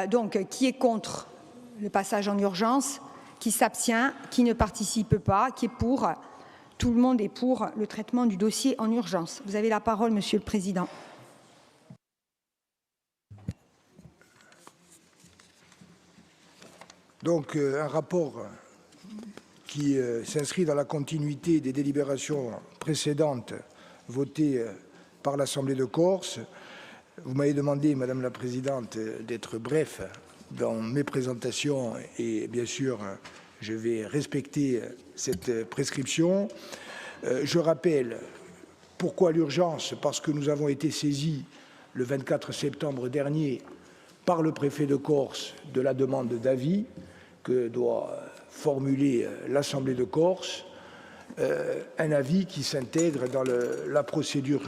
Donc, qui est contre le passage en urgence? Qui s'abstient? Qui ne participe pas? Qui est pour? Tout le monde est pour le traitement du dossier en urgence. Vous avez la parole, Monsieur le Président. Donc, un rapport qui s'inscrit dans la continuité des délibérations précédentes votées par l'Assemblée de Corse. Vous m'avez demandé, Madame la Présidente, d'être bref dans mes présentations et bien sûr, je vais respecter cette prescription. Je rappelle pourquoi l'urgence, parce que nous avons été saisis le 24 septembre dernier par le préfet de Corse de la demande d'avis que doit formuler l'Assemblée de Corse, un avis qui s'intègre dans la procédure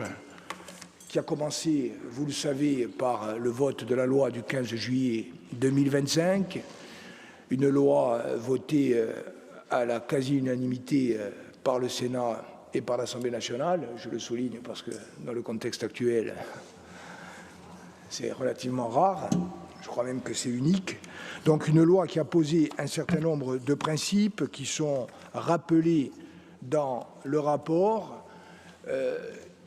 qui a commencé, vous le savez, par le vote de la loi du 15 juillet 2025, une loi votée à la quasi-unanimité par le Sénat et par l'Assemblée nationale. Je le souligne parce que dans le contexte actuel, c'est relativement rare. Je crois même que c'est unique. Donc une loi qui a posé un certain nombre de principes qui sont rappelés dans le rapport.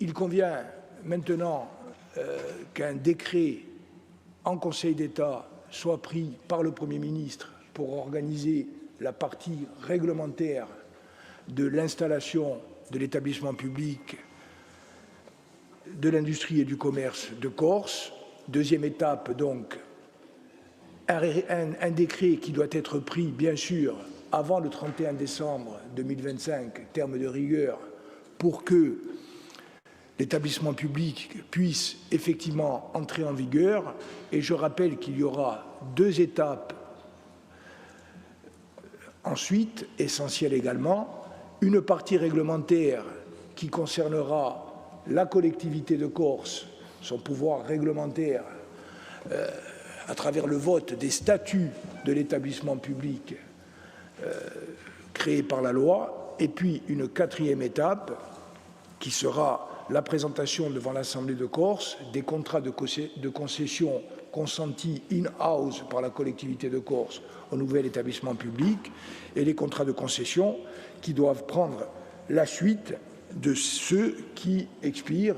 Il convient maintenant qu'un décret en Conseil d'État soit pris par le Premier ministre pour organiser la partie réglementaire de l'installation de l'établissement public de l'industrie et du commerce de Corse. Deuxième étape, donc, un décret qui doit être pris, bien sûr, avant le 31 décembre 2025, terme de rigueur, pour que l'établissement public puisse effectivement entrer en vigueur. Et je rappelle qu'il y aura deux étapes ensuite, essentielles également, une partie réglementaire qui concernera la collectivité de Corse, son pouvoir réglementaire, à travers le vote des statuts de l'établissement public créé par la loi, et puis une quatrième étape qui sera la présentation devant l'Assemblée de Corse des contrats de concession consentis in-house par la collectivité de Corse au nouvel établissement public et les contrats de concession qui doivent prendre la suite de ceux qui expirent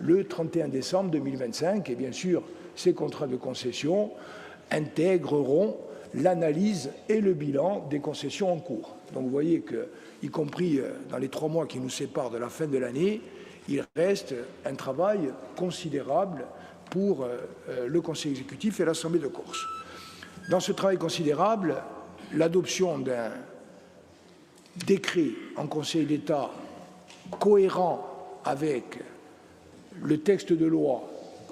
le 31 décembre 2025. Et bien sûr, ces contrats de concession intégreront l'analyse et le bilan des concessions en cours. Donc vous voyez que, y compris dans les 3 mois qui nous séparent de la fin de l'année, il reste un travail considérable pour le Conseil exécutif et l'Assemblée de Corse. Dans ce travail considérable, l'adoption d'un décret en Conseil d'État cohérent avec le texte de loi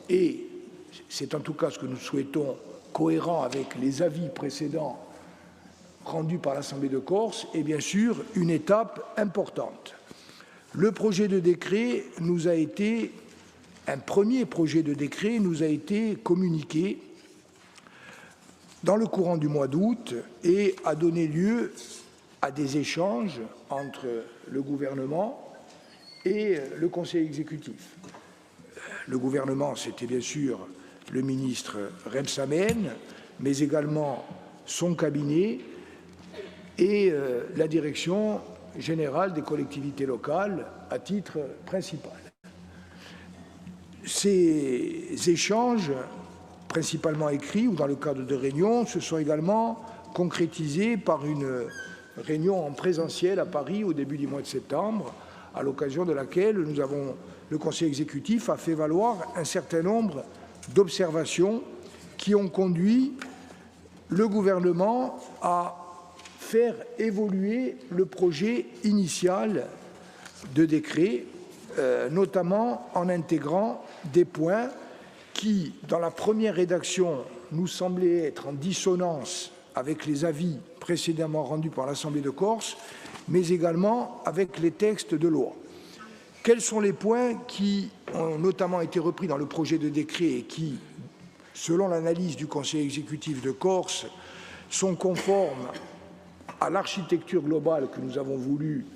et, c'est en tout cas ce que nous souhaitons, cohérent avec les avis précédents rendus par l'Assemblée de Corse, est bien sûr une étape importante. Le projet de décret nous a été, un premier projet de décret nous a été communiqué dans le courant du mois d'août et a donné lieu à des échanges entre le gouvernement et le Conseil exécutif. Le gouvernement, c'était bien sûr le ministre Rebsamen, mais également son cabinet et la direction générale des collectivités locales à titre principal. Ces échanges, principalement écrits ou dans le cadre de réunions, se sont également concrétisés par une réunion en présentiel à Paris au début du mois de septembre, à l'occasion de laquelle le Conseil exécutif a fait valoir un certain nombre d'observations qui ont conduit le gouvernement à faire évoluer le projet initial de décret, notamment en intégrant des points qui, dans la première rédaction, nous semblaient être en dissonance avec les avis précédemment rendus par l'Assemblée de Corse, mais également avec les textes de loi. Quels sont les points qui ont notamment été repris dans le projet de décret et qui, selon l'analyse du Conseil exécutif de Corse, sont conformes à l'architecture globale que nous avons voulu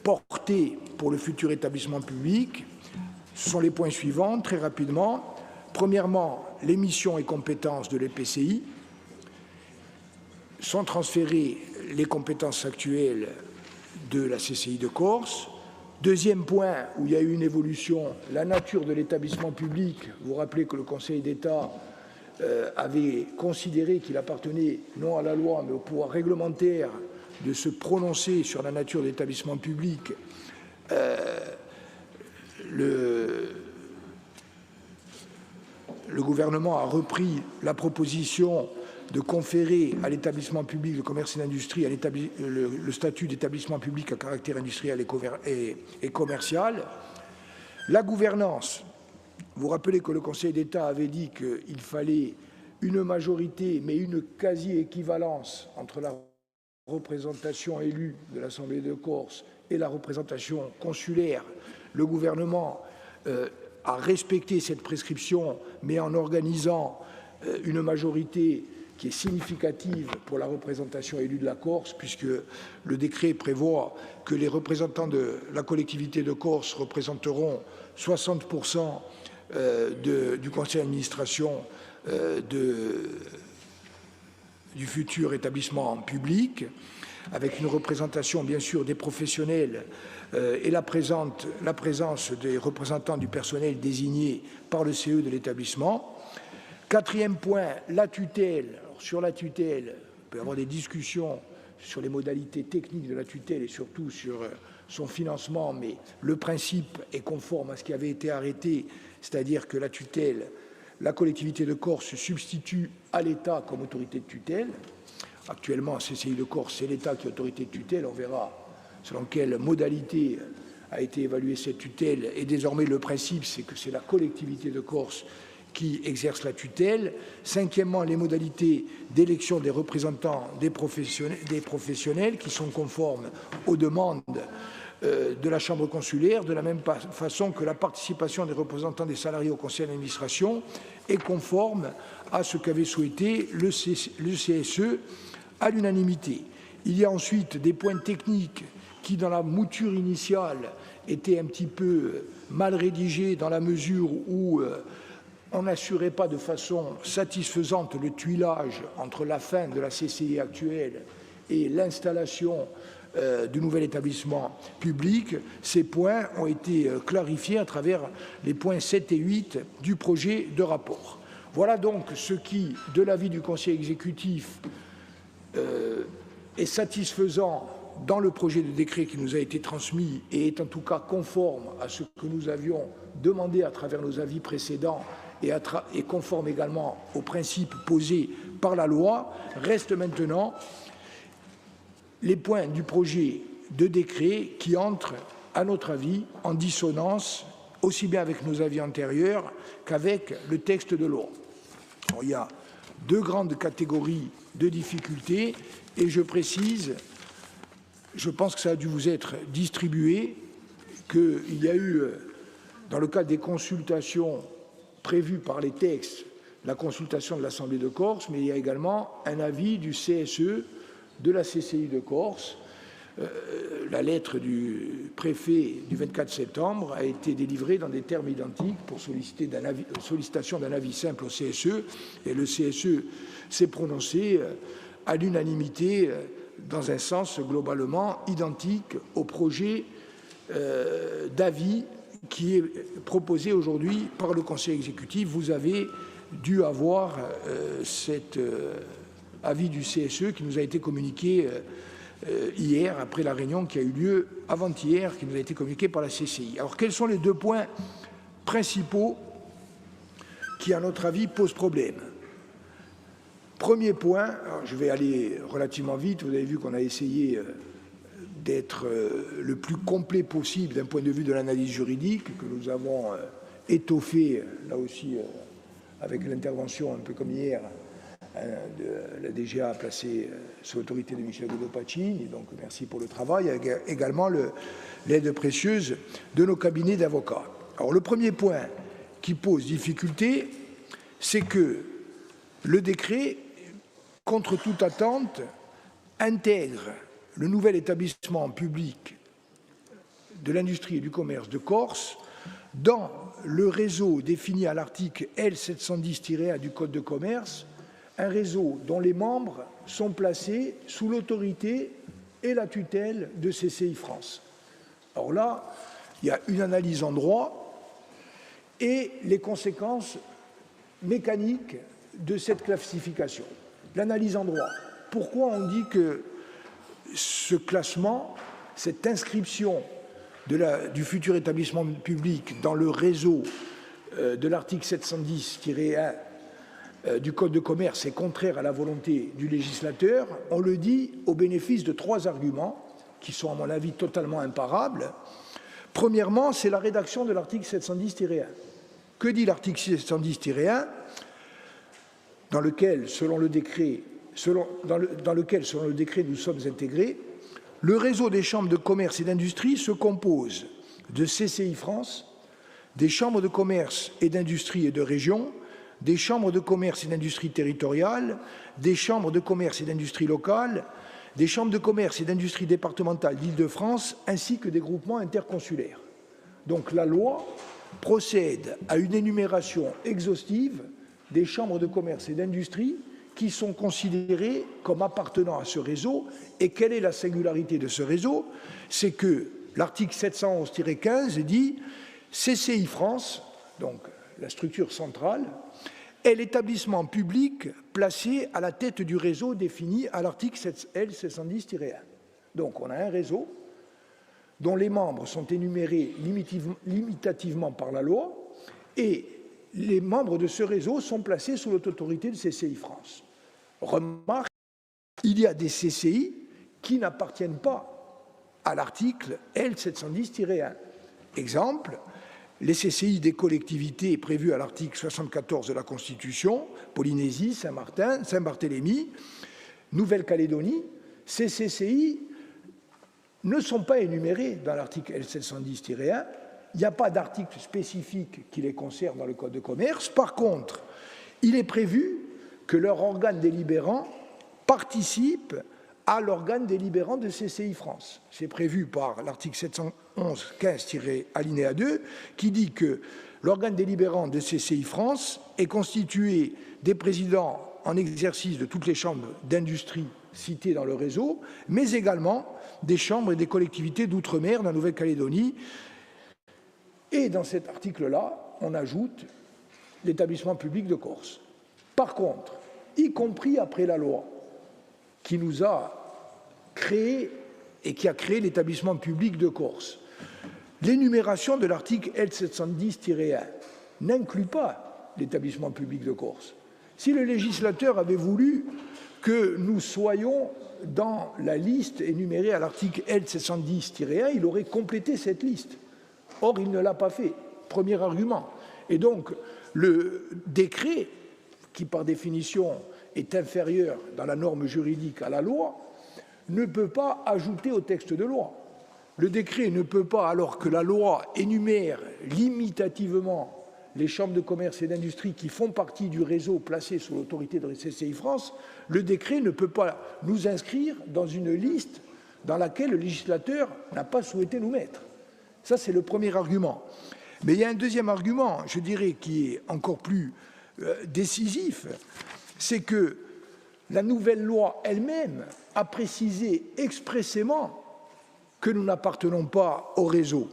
porter pour le futur établissement public? Ce sont les points suivants, très rapidement. Premièrement, les missions et compétences de l'EPCI sont transférées les compétences actuelles de la CCI de Corse. Deuxième point où il y a eu une évolution, la nature de l'établissement public. Vous vous rappelez que le Conseil d'État avait considéré qu'il appartenait non à la loi mais au pouvoir réglementaire de se prononcer sur la nature de l'établissement public. Le gouvernement a repris la proposition de conférer à l'établissement public de commerce et d'industrie le statut d'établissement public à caractère industriel et commercial. La gouvernance, vous vous rappelez que le Conseil d'État avait dit qu'il fallait une majorité, mais une quasi-équivalence entre la représentation élue de l'Assemblée de Corse et la représentation consulaire. Le gouvernement a respecté cette prescription, mais en organisant une majorité qui est significative pour la représentation élue de la Corse, puisque le décret prévoit que les représentants de la collectivité de Corse représenteront 60% du conseil d'administration du futur établissement public, avec une représentation bien sûr des professionnels et la présence des représentants du personnel désignés par le CE de l'établissement. Quatrième point, la tutelle. Alors, sur la tutelle, il peut y avoir des discussions sur les modalités techniques de la tutelle et surtout sur son financement, mais le principe est conforme à ce qui avait été arrêté, c'est-à-dire que la tutelle, la collectivité de Corse se substitue à l'État comme autorité de tutelle. Actuellement, à CCI de Corse, c'est l'État qui est autorité de tutelle. On verra selon quelle modalité a été évaluée cette tutelle. Et désormais, le principe, c'est que c'est la collectivité de Corse qui exerce la tutelle. Cinquièmement, les modalités d'élection des représentants des professionnels qui sont conformes aux demandes de la Chambre consulaire, de la même façon que la participation des représentants des salariés au conseil d'administration est conforme à ce qu'avait souhaité le CSE à l'unanimité. Il y a ensuite des points techniques qui, dans la mouture initiale, étaient un petit peu mal rédigés dans la mesure où on n'assurait pas de façon satisfaisante le tuilage entre la fin de la CCI actuelle et l'installation du nouvel établissement public. Ces points ont été clarifiés à travers les points 7 et 8 du projet de rapport. Voilà donc ce qui, de l'avis du Conseil exécutif, est satisfaisant dans le projet de décret qui nous a été transmis et est en tout cas conforme à ce que nous avions demandé à travers nos avis précédents et conforme également aux principes posés par la loi. Restent maintenant les points du projet de décret qui entrent, à notre avis, en dissonance aussi bien avec nos avis antérieurs qu'avec le texte de loi. Alors, il y a deux grandes catégories de difficultés et je précise, je pense que ça a dû vous être distribué, qu'il y a eu, dans le cadre des consultations prévues par les textes, la consultation de l'Assemblée de Corse, mais il y a également un avis du CSE de la CCI de Corse. La lettre du préfet du 24 septembre a été délivrée dans des termes identiques pour sollicitation d'un avis simple au CSE, et le CSE s'est prononcé à l'unanimité dans un sens globalement identique au projet d'avis qui est proposé aujourd'hui par le Conseil exécutif. Vous avez dû avoir cet avis du CSE qui nous a été communiqué hier, après la réunion qui a eu lieu avant-hier, qui nous a été communiquée par la CCI. Alors, quels sont les deux points principaux qui, à notre avis, posent problème? Premier point, alors je vais aller relativement vite, vous avez vu qu'on a essayé d'être le plus complet possible d'un point de vue de l'analyse juridique, que nous avons étoffé, là aussi, avec l'intervention un peu comme hier, de la DGA placée sous l'autorité de Michel Godopacini, donc merci pour le travail, avec également l'aide précieuse de nos cabinets d'avocats. Alors le premier point qui pose difficulté, c'est que le décret, contre toute attente, intègre le nouvel établissement public de l'industrie et du commerce de Corse dans le réseau défini à l'article L710-1 du Code de commerce, un réseau dont les membres sont placés sous l'autorité et la tutelle de CCI France. Alors là, il y a une analyse en droit et les conséquences mécaniques de cette classification. L'analyse en droit. Pourquoi on dit que ce classement, cette inscription du futur établissement public dans le réseau de l'article 710-1 du Code de commerce est contraire à la volonté du législateur? On le dit au bénéfice de 3 arguments qui sont, à mon avis, totalement imparables. Premièrement, c'est la rédaction de l'article 710-1. Que dit l'article 710-1 dans lequel, selon le décret, nous sommes intégrés? Le réseau des chambres de commerce et d'industrie se compose de CCI France, des chambres de commerce et d'industrie et de région, des chambres de commerce et d'industrie territoriales, des chambres de commerce et d'industrie locales, des chambres de commerce et d'industrie départementales d'Île-de-France, ainsi que des groupements interconsulaires. Donc la loi procède à une énumération exhaustive des chambres de commerce et d'industrie qui sont considérées comme appartenant à ce réseau. Et quelle est la singularité de ce réseau? C'est que l'article 711-15 dit « CCI France », donc la structure centrale, est l'établissement public placé à la tête du réseau défini à l'article L710-1. Donc on a un réseau dont les membres sont énumérés limitativement par la loi et les membres de ce réseau sont placés sous l'autorité de CCI France. Remarque, il y a des CCI qui n'appartiennent pas à l'article L710-1. Exemple, les CCI des collectivités prévues à l'article 74 de la Constitution, Polynésie, Saint-Martin, Saint-Barthélemy, Nouvelle-Calédonie, ces CCI ne sont pas énumérés dans l'article L710-1. Il n'y a pas d'article spécifique qui les concerne dans le Code de commerce. Par contre, il est prévu que leur organe délibérant participe à l'organe délibérant de CCI France. C'est prévu par l'article 711-15-alinéa 2 qui dit que l'organe délibérant de CCI France est constitué des présidents en exercice de toutes les chambres d'industrie citées dans le réseau, mais également des chambres et des collectivités d'outre-mer de la Nouvelle-Calédonie. Et dans cet article-là, on ajoute l'établissement public de Corse. Par contre, y compris après la loi qui nous a créé et qui a créé l'établissement public de Corse, l'énumération de l'article L710-1 n'inclut pas l'établissement public de Corse. Si le législateur avait voulu que nous soyons dans la liste énumérée à l'article L710-1, il aurait complété cette liste. Or, il ne l'a pas fait. Premier argument. Et donc, le décret, qui par définition est inférieur dans la norme juridique à la loi, ne peut pas ajouter au texte de loi. Le décret ne peut pas, alors que la loi énumère limitativement les chambres de commerce et d'industrie qui font partie du réseau placé sous l'autorité de CCI France, le décret ne peut pas nous inscrire dans une liste dans laquelle le législateur n'a pas souhaité nous mettre. Ça, c'est le premier argument. Mais il y a un deuxième argument, je dirais, qui est encore plus décisif, c'est que la nouvelle loi elle-même a précisé expressément que nous n'appartenons pas au réseau.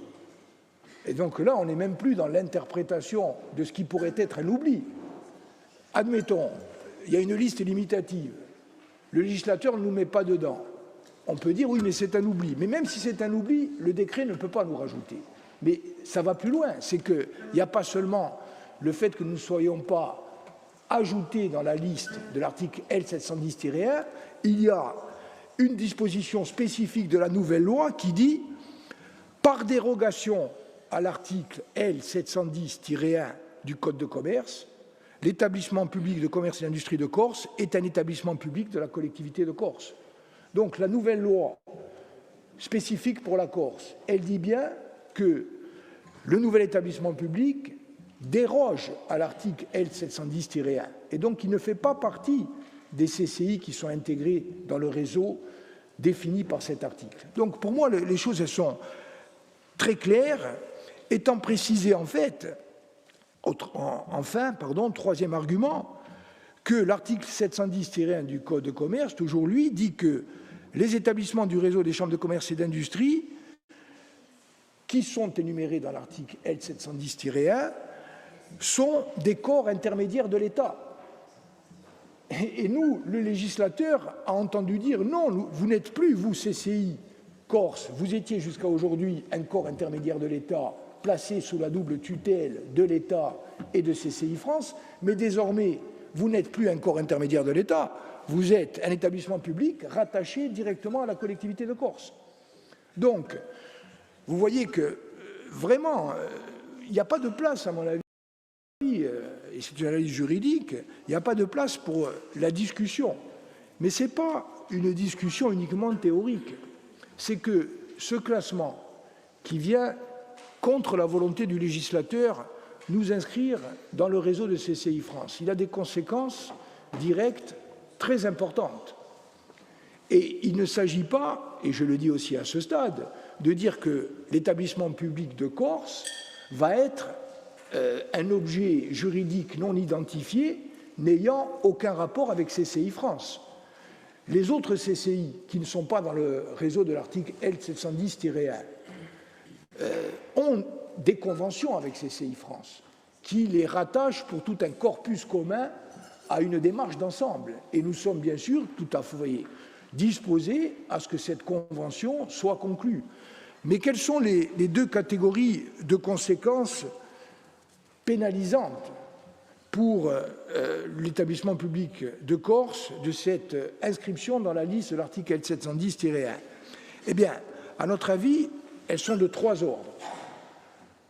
Et donc là, on n'est même plus dans l'interprétation de ce qui pourrait être un oubli. Admettons, il y a une liste limitative. Le législateur ne nous met pas dedans. On peut dire, oui, mais c'est un oubli. Mais même si c'est un oubli, le décret ne peut pas nous rajouter. Mais ça va plus loin. C'est qu'il n'y a pas seulement le fait que nous ne soyons pas ajoutés dans la liste de l'article L710-1, il y a une disposition spécifique de la nouvelle loi qui dit, par dérogation à l'article L710-1 du Code de commerce, l'établissement public de commerce et d'industrie de Corse est un établissement public de la collectivité de Corse. Donc la nouvelle loi spécifique pour la Corse, elle dit bien que le nouvel établissement public déroge à l'article L710-1 et donc il ne fait pas partie des CCI qui sont intégrés dans le réseau défini par cet article. Donc pour moi, les choses elles sont très claires Étant précisé en fait, troisième argument, que l'article 710-1 du Code de commerce, toujours lui, dit que les établissements du réseau des chambres de commerce et d'industrie, qui sont énumérés dans l'article L710-1, sont des corps intermédiaires de l'État. Et nous, le législateur a entendu dire non, vous n'êtes plus, vous, CCI Corse, vous étiez jusqu'à aujourd'hui un corps intermédiaire de l'État placé sous la double tutelle de l'État et de CCI France, mais désormais, vous n'êtes plus un corps intermédiaire de l'État, vous êtes un établissement public rattaché directement à la collectivité de Corse. Donc, vous voyez que vraiment, il n'y a pas de place, à mon avis, et c'est une analyse juridique, il n'y a pas de place pour la discussion. Mais ce n'est pas une discussion uniquement théorique. C'est que ce classement qui vient contre la volonté du législateur nous inscrire dans le réseau de CCI France, il a des conséquences directes très importantes. Et il ne s'agit pas, et je le dis aussi à ce stade, de dire que l'établissement public de Corse va être un objet juridique non identifié n'ayant aucun rapport avec CCI France. Les autres CCI qui ne sont pas dans le réseau de l'article L710-1 ont des conventions avec CCI France qui les rattachent pour tout un corpus commun à une démarche d'ensemble. Et nous sommes bien sûr tout à fait disposés à ce que cette convention soit conclue. Mais quelles sont les deux catégories de conséquences pénalisantes pour l'établissement public de Corse de cette inscription dans la liste de l'article L710-1 ? Eh bien, à notre avis, elles sont de trois ordres.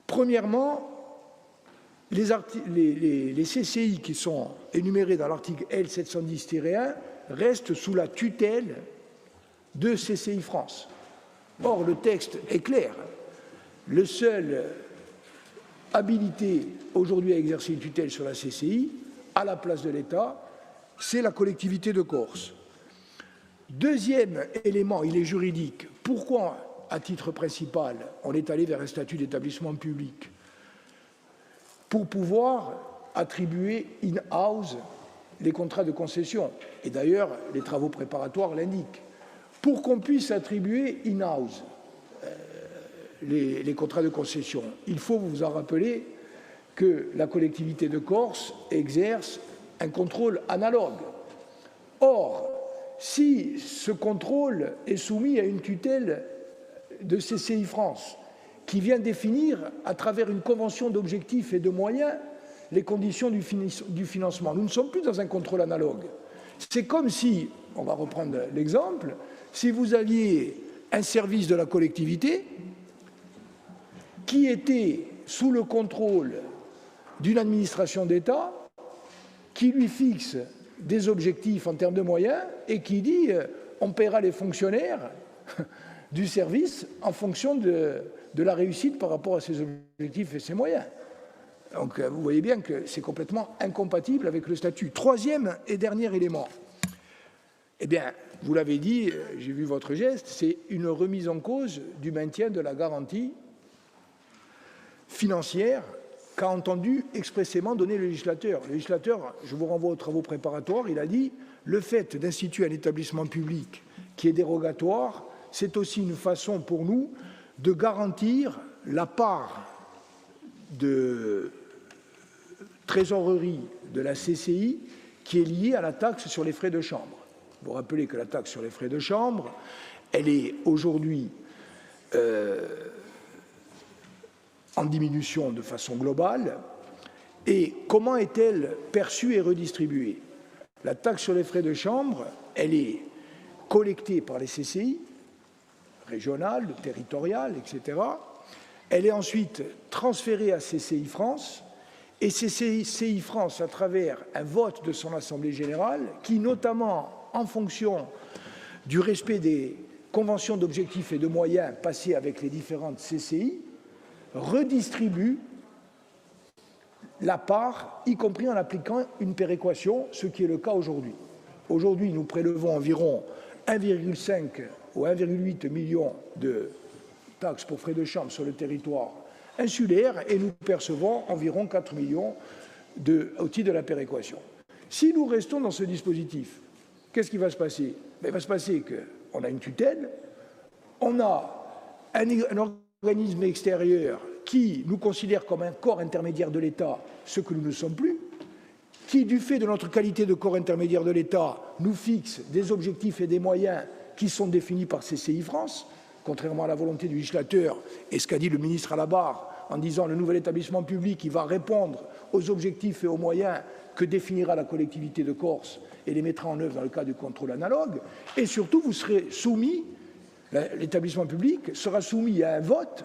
Premièrement, les CCI qui sont énumérés dans l'article L710-1 restent sous la tutelle de CCI France. Or, le texte est clair. Le seul habilité aujourd'hui à exercer une tutelle sur la CCI, à la place de l'État, c'est la collectivité de Corse. Deuxième élément, il est juridique. Pourquoi, à titre principal, on est allé vers un statut d'établissement public ? Pour pouvoir attribuer in-house les contrats de concession. Et d'ailleurs, les travaux préparatoires l'indiquent. Pour qu'on puisse attribuer in-house les contrats de concession, il faut vous en rappeler que la collectivité de Corse exerce un contrôle analogue. Or, si ce contrôle est soumis à une tutelle de CCI France, qui vient définir, à travers une convention d'objectifs et de moyens, les conditions du financement. Nous ne sommes plus dans un contrôle analogue. C'est comme si, on va reprendre l'exemple, si vous aviez un service de la collectivité qui était sous le contrôle d'une administration d'État qui lui fixe des objectifs en termes de moyens et qui dit on paiera les fonctionnaires du service en fonction de la réussite par rapport à ses objectifs et ses moyens. Donc vous voyez bien que c'est complètement incompatible avec le statut. Troisième et dernier élément, eh bien, vous l'avez dit, j'ai vu votre geste, c'est une remise en cause du maintien de la garantie financière qu'a entendu expressément donner le législateur. Le législateur, je vous renvoie aux travaux préparatoires, il a dit le fait d'instituer un établissement public qui est dérogatoire, c'est aussi une façon pour nous de garantir la part de trésorerie de la CCI qui est liée à la taxe sur les frais de chambre. Vous vous rappelez que la taxe sur les frais de chambre, elle est aujourd'hui en diminution de façon globale. Et comment est-elle perçue et redistribuée? La taxe sur les frais de chambre, elle est collectée par les CCI, régionales, territoriales, etc. Elle est ensuite transférée à CCI France, et CCI France, à travers un vote de son Assemblée générale, qui notamment, en fonction du respect des conventions d'objectifs et de moyens passées avec les différentes CCI, redistribue la part, y compris en appliquant une péréquation, ce qui est le cas aujourd'hui. Aujourd'hui, nous prélevons environ 1,5 ou 1,8 million de taxes pour frais de chambre sur le territoire insulaire et nous percevons environ 4 millions au titre de la péréquation. Si nous restons dans ce dispositif, qu'est-ce qui va se passer? Il va se passer qu'on a une tutelle, on a un organisme extérieur qui nous considère comme un corps intermédiaire de l'État, ce que nous ne sommes plus, qui, du fait de notre qualité de corps intermédiaire de l'État, nous fixe des objectifs et des moyens qui sont définis par CCI France, contrairement à la volonté du législateur et ce qu'a dit le ministre à la barre en disant le nouvel établissement public qui va répondre aux objectifs et aux moyens que définira la collectivité de Corse et les mettra en œuvre dans le cadre du contrôle analogue. Et surtout, vous serez soumis, l'établissement public sera soumis à un vote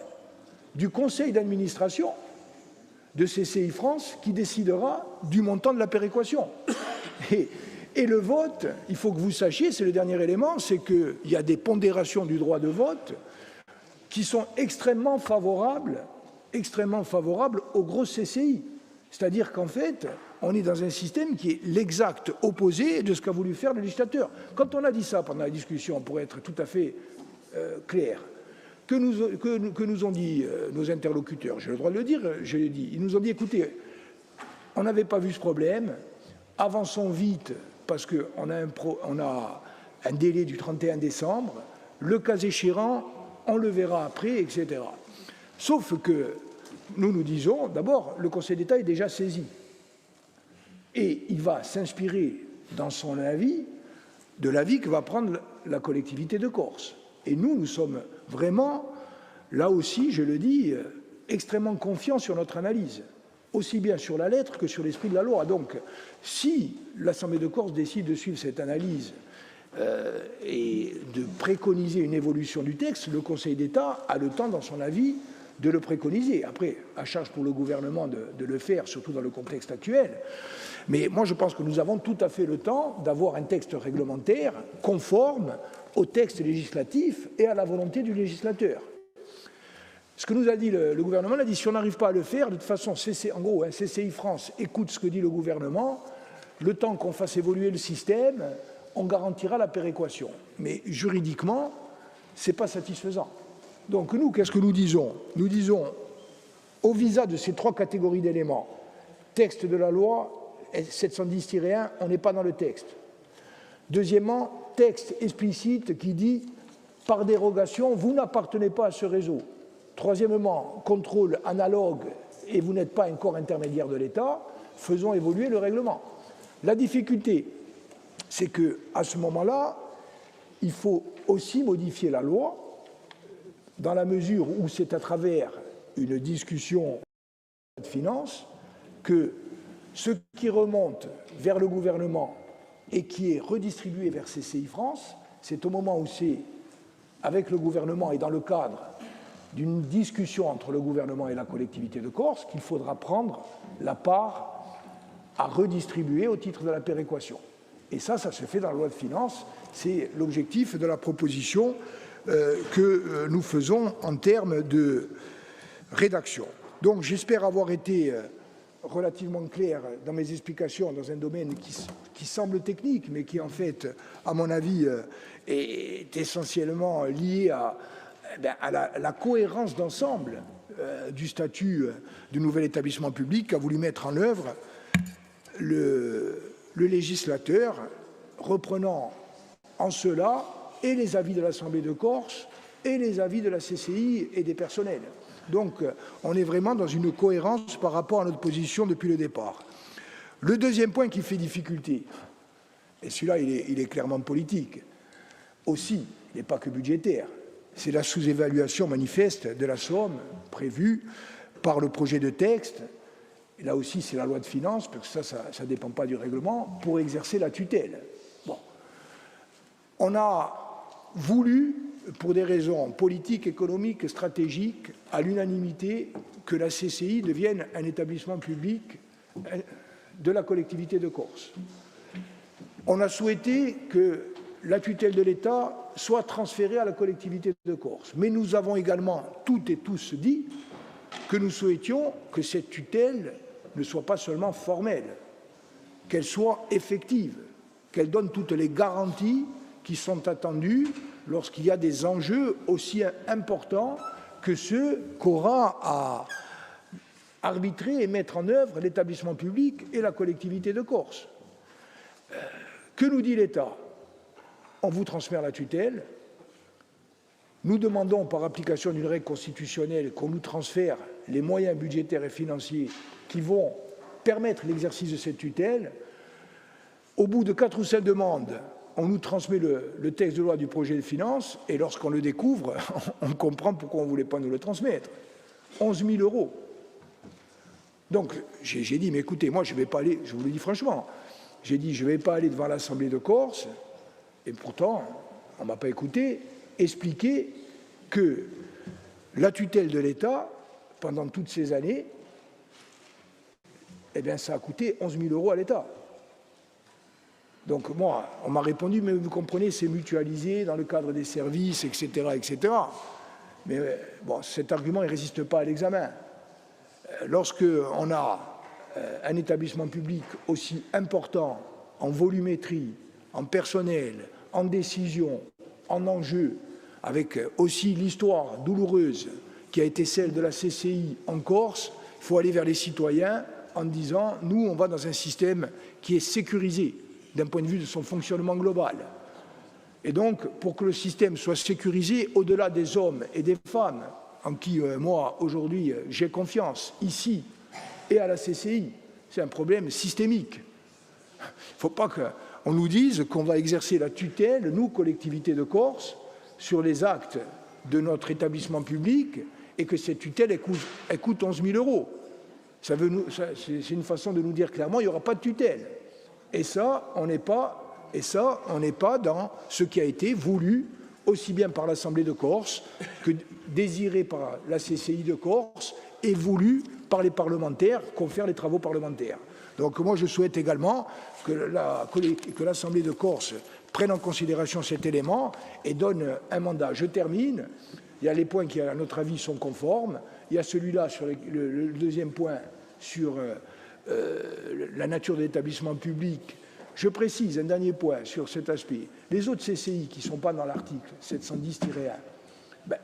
du conseil d'administration de CCI France qui décidera du montant de la péréquation. Et le vote, il faut que vous sachiez, c'est le dernier élément, c'est qu'il y a des pondérations du droit de vote qui sont extrêmement favorables aux grosses CCI. C'est-à-dire qu'en fait, on est dans un système qui est l'exact opposé de ce qu'a voulu faire le législateur. Quand on a dit ça pendant la discussion, pour être tout à fait clair, que nous ont dit nos interlocuteurs, j'ai le droit de le dire, je l'ai dit, ils nous ont dit, écoutez, on n'avait pas vu ce problème, avançons vite, parce qu'on a un délai du 31 décembre, le cas échéant, on le verra après, etc. Sauf que nous disons, d'abord, le Conseil d'État est déjà saisi. Et il va s'inspirer dans son avis de l'avis que va prendre la collectivité de Corse. Et nous sommes vraiment, là aussi, je le dis, extrêmement confiants sur notre analyse, aussi bien sur la lettre que sur l'esprit de la loi. Donc, si l'Assemblée de Corse décide de suivre cette analyse et de préconiser une évolution du texte, le Conseil d'État a le temps, dans son avis, de le préconiser. Après, à charge pour le gouvernement de le faire, surtout dans le contexte actuel. Mais moi, je pense que nous avons tout à fait le temps d'avoir un texte réglementaire conforme au texte législatif et à la volonté du législateur. Ce que nous a dit le gouvernement, il a dit si on n'arrive pas à le faire, de toute façon, en gros, CCI France écoute ce que dit le gouvernement, le temps qu'on fasse évoluer le système, on garantira la péréquation. Mais juridiquement, ce n'est pas satisfaisant. Donc nous, qu'est-ce que nous disons? Nous disons, au visa de ces trois catégories d'éléments, texte de la loi 710-1, on n'est pas dans le texte. Deuxièmement, texte explicite qui dit, par dérogation, vous n'appartenez pas à ce réseau. Troisièmement, contrôle analogue et vous n'êtes pas un corps intermédiaire de l'État, faisons évoluer le règlement. La difficulté, c'est qu'à ce moment-là, il faut aussi modifier la loi dans la mesure où c'est à travers une discussion de finances que ce qui remonte vers le gouvernement et qui est redistribué vers CCI France, c'est au moment où c'est avec le gouvernement et dans le cadre d'une discussion entre le gouvernement et la collectivité de Corse qu'il faudra prendre la part à redistribuer au titre de la péréquation. Et ça se fait dans la loi de finances. C'est l'objectif de la proposition que nous faisons en termes de rédaction. Donc j'espère avoir été relativement clair dans mes explications dans un domaine qui semble technique, mais qui en fait, à mon avis, est essentiellement lié à la cohérence d'ensemble du statut du nouvel établissement public qu'a voulu mettre en œuvre le législateur, reprenant en cela et les avis de l'Assemblée de Corse et les avis de la CCI et des personnels. Donc, on est vraiment dans une cohérence par rapport à notre position depuis le départ. Le deuxième point qui fait difficulté, et celui-là, il est clairement politique, aussi, il n'est pas que budgétaire, c'est la sous-évaluation manifeste de la somme prévue par le projet de texte. Et là aussi, c'est la loi de finances, parce que ça ne dépend pas du règlement, pour exercer la tutelle. Bon. On a voulu, pour des raisons politiques, économiques, stratégiques, à l'unanimité, que la CCI devienne un établissement public de la collectivité de Corse. On a souhaité que la tutelle de l'État soit transférée à la collectivité de Corse. Mais nous avons également toutes et tous dit que nous souhaitions que cette tutelle ne soit pas seulement formelle, qu'elle soit effective, qu'elle donne toutes les garanties qui sont attendues lorsqu'il y a des enjeux aussi importants que ceux qu'aura à arbitrer et mettre en œuvre l'établissement public et la collectivité de Corse. Que nous dit l'État? On vous transfère la tutelle. Nous demandons, par application d'une règle constitutionnelle, qu'on nous transfère les moyens budgétaires et financiers qui vont permettre l'exercice de cette tutelle. Au bout de 4 ou 5 demandes, on nous transmet le texte de loi du projet de finances, et lorsqu'on le découvre, on comprend pourquoi on ne voulait pas nous le transmettre. 11 000 €. Donc, j'ai dit, mais écoutez, moi, je ne vais pas aller, je vous le dis franchement, j'ai dit, je ne vais pas aller devant l'Assemblée de Corse, et pourtant, on ne m'a pas écouté, expliquer que la tutelle de l'État, pendant toutes ces années, eh bien, ça a coûté 11 000 € à l'État. Donc, moi, on m'a répondu, mais vous comprenez, c'est mutualisé dans le cadre des services, etc., etc. Mais bon, cet argument, il ne résiste pas à l'examen. Lorsqu'on a un établissement public aussi important en volumétrie, en personnel, en décision, en enjeu, avec aussi l'histoire douloureuse qui a été celle de la CCI en Corse, il faut aller vers les citoyens en disant, nous, on va dans un système qui est sécurisé d'un point de vue de son fonctionnement global. Et donc, pour que le système soit sécurisé au-delà des hommes et des femmes, en qui, moi, aujourd'hui, j'ai confiance, ici et à la CCI, c'est un problème systémique. Il ne faut pas qu'on nous dise qu'on va exercer la tutelle, nous, collectivités de Corse, sur les actes de notre établissement public et que cette tutelle, elle coûte 11 000 €. C'est une façon de nous dire clairement qu'il n'y aura pas de tutelle. Et ça, on n'est pas dans ce qui a été voulu aussi bien par l'Assemblée de Corse que désiré par la CCI de Corse et voulu par les parlementaires qu'on fait les travaux parlementaires. Donc moi, je souhaite également que l'Assemblée de Corse prenne en considération cet élément et donne un mandat. Je termine. Il y a les points qui, à notre avis, sont conformes. Il y a celui-là, sur le deuxième point, sur la nature de l'établissement public. Je précise un dernier point sur cet aspect. Les autres CCI qui ne sont pas dans l'article 710-1,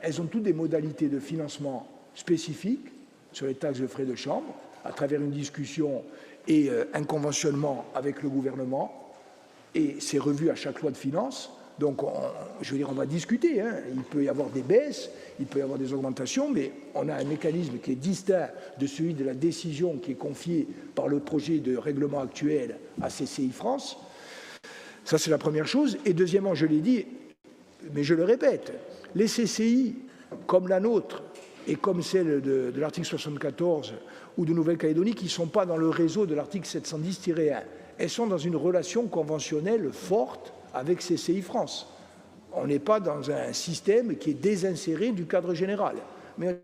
elles ont toutes des modalités de financement spécifiques sur les taxes de frais de chambre, à travers une discussion et un conventionnement avec le gouvernement, et c'est revu à chaque loi de finances. Donc, je veux dire, on va discuter. Il peut y avoir des baisses, il peut y avoir des augmentations, mais on a un mécanisme qui est distinct de celui de la décision qui est confiée par le projet de règlement actuel à CCI France. Ça, c'est la première chose. Et deuxièmement, je l'ai dit, mais je le répète, les CCI, comme la nôtre et comme celle de l'article 74 ou de Nouvelle-Calédonie, qui ne sont pas dans le réseau de l'article 710-1, elles sont dans une relation conventionnelle forte avec CCI France. On n'est pas dans un système qui est désinséré du cadre général, mais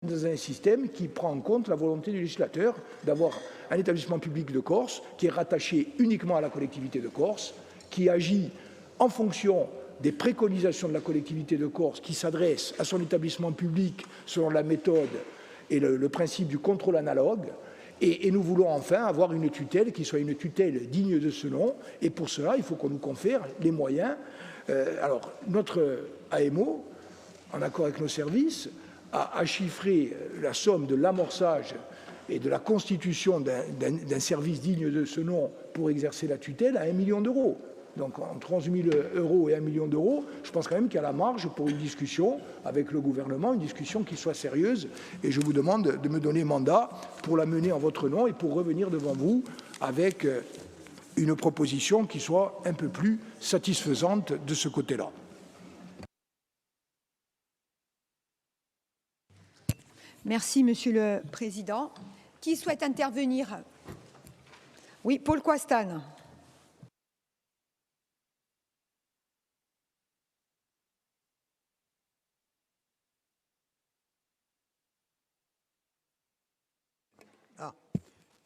dans un système qui prend en compte la volonté du législateur d'avoir un établissement public de Corse qui est rattaché uniquement à la collectivité de Corse, qui agit en fonction des préconisations de la collectivité de Corse, qui s'adresse à son établissement public selon la méthode et le principe du contrôle analogue. Et nous voulons enfin avoir une tutelle qui soit une tutelle digne de ce nom. Et pour cela, il faut qu'on nous confère les moyens. Alors, notre AMO, en accord avec nos services, a chiffré la somme de l'amorçage et de la constitution d'un service digne de ce nom pour exercer la tutelle à 1 million €. Donc, entre 11 000 € et 1 million €, je pense quand même qu'il y a la marge pour une discussion avec le gouvernement, une discussion qui soit sérieuse. Et je vous demande de me donner mandat pour la mener en votre nom et pour revenir devant vous avec une proposition qui soit un peu plus satisfaisante de ce côté-là. Merci, Monsieur le Président. Qui souhaite intervenir? Oui, Paul Coastan.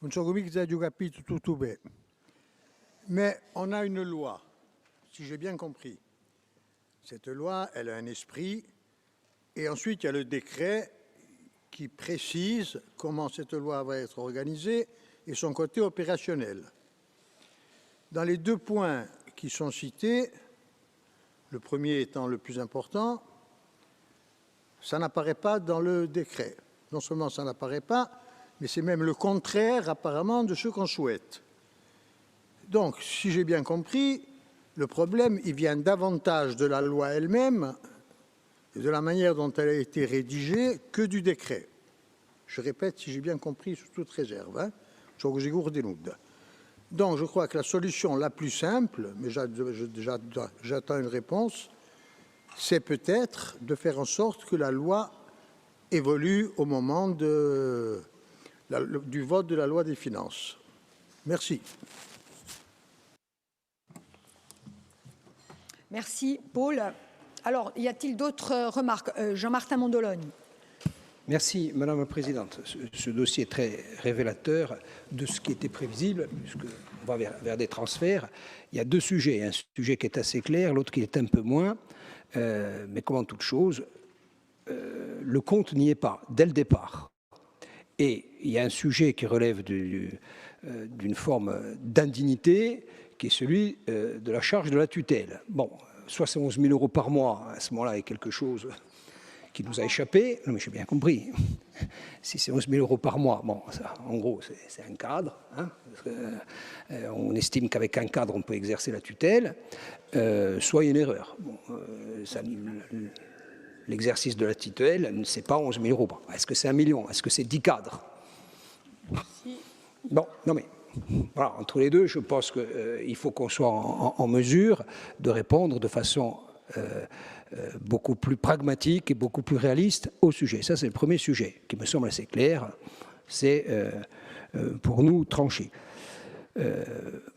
Non so come che ho capito tutto bene, mais on a une loi, si j'ai bien compris. Cette loi, elle a un esprit, et ensuite il y a le décret qui précise comment cette loi va être organisée et son côté opérationnel. Dans les 2 points qui sont cités, le premier étant le plus important, ça n'apparaît pas dans le décret. Non seulement ça n'apparaît pas, mais c'est même le contraire apparemment de ce qu'on souhaite. Donc, si j'ai bien compris, le problème, il vient davantage de la loi elle-même et de la manière dont elle a été rédigée que du décret. Je répète, si j'ai bien compris, sous toute réserve. Hein, donc, je crois que la solution la plus simple, mais j'attends une réponse, c'est peut-être de faire en sorte que la loi évolue au moment du vote de la loi des finances. Merci. Merci, Paul. Alors, y a-t-il d'autres remarques? Jean-Martin Mondologne. Merci, Madame la Présidente. Ce dossier est très révélateur de ce qui était prévisible, puisqu'on va vers des transferts. Il y a deux sujets. Un sujet qui est assez clair, l'autre qui est un peu moins. Mais comme en toute chose, le compte n'y est pas, dès le départ. Et il y a un sujet qui relève d'une forme d'indignité, qui est celui de la charge de la tutelle. Bon, 71 000 € par mois, à ce moment-là, est quelque chose qui nous a échappé. Non, mais j'ai bien compris. Si c'est 11 000 € par mois, bon, ça, en gros, c'est un cadre. Hein, on estime qu'avec un cadre, on peut exercer la tutelle. Soit il y a une erreur. Bon, l'exercice de la tutelle, c'est pas 11 000 €. Est-ce que c'est 1 million? Est-ce que c'est 10 cadres? Bon, non mais... Voilà, entre les deux, je pense qu'il faut qu'on soit en mesure de répondre de façon beaucoup plus pragmatique et beaucoup plus réaliste au sujet. Ça, c'est le premier sujet qui me semble assez clair. C'est pour nous tranché.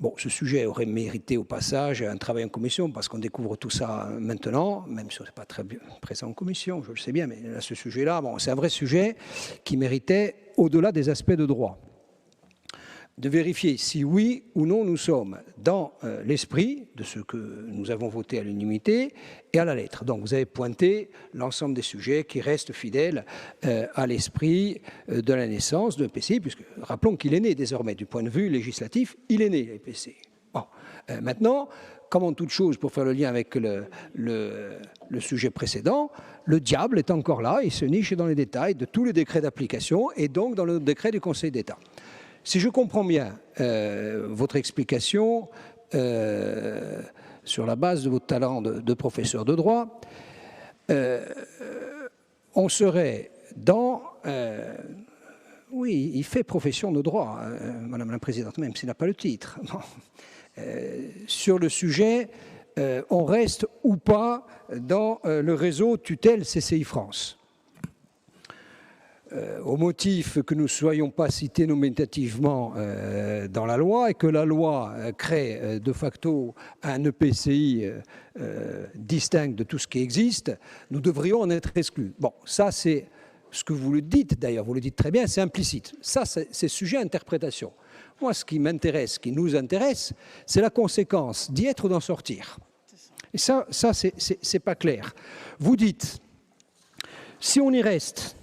Bon, ce sujet aurait mérité au passage un travail en commission parce qu'on découvre tout ça maintenant, même si ce n'est pas très bien présent en commission, je le sais bien, mais là, ce sujet-là, bon, c'est un vrai sujet qui méritait, au-delà des aspects de droit, de vérifier si oui ou non nous sommes dans l'esprit de ce que nous avons voté à l'unanimité et à la lettre. Donc vous avez pointé l'ensemble des sujets qui restent fidèles à l'esprit de la naissance de l'EPCI, puisque rappelons qu'il est né désormais du point de vue législatif, il est né l'EPCI. Bon. Maintenant, comme en toute chose, pour faire le lien avec le sujet précédent, le diable est encore là, il se niche dans les détails de tous les décrets d'application et donc dans le décret du Conseil d'État. Si je comprends bien votre explication sur la base de votre talent de professeur de droit, on serait dans... oui, il fait profession de droit, Madame la Présidente, même s'il n'a pas le titre. Sur le sujet, on reste ou pas dans le réseau tutelle CCI France. Au motif que nous ne soyons pas cités nominativement dans la loi et que la loi crée de facto un EPCI distinct de tout ce qui existe, nous devrions en être exclus. Bon, ça c'est ce que vous le dites d'ailleurs, vous le dites très bien, c'est implicite. Ça, c'est sujet à interprétation. Moi, ce qui m'intéresse, ce qui nous intéresse, c'est la conséquence d'y être ou d'en sortir. Et ça c'est pas clair. Vous dites, si on y reste...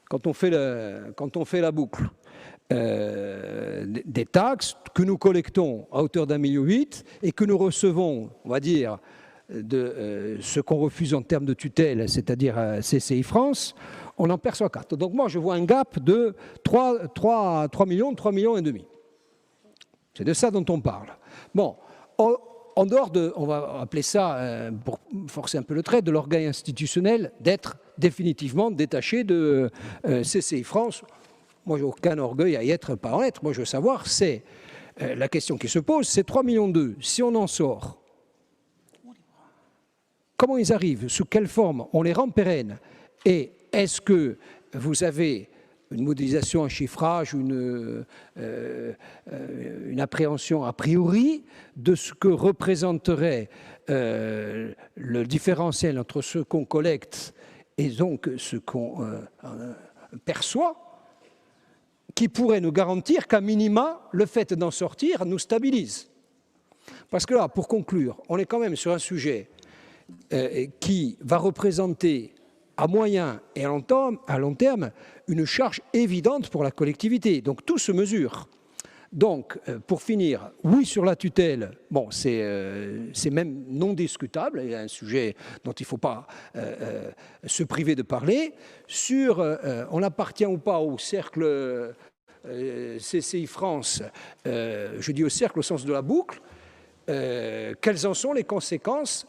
Quand on fait la boucle des taxes que nous collectons à hauteur d'1,8 million et que nous recevons, on va dire, de ce qu'on refuse en termes de tutelle, c'est-à-dire CCI France, on en perçoit 4. Donc moi, je vois un gap de 3 millions, 3,5 millions. C'est de ça dont on parle. Bon, en dehors de, on va appeler ça, pour forcer un peu le trait, de l'organe institutionnel d'être définitivement détaché de CCI France. Moi, j'ai aucun orgueil à y être par en être. Moi, je veux savoir, c'est la question qui se pose, c'est 3,2 millions. Si on en sort, comment ils arrivent? Sous quelle forme? On les rend pérennes? Et est-ce que vous avez une modélisation, un chiffrage, une appréhension a priori de ce que représenterait le différentiel entre ce qu'on collecte et donc ce qu'on perçoit, qui pourrait nous garantir qu'à minima, le fait d'en sortir nous stabilise. Parce que là, pour conclure, on est quand même sur un sujet qui va représenter à moyen et à long terme une charge évidente pour la collectivité. Donc tout se mesure. Donc, pour finir, oui sur la tutelle, bon, c'est même non discutable, il y a un sujet dont il ne faut pas se priver de parler. Sur on appartient ou pas au cercle CCI France, je dis au cercle au sens de la boucle, quelles en sont les conséquences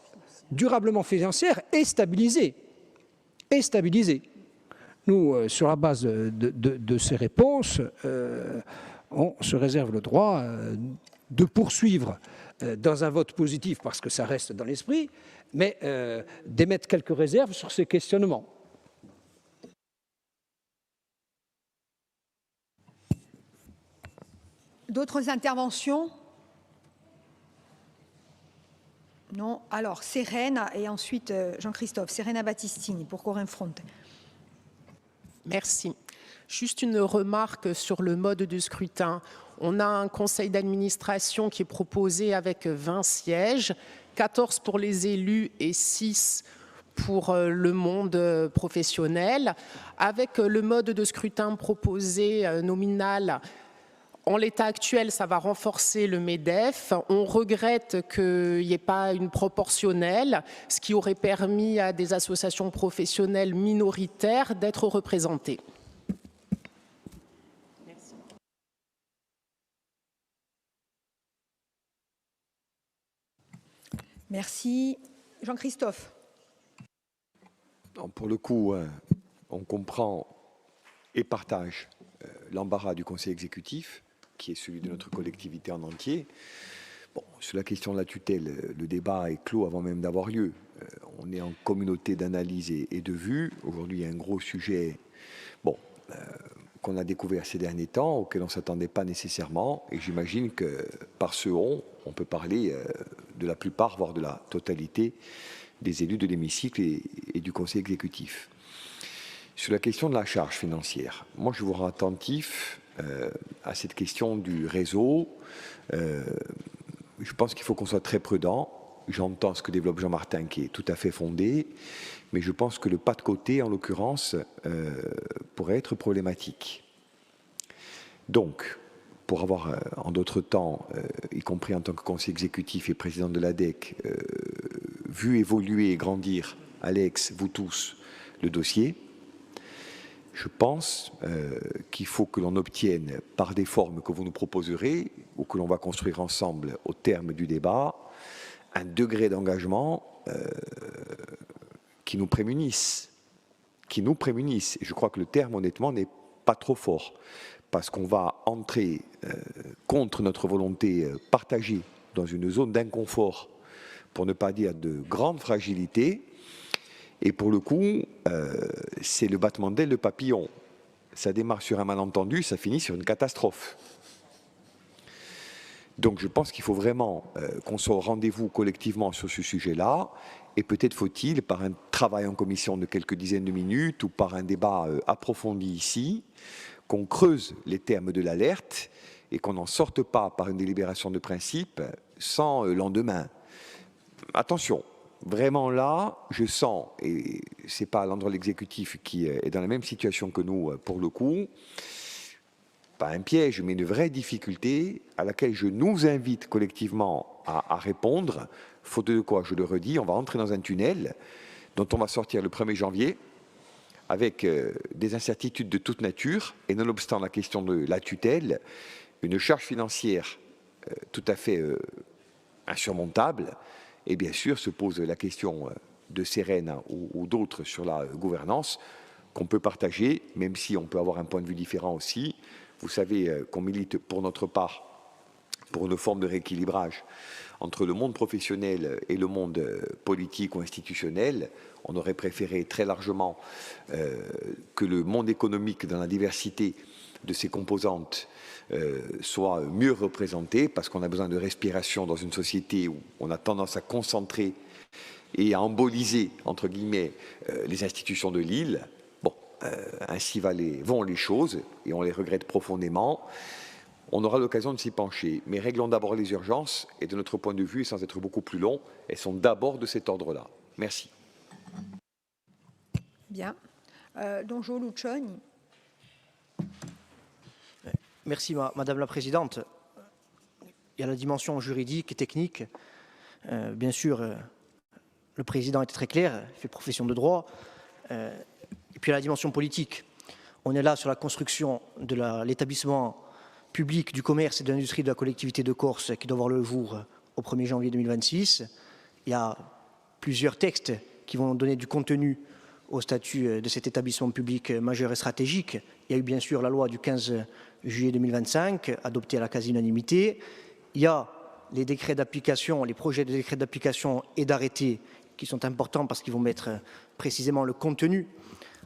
durablement financières et stabilisées. Nous, sur la base de ces réponses, on se réserve le droit de poursuivre dans un vote positif, parce que ça reste dans l'esprit, mais d'émettre quelques réserves sur ces questionnements. D'autres interventions? Non. Alors, Serena et ensuite Jean-Christophe. Serena Battistini pour Corinne Fronte. Merci. Juste une remarque sur le mode de scrutin. On a un conseil d'administration qui est proposé avec 20 sièges, 14 pour les élus et 6 pour le monde professionnel. Avec le mode de scrutin proposé nominal, en l'état actuel, ça va renforcer le MEDEF. On regrette qu'il n'y ait pas une proportionnelle, ce qui aurait permis à des associations professionnelles minoritaires d'être représentées. Merci. Merci. Jean-Christophe. Pour le coup, on comprend et partage l'embarras du Conseil exécutif, qui est celui de notre collectivité en entier. Bon, sur la question de la tutelle, le débat est clos avant même d'avoir lieu. On est en communauté d'analyse et de vue. Aujourd'hui, il y a un gros sujet qu'on a découvert ces derniers temps, auquel on ne s'attendait pas nécessairement. Et j'imagine que par ce on peut parler de la plupart, voire de la totalité des élus de l'hémicycle et du Conseil exécutif. Sur la question de la charge financière, moi je vous rends attentif à cette question du réseau. Je pense qu'il faut qu'on soit très prudent. J'entends ce que développe Jean-Martin qui est tout à fait fondé, mais je pense que le pas de côté, en l'occurrence, pourrait être problématique. Donc, pour avoir, en d'autres temps, y compris en tant que conseiller exécutif et président de l'ADEC, vu évoluer et grandir, Alex, vous tous, le dossier, je pense qu'il faut que l'on obtienne, par des formes que vous nous proposerez, ou que l'on va construire ensemble au terme du débat, un degré d'engagement qui nous prémunisse. Et je crois que le terme, honnêtement, n'est pas trop fort, parce qu'on va entrer contre notre volonté partagée dans une zone d'inconfort, pour ne pas dire de grande fragilité. Et pour le coup, c'est le battement d'aile de papillon. Ça démarre sur un malentendu, ça finit sur une catastrophe. Donc je pense qu'il faut vraiment qu'on soit au rendez-vous collectivement sur ce sujet-là. Et peut-être faut-il, par un travail en commission de quelques dizaines de minutes ou par un débat approfondi ici, qu'on creuse les termes de l'alerte et qu'on n'en sorte pas par une délibération de principe sans lendemain. Attention. Vraiment là, je sens, et ce n'est pas l'endroit de l'exécutif qui est dans la même situation que nous pour le coup, pas un piège, mais une vraie difficulté à laquelle je nous invite collectivement à répondre, faute de quoi, je le redis, on va entrer dans un tunnel dont on va sortir le 1er janvier avec des incertitudes de toute nature, et nonobstant la question de la tutelle, une charge financière tout à fait insurmontable. Et bien sûr, se pose la question de Serena ou d'autres sur la gouvernance qu'on peut partager, même si on peut avoir un point de vue différent aussi. Vous savez qu'on milite pour notre part pour une forme de rééquilibrage entre le monde professionnel et le monde politique ou institutionnel. On aurait préféré très largement que le monde économique, dans la diversité de ses composantes, soit mieux représenté, parce qu'on a besoin de respiration dans une société où on a tendance à concentrer et à emboliser, entre guillemets, les institutions de l'île. Bon, ainsi vont les choses, et on les regrette profondément. On aura l'occasion de s'y pencher, mais réglons d'abord les urgences, et de notre point de vue, sans être beaucoup plus long, elles sont d'abord de cet ordre-là. Merci. Bien. Donjo Luccioni. Merci Madame la Présidente. Il y a la dimension juridique et technique. Bien sûr, le Président était très clair, il fait profession de droit. Et puis il y a la dimension politique. On est là sur la construction de l'établissement public du commerce et de l'industrie de la collectivité de Corse qui doit voir le jour au 1er janvier 2026. Il y a plusieurs textes qui vont donner du contenu au statut de cet établissement public majeur et stratégique. Il y a eu bien sûr la loi du 15 juillet 2025, adoptée à la quasi-unanimité. Il y a les décrets d'application, les projets de décrets d'application et d'arrêtés qui sont importants parce qu'ils vont mettre précisément le contenu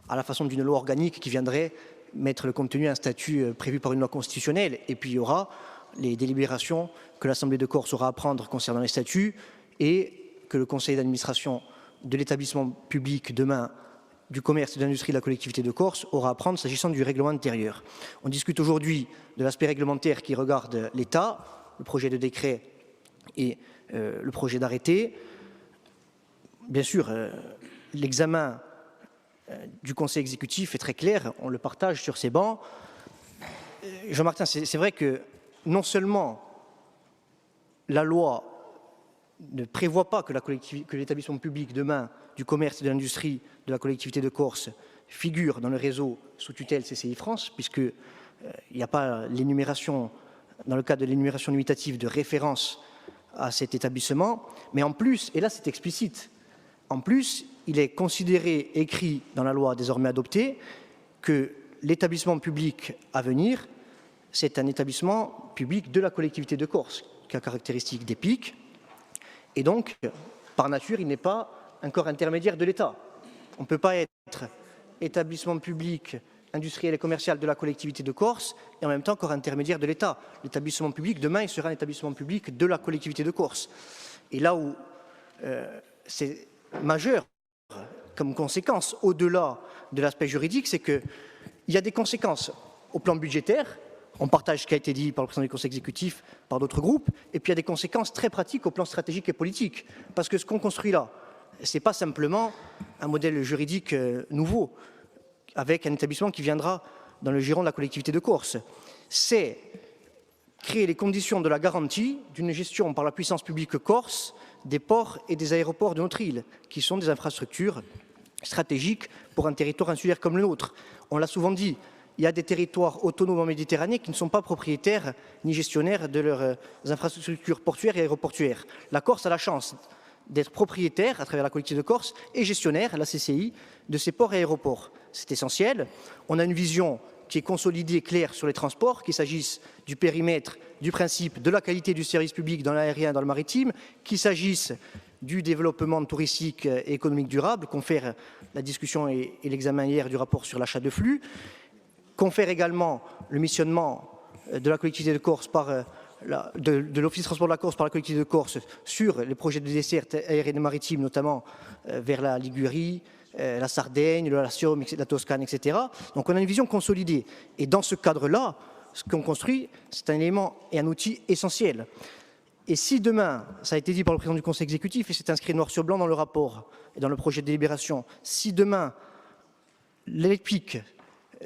à la façon d'une loi organique qui viendrait mettre le contenu à un statut prévu par une loi constitutionnelle. Et puis il y aura les délibérations que l'Assemblée de Corse aura à prendre concernant les statuts et que le conseil d'administration de l'établissement public demain du commerce et de l'industrie de la collectivité de Corse aura à prendre s'agissant du règlement intérieur. On discute aujourd'hui de l'aspect réglementaire qui regarde l'État, le projet de décret et le projet d'arrêté. Bien sûr, l'examen du conseil exécutif est très clair, on le partage sur ces bancs. Jean-Martin, c'est vrai que non seulement la loi ne prévoit pas que l'établissement public demain du commerce et de l'industrie de la collectivité de Corse figure dans le réseau sous tutelle CCI France, puisqu'il n'y a pas l'énumération, dans le cadre de l'énumération limitative, de référence à cet établissement, mais en plus, et là c'est explicite, en plus, il est considéré, écrit dans la loi désormais adoptée, que l'établissement public à venir, c'est un établissement public de la collectivité de Corse, qui a caractéristique d'EPIC, et donc, par nature, il n'est pas un corps intermédiaire de l'État. On ne peut pas être établissement public industriel et commercial de la collectivité de Corse et en même temps corps intermédiaire de l'État. L'établissement public, demain, il sera un établissement public de la collectivité de Corse. Et là où c'est majeur comme conséquence, au-delà de l'aspect juridique, c'est qu'il y a des conséquences au plan budgétaire. On partage ce qui a été dit par le président du conseil exécutif, par d'autres groupes, et puis il y a des conséquences très pratiques au plan stratégique et politique. Parce que ce qu'on construit là, ce n'est pas simplement un modèle juridique nouveau, avec un établissement qui viendra dans le giron de la collectivité de Corse. C'est créer les conditions de la garantie d'une gestion par la puissance publique corse des ports et des aéroports de notre île, qui sont des infrastructures stratégiques pour un territoire insulaire comme le nôtre. On l'a souvent dit, il y a des territoires autonomes en Méditerranée qui ne sont pas propriétaires ni gestionnaires de leurs infrastructures portuaires et aéroportuaires. La Corse a la chance d'être propriétaire, à travers la collectivité de Corse, et gestionnaire, la CCI, de ces ports et aéroports. C'est essentiel. On a une vision qui est consolidée, claire sur les transports, qu'il s'agisse du périmètre, du principe, de la qualité du service public dans l'aérien et dans le maritime, qu'il s'agisse du développement touristique et économique durable, confère la discussion et l'examen hier du rapport sur l'achat de flux, confère également le missionnement de la collectivité de Corse par de l'Office de transport de la Corse par la collectivité de Corse sur les projets de desserte aérienne et maritime, notamment vers la Ligurie, la Sardaigne, le Latium, la Toscane, etc. Donc on a une vision consolidée. Et dans ce cadre-là, ce qu'on construit, c'est un élément et un outil essentiel. Et si demain, ça a été dit par le président du conseil exécutif, et c'est inscrit noir sur blanc dans le rapport et dans le projet de délibération, si demain l'EPIC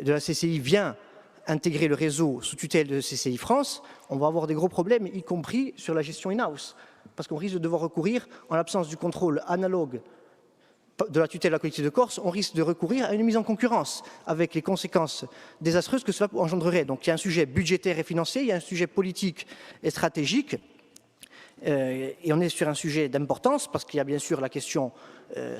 de la CCI vient intégrer le réseau sous tutelle de CCI France, on va avoir des gros problèmes, y compris sur la gestion in-house, parce qu'on risque de devoir recourir, en l'absence du contrôle analogue de la tutelle de la collectivité de Corse, on risque de recourir à une mise en concurrence, avec les conséquences désastreuses que cela engendrerait. Donc il y a un sujet budgétaire et financier, il y a un sujet politique et stratégique, et on est sur un sujet d'importance, parce qu'il y a bien sûr la question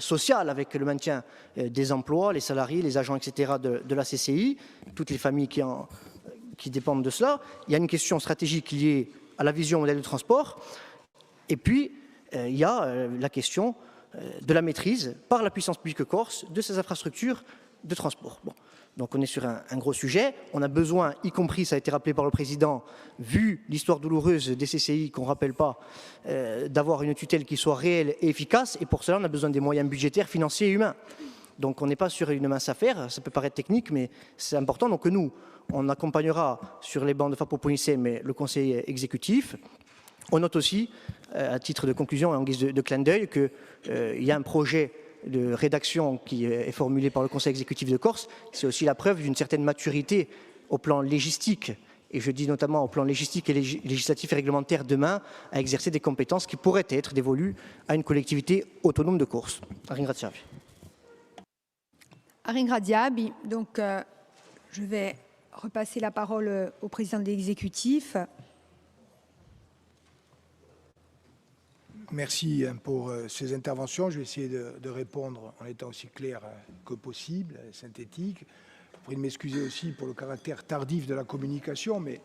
sociale, avec le maintien des emplois, les salariés, les agents, etc. de la CCI, toutes les familles qui dépendent de cela. Il y a une question stratégique liée à la vision modèle de transport. Et puis, il y a la question de la maîtrise par la puissance publique corse de ces infrastructures de transport. Bon. Donc on est sur un gros sujet. On a besoin, y compris, ça a été rappelé par le président, vu l'histoire douloureuse des CCI, qu'on ne rappelle pas, d'avoir une tutelle qui soit réelle et efficace. Et pour cela, on a besoin des moyens budgétaires, financiers et humains. Donc on n'est pas sur une mince affaire, ça peut paraître technique, mais c'est important. Donc nous, on accompagnera sur les bancs de FAPO.IC, mais le conseil exécutif. On note aussi, à titre de conclusion et en guise de clin d'œil, qu'il y a un projet de rédaction qui est formulé par le conseil exécutif de Corse. C'est aussi la preuve d'une certaine maturité au plan légistique et je dis notamment au plan légistique et législatif et réglementaire demain, à exercer des compétences qui pourraient être dévolues à une collectivité autonome de Corse. Aringra Diaby, donc je vais repasser la parole au président de l'exécutif. Merci pour ces interventions. Je vais essayer de répondre en étant aussi clair que possible, synthétique. Je prie de m'excuser aussi pour le caractère tardif de la communication, mais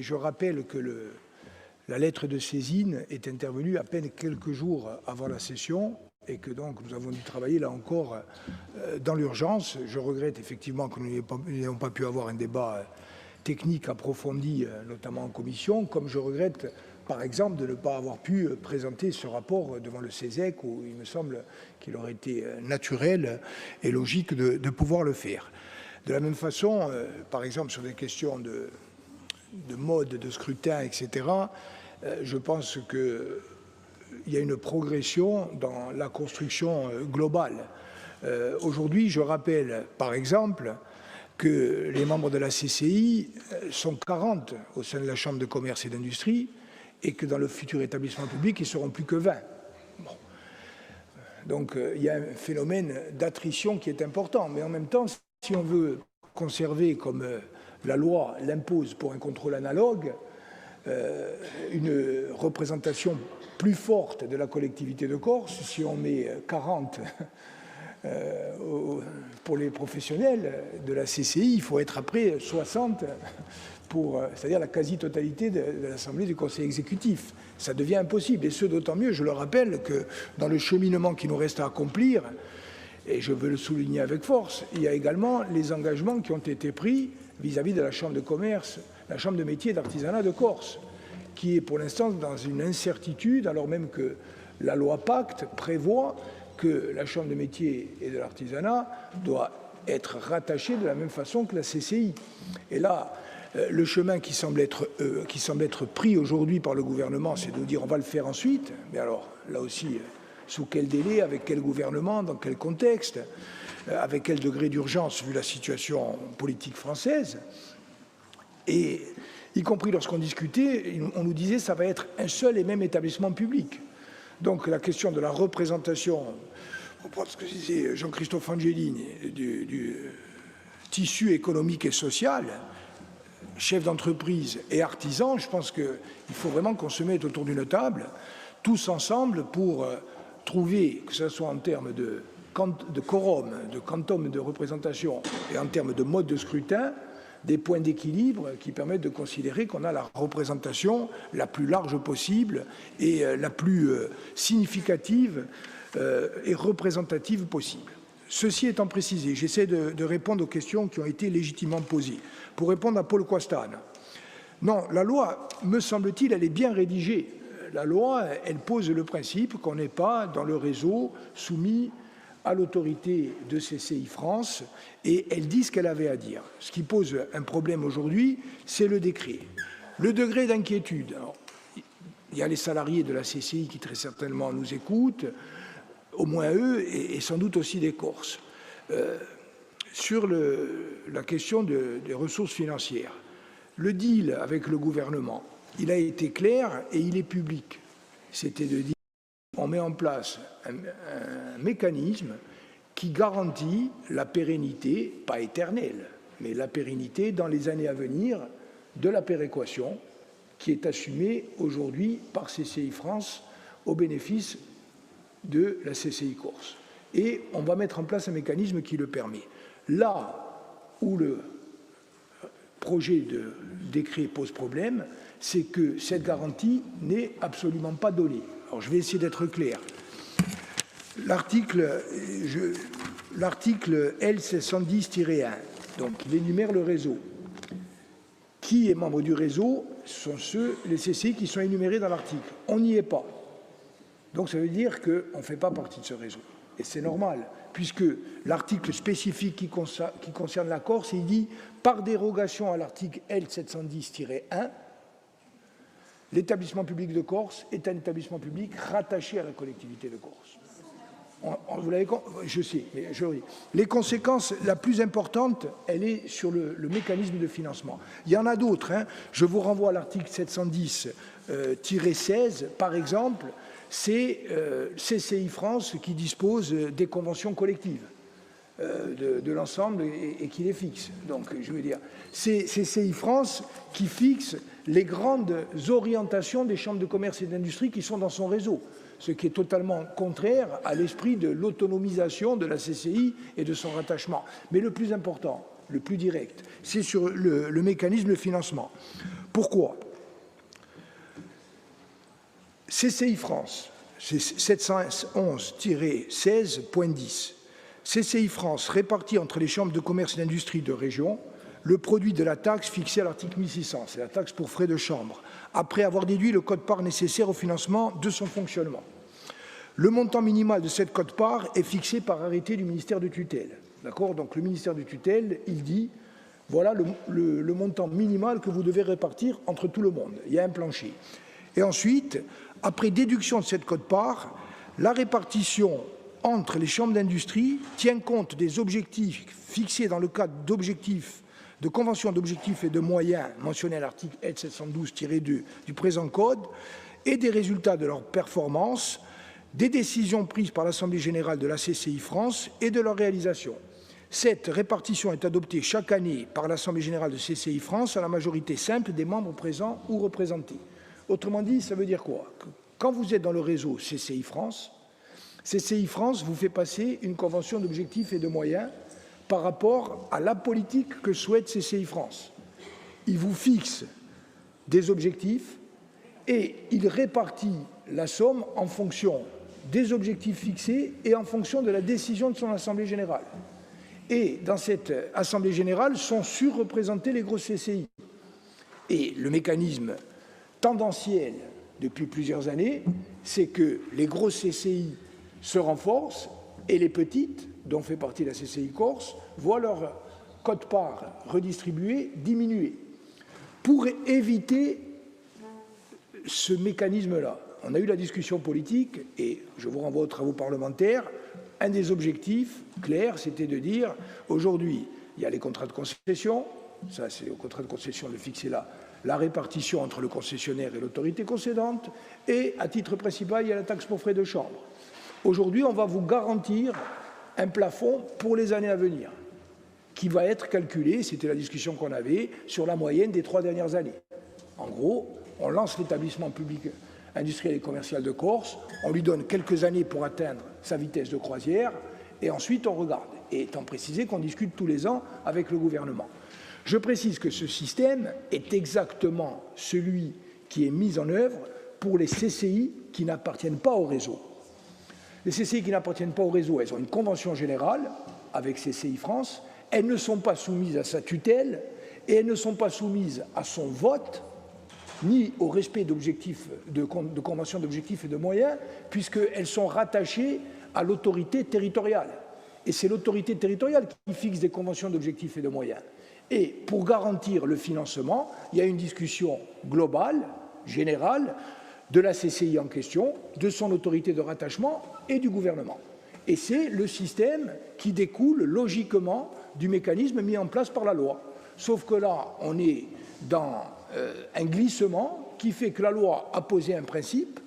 je rappelle que la lettre de saisine est intervenue à peine quelques jours avant la session et que donc nous avons dû travailler là encore dans l'urgence. Je regrette effectivement que nous n'ayons pas pu avoir un débat technique approfondi, notamment en commission, comme je regrette par exemple de ne pas avoir pu présenter ce rapport devant le CESEC, où il me semble qu'il aurait été naturel et logique de pouvoir le faire. De la même façon, par exemple sur des questions de mode de scrutin, etc., je pense qu'il y a une progression dans la construction globale. Aujourd'hui, je rappelle, par exemple, que les membres de la CCI sont 40 au sein de la Chambre de commerce et d'industrie et que dans le futur établissement public, ils ne seront plus que 20. Bon. Donc, il y a un phénomène d'attrition qui est important. Mais en même temps, si on veut conserver, comme la loi l'impose pour un contrôle analogue, une représentation plus forte de la collectivité de Corse, si on met 40 pour les professionnels de la CCI, il faut être après 60 c'est-à-dire la quasi-totalité de l'Assemblée du Conseil exécutif. Ça devient impossible, et ce d'autant mieux, je le rappelle, que dans le cheminement qui nous reste à accomplir, et je veux le souligner avec force, il y a également les engagements qui ont été pris vis-à-vis de la Chambre de commerce, la Chambre de métier et d'artisanat de Corse, qui est pour l'instant dans une incertitude, alors même que la loi Pacte prévoit que la Chambre de métier et de l'artisanat doit être rattachée de la même façon que la CCI. Et là, le chemin qui semble être pris aujourd'hui par le gouvernement, c'est de dire on va le faire ensuite. Mais alors, là aussi, sous quel délai, avec quel gouvernement, dans quel contexte, avec quel degré d'urgence vu la situation politique française. Et y compris lorsqu'on discutait, on nous disait que ça va être un seul et même établissement public. Donc la question de la représentation, on prend ce que disait Jean-Christophe Angelini, du tissu économique et social, chefs d'entreprise et artisans, je pense qu'il faut vraiment qu'on se mette autour d'une table, tous ensemble, pour trouver, que ce soit en termes de quorum, de quantum de représentation et en termes de mode de scrutin, des points d'équilibre qui permettent de considérer qu'on a la représentation la plus large possible et la plus significative et représentative possible. Ceci étant précisé, j'essaie de répondre aux questions qui ont été légitimement posées. Pour répondre à Paul Quastane, non, la loi, me semble-t-il, elle est bien rédigée. La loi, elle pose le principe qu'on n'est pas dans le réseau soumis à l'autorité de CCI France, et elle dit ce qu'elle avait à dire. Ce qui pose un problème aujourd'hui, c'est le décret. Le degré d'inquiétude, il y a les salariés de la CCI qui très certainement nous écoutent, au moins eux, et sans doute aussi des Corses. Sur la question des ressources financières, le deal avec le gouvernement, il a été clair et il est public. C'était de dire on met en place un mécanisme qui garantit la pérennité, pas éternelle, mais la pérennité dans les années à venir de la péréquation qui est assumée aujourd'hui par CCI France au bénéfice de la CCI Corse. Et on va mettre en place un mécanisme qui le permet. Là où le projet de décret pose problème, c'est que cette garantie n'est absolument pas donnée. Alors je vais essayer d'être clair. L'article L710-1, donc il énumère le réseau. Qui est membre du réseau? Ce sont les CCI qui sont énumérés dans l'article. On n'y est pas. Donc ça veut dire qu'on ne fait pas partie de ce réseau. Et c'est normal, puisque l'article spécifique qui concerne la Corse, il dit « Par dérogation à l'article L710-1, l'établissement public de Corse est un établissement public rattaché à la collectivité de Corse. » Vous l'avez, je sais, mais les conséquences, la plus importante, elle est sur le mécanisme de financement. Il y en a d'autres. Hein. Je vous renvoie à l'article 710-16, par exemple, c'est CCI France qui dispose des conventions collectives de l'ensemble et qui les fixe. Donc, je veux dire, c'est CCI France qui fixe les grandes orientations des chambres de commerce et d'industrie qui sont dans son réseau, ce qui est totalement contraire à l'esprit de l'autonomisation de la CCI et de son rattachement. Mais le plus important, le plus direct, c'est sur le mécanisme de financement. Pourquoi ? CCI France, c'est 711-16.10. CCI France répartit entre les chambres de commerce et d'industrie de région le produit de la taxe fixée à l'article 1600, c'est la taxe pour frais de chambre, après avoir déduit le quote-part nécessaire au financement de son fonctionnement. Le montant minimal de cette quote-part est fixé par arrêté du ministère de tutelle. D'accord ? Donc le ministère de tutelle, il dit, voilà le montant minimal que vous devez répartir entre tout le monde. Il y a un plancher. Et ensuite, après déduction de cette quote-part, la répartition entre les chambres d'industrie tient compte des objectifs fixés dans le cadre d'objectifs de convention d'objectifs et de moyens mentionnés à l'article L712-2 du présent Code et des résultats de leur performance, des décisions prises par l'Assemblée générale de la CCI France et de leur réalisation. Cette répartition est adoptée chaque année par l'Assemblée générale de CCI France à la majorité simple des membres présents ou représentés. Autrement dit, ça veut dire quoi ? Quand vous êtes dans le réseau CCI France vous fait passer une convention d'objectifs et de moyens par rapport à la politique que souhaite CCI France. Il vous fixe des objectifs et il répartit la somme en fonction des objectifs fixés et en fonction de la décision de son Assemblée générale. Et dans cette Assemblée générale sont surreprésentés les grosses CCI. Et le mécanisme tendanciel depuis plusieurs années, c'est que les grosses CCI se renforcent et les petites, dont fait partie la CCI Corse, voient leur quote-part redistribuée diminuer. Pour éviter ce mécanisme-là, on a eu la discussion politique et je vous renvoie aux travaux parlementaires. Un des objectifs clairs, c'était de dire aujourd'hui, il y a les contrats de concession, ça c'est au contrat de concession de fixer la répartition entre le concessionnaire et l'autorité concédante, et à titre principal, il y a la taxe pour frais de chambre. Aujourd'hui, on va vous garantir un plafond pour les années à venir, qui va être calculé, c'était la discussion qu'on avait, sur la moyenne des 3 dernières années. En gros, on lance l'établissement public industriel et commercial de Corse, on lui donne quelques années pour atteindre sa vitesse de croisière, et ensuite on regarde. Et étant précisé qu'on discute tous les ans avec le gouvernement. Je précise que ce système est exactement celui qui est mis en œuvre pour les CCI qui n'appartiennent pas au réseau. Les CCI qui n'appartiennent pas au réseau, elles ont une convention générale avec CCI France, elles ne sont pas soumises à sa tutelle et elles ne sont pas soumises à son vote, ni au respect d'objectifs, de conventions d'objectifs et de moyens, puisqu'elles sont rattachées à l'autorité territoriale. Et c'est l'autorité territoriale qui fixe des conventions d'objectifs et de moyens. Et pour garantir le financement, il y a une discussion globale, générale, de la CCI en question, de son autorité de rattachement et du gouvernement. Et c'est le système qui découle logiquement du mécanisme mis en place par la loi. Sauf que là, on est dans un glissement qui fait que la loi a posé un principe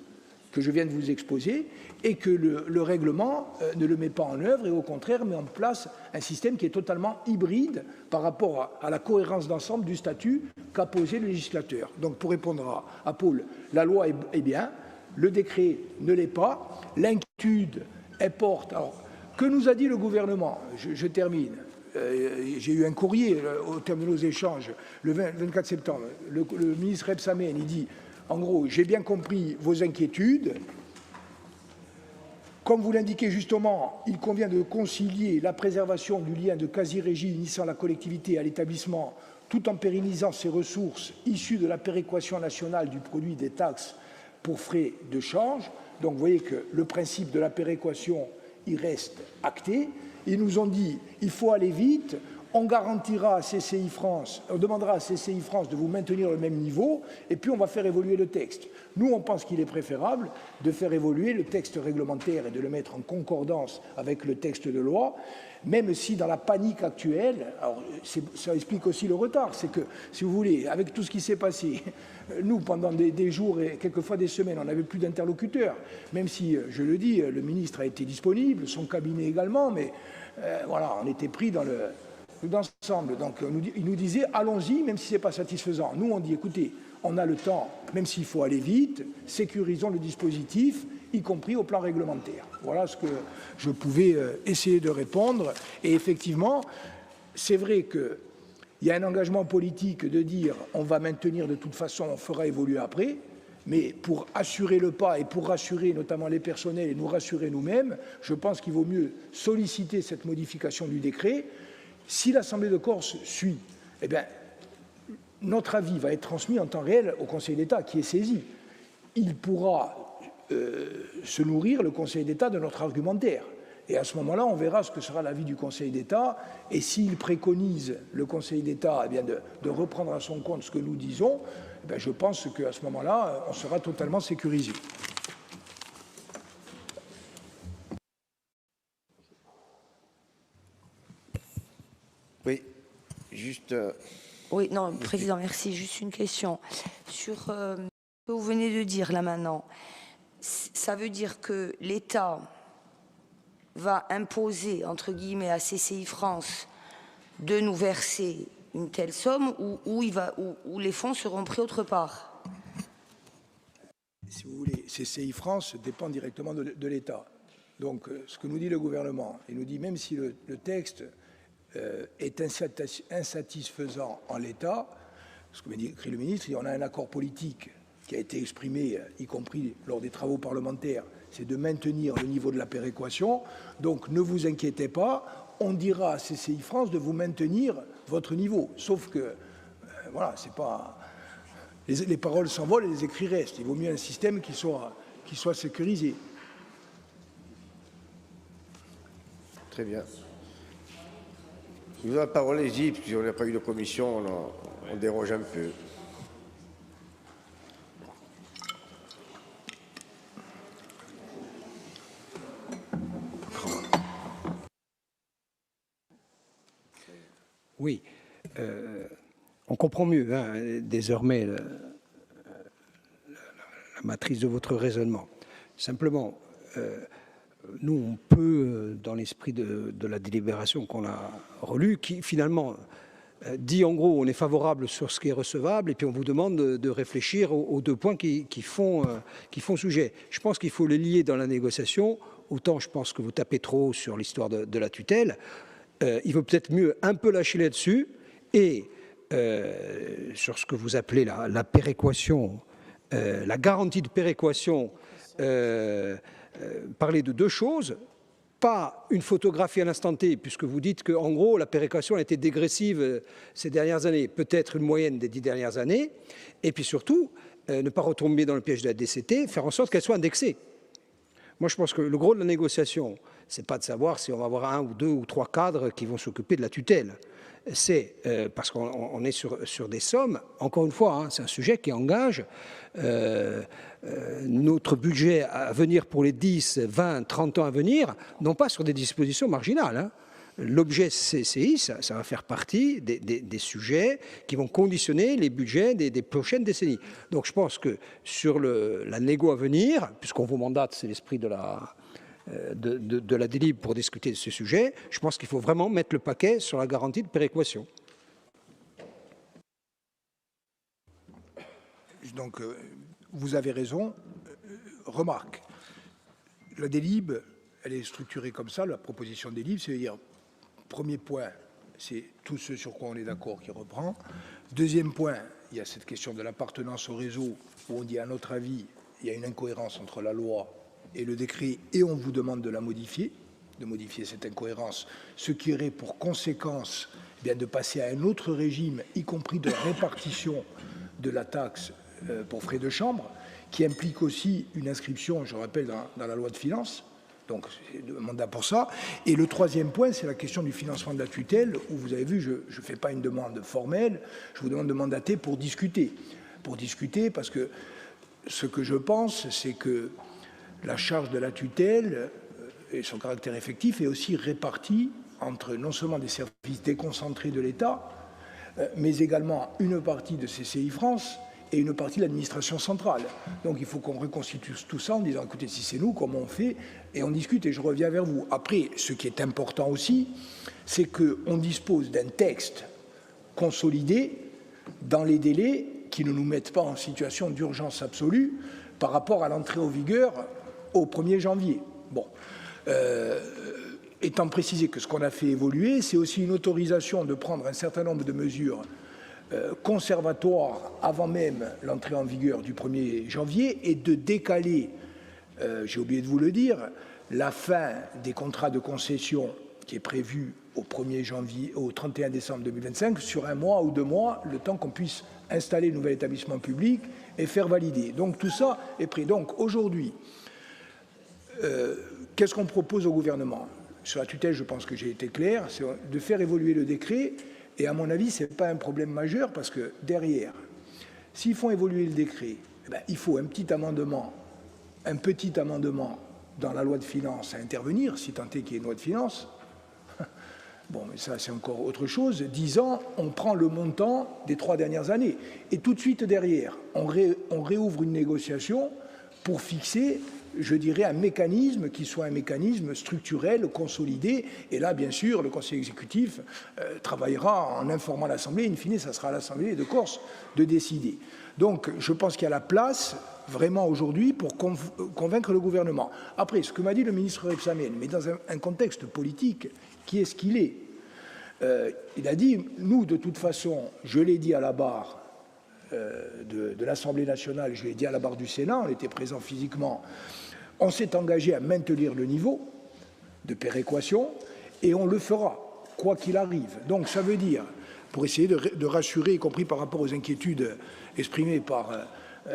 que je viens de vous exposer et que le règlement ne le met pas en œuvre et au contraire met en place un système qui est totalement hybride par rapport à la cohérence d'ensemble du statut qu'a posé le législateur. Donc pour répondre à Paul, la loi est bien, le décret ne l'est pas, l'inquiétude est porte. Alors, que nous a dit le gouvernement ? Je termine. J'ai eu un courrier au terme de nos échanges le 24 septembre. Le ministre Rebsamen, il dit, en gros, j'ai bien compris vos inquiétudes. Comme vous l'indiquez justement, il convient de concilier la préservation du lien de quasi-régie unissant la collectivité à l'établissement tout en pérennisant ses ressources issues de la péréquation nationale du produit des taxes pour frais de change. Donc vous voyez que le principe de la péréquation, il reste acté. Ils nous ont dit il faut aller vite, on garantira à CCI France, on demandera à CCI France de vous maintenir le même niveau, et puis on va faire évoluer le texte. Nous, on pense qu'il est préférable de faire évoluer le texte réglementaire et de le mettre en concordance avec le texte de loi, même si dans la panique actuelle, alors ça explique aussi le retard, c'est que, si vous voulez, avec tout ce qui s'est passé, nous, pendant des jours et quelquefois des semaines, on n'avait plus d'interlocuteurs, même si, je le dis, le ministre a été disponible, son cabinet également, mais voilà, on était pris dans l'ensemble. Donc, il nous disait, allons-y, même si ce n'est pas satisfaisant. Nous, on dit, écoutez, on a le temps, même s'il faut aller vite, sécurisons le dispositif, y compris au plan réglementaire. Voilà ce que je pouvais essayer de répondre. Et effectivement, c'est vrai qu'il y a un engagement politique de dire on va maintenir de toute façon, on fera évoluer après, mais pour assurer le pas et pour rassurer notamment les personnels et nous rassurer nous-mêmes, je pense qu'il vaut mieux solliciter cette modification du décret. Si l'Assemblée de Corse suit, eh bien, notre avis va être transmis en temps réel au Conseil d'État qui est saisi. Il pourra se nourrir, le Conseil d'État, de notre argumentaire. Et à ce moment-là, on verra ce que sera l'avis du Conseil d'État. Et s'il préconise, le Conseil d'État, eh bien, de reprendre à son compte ce que nous disons, eh bien, je pense qu'à ce moment-là, on sera totalement sécurisé. Oui, juste... Oui, non, Président, merci. Juste une question. Sur ce que vous venez de dire là maintenant, ça veut dire que l'État va imposer, entre guillemets, à CCI France de nous verser une telle somme ou les fonds seront pris autre part? Si vous voulez, CCI France dépend directement de l'État. Donc, ce que nous dit le gouvernement, il nous dit même si le texte est insatisfaisant en l'état, ce que écrit le ministre, on a un accord politique qui a été exprimé, y compris lors des travaux parlementaires, c'est de maintenir le niveau de la péréquation. Donc ne vous inquiétez pas, on dira à CCI France de vous maintenir votre niveau. Sauf que, voilà, c'est pas... Les paroles s'envolent et les écrits restent. Il vaut mieux un système qui soit sécurisé. Très bien. Je vous donne la parole, allez-y, parce qu'on n'a pas eu de commission, on déroge un peu. Oui, on comprend mieux désormais la matrice de votre raisonnement. Simplement, nous, on peut, dans l'esprit de la délibération qu'on a relue, qui finalement dit en gros on est favorable sur ce qui est recevable et puis on vous demande de réfléchir aux deux points qui font sujet. Je pense qu'il faut les lier dans la négociation. Autant je pense que vous tapez trop sur l'histoire de la tutelle. Il vaut peut-être mieux un peu lâcher là-dessus et sur ce que vous appelez la péréquation, la garantie de péréquation, parler de deux choses, pas une photographie à l'instant T, puisque vous dites qu'en gros la péréquation a été dégressive ces dernières années, peut-être une moyenne des 10 dernières années, et puis surtout ne pas retomber dans le piège de la DCT, faire en sorte qu'elle soit indexée. Moi je pense que le gros de la négociation, c'est pas de savoir si on va avoir 1 ou 2 ou 3 cadres qui vont s'occuper de la tutelle. C'est parce qu'on est sur des sommes, encore une fois, c'est un sujet qui engage notre budget à venir pour les 10, 20, 30 ans à venir, non pas sur des dispositions marginales. L'objet CCI, ça va faire partie des sujets qui vont conditionner les budgets des prochaines décennies. Donc je pense que sur la négo à venir, puisqu'on vous mandate, c'est l'esprit de la délib pour discuter de ce sujet, je pense qu'il faut vraiment mettre le paquet sur la garantie de péréquation. Donc, vous avez raison. Remarque, la délib, elle est structurée comme ça, la proposition de délib, c'est-à-dire, premier point, c'est tout ce sur quoi on est d'accord qui reprend. Deuxième point, il y a cette question de l'appartenance au réseau, où on dit, à notre avis, il y a une incohérence entre la loi et le décret, et on vous demande de modifier cette incohérence, ce qui aurait pour conséquence de passer à un autre régime, y compris de répartition de la taxe pour frais de chambre, qui implique aussi une inscription, je rappelle, dans la loi de finances, Donc, c'est un mandat pour ça. Et le troisième point, c'est la question du financement de la tutelle, où vous avez vu, je ne fais pas une demande formelle, je vous demande de mandater pour discuter. Pour discuter, parce que ce que je pense, c'est que la charge de la tutelle et son caractère effectif est aussi réparti entre non seulement des services déconcentrés de l'État, mais également une partie de CCI France et une partie de l'administration centrale. Donc il faut qu'on reconstitue tout ça en disant, écoutez, si c'est nous, comment on fait? Et on discute et je reviens vers vous. Après, ce qui est important aussi, c'est qu'on dispose d'un texte consolidé dans les délais qui ne nous mettent pas en situation d'urgence absolue par rapport à l'entrée en vigueur au 1er janvier. Bon. Étant précisé que ce qu'on a fait évoluer, c'est aussi une autorisation de prendre un certain nombre de mesures conservatoires avant même l'entrée en vigueur du 1er janvier et de décaler, j'ai oublié de vous le dire, la fin des contrats de concession qui est prévue au 1er janvier, au 31 décembre 2025 sur 1 mois ou 2 mois, le temps qu'on puisse installer le nouvel établissement public et faire valider. Donc tout ça est pris. Donc aujourd'hui, qu'est-ce qu'on propose au gouvernement? Sur la tutelle, je pense que j'ai été clair, c'est de faire évoluer le décret. Et à mon avis, ce n'est pas un problème majeur parce que derrière, s'ils font évoluer le décret, eh bien, il faut un petit amendement dans la loi de finances à intervenir, si tant est qu'il y ait une loi de finances. Bon, mais ça, c'est encore autre chose. Disant, on prend le montant des 3 dernières années. Et tout de suite derrière, on réouvre une négociation pour fixer, je dirais, un mécanisme qui soit un mécanisme structurel, consolidé. Et là, bien sûr, le Conseil exécutif travaillera en informant l'Assemblée. In fine, ça sera à l'Assemblée de Corse de décider. Donc, je pense qu'il y a la place, vraiment aujourd'hui, pour convaincre le gouvernement. Après, ce que m'a dit le ministre Rebsamen, mais dans un contexte politique qui est ce qu'il est, il a dit, nous, de toute façon, je l'ai dit à la barre de l'Assemblée nationale, je l'ai dit à la barre du Sénat, on était présents physiquement, on s'est engagé à maintenir le niveau de péréquation et on le fera, quoi qu'il arrive. Donc ça veut dire, pour essayer de rassurer, y compris par rapport aux inquiétudes exprimées par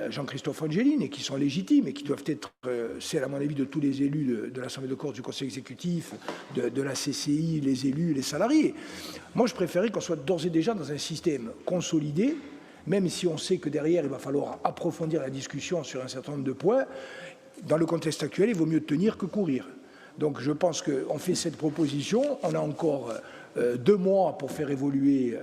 Jean-Christophe Angeline, et qui sont légitimes, et qui doivent être celles, à mon avis, de tous les élus de l'Assemblée de Corse, du Conseil exécutif, de la CCI, les élus, les salariés. Moi, je préférais qu'on soit d'ores et déjà dans un système consolidé, même si on sait que derrière, il va falloir approfondir la discussion sur un certain nombre de points. Dans le contexte actuel, il vaut mieux tenir que courir. Donc je pense qu'on fait cette proposition, on a encore 2 mois pour faire évoluer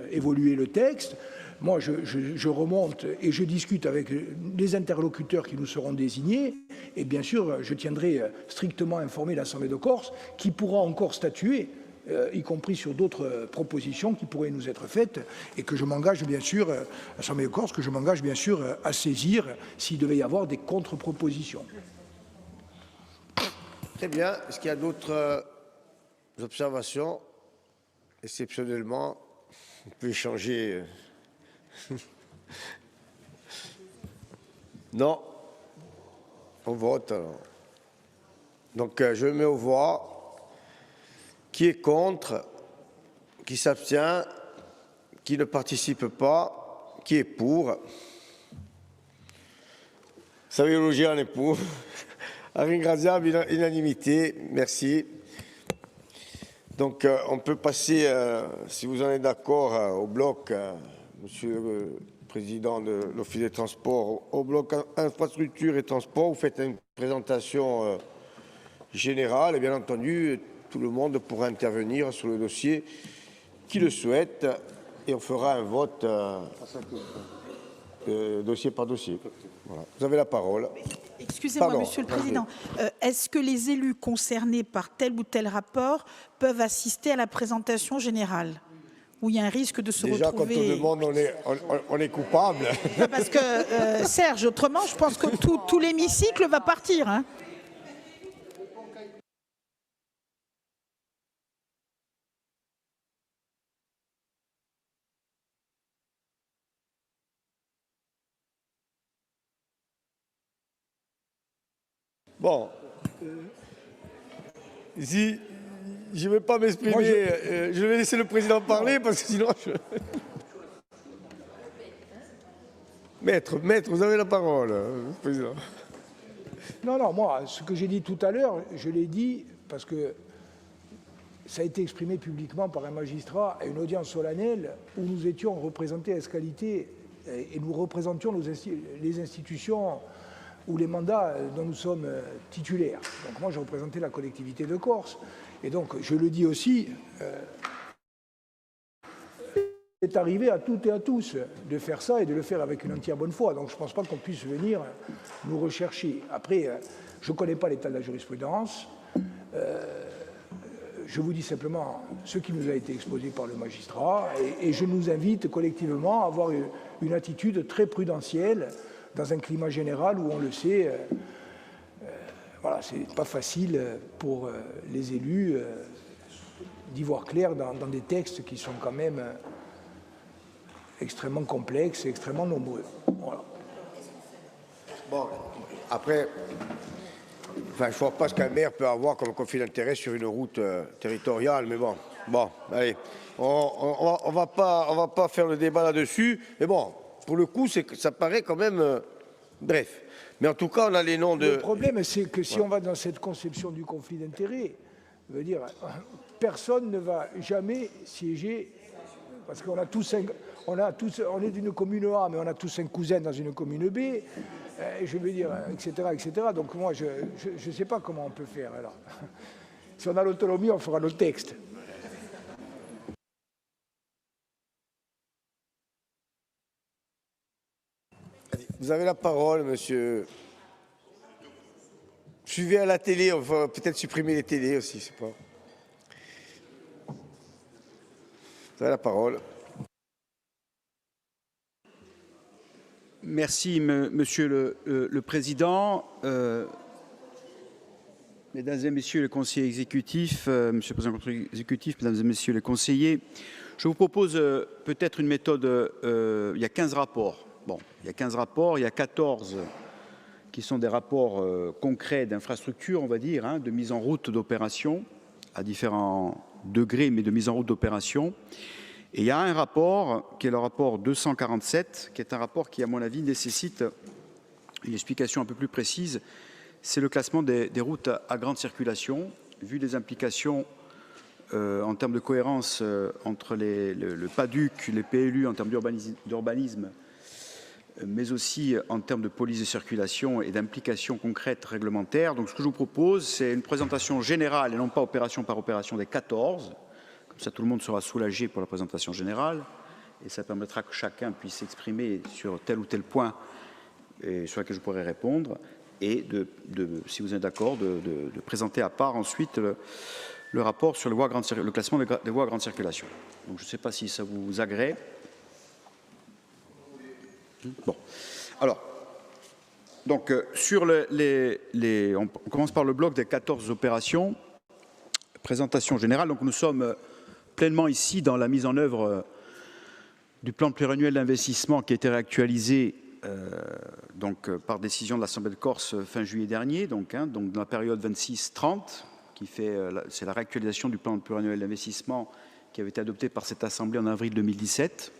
le texte. Moi, je remonte et je discute avec les interlocuteurs qui nous seront désignés. Et bien sûr, je tiendrai strictement informé l'Assemblée de Corse, qui pourra encore statuer, y compris sur d'autres propositions qui pourraient nous être faites, et que je m'engage bien sûr, l'Assemblée de Corse, que je m'engage bien sûr à saisir s'il devait y avoir des contre-propositions. Très bien. Est-ce qu'il y a d'autres observations? Exceptionnellement, on peut échanger. Non. On vote alors. Donc je mets aux voix. Qui est contre? Qui s'abstient? Qui ne participe pas? Qui est pour? Saviologia est pour. Ringraziable, unanimité. Merci. Donc on peut passer, si vous en êtes d'accord, au bloc, Monsieur le Président de l'Office des Transports, au bloc infrastructure et transport. Vous faites une présentation générale et bien entendu, tout le monde pourra intervenir sur le dossier qui le souhaite et on fera un vote dossier par dossier. Voilà. Vous avez la parole. Excusez-moi, Monsieur le Président. Est-ce que les élus concernés par tel ou tel rapport peuvent assister à la présentation générale? Où il y a un risque de se retrouver... Déjà, quand on demande, on est coupable. Parce que, Serge, autrement, je pense que tout l'hémicycle va partir. Hein. Bon, si je ne vais pas m'exprimer, je vais laisser le président parler parce que sinon je... Maître, vous avez la parole, président. Non, non, moi, ce que j'ai dit tout à l'heure, je l'ai dit parce que ça a été exprimé publiquement par un magistrat à une audience solennelle où nous étions représentés à égalité et nous représentions les institutions ou les mandats dont nous sommes titulaires. Donc moi, je représentais la collectivité de Corse. Et donc, je le dis aussi, c'est arrivé à toutes et à tous de faire ça et de le faire avec une entière bonne foi. Donc je ne pense pas qu'on puisse venir nous rechercher. Après, je ne connais pas l'état de la jurisprudence. Je vous dis simplement ce qui nous a été exposé par le magistrat et je nous invite collectivement à avoir une attitude très prudentielle dans un climat général où on le sait, voilà, c'est pas facile pour les élus d'y voir clair dans des textes qui sont quand même extrêmement complexes et extrêmement nombreux. Voilà. Bon, après, enfin, je ne vois pas ce qu'un maire peut avoir comme conflit d'intérêt sur une route territoriale, mais bon, allez, on va pas faire le débat là-dessus, mais bon, pour le coup, ça paraît quand même bref. Mais en tout cas, on a les noms de... Le problème, c'est que si on va dans cette conception du conflit d'intérêt, je veux dire, personne ne va jamais siéger, parce qu'on a tous on est d'une commune A, mais on a tous un cousin dans une commune B, je veux dire, etc., etc. Donc moi, je ne sais pas comment on peut faire. Alors. Si on a l'autonomie, on fera nos textes. Vous avez la parole, monsieur. Suivez à la télé, on va peut-être supprimer les télés aussi, je sais pas. Vous avez la parole. Merci, Monsieur le Président. Mesdames et Messieurs les conseillers exécutifs, Monsieur le Président du Conseil exécutif, Mesdames et Messieurs les conseillers, je vous propose peut-être une méthode. Il y a 15 rapports. Bon, il y a 15 rapports, il y a 14 qui sont des rapports concrets d'infrastructure, on va dire, hein, de mise en route d'opérations à différents degrés, mais de mise en route d'opérations. Et il y a un rapport, qui est le rapport 247, qui est un rapport qui, à mon avis, nécessite une explication un peu plus précise. C'est le classement des routes à grande circulation, vu les implications en termes de cohérence entre le PADUC, les PLU, en termes d'urbanisme, mais aussi en termes de police de circulation et d'implications concrètes réglementaires. Donc ce que je vous propose, c'est une présentation générale et non pas opération par opération des 14. Comme ça, tout le monde sera soulagé pour la présentation générale et ça permettra que chacun puisse s'exprimer sur tel ou tel point sur lequel je pourrais répondre et, si vous êtes d'accord, de présenter à part ensuite le rapport sur le classement des voies à grande circulation. Donc je ne sais pas si ça vous agrée. Bon. Alors, donc, sur on commence par le bloc des 14 opérations. Présentation générale. Donc, nous sommes pleinement ici dans la mise en œuvre du plan pluriannuel d'investissement qui a été réactualisé par décision de l'Assemblée de Corse fin juillet dernier, donc dans la période 26-30, c'est la réactualisation du plan pluriannuel d'investissement qui avait été adopté par cette Assemblée en avril 2017,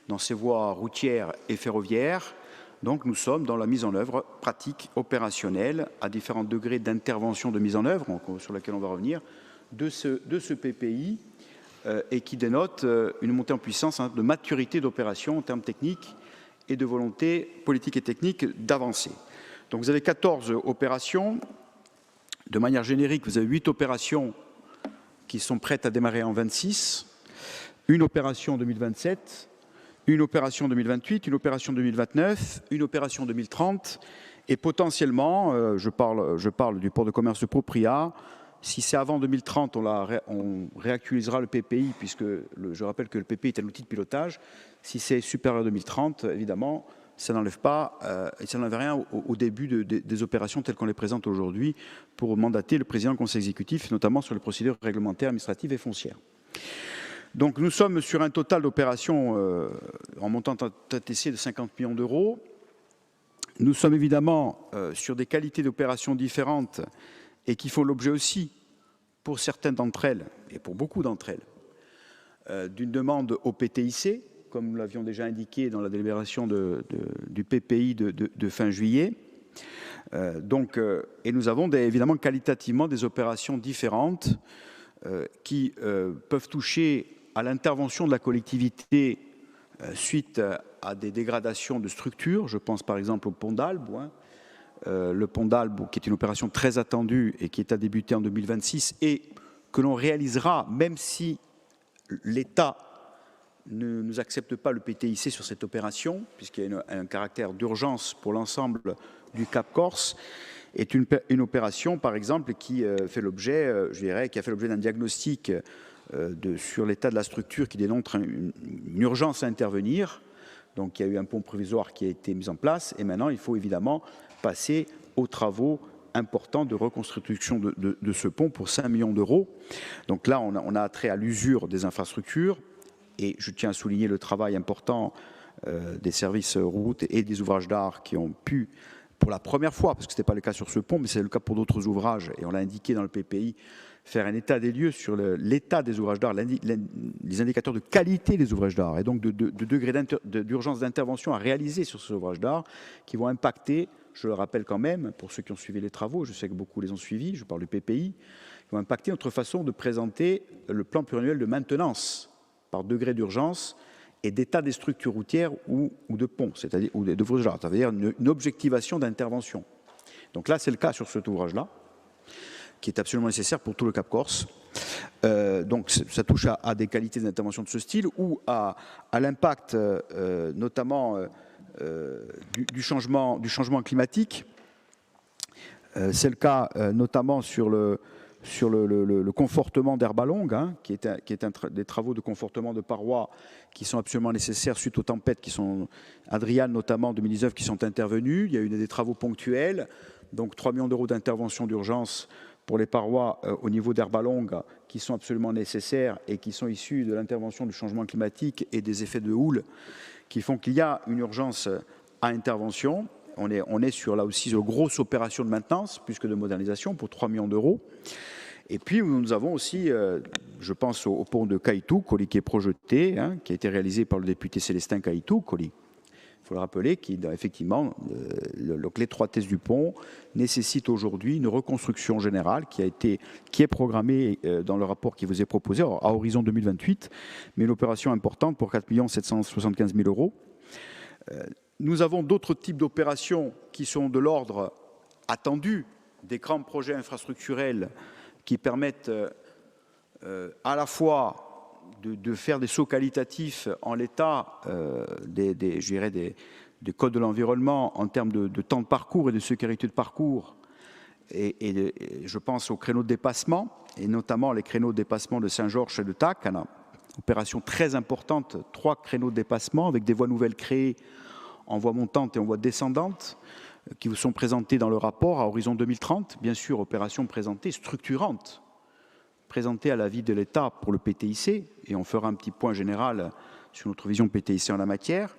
dans ses voies routières et ferroviaires. Donc nous sommes dans la mise en œuvre pratique, opérationnelle, à différents degrés d'intervention de mise en œuvre, sur laquelle on va revenir, de ce PPI, et qui dénote une montée en puissance de maturité d'opération en termes techniques et de volonté politique et technique d'avancer. Donc vous avez 14 opérations. De manière générique, vous avez 8 opérations qui sont prêtes à démarrer en 26, une opération en 2027, une opération en 2028, une opération en 2029, une opération en 2030 et potentiellement, je parle du port de commerce de Popria. Si c'est avant 2030, on réactualisera le PPI, puisque je rappelle que le PPI est un outil de pilotage. Si c'est supérieur à 2030, évidemment, ça n'enlève pas, et ça n'enlève rien au début des opérations telles qu'on les présente aujourd'hui pour mandater le président du Conseil exécutif, notamment sur les procédures réglementaires, administratives et foncières. Donc nous sommes sur un total d'opérations en montant TTC de 50 millions d'euros. Nous sommes évidemment sur des qualités d'opérations différentes et qui font l'objet aussi, pour certaines d'entre elles, et pour beaucoup d'entre elles, d'une demande au PTIC, comme nous l'avions déjà indiqué dans la délibération du PPI de fin juillet. Et nous avons évidemment qualitativement des opérations différentes qui peuvent toucher à l'intervention de la collectivité suite à des dégradations de structures. Je pense par exemple au pont d'Albe. Le pont d'Albe, qui est une opération très attendue et qui est à débuter en 2026 et que l'on réalisera même si l'État ne nous accepte pas le PTIC sur cette opération, puisqu'il y a un caractère d'urgence pour l'ensemble du Cap Corse, est une opération, par exemple, qui fait l'objet, je dirais, qui a fait l'objet d'un diagnostic sur l'état de la structure qui démontre une urgence à intervenir. Donc, il y a eu un pont provisoire qui a été mis en place, et maintenant, il faut évidemment passer aux travaux importants de reconstruction de ce pont pour 5 millions d'euros. Donc là, on a attrait à l'usure des infrastructures. Et je tiens à souligner le travail important des services routes et des ouvrages d'art qui ont pu, pour la première fois, parce que ce n'était pas le cas sur ce pont, mais c'est le cas pour d'autres ouvrages, et on l'a indiqué dans le PPI, faire un état des lieux sur l'état des ouvrages d'art, les indicateurs de qualité des ouvrages d'art, et donc de degré d'urgence d'intervention à réaliser sur ces ouvrages d'art, qui vont impacter, je le rappelle quand même, pour ceux qui ont suivi les travaux, je sais que beaucoup les ont suivis, je parle du PPI, qui vont impacter notre façon de présenter le plan pluriannuel de maintenance par degré d'urgence et d'état des structures routières ou de ponts, c'est-à-dire ou d'ouvrages d'art, c'est-à-dire une objectivation d'intervention. Donc là, c'est le cas sur cet ouvrage-là, qui est absolument nécessaire pour tout le Cap Corse. Donc ça touche à des qualités d'intervention de ce style ou à l'impact notamment du changement climatique. C'est le cas notamment sur le confortement d'herbe longue, qui est des travaux de confortement de parois qui sont absolument nécessaires suite aux tempêtes qui sont, Adriane notamment en 2019, qui sont intervenues. Il y a eu des travaux ponctuels, donc 3 millions d'euros d'intervention d'urgence pour les parois au niveau d'herbe longue qui sont absolument nécessaires et qui sont issus de l'intervention du changement climatique et des effets de houle qui font qu'il y a une urgence à intervention. On est sur, là aussi, sur une grosse opération de maintenance, plus que de modernisation, pour 3 millions d'euros. Et puis, nous avons aussi, je pense au pont de Caïtou, qui est projeté, qui a été réalisé par le député Célestin Caïtou, il faut le rappeler, qui, effectivement, l'étroitesse du pont nécessite aujourd'hui une reconstruction générale qui est programmée dans le rapport qui vous est proposé, à horizon 2028, mais une opération importante pour 4 775 000 euros. Nous avons d'autres types d'opérations qui sont de l'ordre attendu, des grands projets infrastructurels qui permettent à la fois de faire des sauts qualitatifs en l'état des codes de l'environnement en termes de temps de parcours et de sécurité de parcours. Et je pense aux créneaux de dépassement, et notamment les créneaux de dépassement de Saint-Georges et de Tacana. Opération très importante, 3 créneaux de dépassement avec des voies nouvelles créées en voie montante et en voie descendante, qui vous sont présentés dans le rapport à horizon 2030. Bien sûr, opération présentée, structurante, présentée à l'avis de l'État pour le PTIC, et on fera un petit point général sur notre vision PTIC en la matière.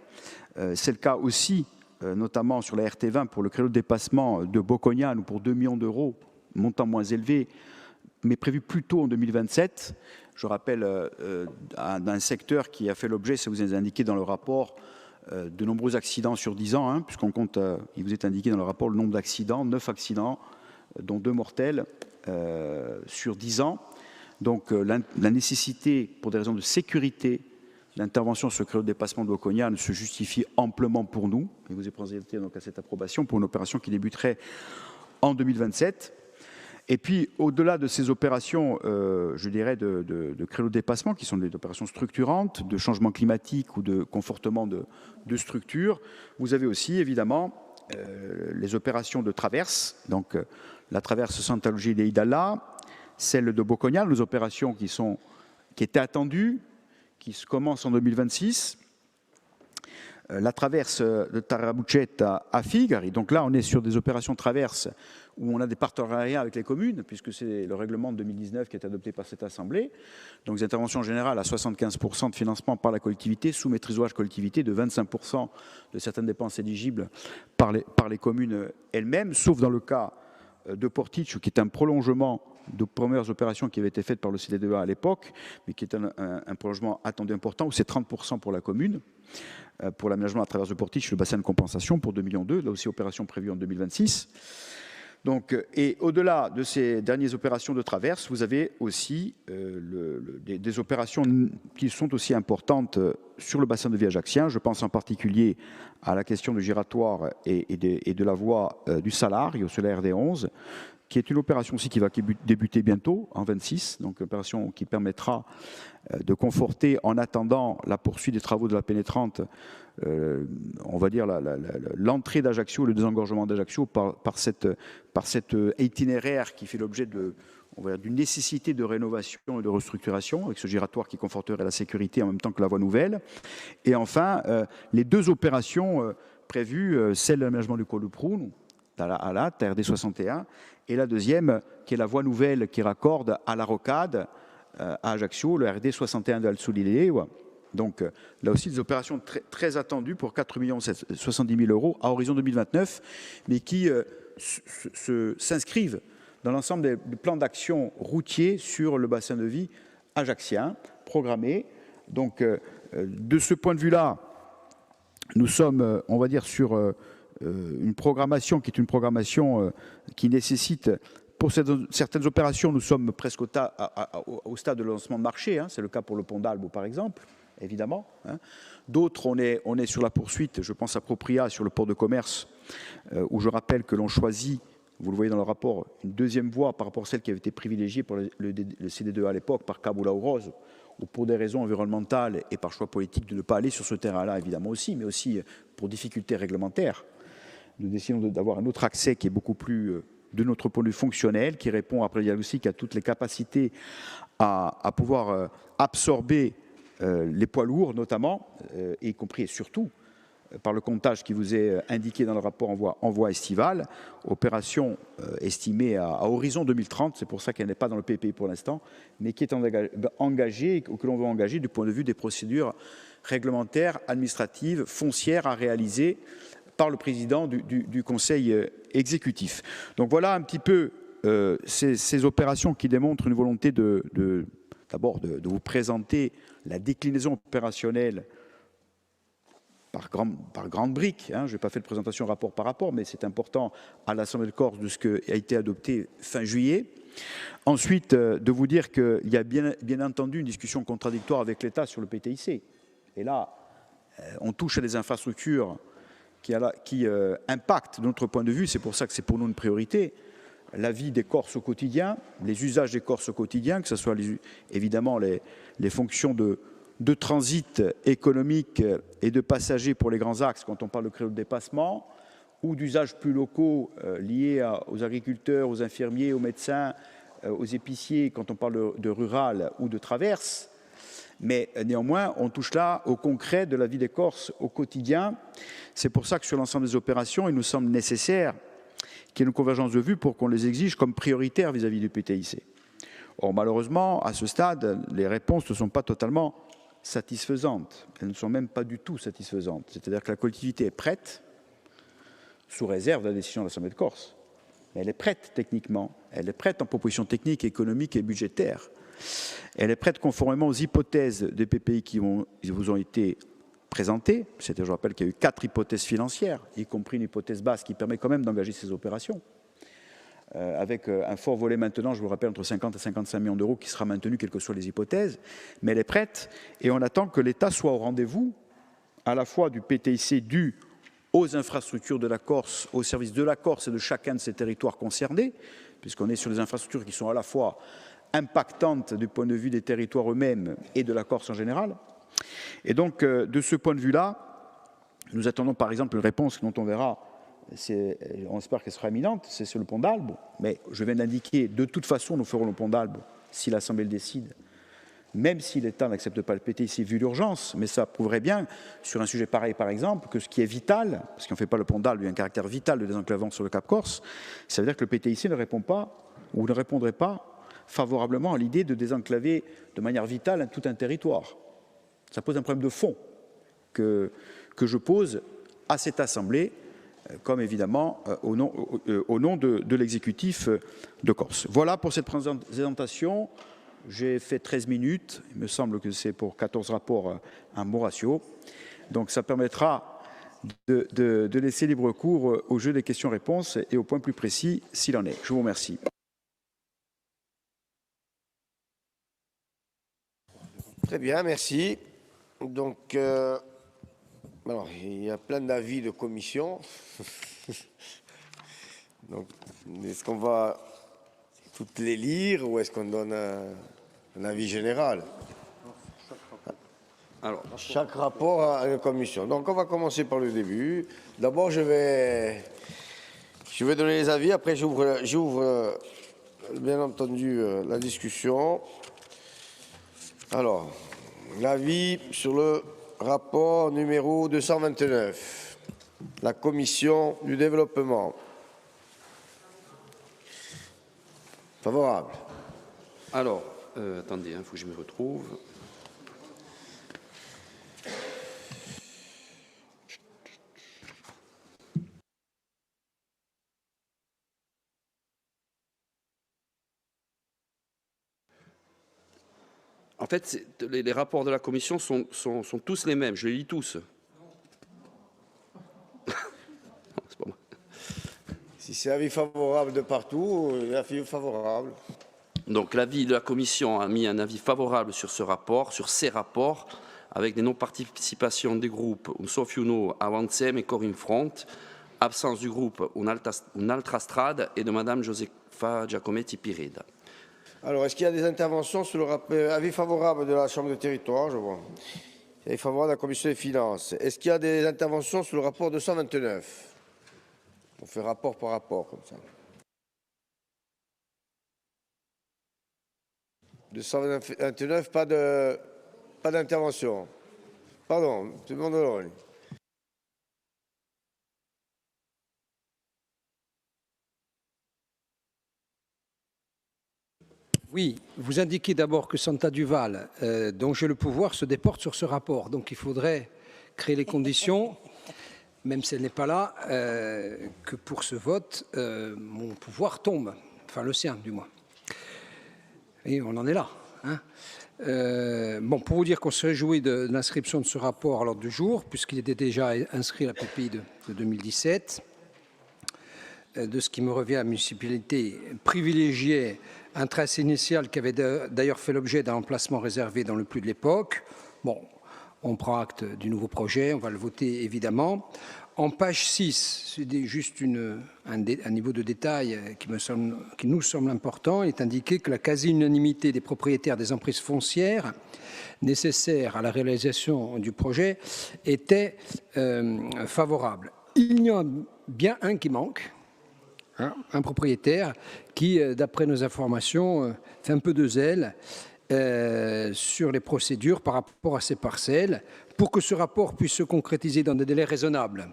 C'est le cas aussi, notamment sur la RT20, pour le créneau de dépassement de Bocognane, pour 2 millions d'euros, montant moins élevé, mais prévu plus tôt en 2027. Je rappelle d'un secteur qui a fait l'objet, ça vous est indiqué dans le rapport, de nombreux accidents sur 10 ans, puisqu'on compte, il vous est indiqué dans le rapport le nombre d'accidents, 9 accidents, dont 2 mortels sur 10 ans. Donc la nécessité, pour des raisons de sécurité, l'intervention sur le créneau de dépassement de Bocognane se justifie amplement pour nous. Il vous est présenté donc à cette approbation pour une opération qui débuterait en 2027. Et puis, au-delà de ces opérations, je dirais, de créneaux de dépassement, qui sont des opérations structurantes, de changement climatique ou de confortement de structures, vous avez aussi, évidemment, les opérations de traverse, donc la traverse Santa Lucia de Hidalgo, celle de Bocognane, les opérations qui étaient attendues, qui commencent en 2026, la traverse de Tarabucetta à Figari. Donc là, on est sur des opérations traverses où on a des partenariats avec les communes, puisque c'est le règlement de 2019 qui est adopté par cette Assemblée. Donc des interventions générales à 75% de financement par la collectivité, sous maîtrise d'ouvrage collectivité de 25% de certaines dépenses éligibles par les communes elles-mêmes, sauf dans le cas de Portici, qui est un prolongement de premières opérations qui avaient été faites par le CDDEA à l'époque, mais qui est un prolongement attendu important, où c'est 30% pour la commune, pour l'aménagement à travers de Portici, le bassin de compensation pour 2,2 millions, là aussi opération prévue en 2026. Donc, et au-delà de ces dernières opérations de traverse, vous avez aussi des opérations qui sont aussi importantes sur le bassin de vie ajaccien. Je pense en particulier à la question du giratoire et de la voie du Salario sur la RD11, qui est une opération aussi qui va débuter bientôt, en 26, donc une opération qui permettra de conforter, en attendant la poursuite des travaux de la pénétrante, on va dire l'entrée d'Ajaccio, le désengorgement d'Ajaccio par cet itinéraire qui fait l'objet d'une nécessité de rénovation et de restructuration, avec ce giratoire qui conforterait la sécurité en même temps que la voie nouvelle. Et enfin, les deux opérations prévues, celle de l'aménagement du col de Proun, à la RD 61, et la deuxième, qui est la voie nouvelle qui raccorde à la Rocade, à Ajaccio, le RD 61 de Al-Soulilé. Donc là aussi, des opérations très attendues pour 4 70 000 € à horizon 2029, mais qui s'inscrivent dans l'ensemble des plans d'action routiers sur le bassin de vie ajaccien, programmés. Donc de ce point de vue-là, nous sommes, on va dire, sur une programmation qui est une programmation qui nécessite, pour certaines opérations, nous sommes presque au stade de lancement de marché, hein, c'est le cas pour le pont d'Albe par exemple, évidemment. Hein. D'autres, on est sur la poursuite, je pense à Propria, sur le port de commerce, où je rappelle que l'on choisit, vous le voyez dans le rapport, une deuxième voie par rapport à celle qui avait été privilégiée pour le CD2 à l'époque par Cabula-Rose, ou pour des raisons environnementales et par choix politique de ne pas aller sur ce terrain-là, évidemment aussi, mais aussi pour difficultés réglementaires. Nous décidons d'avoir un autre accès qui est beaucoup plus, de notre point de vue, fonctionnel, qui répond après le diagnostic à toutes les capacités à pouvoir absorber les poids lourds, notamment, y compris et surtout par le comptage qui vous est indiqué dans le rapport en voie estivale, opération estimée à horizon 2030, c'est pour ça qu'elle n'est pas dans le PPI pour l'instant, mais qui est engagée, ou que l'on veut engager du point de vue des procédures réglementaires, administratives, foncières à réaliser par le président du Conseil exécutif. Donc voilà un petit peu ces opérations qui démontrent une volonté d'abord de vous présenter la déclinaison opérationnelle par grande brique. Hein. Je n'ai pas fait de présentation rapport par rapport, mais c'est important à l'Assemblée de Corse de ce qui a été adopté fin juillet. Ensuite, de vous dire qu'il y a bien entendu une discussion contradictoire avec l'État sur le PTIC. Et là, on touche à des infrastructures qui impactent de notre point de vue, c'est pour ça que c'est pour nous une priorité, la vie des Corses au quotidien, les usages des Corses au quotidien, que ce soit évidemment les fonctions de transit économique et de passagers pour les grands axes quand on parle de créneaux de dépassement, ou d'usages plus locaux liés aux agriculteurs, aux infirmiers, aux médecins, aux épiciers quand on parle de rural ou de traverse. Mais néanmoins, on touche là au concret de la vie des Corses au quotidien. C'est pour ça que sur l'ensemble des opérations, il nous semble nécessaire qu'il y ait une convergence de vues pour qu'on les exige comme prioritaires vis-à-vis du PTIC. Or, malheureusement, à ce stade, les réponses ne sont pas totalement satisfaisantes. Elles ne sont même pas du tout satisfaisantes. C'est-à-dire que la collectivité est prête, sous réserve de la décision de l'Assemblée de Corse. Mais elle est prête techniquement, elle est prête en proposition technique, économique et budgétaire. Elle est prête conformément aux hypothèses des PPI qui vous ont été présentées. Je rappelle qu'il y a eu 4 hypothèses financières, y compris une hypothèse basse qui permet quand même d'engager ces opérations. Avec un fort volet maintenant, je vous rappelle, entre 50 et 55 millions d'euros qui sera maintenu, quelles que soient les hypothèses. Mais elle est prête et on attend que l'État soit au rendez-vous, à la fois du PTIC dû aux infrastructures de la Corse, au service de la Corse et de chacun de ces territoires concernés, puisqu'on est sur des infrastructures qui sont à la fois impactantes du point de vue des territoires eux-mêmes et de la Corse en général. Et donc, de ce point de vue-là, nous attendons par exemple une réponse dont on verra, on espère qu'elle sera imminente, c'est sur le pont d'Albe. Mais je viens d'indiquer, de toute façon, nous ferons le pont d'Albe si l'Assemblée le décide, même si l'État n'accepte pas le PTIC vu l'urgence, mais ça prouverait bien, sur un sujet pareil par exemple, que ce qui est vital, parce qu'on ne fait pas le pont d'Albe, il y a un caractère vital de désenclavement sur le Cap Corse, ça veut dire que le PTIC ne répond pas, ou ne répondrait pas favorablement à l'idée de désenclaver de manière vitale tout un territoire. Ça pose un problème de fond que je pose à cette Assemblée comme évidemment au nom de l'exécutif de Corse. Voilà pour cette présentation. J'ai fait 13 minutes. Il me semble que c'est pour 14 rapports un bon ratio. Donc ça permettra de laisser libre cours au jeu des questions-réponses et aux points plus précis s'il en est. Je vous remercie. Très bien, merci. Donc, alors, il y a plein d'avis de commission. Donc, est-ce qu'on va toutes les lire ou est-ce qu'on donne un avis général? Alors, chaque rapport a une commission. Donc, on va commencer par le début. D'abord, je vais donner les avis. Après, j'ouvre bien entendu la discussion. Alors, l'avis sur le rapport numéro 229, la commission du développement. Favorable. Alors, attendez, il faut que je me retrouve. En fait, les rapports de la Commission sont tous les mêmes. Je les lis tous. Non, c'est pas moi. Si c'est avis favorable de partout, avis favorable. Donc, l'avis de la Commission a mis un avis favorable sur ce rapport, sur ces rapports, avec des non-participations des groupes Unsofiuno, Avancem et Corinne Front, absence du groupe Un'altra et de Madame Josefa Giacometti Pireda. Alors, est-ce qu'il y a des interventions sur le avis favorable de la Chambre de territoire? Je vois. Avis favorable de la Commission des finances. Est-ce qu'il y a des interventions sur le rapport 229? On fait rapport par rapport, comme ça. 229, pas d'intervention. Pardon, tout le monde est là. Oui, vous indiquez d'abord que Santa Duval, dont j'ai le pouvoir, se déporte sur ce rapport. Donc il faudrait créer les conditions, même si elle n'est pas là, que pour ce vote, mon pouvoir tombe. Enfin, le sien, du moins. Et on en est là. Hein. Bon, pour vous dire qu'on se réjouit de l'inscription de ce rapport à l'ordre du jour, puisqu'il était déjà inscrit à la PPI de 2017, de ce qui me revient à la municipalité privilégiée un tracé initial qui avait d'ailleurs fait l'objet d'un emplacement réservé dans le plus de l'époque. Bon, on prend acte du nouveau projet, on va le voter évidemment. En page 6, c'est juste un niveau de détail qui nous semble important. Il est indiqué que la quasi-unanimité des propriétaires des emprises foncières nécessaires à la réalisation du projet était favorable. Il y en a bien un qui manque. Un propriétaire qui, d'après nos informations, fait un peu de zèle sur les procédures par rapport à ces parcelles. Pour que ce rapport puisse se concrétiser dans des délais raisonnables,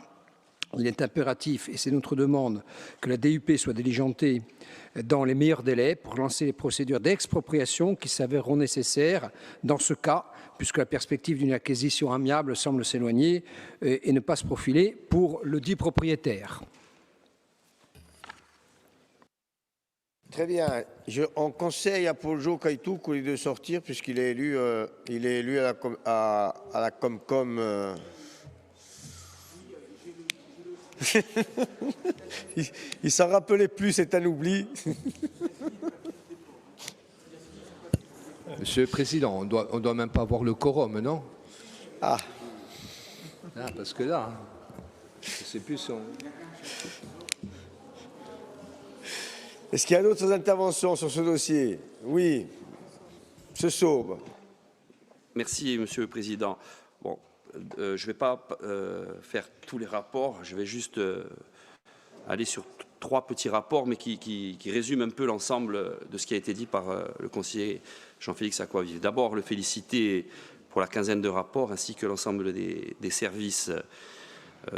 il est impératif, et c'est notre demande, que la DUP soit diligentée dans les meilleurs délais pour lancer les procédures d'expropriation qui s'avéreront nécessaires dans ce cas, puisque la perspective d'une acquisition amiable semble s'éloigner et ne pas se profiler pour le dit propriétaire. Très bien. On conseille à Paul-Jo Kaïtouk de sortir puisqu'il est élu, à la Comcom. Il s'en rappelait plus, c'est un oubli. Monsieur le Président, on doit même pas avoir le quorum, non? Ah. Parce que là, c'est plus son... Est-ce qu'il y a d'autres interventions sur ce dossier? Oui. M. Sauve. Merci, Monsieur le Président. Bon, je ne vais pas faire tous les rapports, je vais juste aller sur 3 petits rapports, mais qui résument un peu l'ensemble de ce qui a été dit par le conseiller Jean-Félix Acquavive. D'abord, le féliciter pour la quinzaine de rapports, ainsi que l'ensemble des services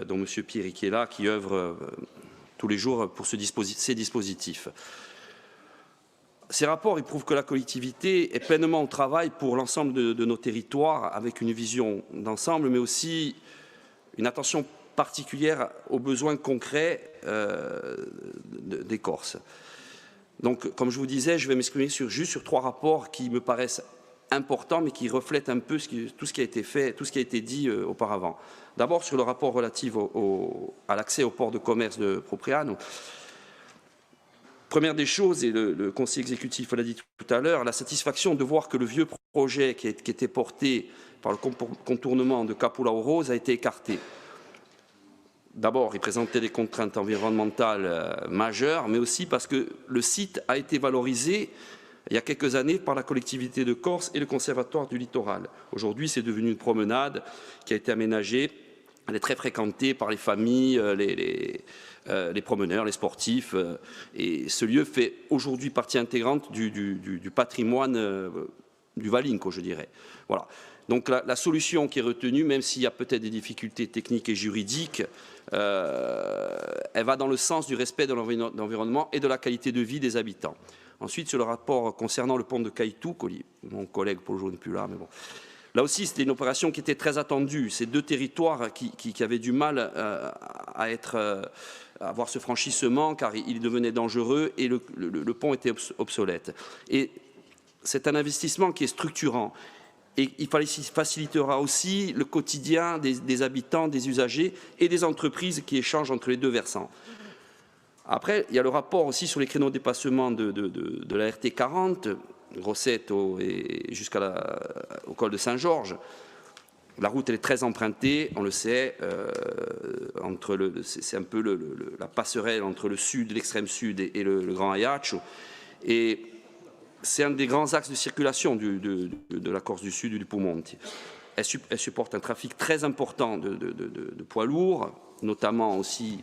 dont M. Pierrick est là, qui œuvrent tous les jours pour ces dispositifs. Ces rapports ils prouvent que la collectivité est pleinement au travail pour l'ensemble de nos territoires, avec une vision d'ensemble, mais aussi une attention particulière aux besoins concrets des Corses. Donc, comme je vous disais, je vais m'exprimer juste sur 3 rapports qui me paraissent importants, mais qui reflètent un peu tout ce qui a été fait, tout ce qui a été dit auparavant. D'abord, sur le rapport relatif à l'accès au port de commerce de Propriano. Première des choses, et le Conseil exécutif l'a dit tout à l'heure, la satisfaction de voir que le vieux projet qui était porté par le contournement de Capulaurose a été écarté. D'abord, il présentait des contraintes environnementales majeures, mais aussi parce que le site a été valorisé il y a quelques années par la collectivité de Corse et le Conservatoire du littoral. Aujourd'hui, c'est devenu une promenade qui a été aménagée. Elle est très fréquentée par les familles, les promeneurs, les sportifs. Et ce lieu fait aujourd'hui partie intégrante du patrimoine du Valinco, je dirais. Voilà. Donc la solution qui est retenue, même s'il y a peut-être des difficultés techniques et juridiques, elle va dans le sens du respect de l'environnement et de la qualité de vie des habitants. Ensuite, sur le rapport concernant le pont de Caïtou, mon collègue Paul Jo n'est plus là, mais bon. Là aussi, c'était une opération qui était très attendue. Ces 2 territoires qui avaient du mal à avoir ce franchissement, car il devenait dangereux et le pont était obsolète. Et c'est un investissement qui est structurant. Et il facilitera aussi le quotidien des habitants, des usagers et des entreprises qui échangent entre les 2 versants. Après, il y a le rapport aussi sur les créneaux de dépassement de la RT 40, Grosseto et jusqu'au col de Saint-Georges. La route, elle est très empruntée, on le sait, c'est un peu la passerelle entre le sud, l'extrême sud et le Grand Ajaccio. Et c'est un des grands axes de circulation de la Corse du Sud et du Piemonte. Elle supporte un trafic très important de poids lourds, notamment aussi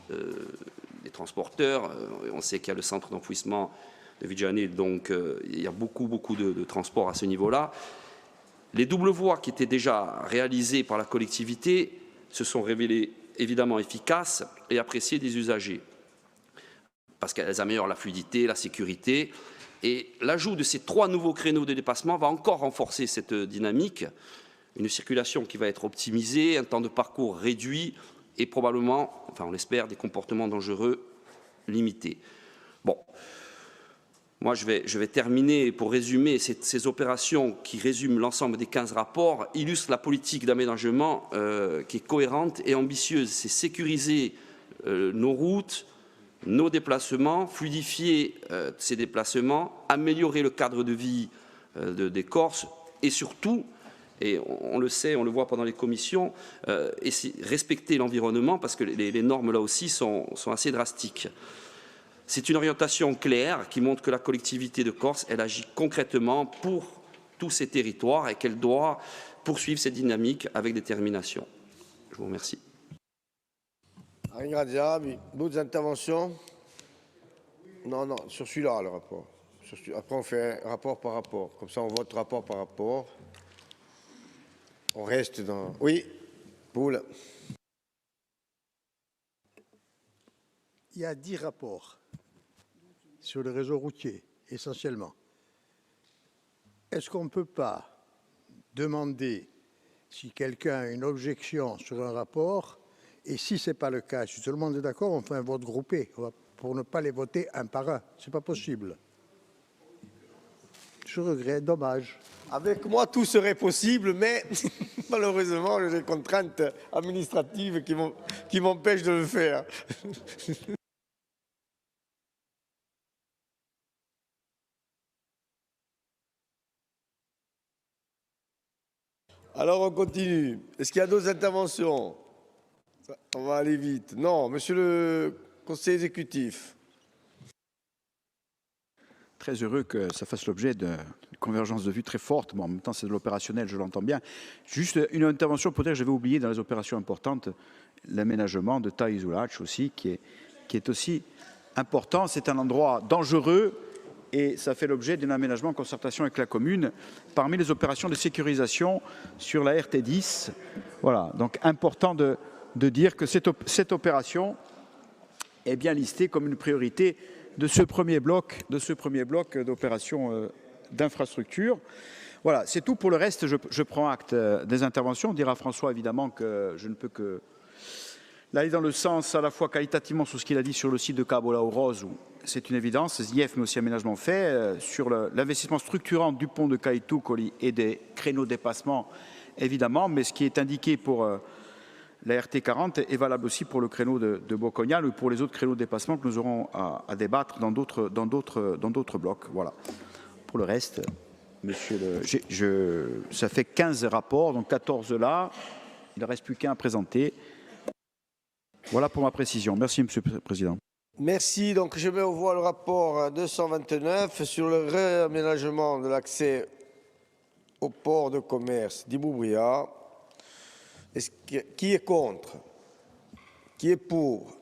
les transporteurs. On sait qu'il y a le centre d'enfouissement de Vigiane, donc il y a beaucoup de transports à ce niveau-là. Les doubles voies qui étaient déjà réalisées par la collectivité se sont révélées évidemment efficaces et appréciées des usagers, parce qu'elles améliorent la fluidité, la sécurité. Et l'ajout de ces 3 nouveaux créneaux de dépassement va encore renforcer cette dynamique. Une circulation qui va être optimisée, un temps de parcours réduit et probablement, enfin on l'espère, des comportements dangereux limités. Bon, moi je vais terminer pour résumer ces opérations qui résument l'ensemble des 15 rapports, illustrent la politique d'aménagement qui est cohérente et ambitieuse. C'est sécuriser nos routes, nos déplacements, fluidifier ces déplacements, améliorer le cadre de vie des Corses et surtout, et on le sait, on le voit pendant les commissions, et respecter l'environnement parce que les normes là aussi sont assez drastiques. C'est une orientation claire qui montre que la collectivité de Corse, elle agit concrètement pour tous ces territoires et qu'elle doit poursuivre cette dynamique avec détermination. Je vous remercie. D'autres interventions? Non, sur celui-là, le rapport. Après, on fait un rapport par rapport. Comme ça, on vote rapport par rapport. On reste dans... Oui, Paul. Il y a 10 rapports sur le réseau routier, essentiellement. Est-ce qu'on ne peut pas demander si quelqu'un a une objection sur un rapport, et si ce n'est pas le cas, si tout le monde est d'accord, on fait un vote groupé pour ne pas les voter un par un. Ce n'est pas possible. Je regrette, dommage. Avec moi, tout serait possible, mais malheureusement, j'ai des contraintes administratives qui m'empêchent de le faire. Alors, on continue. Est-ce qu'il y a d'autres interventions? On va aller vite. Non, monsieur le conseiller exécutif. Très heureux que ça fasse l'objet d'une convergence de vues très forte. Bon, en même temps, c'est de l'opérationnel, je l'entends bien. Juste une intervention, peut-être que j'avais oublié dans les opérations importantes, l'aménagement de Taïzoulac aussi, qui est aussi important. C'est un endroit dangereux et ça fait l'objet d'un aménagement en concertation avec la commune parmi les opérations de sécurisation sur la RT10. Voilà, donc important de dire que cette opération est bien listée comme une priorité de ce premier bloc d'opérations d'infrastructure. Voilà, c'est tout. Pour le reste, je prends acte des interventions. On dira à François évidemment que je ne peux que aller dans le sens à la fois qualitativement sur ce qu'il a dit sur le site de Cabola-aux-Roses, où c'est une évidence, ZIEF mais aussi aménagement fait, sur l'investissement structurant du pont de Caïtou-Coli et des créneaux de dépassement, évidemment, mais ce qui est indiqué pour la RT40 est valable aussi pour le créneau de Bocognal ou pour les autres créneaux de dépassement que nous aurons à débattre dans d'autres blocs. Voilà. Pour le reste, monsieur ça fait 15 rapports, donc 14 là. Il ne reste plus qu'un à présenter. Voilà pour ma précision. Merci, Monsieur le Président. Merci. Donc, je mets aux voix le rapport 229 sur le réaménagement de l'accès au port de commerce d'Iboubriat. Qui est contre? Qui est pour?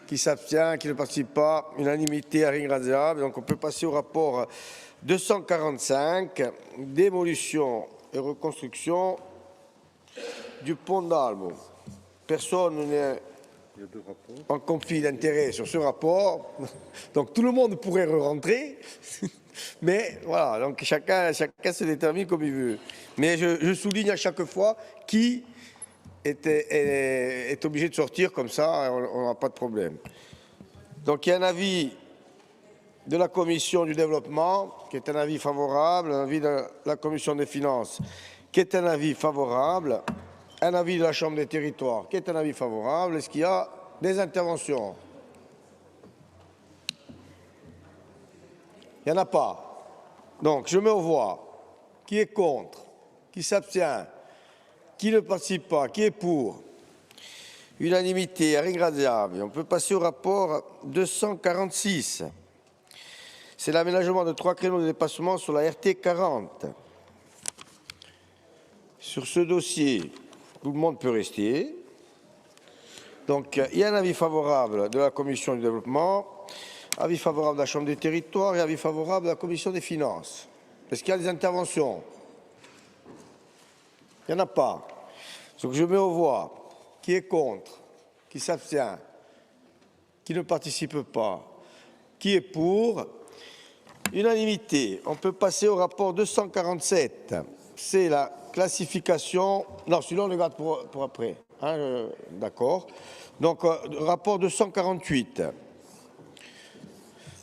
Qui s'abstient? Qui ne participe pas? Unanimité à irrémédiable. Donc, on peut passer au rapport 245, démolition et reconstruction du pont d'Almo. Personne n'est en conflit d'intérêt sur ce rapport. Donc tout le monde pourrait rentrer. Mais voilà, donc chacun se détermine comme il veut. Mais je souligne à chaque fois qui est obligé de sortir comme ça, on n'aura pas de problème. Donc il y a un avis de la Commission du développement, qui est un avis favorable, un avis de la Commission des finances, qui est un avis favorable, un avis de la Chambre des territoires, qui est un avis favorable. Est-ce qu'il y a des interventions? Il n'y en a pas. Donc, je mets aux voix. Qui est contre? Qui s'abstient? Qui ne participe pas? Qui est pour? Unanimité, irrémédiable. On peut passer au rapport 246. C'est l'aménagement de 3 créneaux de dépassement sur la RT 40. Sur ce dossier, tout le monde peut rester. Donc, il y a un avis favorable de la Commission du développement, avis favorable de la Chambre des territoires et avis favorable de la Commission des finances. Est-ce qu'il y a des interventions? Il n'y en a pas. Donc, je mets aux voix. Qui est contre? Qui s'abstient? Qui ne participe pas? Qui est pour? Unanimité. On peut passer au rapport 247. C'est la classification. Non, celui-là, on le garde pour après. Hein, d'accord. Donc, rapport 248.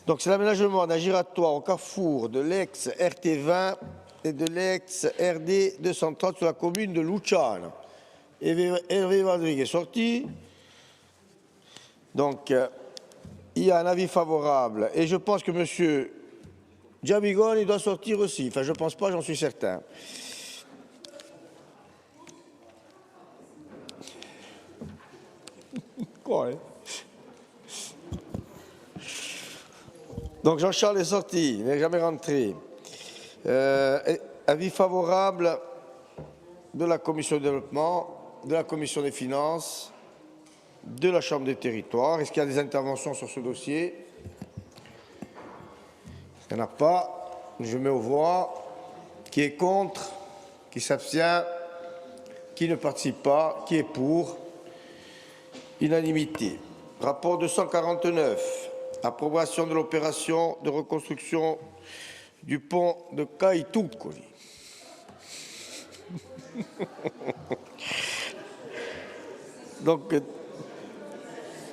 Donc, c'est l'aménagement d'un giratoire au carrefour de l'ex-RT20 et de l'ex-RD 230 sur la commune de Luciano. Hervé Rodrigue est sorti. Donc, il y a un avis favorable. Et je pense que M. Djamigone, il doit sortir aussi. Enfin, je ne pense pas, j'en suis certain. Quoi, hein? Donc, Jean-Charles est sorti, il n'est jamais rentré. Avis favorable de la Commission du développement, de la Commission des finances, de la Chambre des territoires. Est-ce qu'il y a des interventions sur ce dossier? Il n'y en a pas. Je mets aux voix. Qui est contre? Qui s'abstient? Qui ne participe pas? Qui est pour? Unanimité. Rapport 249. Approbation de l'opération de reconstruction du pont de Caïtou-Coli. Donc,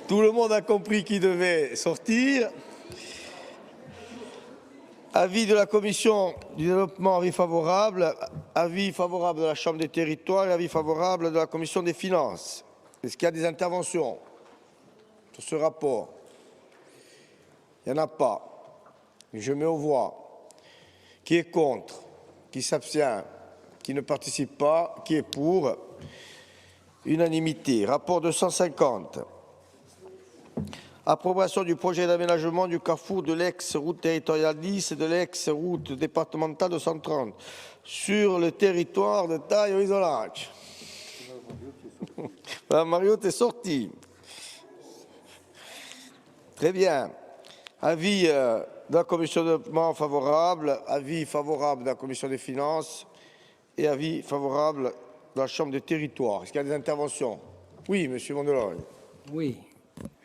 tout le monde a compris qui devait sortir. Avis de la Commission du développement, avis favorable de la Chambre des territoires et avis favorable de la Commission des finances. Est-ce qu'il y a des interventions sur ce rapport? Il n'y en a pas. Je mets aux voix. Qui est contre? Qui s'abstient? Qui ne participe pas? Qui est pour? Unanimité. Rapport 250. Approbation du projet d'aménagement du carrefour de l'ex-route territoriale 10 et de l'ex-route départementale 230 sur le territoire de Taille-Isolage. Madame Mariotte est sortie. Très bien. Avis de la Commission de développement favorable, avis favorable de la Commission des finances et avis favorable de la Chambre des territoires. Est-ce qu'il y a des interventions? Oui, Monsieur Mondelogne. Oui,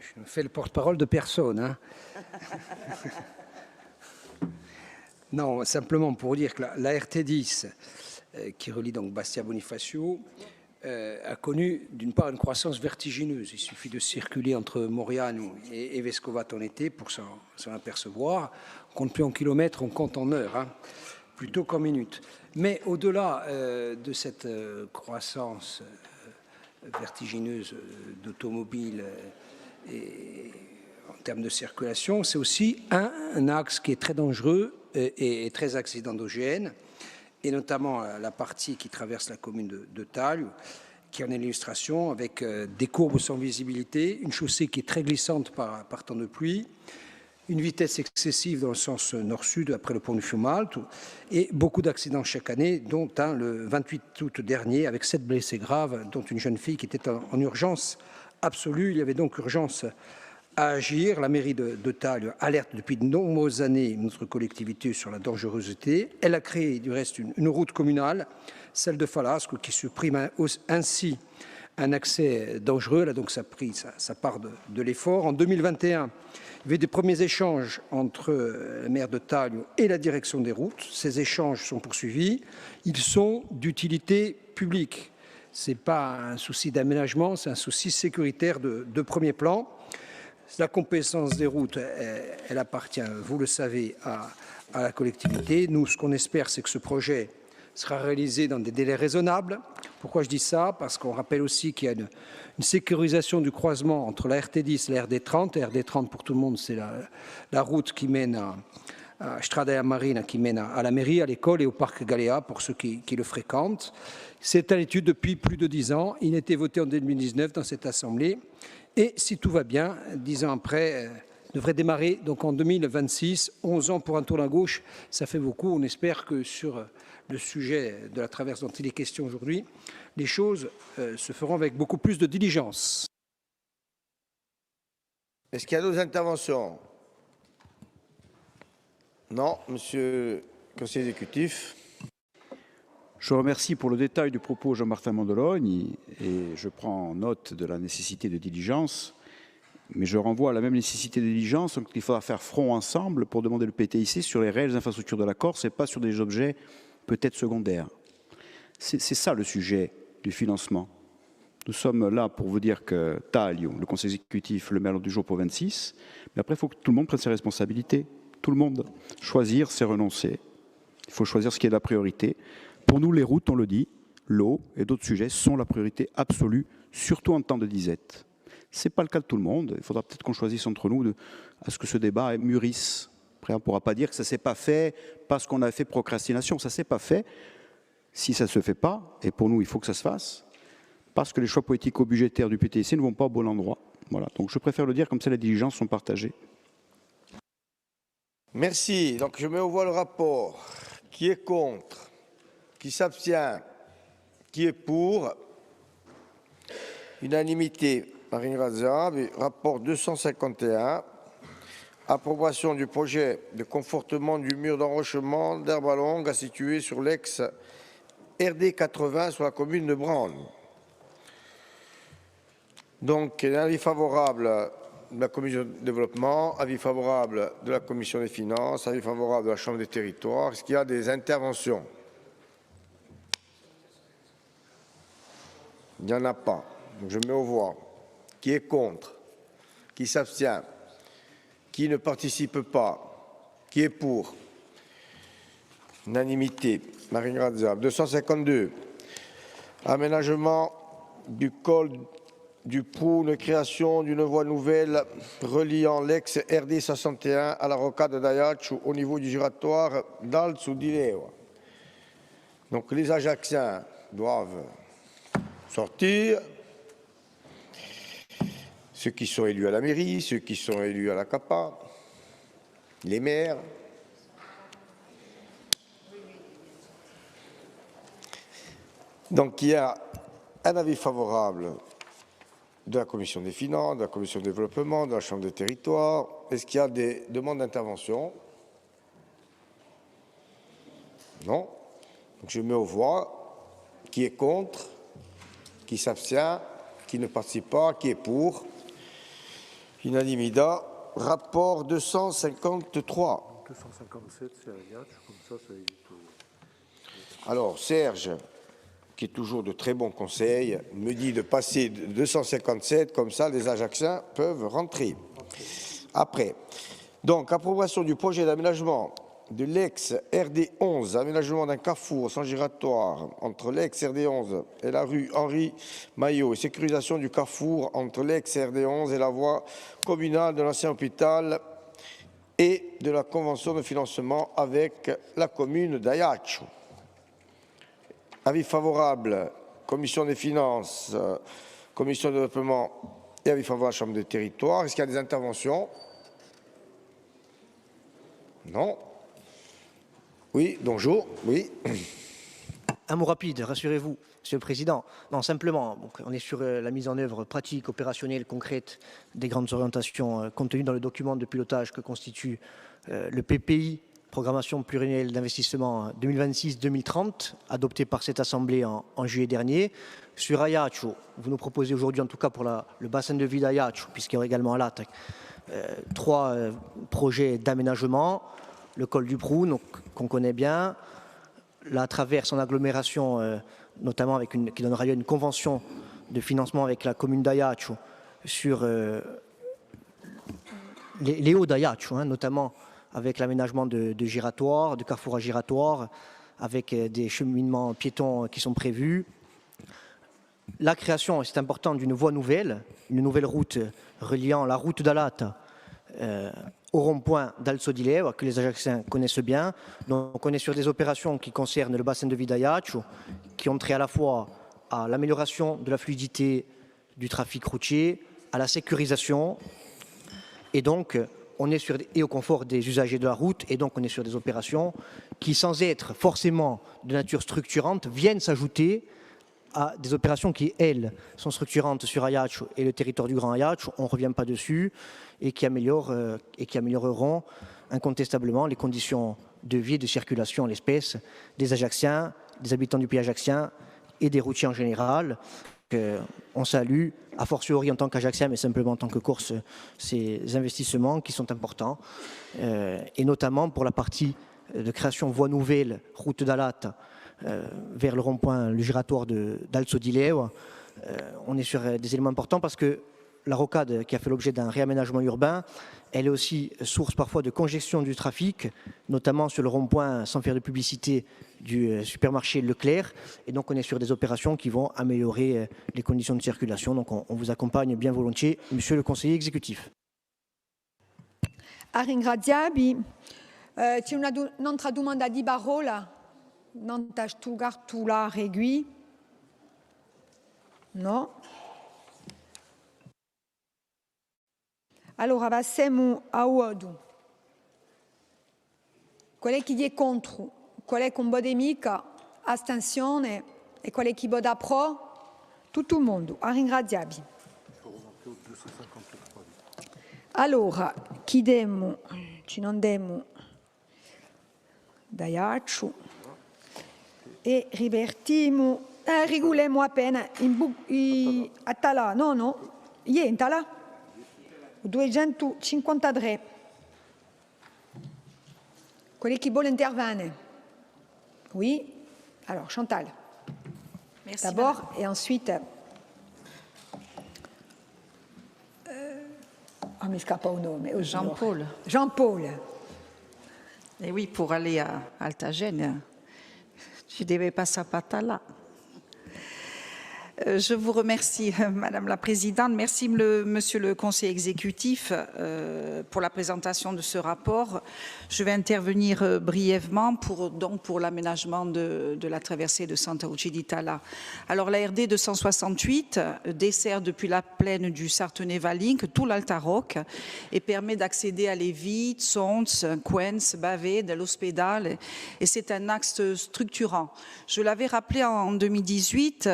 je fais le porte-parole de personne. Hein. Non, simplement pour dire que la RT10, qui relie donc Bastia-Bonifacio, a connu d'une part une croissance vertigineuse. Il suffit de circuler entre Moriano et Vescovat en été pour s'en apercevoir. On compte plus en kilomètres, on compte en heures, hein, plutôt qu'en minutes. Mais au-delà de cette croissance vertigineuse d'automobiles et en termes de circulation, c'est aussi un axe qui est très dangereux et très accidentogène, et notamment la partie qui traverse la commune de Tailles, qui en est l'illustration, avec des courbes sans visibilité, une chaussée qui est très glissante par temps de pluie, une vitesse excessive dans le sens nord-sud après le pont du Fiumalto, et beaucoup d'accidents chaque année, dont un le 28 août dernier, avec 7 blessés graves, dont une jeune fille qui était en urgence absolue. Il y avait donc urgence à agir. La mairie de Tailles alerte depuis de nombreuses années notre collectivité sur la dangerosité. Elle a créé du reste une route communale, celle de Falasque, qui supprime ainsi un accès dangereux. Elle a donc sa part de l'effort. En 2021, il y avait des premiers échanges entre la maire de Tailles et la direction des routes. Ces échanges sont poursuivis. Ils sont d'utilité publique. Ce n'est pas un souci d'aménagement, c'est un souci sécuritaire de premier plan. La compétence des routes, elle appartient, vous le savez, à la collectivité. Nous, ce qu'on espère, c'est que ce projet sera réalisé dans des délais raisonnables. Pourquoi je dis ça? Parce qu'on rappelle aussi qu'il y a une sécurisation du croisement entre la RT10 et la RD30. La RD30, pour tout le monde, c'est la route qui mène à Strada Marina, qui mène à la mairie, à l'école et au parc Galéa, pour ceux qui le fréquentent. C'est à l'étude depuis plus de 10 ans. Il a été voté en 2019 dans cette Assemblée. Et si tout va bien, 10 ans après, devrait démarrer donc en 2026, 11 ans pour un tour à gauche, ça fait beaucoup. On espère que sur le sujet de la traverse dont il est question aujourd'hui, les choses se feront avec beaucoup plus de diligence. Est-ce qu'il y a d'autres interventions? Non, monsieur le conseiller exécutif. Je remercie pour le détail du propos Jean-Martin Mandelogne et je prends note de la nécessité de diligence, mais je renvoie à la même nécessité de diligence, donc il faudra faire front ensemble pour demander le PTIC sur les réelles infrastructures de la Corse et pas sur des objets peut-être secondaires. C'est ça le sujet du financement. Nous sommes là pour vous dire que Taglio, le conseil exécutif, le met à l'ordre du jour pour 26, mais après il faut que tout le monde prenne ses responsabilités. Tout le monde. Choisir, c'est renoncer. Il faut choisir ce qui est la priorité. Pour nous, les routes, on le dit, l'eau et d'autres sujets sont la priorité absolue, surtout en temps de disette. Ce n'est pas le cas de tout le monde. Il faudra peut-être qu'on choisisse entre nous à ce que ce débat mûrisse. Après, on ne pourra pas dire que ça ne s'est pas fait parce qu'on a fait procrastination. Ça ne s'est pas fait. Si ça ne se fait pas, et pour nous, il faut que ça se fasse, parce que les choix politico-budgétaires du PTIC ne vont pas au bon endroit. Voilà. Donc je préfère le dire comme ça, les diligences sont partagées. Merci. Donc je mets au voie le rapport. Qui est contre? Qui s'abstient? Qui est pour? Unanimité. Marine Razab, rapport 251. Approbation du projet de confortement du mur d'enrochement d'herbe longue à situer sur l'ex RD 80 sur la commune de Branle. Donc, un avis favorable de la commission de développement, avis favorable de la commission des finances, avis favorable de la Chambre des territoires. Est-ce qu'il y a des interventions? Il n'y en a pas. Donc, je mets au voie. Qui est contre? Qui s'abstient? Qui ne participe pas? Qui est pour? Unanimité. Marine Razab. 252. Aménagement du col du Proune, création d'une voie nouvelle reliant l'ex-RD 61 à la rocade d'Ajaccio au niveau du giratoire d'Alzo di Leo. Donc les Ajacciens doivent sortir. Ceux qui sont élus à la mairie, ceux qui sont élus à la CAPA, les maires. Donc il y a un avis favorable de la commission des finances, de la commission du développement, de la Chambre des territoires. Est-ce qu'il y a des demandes d'intervention? Non. Donc je mets aux voix. Qui est contre? Qui s'abstient? Qui ne participe pas? Qui est pour? Unanimida. Rapport 253. 257, c'est Ajaccio, comme ça, ça évite. Alors, Serge, qui est toujours de très bons conseils, me dit de passer de 257, comme ça les Ajacciens peuvent rentrer. Après, donc, approbation du projet d'aménagement de l'ex-RD 11, aménagement d'un carrefour sans giratoire entre l'ex-RD 11 et la rue Henri Maillot et sécurisation du carrefour entre l'ex-RD 11 et la voie communale de l'ancien hôpital et de la convention de financement avec la commune d'Ajaccio. Avis favorable, commission des finances, commission de développement et avis favorable, chambre des territoires. Est-ce qu'il y a des interventions? Non. Oui, bonjour. Oui. Un mot rapide, rassurez-vous, Monsieur le Président. Non, simplement, donc, on est sur la mise en œuvre pratique, opérationnelle, concrète des grandes orientations contenues dans le document de pilotage que constitue le PPI, Programmation pluriannuelle d'investissement 2026-2030, adopté par cette Assemblée en juillet dernier. Sur Ajaccio, vous nous proposez aujourd'hui, en tout cas pour le bassin de vie d'Ajaccio, puisqu'il y aura également à l'ATAC, 3 projets d'aménagement, le col du Prou, qu'on connaît bien, la traverse en agglomération, notamment qui donnera lieu à une convention de financement avec la commune d'Ajaccio sur les hauts d'Ajaccio, notamment avec l'aménagement de giratoires, de carrefours à giratoires, avec des cheminements piétons qui sont prévus. La création, c'est important, d'une voie nouvelle, une nouvelle route reliant la route d'Alata au rond-point d'Alsodileo, que les Ajacciens connaissent bien. Donc on est sur des opérations qui concernent le bassin de vie d'Ajaccio, qui ont trait à la fois à l'amélioration de la fluidité du trafic routier, à la sécurisation, et donc on est et au confort des usagers de la route, et donc on est sur des opérations qui, sans être forcément de nature structurante, viennent s'ajouter à des opérations qui, elles, sont structurantes sur Ajaccio et le territoire du Grand Ajaccio, on ne revient pas dessus, et qui amélioreront incontestablement les conditions de vie et de circulation, en l'espèce, des Ajacciens, des habitants du pays ajaccien et des routiers en général. On salue, a fortiori en tant qu'Ajaccien, mais simplement en tant que Corse, ces investissements qui sont importants, et notamment pour la partie de création voie nouvelle, route d'Alata, vers le rond-point, le giratoire d'Alsodileo. On est sur des éléments importants parce que la rocade, qui a fait l'objet d'un réaménagement urbain, elle est aussi source parfois de congestion du trafic, notamment sur le rond-point, sans faire de publicité, du supermarché Leclerc. Et donc on est sur des opérations qui vont améliorer les conditions de circulation. Donc on vous accompagne bien volontiers, Monsieur le conseiller exécutif. A ringraziarvi. C'è un'altra domanda di parola? Non tu la regui? No? Allora passiamo a voto. Quelli chi è contro, quelli con voto mica, astensione e quelli chi vota pro, tutto il mondo. A ringraziarvi. Allora, chiediamo, ci andiamo da Ajaccio e rivertiamo, regoliamo appena a Tala, no, niente là. 253. Quelli qui veulent intervenir. Oui. Alors, Chantal. Merci. D'abord, et ensuite... mi scappa un nome. Jean-Paul. Jean-Paul. Et oui, pour aller à Altagène, tu devais passer par là. Je vous remercie, Madame la Présidente. Merci, Monsieur le Conseiller exécutif, pour la présentation de ce rapport. Je vais intervenir brièvement pour l'aménagement de la traversée de Santa Lucia di Tala. Alors, la RD 268 dessert depuis la plaine du Sartenay-Valink tout l'Altaroc et permet d'accéder à Lévis, Sons, Quens, Bavet, de l'Hospédal. Et c'est un axe structurant. Je l'avais rappelé en 2018,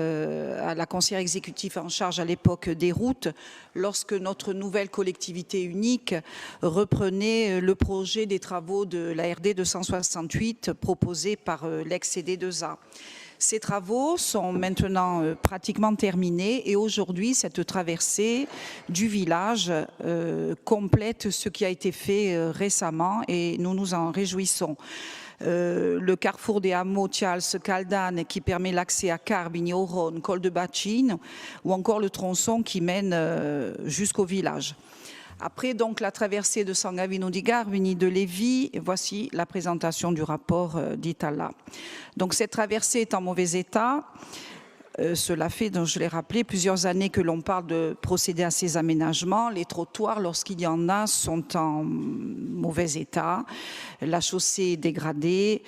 à la conseillère exécutive en charge à l'époque des routes, lorsque notre nouvelle collectivité unique reprenait le projet des travaux de la RD 268 proposé par l'ex-CD2A. Ces travaux sont maintenant pratiquement terminés et aujourd'hui, cette traversée du village complète ce qui a été fait récemment et nous nous en réjouissons. Le carrefour des hameaux Tials-Caldane qui permet l'accès à Carbigny, Oron, Col de Bacine ou encore le tronçon qui mène jusqu'au village. Après donc la traversée de San Gavino di Garbigny, de Lévis, voici la présentation du rapport d'Itala. Donc cette traversée est en mauvais état. Cela fait, donc, je l'ai rappelé, plusieurs années que l'on parle de procéder à ces aménagements. Les trottoirs, lorsqu'il y en a, sont en mauvais état. La chaussée est dégradée,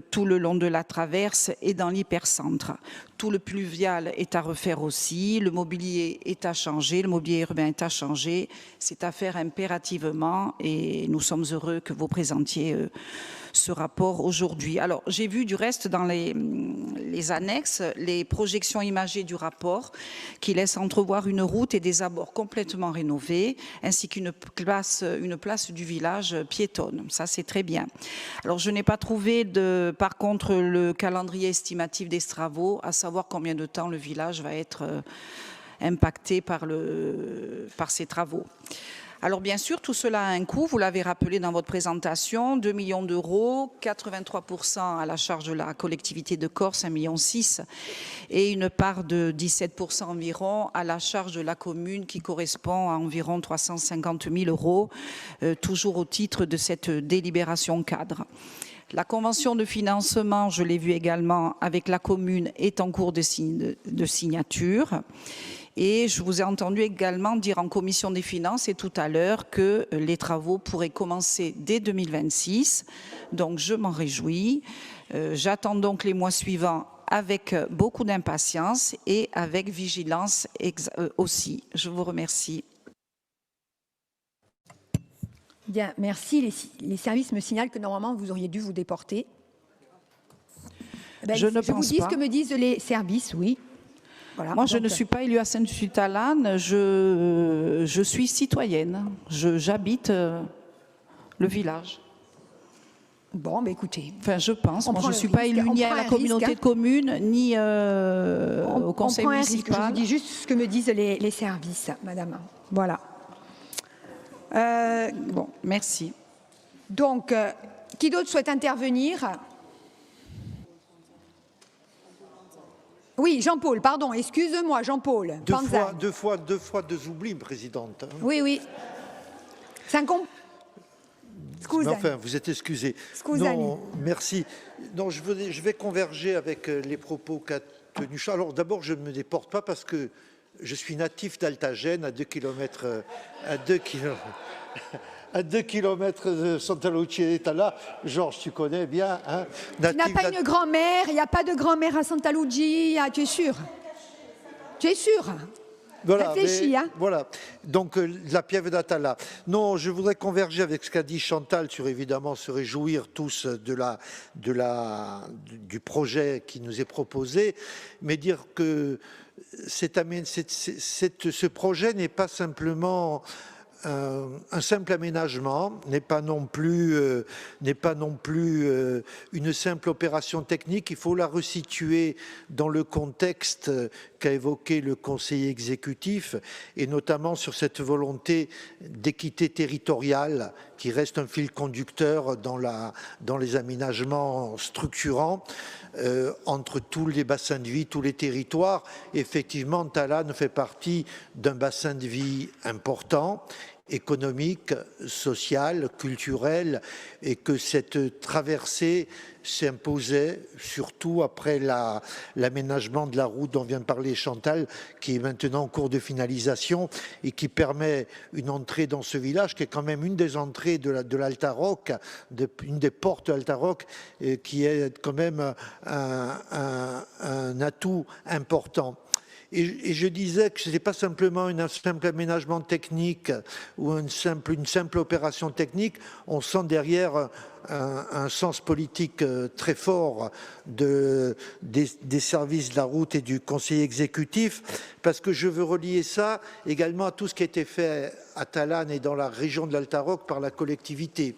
tout le long de la traverse et dans l'hypercentre. Tout le pluvial est à refaire aussi, le mobilier est à changer, le mobilier urbain est à changer. C'est à faire impérativement et nous sommes heureux que vous présentiez ce rapport aujourd'hui. Alors, j'ai vu du reste dans les annexes les projections imagées du rapport qui laissent entrevoir une route et des abords complètement rénovés, ainsi qu'une place du village piétonne. Ça, c'est très bien. Alors, je n'ai pas trouvé, par contre, le calendrier estimatif des travaux, à savoir combien de temps le village va être impacté par ces travaux. Alors bien sûr, tout cela a un coût, vous l'avez rappelé dans votre présentation, 2 millions d'euros, 83% à la charge de la collectivité de Corse, 1,6 million, et une part de 17% environ à la charge de la commune qui correspond à environ 350 000 euros, toujours au titre de cette délibération cadre. La convention de financement, je l'ai vu également, avec la commune est en cours de signature. Et je vous ai entendu également dire en commission des finances et tout à l'heure que les travaux pourraient commencer dès 2026. Donc je m'en réjouis. J'attends donc les mois suivants avec beaucoup d'impatience et avec vigilance aussi. Je vous remercie. Bien, merci. Les services me signalent que normalement vous auriez dû vous déporter. Je ne pense pas. Je vous dis ce que me disent les services, oui. Voilà, moi, je ne suis pas élue à Sainte-Suite-Alane, je suis citoyenne, j'habite le village. Bon, mais écoutez. Enfin, je pense. Moi, je ne suis pas élue ni à la communauté de communes, ni au conseil municipal. Je vous dis juste ce que me disent les services, madame. Voilà. Bon, merci. Donc, qui d'autre souhaite intervenir ? Oui, Jean-Paul, pardon, excuse-moi, Jean-Paul. Deux fois deux oublis, présidente. Oui, oui. Enfin, vous êtes excusé. Non, merci. Non, je vais converger avec les propos qu'a tenus. Alors, d'abord, je ne me déporte pas parce que je suis natif d'Altagène, à 2 km. À 2 km de Santa Lucia d'Itala. Georges, tu connais bien. Hein, tu n'as pas une grand-mère, il n'y a pas de grand-mère à Santa Lucia, tu es sûr? Tu es sûr? Voilà, réfléchis, hein. Voilà. Donc, la Pieve d'Atala. Non, je voudrais converger avec ce qu'a dit Chantal sur, évidemment, se réjouir tous du projet qui nous est proposé, mais dire que ce projet n'est pas simplement un simple aménagement, n'est pas non plus une simple opération technique. Il faut la resituer dans le contexte qu'a évoqué le conseiller exécutif et notamment sur cette volonté d'équité territoriale qui reste un fil conducteur dans les aménagements structurants entre tous les bassins de vie, tous les territoires. Effectivement, Talane fait partie d'un bassin de vie important, économique, social, culturel, et que cette traversée s'imposait surtout après l'aménagement de la route dont vient de parler Chantal, qui est maintenant en cours de finalisation et qui permet une entrée dans ce village qui est quand même une des entrées de l'Altaroc, une des portes de l'Altaroc, qui est quand même un atout important. Et je disais que ce n'était pas simplement un simple aménagement technique ou une simple opération technique. On sent derrière un sens politique très fort des services de la route et du conseiller exécutif, parce que je veux relier ça également à tout ce qui a été fait à Talane et dans la région de l'Altaroc par la collectivité.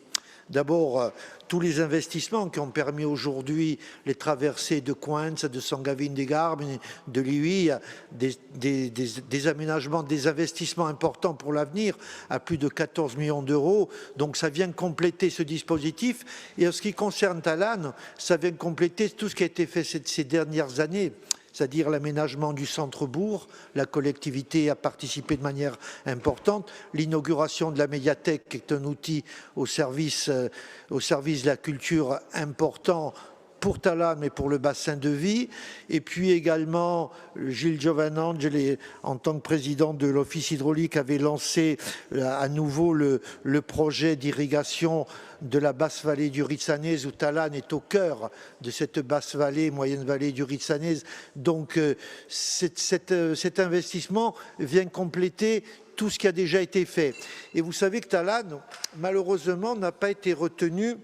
D'abord, tous les investissements qui ont permis aujourd'hui les traversées de Cointes, de Sangavin des Garbes, de Liuy, des aménagements, des investissements importants pour l'avenir à plus de 14 millions d'euros. Donc ça vient compléter ce dispositif. Et en ce qui concerne Talanne, ça vient compléter tout ce qui a été fait ces dernières années, c'est-à-dire l'aménagement du centre-bourg. La collectivité a participé de manière importante. L'inauguration de la médiathèque, qui est un outil au service de la culture important pour Talanne et pour le bassin de vie. Et puis également, Gilles Giovanangeli, en tant que président de l'Office hydraulique, avait lancé à nouveau le projet d'irrigation de la basse vallée du Rizzanese, où Talanne est au cœur de cette basse vallée, moyenne vallée du Rizzanese. Donc cet investissement vient compléter tout ce qui a déjà été fait. Et vous savez que Talanne, malheureusement, n'a pas été retenu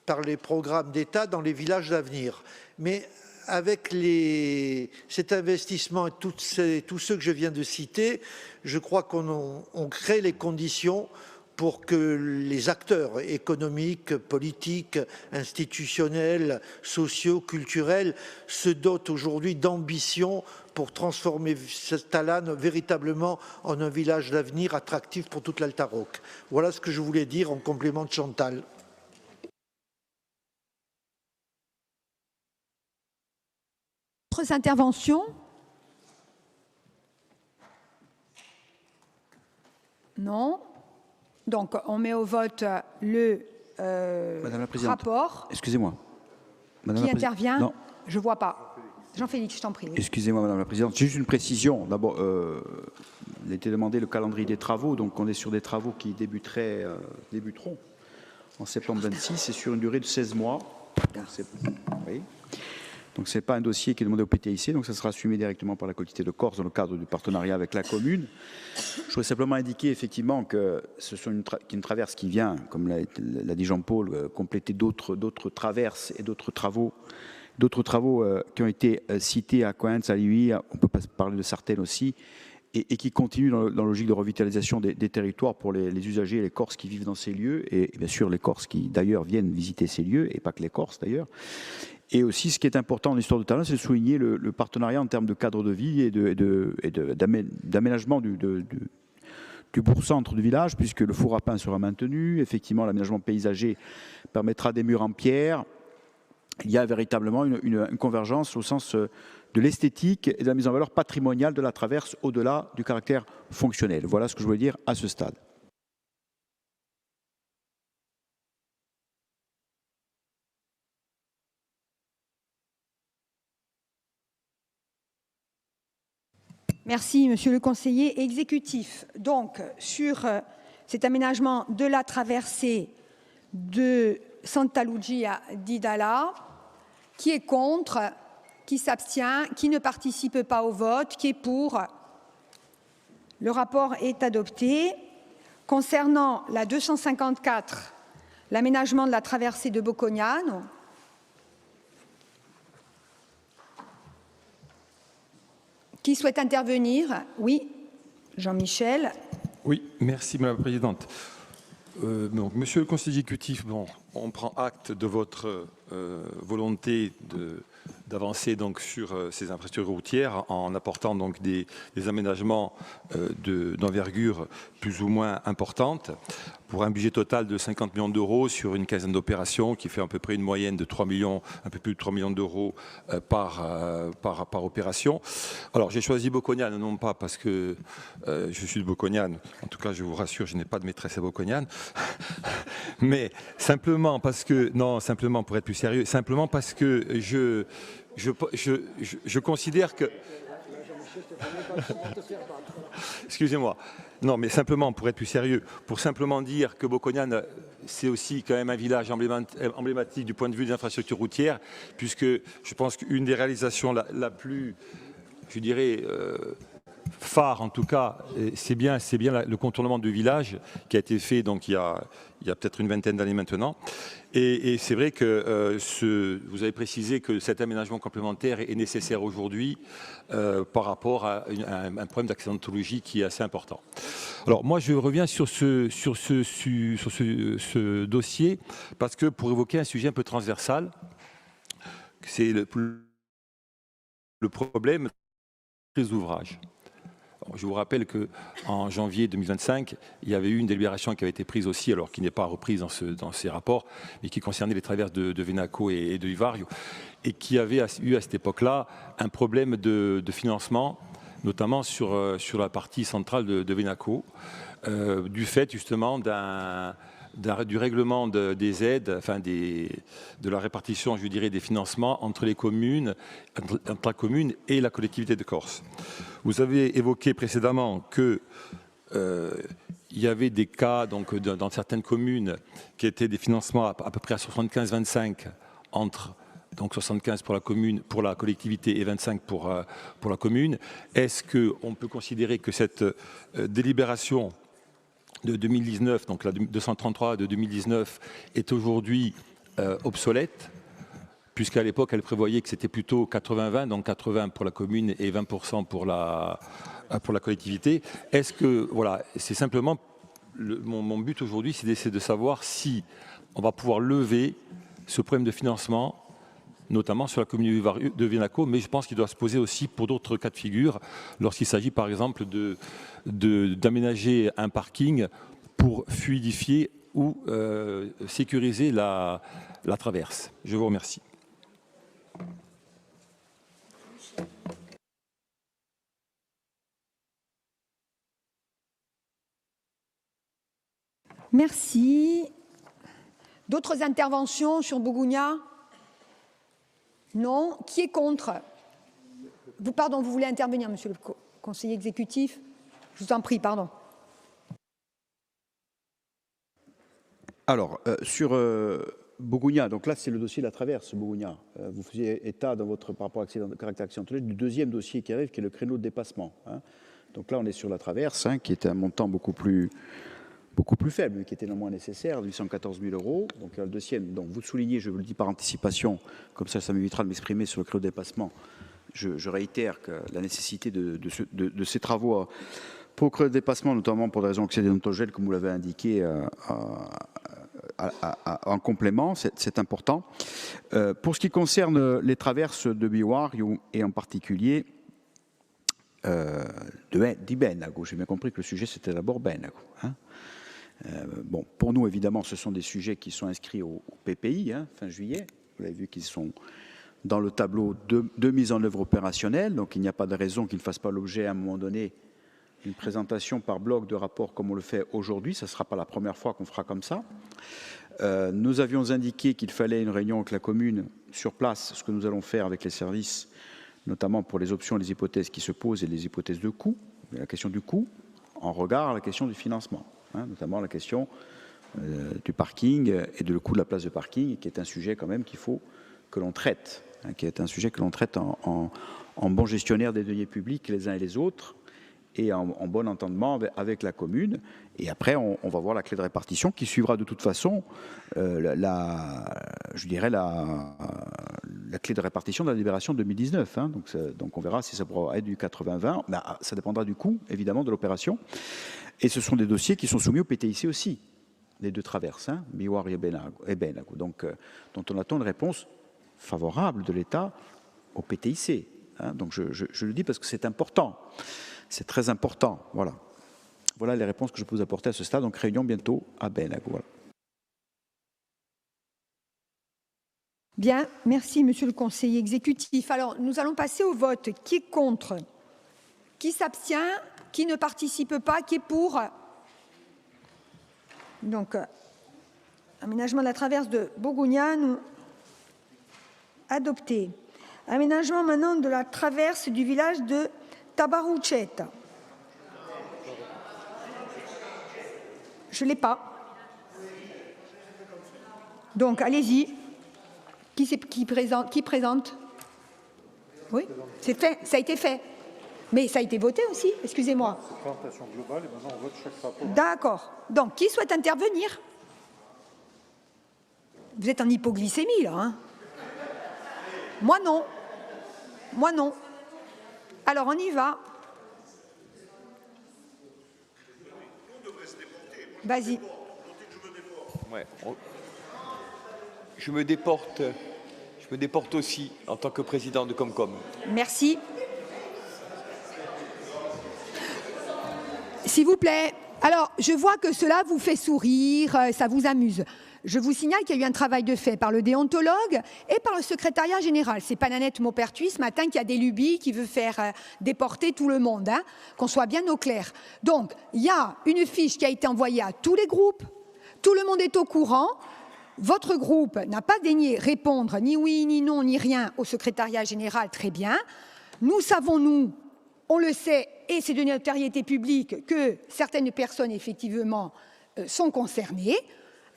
par les programmes d'État dans les villages d'avenir. Mais avec cet investissement et tous ceux que je viens de citer, je crois qu'on crée les conditions pour que les acteurs économiques, politiques, institutionnels, sociaux, culturels se dotent aujourd'hui d'ambition pour transformer Talanne véritablement en un village d'avenir attractif pour toute l'Altaroc. Voilà ce que je voulais dire en complément de Chantal. D'autres interventions? Non. Donc, on met au vote le Madame la Présidente, rapport. Excusez-moi. Qui intervient? Non. Je ne vois pas. Jean-Félix, je t'en prie. Oui. Excusez-moi, Madame la Présidente. Juste une précision. D'abord, il a été demandé le calendrier des travaux. Donc, on est sur des travaux qui débuteront en septembre 26 et sur une durée de 16 mois. Donc, ce n'est pas un dossier qui est demandé au PTIC, donc ça sera assumé directement par la collectivité de Corse dans le cadre du partenariat avec la commune. Je voudrais simplement indiquer effectivement que ce sont une traverse qui vient, comme l'a dit Jean-Paul, compléter d'autres traverses et d'autres travaux qui ont été cités à Cointes, à Liuy, on peut parler de Sartène aussi, et qui continuent dans la logique de revitalisation des territoires pour les usagers, les Corses qui vivent dans ces lieux, et bien sûr les Corses qui d'ailleurs viennent visiter ces lieux, et pas que les Corses d'ailleurs. Et aussi, ce qui est important dans l'histoire de Talanne, c'est de souligner le partenariat en termes de cadre de vie et d'aménagement du bourg-centre du village, puisque le four à pain sera maintenu. Effectivement, l'aménagement paysager permettra des murs en pierre. Il y a véritablement une convergence au sens de l'esthétique et de la mise en valeur patrimoniale de la traverse au-delà du caractère fonctionnel. Voilà ce que je voulais dire à ce stade. Merci, monsieur le conseiller exécutif. Donc, sur cet aménagement de la traversée de Santa Lucia di Dalla, qui est contre, qui s'abstient, qui ne participe pas au vote, qui est pour. Le rapport est adopté. Concernant la 254, l'aménagement de la traversée de Boccognano, qui souhaite intervenir? Oui, Jean-Michel. Oui, merci Madame la Présidente. Donc, monsieur le conseiller exécutif, on prend acte de votre volonté d'avancer donc sur ces infrastructures routières en apportant donc des aménagements d'envergure plus ou moins importante pour un budget total de 50 millions d'euros sur une quinzaine d'opérations qui fait à peu près une moyenne de 3 millions, un peu plus de 3 millions d'euros par opération. Alors j'ai choisi Boccognano, non pas parce que je suis de Boccognano, en tout cas je vous rassure, je n'ai pas de maîtresse à Boccognano, mais simplement parce que, non, simplement pour être plus sérieux, simplement parce que je considère que... Excusez-moi. Non, mais simplement, pour être plus sérieux, pour simplement dire que Boccognano, c'est aussi quand même un village emblématique du point de vue des infrastructures routières, puisque je pense qu'une des réalisations la plus, je dirais, phare, en tout cas, c'est bien le contournement du village qui a été fait donc, il y a peut-être une vingtaine d'années maintenant. Et c'est vrai que vous avez précisé que cet aménagement complémentaire est nécessaire aujourd'hui par rapport à un problème d'accidentologie qui est assez important. Alors moi, je reviens sur ce dossier parce que pour évoquer un sujet un peu transversal, c'est le problème des ouvrages. Je vous rappelle qu'en janvier 2025, il y avait eu une délibération qui avait été prise aussi, alors qui n'est pas reprise dans ces rapports, mais qui concernait les traverses de Venaco et de Ivario, et qui avait eu à cette époque-là un problème de financement, notamment sur la partie centrale de Venaco, du fait justement du règlement des aides, enfin de la répartition, je dirais, des financements entre les communes, entre la commune et la collectivité de Corse. Vous avez évoqué précédemment que il y avait des cas donc, dans certaines communes qui étaient des financements à peu près à 75-25 entre donc 75 pour la commune, pour la collectivité et 25 pour la commune. Est-ce qu'on peut considérer que cette délibération de 2019, donc la 233 de 2019, est aujourd'hui obsolète, puisqu'à l'époque, elle prévoyait que c'était plutôt 80-20, donc 80 pour la commune et 20% pour la collectivité. Est-ce que, voilà, c'est simplement, mon but aujourd'hui, c'est d'essayer de savoir si on va pouvoir lever ce problème de financement, notamment sur la commune de Venaco, mais je pense qu'il doit se poser aussi pour d'autres cas de figure, lorsqu'il s'agit par exemple d'aménager un parking pour fluidifier ou sécuriser la traverse. Je vous remercie. Merci. D'autres interventions sur Bougounia? Non. Qui est contre? Pardon, vous voulez intervenir, monsieur le conseiller exécutif? Je vous en prie, pardon. Alors, sur Bougounia, donc là, c'est le dossier de la traverse, Bougounia. Vous faisiez état dans votre par rapport à caractère accidentel du deuxième dossier qui arrive, qui est le créneau de dépassement. Hein. Donc là, on est sur la traverse, hein, qui était un montant beaucoup plus faible, mais qui était néanmoins nécessaire, 814 000 €. Donc le deuxième, donc vous soulignez, je vous le dis par anticipation, comme ça m'évitera de m'exprimer sur le créneau de dépassement. Je réitère que la nécessité de ces travaux pour le créneau de dépassement, notamment pour des raisons accidentogènes, comme vous l'avez indiqué en complément, c'est important. Pour ce qui concerne les traverses de Biwario et en particulier d'Ibenago, j'ai bien compris que le sujet c'était d'abord Benago. Hein. Bon, pour nous, évidemment, ce sont des sujets qui sont inscrits au PPI, hein, fin juillet. Vous l'avez vu qu'ils sont dans le tableau de mise en œuvre opérationnelle, donc il n'y a pas de raison qu'ils ne fassent pas l'objet à un moment donné d'une présentation par bloc de rapport comme on le fait aujourd'hui. Ça ne sera pas la première fois qu'on fera comme ça. Nous avions indiqué qu'il fallait une réunion avec la commune sur place, ce que nous allons faire avec les services, notamment pour les options et les hypothèses qui se posent et les hypothèses de coût, la question du coût, en regard à la question du financement. Hein, notamment la question du parking et de le coût de la place de parking, qui est un sujet quand même qu'il faut que l'on traite, hein, qui est un sujet que l'on traite en bon gestionnaire des deniers publics les uns et les autres, et en bon entendement avec la commune. Et après, on va voir la clé de répartition qui suivra de toute façon je dirais la clé de répartition de la libération 2019. Hein. Donc on verra si ça pourra être du 80-20. Ça dépendra du coût, évidemment, de l'opération. Et ce sont des dossiers qui sont soumis au PTIC aussi, les deux traverses, hein, Biwari et Benago. Donc, dont on attend une réponse favorable de l'État au PTIC. Hein. Donc je le dis parce que c'est important. C'est très important. Voilà. Voilà les réponses que je peux vous apporter à ce stade. Donc réunion bientôt à Benago. Voilà. Bien, merci monsieur le conseiller exécutif. Alors nous allons passer au vote. Qui est contre? Qui s'abstient? Qui ne participe pas? Qui est pour? Donc, aménagement de la traverse de Bougounia, nous adopté. Aménagement maintenant de la traverse du village de Tabarouchetta. Je ne l'ai pas. Donc, allez-y. Qui présente? Oui, c'est fait, ça a été fait. Mais ça a été voté aussi, excusez-moi. Présentation globale et maintenant on vote chaque rapport. D'accord. Donc, qui souhaite intervenir? Vous êtes en hypoglycémie, là, hein? Moi, non. Moi, non. Alors, on y va. Vas-y. Ouais, je me déporte aussi en tant que président de Comcom. Merci. S'il vous plaît. Alors, je vois que cela vous fait sourire, ça vous amuse. Je vous signale qu'il y a eu un travail de fait par le déontologue et par le secrétariat général. C'est pas Nanette Maupertuis ce matin qui a des lubies, qui veut faire déporter tout le monde, hein, qu'on soit bien au clair. Donc, il y a une fiche qui a été envoyée à tous les groupes. Tout le monde est au courant. Votre groupe n'a pas daigné répondre ni oui, ni non, ni rien au secrétariat général, très bien. Nous savons, nous, on le sait, et c'est de notoriété publique, que certaines personnes, effectivement, sont concernées.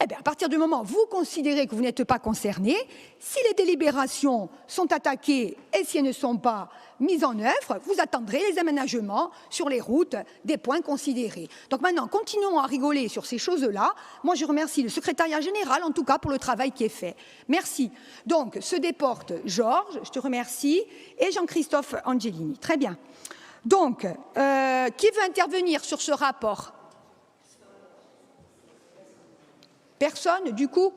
Eh bien, à partir du moment où vous considérez que vous n'êtes pas concerné, si les délibérations sont attaquées et si elles ne sont pas mises en œuvre, vous attendrez les aménagements sur les routes des points considérés. Donc maintenant, continuons à rigoler sur ces choses-là. Moi, je remercie le secrétariat général, en tout cas, pour le travail qui est fait. Merci. Donc, se déporte Georges, je te remercie, et Jean-Christophe Angelini. Très bien. Donc, qui veut intervenir sur ce rapport ? Personne, du coup?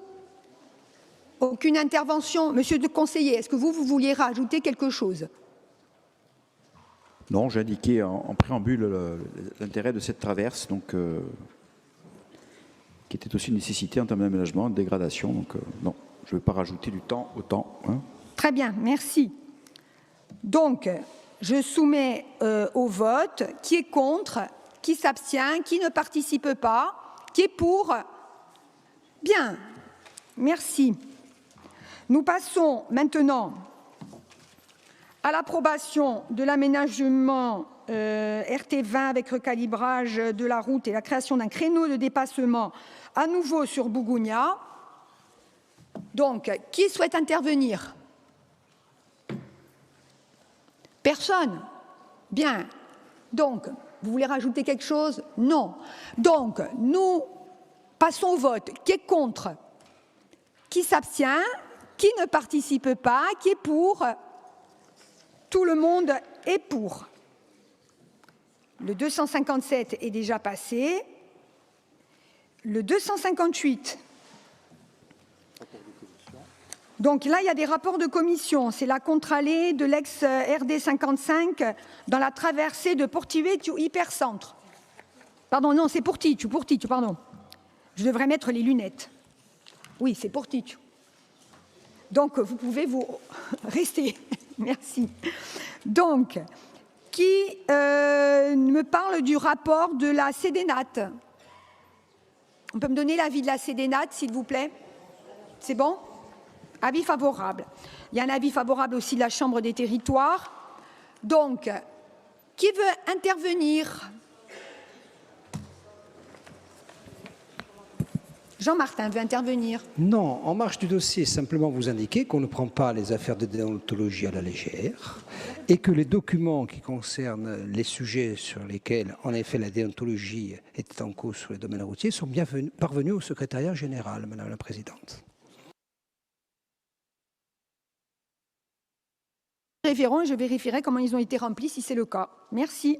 Aucune intervention? Monsieur le conseiller, est-ce que vous vouliez rajouter quelque chose? Non, j'ai indiqué en préambule l'intérêt de cette traverse, donc, qui était aussi une nécessité en termes d'aménagement, de dégradation. Donc, non, je ne vais pas rajouter du temps au temps. Hein. Très bien, merci. Donc, je soumets au vote. Qui est contre? Qui s'abstient? Qui ne participe pas? Qui est pour? Bien, merci. Nous passons maintenant à l'approbation de l'aménagement RT20 avec recalibrage de la route et la création d'un créneau de dépassement à nouveau sur Bougounia. Donc, qui souhaite intervenir? Personne? Bien. Donc, vous voulez rajouter quelque chose? Non. Donc, nous passons au vote. Qui est contre? Qui s'abstient? Qui ne participe pas? Qui est pour? Tout le monde est pour. Le 257 est déjà passé. Le 258. Donc là, il y a des rapports de commission. C'est la contre-allée de l'ex-RD 55 dans la traversée de Portivetto Hypercentre. Pardon, non, c'est Porticcio, pardon. Je devrais mettre les lunettes. Oui, c'est Porticcio. Donc, vous pouvez vous rester. Merci. Donc, qui me parle du rapport de la Cédénat? On peut me donner l'avis de la Cédénat, s'il vous plaît? C'est bon? Avis favorable. Il y a un avis favorable aussi de la Chambre des territoires. Donc, qui veut intervenir? Jean-Martin veut intervenir. Non, en marge du dossier, simplement vous indiquer qu'on ne prend pas les affaires de déontologie à la légère et que les documents qui concernent les sujets sur lesquels, en effet, la déontologie était en cause sur les domaines routiers sont bien parvenus au secrétariat général, Madame la Présidente. Je vérifierai comment ils ont été remplis si c'est le cas. Merci.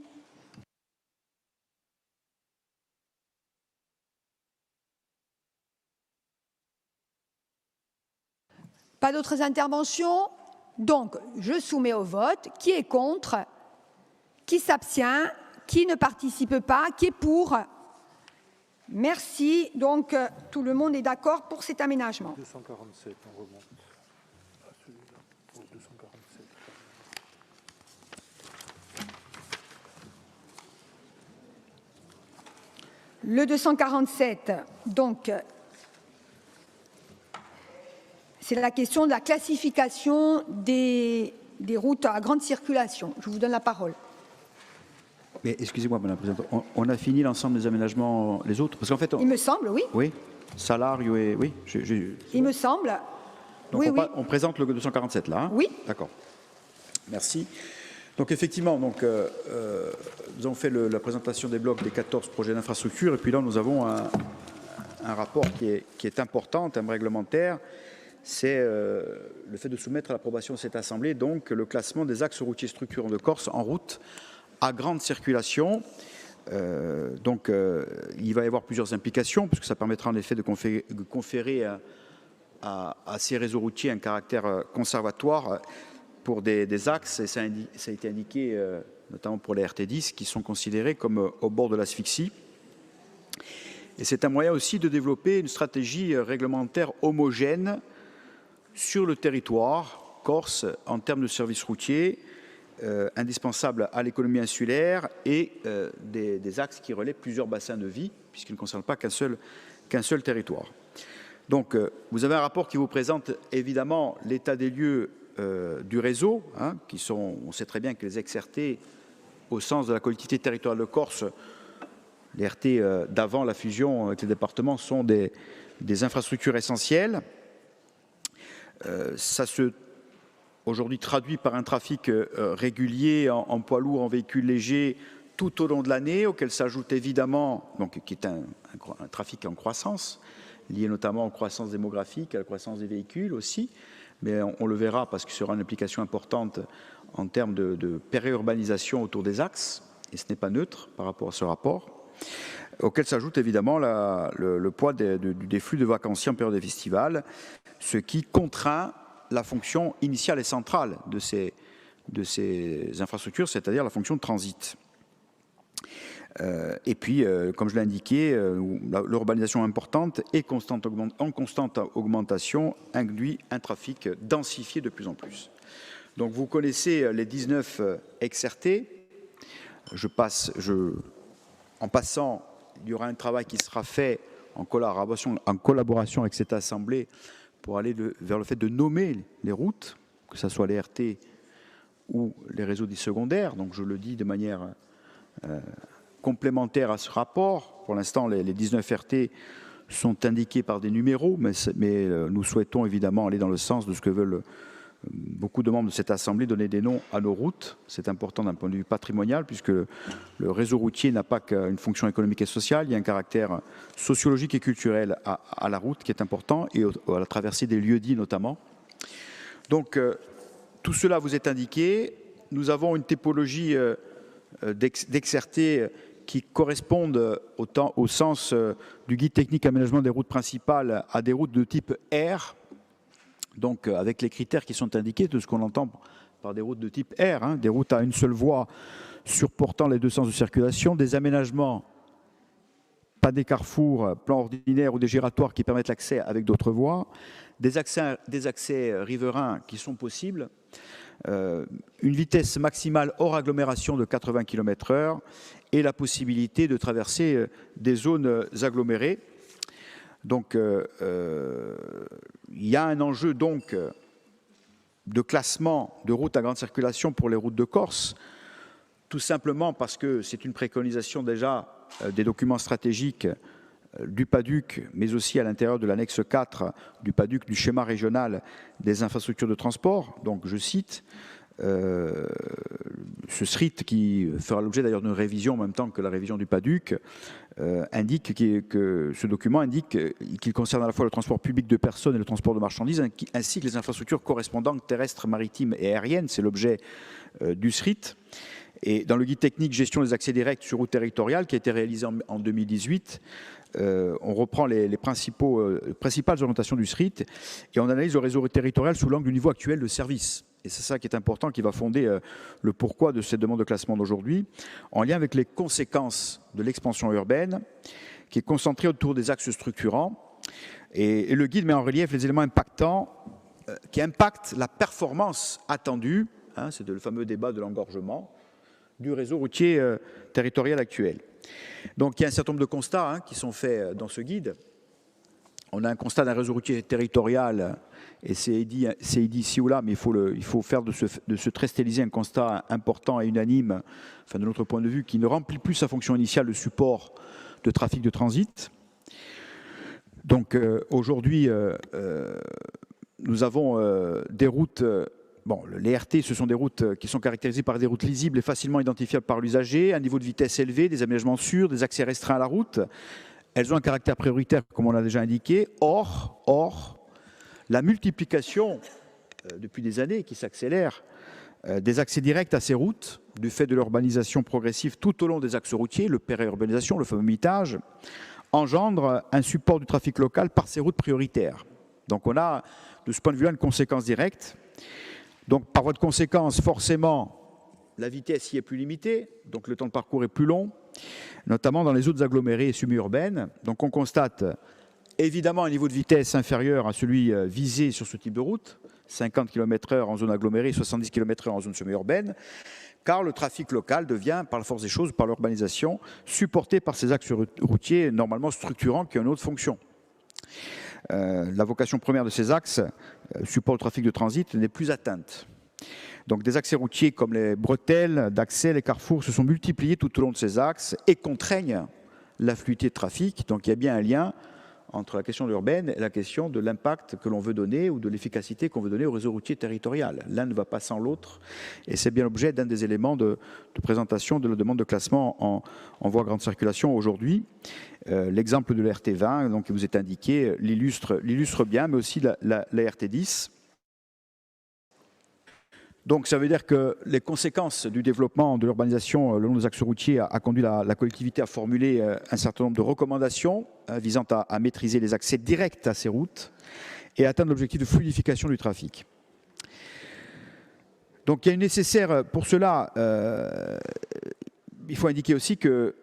Pas d'autres interventions? Donc, je soumets au vote. Qui est contre? Qui s'abstient? Qui ne participe pas? Qui est pour? Merci. Donc, tout le monde est d'accord pour cet aménagement. 247, on remonte. Ah, celui-là, au 247. Le 247, donc, c'est la question de la classification des routes à grande circulation. Je vous donne la parole. Mais excusez-moi, Madame la Présidente, on a fini l'ensemble des aménagements, les autres? Parce qu'en fait, il me semble, oui. Oui, Salario et... Oui, il me semble. Donc oui, on présente le 247 là. Hein? Oui. D'accord. Merci. Donc effectivement, nous avons fait la présentation des blocs des 14 projets d'infrastructure, et puis là nous avons un rapport qui est important en termes réglementaires. C'est le fait de soumettre à l'approbation de cette Assemblée donc le classement des axes routiers structurants de Corse en route à grande circulation. Il va y avoir plusieurs implications, puisque ça permettra en effet de conférer à ces réseaux routiers un caractère conservatoire pour des axes, et ça a été indiqué notamment pour les RT10, qui sont considérés comme au bord de l'asphyxie. Et c'est un moyen aussi de développer une stratégie réglementaire homogène sur le territoire corse en termes de services routiers, indispensable à l'économie insulaire et des axes qui relaient plusieurs bassins de vie, puisqu'ils ne concernent pas qu'un seul territoire. Donc, vous avez un rapport qui vous présente évidemment l'état des lieux du réseau, qui sont, on sait très bien que les ex-RT, au sens de la collectivité territoriale de Corse, les RT d'avant la fusion avec les départements sont des infrastructures essentielles. Ça se aujourd'hui traduit par un trafic régulier en poids lourd, en véhicules légers tout au long de l'année, auquel s'ajoute évidemment, donc, qui est un trafic en croissance, lié notamment aux croissances démographiques, à la croissance des véhicules aussi, mais on le verra parce que ce sera une implication importante en termes de périurbanisation autour des axes, et ce n'est pas neutre par rapport à ce rapport, auquel s'ajoute évidemment le poids des flux de vacanciers en période de festival, ce qui contraint la fonction initiale et centrale de ces infrastructures, c'est-à-dire la fonction de transit. Et puis, comme je l'ai indiqué, l'urbanisation importante et en constante augmentation induit un trafic densifié de plus en plus. Donc, vous connaissez les 19 ex-RT. En passant, il y aura un travail qui sera fait en collaboration avec cette Assemblée pour aller vers le fait de nommer les routes, que ce soit les RT ou les réseaux dits secondaires. Donc, je le dis de manière complémentaire à ce rapport. Pour l'instant, les 19 RT sont indiqués par des numéros, mais nous souhaitons évidemment aller dans le sens de ce que veulent beaucoup de membres de cette Assemblée, donner des noms à nos routes. C'est important d'un point de vue patrimonial, puisque le réseau routier n'a pas qu'une fonction économique et sociale, il y a un caractère sociologique et culturel à la route qui est important, et à la traversée des lieux-dits notamment. Donc, tout cela vous est indiqué. Nous avons une typologie d'ex-RT qui correspondent au sens du guide technique aménagement des routes principales à des routes de type R, donc avec les critères qui sont indiqués de ce qu'on entend par des routes de type R, des routes à une seule voie supportant les deux sens de circulation, des aménagements, pas des carrefours, plans ordinaires ou des giratoires qui permettent l'accès avec d'autres voies, des accès riverains qui sont possibles, une vitesse maximale hors agglomération de 80 km/h et la possibilité de traverser des zones agglomérées. Donc, il y a un enjeu donc de classement de routes à grande circulation pour les routes de Corse, tout simplement parce que c'est une préconisation déjà des documents stratégiques du PADUC, mais aussi à l'intérieur de l'annexe 4 du PADUC, du schéma régional des infrastructures de transport. Donc, je cite, ce SRIT, qui fera l'objet d'ailleurs d'une révision en même temps que la révision du PADUC, indique que ce document indique qu'il concerne à la fois le transport public de personnes et le transport de marchandises, ainsi que les infrastructures correspondantes terrestres, maritimes et aériennes. C'est l'objet du SRIT. Et dans le guide technique gestion des accès directs sur route territoriale, qui a été réalisé en 2018, on reprend les principales orientations du SRIT et on analyse le réseau territorial sous l'angle du niveau actuel de service. Et c'est ça qui est important, qui va fonder le pourquoi de cette demande de classement d'aujourd'hui, en lien avec les conséquences de l'expansion urbaine, qui est concentrée autour des axes structurants. Et le guide met en relief les éléments impactants qui impactent la performance attendue, c'est le fameux débat de l'engorgement, du réseau routier territorial actuel. Donc il y a un certain nombre de constats qui sont faits dans ce guide. On a un constat d'un réseau routier territorial, et c'est dit ici ou là, mais il faut faire de ce trait stylisé un constat important et unanime, enfin, de notre point de vue, qui ne remplit plus sa fonction initiale de support de trafic de transit. Donc aujourd'hui, nous avons des routes bon, les RT, ce sont des routes qui sont caractérisées par des routes lisibles et facilement identifiables par l'usager, un niveau de vitesse élevé, des aménagements sûrs, des accès restreints à la route. Elles ont un caractère prioritaire, comme on l'a déjà indiqué. Or, la multiplication, depuis des années, qui s'accélère, des accès directs à ces routes, du fait de l'urbanisation progressive tout au long des axes routiers, le périurbanisation, le fameux mitage, engendre un support du trafic local par ces routes prioritaires. Donc on a, de ce point de vue-là, une conséquence directe. Donc par voie de conséquence, forcément, la vitesse y est plus limitée, donc le temps de parcours est plus long, notamment dans les zones agglomérées et semi-urbaines. Donc on constate évidemment un niveau de vitesse inférieur à celui visé sur ce type de route, 50 km/h en zone agglomérée, 70 km/h en zone semi-urbaine, car le trafic local devient, par la force des choses, par l'urbanisation, supporté par ces axes routiers normalement structurants qui ont une autre fonction. La vocation première de ces axes, support au trafic de transit, n'est plus atteinte. Donc des accès routiers comme les bretelles d'accès, les carrefours se sont multipliés tout au long de ces axes et contraignent la fluidité de trafic. Donc il y a bien un lien entre la question urbaine et la question de l'impact que l'on veut donner ou de l'efficacité qu'on veut donner au réseau routier territorial. L'un ne va pas sans l'autre et c'est bien l'objet d'un des éléments de présentation de la demande de classement en voie grande circulation aujourd'hui. L'exemple de la RT20 donc, qui vous est indiqué l'illustre bien, mais aussi la RT10. Donc ça veut dire que les conséquences du développement de l'urbanisation le long des axes routiers a conduit la collectivité à formuler un certain nombre de recommandations visant à maîtriser les accès directs à ces routes et à atteindre l'objectif de fluidification du trafic. Donc il y a une nécessaire, pour cela, il faut indiquer aussi que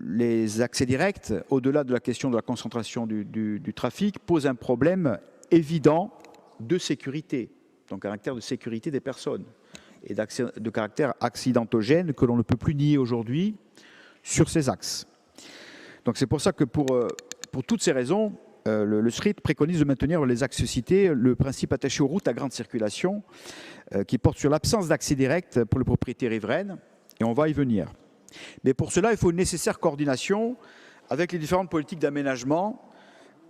les accès directs, au-delà de la question de la concentration du trafic, posent un problème évident de sécurité. Donc caractère de sécurité des personnes et de caractère accidentogène que l'on ne peut plus nier aujourd'hui sur ces axes. Donc c'est pour ça que pour toutes ces raisons, le SRIT préconise de maintenir les axes cités, le principe attaché aux routes à grande circulation qui porte sur l'absence d'accès direct pour les propriétés riveraines, et on va y venir. Mais pour cela, il faut une nécessaire coordination avec les différentes politiques d'aménagement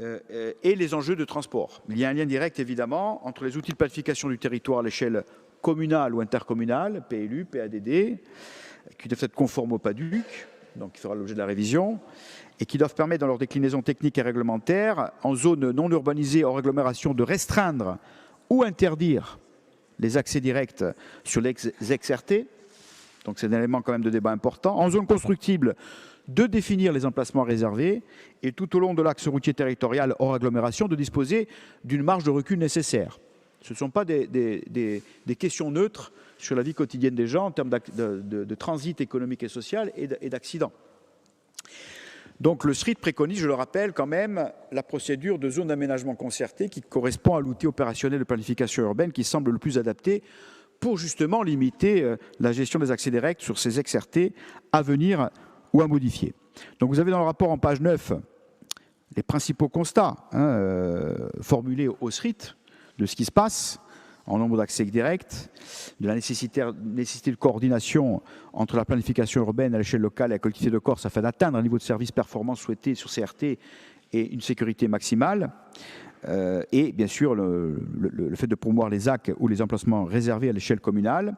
et les enjeux de transport. Il y a un lien direct, évidemment, entre les outils de planification du territoire à l'échelle communale ou intercommunale, PLU, PADD, qui doivent être conformes au PADUC, donc qui fera l'objet de la révision, et qui doivent permettre, dans leur déclinaison technique et réglementaire, en zone non urbanisée hors agglomération, de restreindre ou interdire les accès directs sur les XRT, donc c'est un élément quand même de débat important. En zone constructible, de définir les emplacements réservés et tout au long de l'axe routier territorial hors agglomération, de disposer d'une marge de recul nécessaire. Ce ne sont pas des questions neutres sur la vie quotidienne des gens en termes de transit économique et social et d'accidents. Donc le SRIT préconise, je le rappelle quand même, la procédure de zone d'aménagement concerté qui correspond à l'outil opérationnel de planification urbaine qui semble le plus adapté pour justement limiter la gestion des accès directs sur ces XRT à venir ou à modifier. Donc vous avez dans le rapport en page 9 les principaux constats formulés au SRIT de ce qui se passe en nombre d'accès directs, de la nécessité de coordination entre la planification urbaine à l'échelle locale et la collectivité de Corse afin d'atteindre un niveau de service performance souhaité sur CRT et une sécurité maximale. Et bien sûr le fait de promouvoir les AC ou les emplacements réservés à l'échelle communale.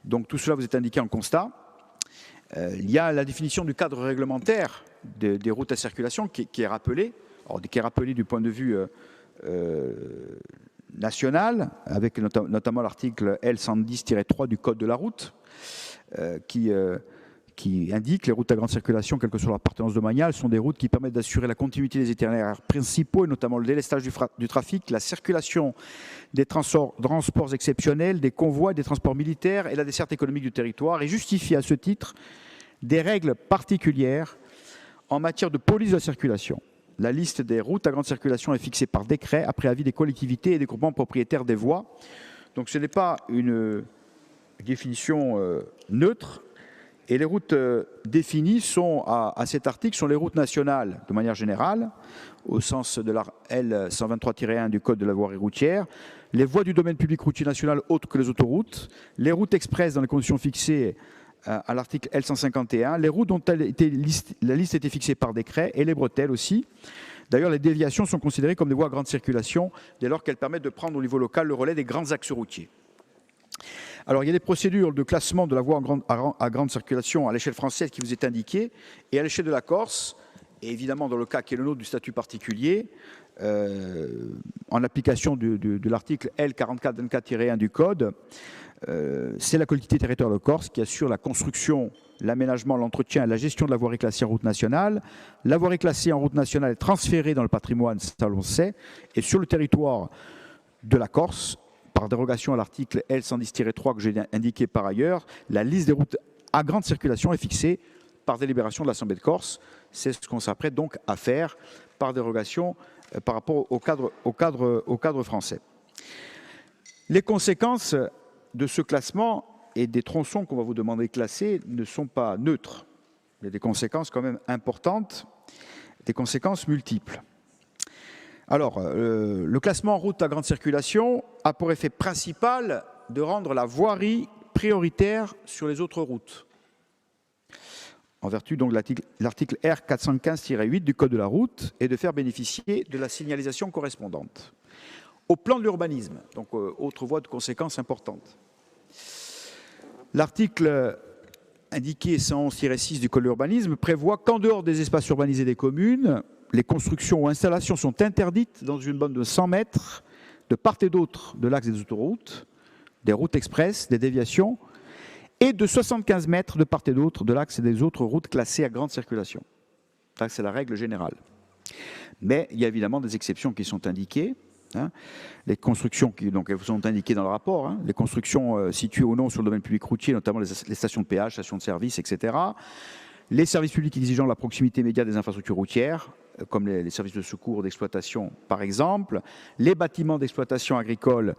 Donc tout cela vous est indiqué en constat. Il y a la définition du cadre réglementaire des routes à circulation qui est rappelée, qui est rappelée du point de vue national, avec notamment l'article L110-3 du Code de la route, qui indique les routes à grande circulation, quelle que soit leur appartenance domaniale, sont des routes qui permettent d'assurer la continuité des itinéraires principaux, et notamment le délestage du trafic, la circulation des transports exceptionnels, des convois, des transports militaires et la desserte économique du territoire, et justifie à ce titre des règles particulières en matière de police de la circulation. La liste des routes à grande circulation est fixée par décret après avis des collectivités et des groupements propriétaires des voies. Donc ce n'est pas une définition neutre. Et les routes définies sont, à cet article, sont les routes nationales de manière générale, au sens de l'art L123-1 du Code de la voirie routière, les voies du domaine public routier national autres que les autoroutes, les routes express dans les conditions fixées à l'article L151, les routes dont la liste a été fixée par décret, et les bretelles aussi. D'ailleurs, les déviations sont considérées comme des voies à grande circulation dès lors qu'elles permettent de prendre au niveau local le relais des grands axes routiers. Alors, il y a des procédures de classement de la voie à grande circulation à l'échelle française qui vous est indiquée, et à l'échelle de la Corse, et évidemment dans le cas qui est le nôtre du statut particulier, en application de l'article L4424-1 du Code, c'est la collectivité territoriale de Corse qui assure la construction, l'aménagement, l'entretien et la gestion de la voirie classée en route nationale. La voirie classée en route nationale est transférée dans le patrimoine, ça l'on sait, et sur le territoire de la Corse, par dérogation à l'article L110-3 que j'ai indiqué par ailleurs, la liste des routes à grande circulation est fixée par délibération de l'Assemblée de Corse. C'est ce qu'on s'apprête donc à faire par dérogation par rapport au cadre français. Les conséquences de ce classement et des tronçons qu'on va vous demander de classer ne sont pas neutres. Il y a des conséquences quand même importantes, des conséquences multiples. Alors, le classement en route à grande circulation a pour effet principal de rendre la voirie prioritaire sur les autres routes, en vertu donc de l'article R415-8 du Code de la route, et de faire bénéficier de la signalisation correspondante. Au plan de l'urbanisme, donc autre voie de conséquences importantes, l'article indiqué 111-6 du Code de l'urbanisme prévoit qu'en dehors des espaces urbanisés des communes, les constructions ou installations sont interdites dans une bande de 100 mètres de part et d'autre de l'axe des autoroutes, des routes express, des déviations, et de 75 mètres de part et d'autre de l'axe des autres routes classées à grande circulation. Ça, c'est la règle générale. Mais il y a évidemment des exceptions qui sont indiquées. Les constructions qui donc, elles sont indiquées dans le rapport, les constructions situées ou non sur le domaine public routier, notamment les stations de péage, stations de service, etc. Les services publics exigeant la proximité immédiate des infrastructures routières, comme les services de secours d'exploitation par exemple, les bâtiments d'exploitation agricole,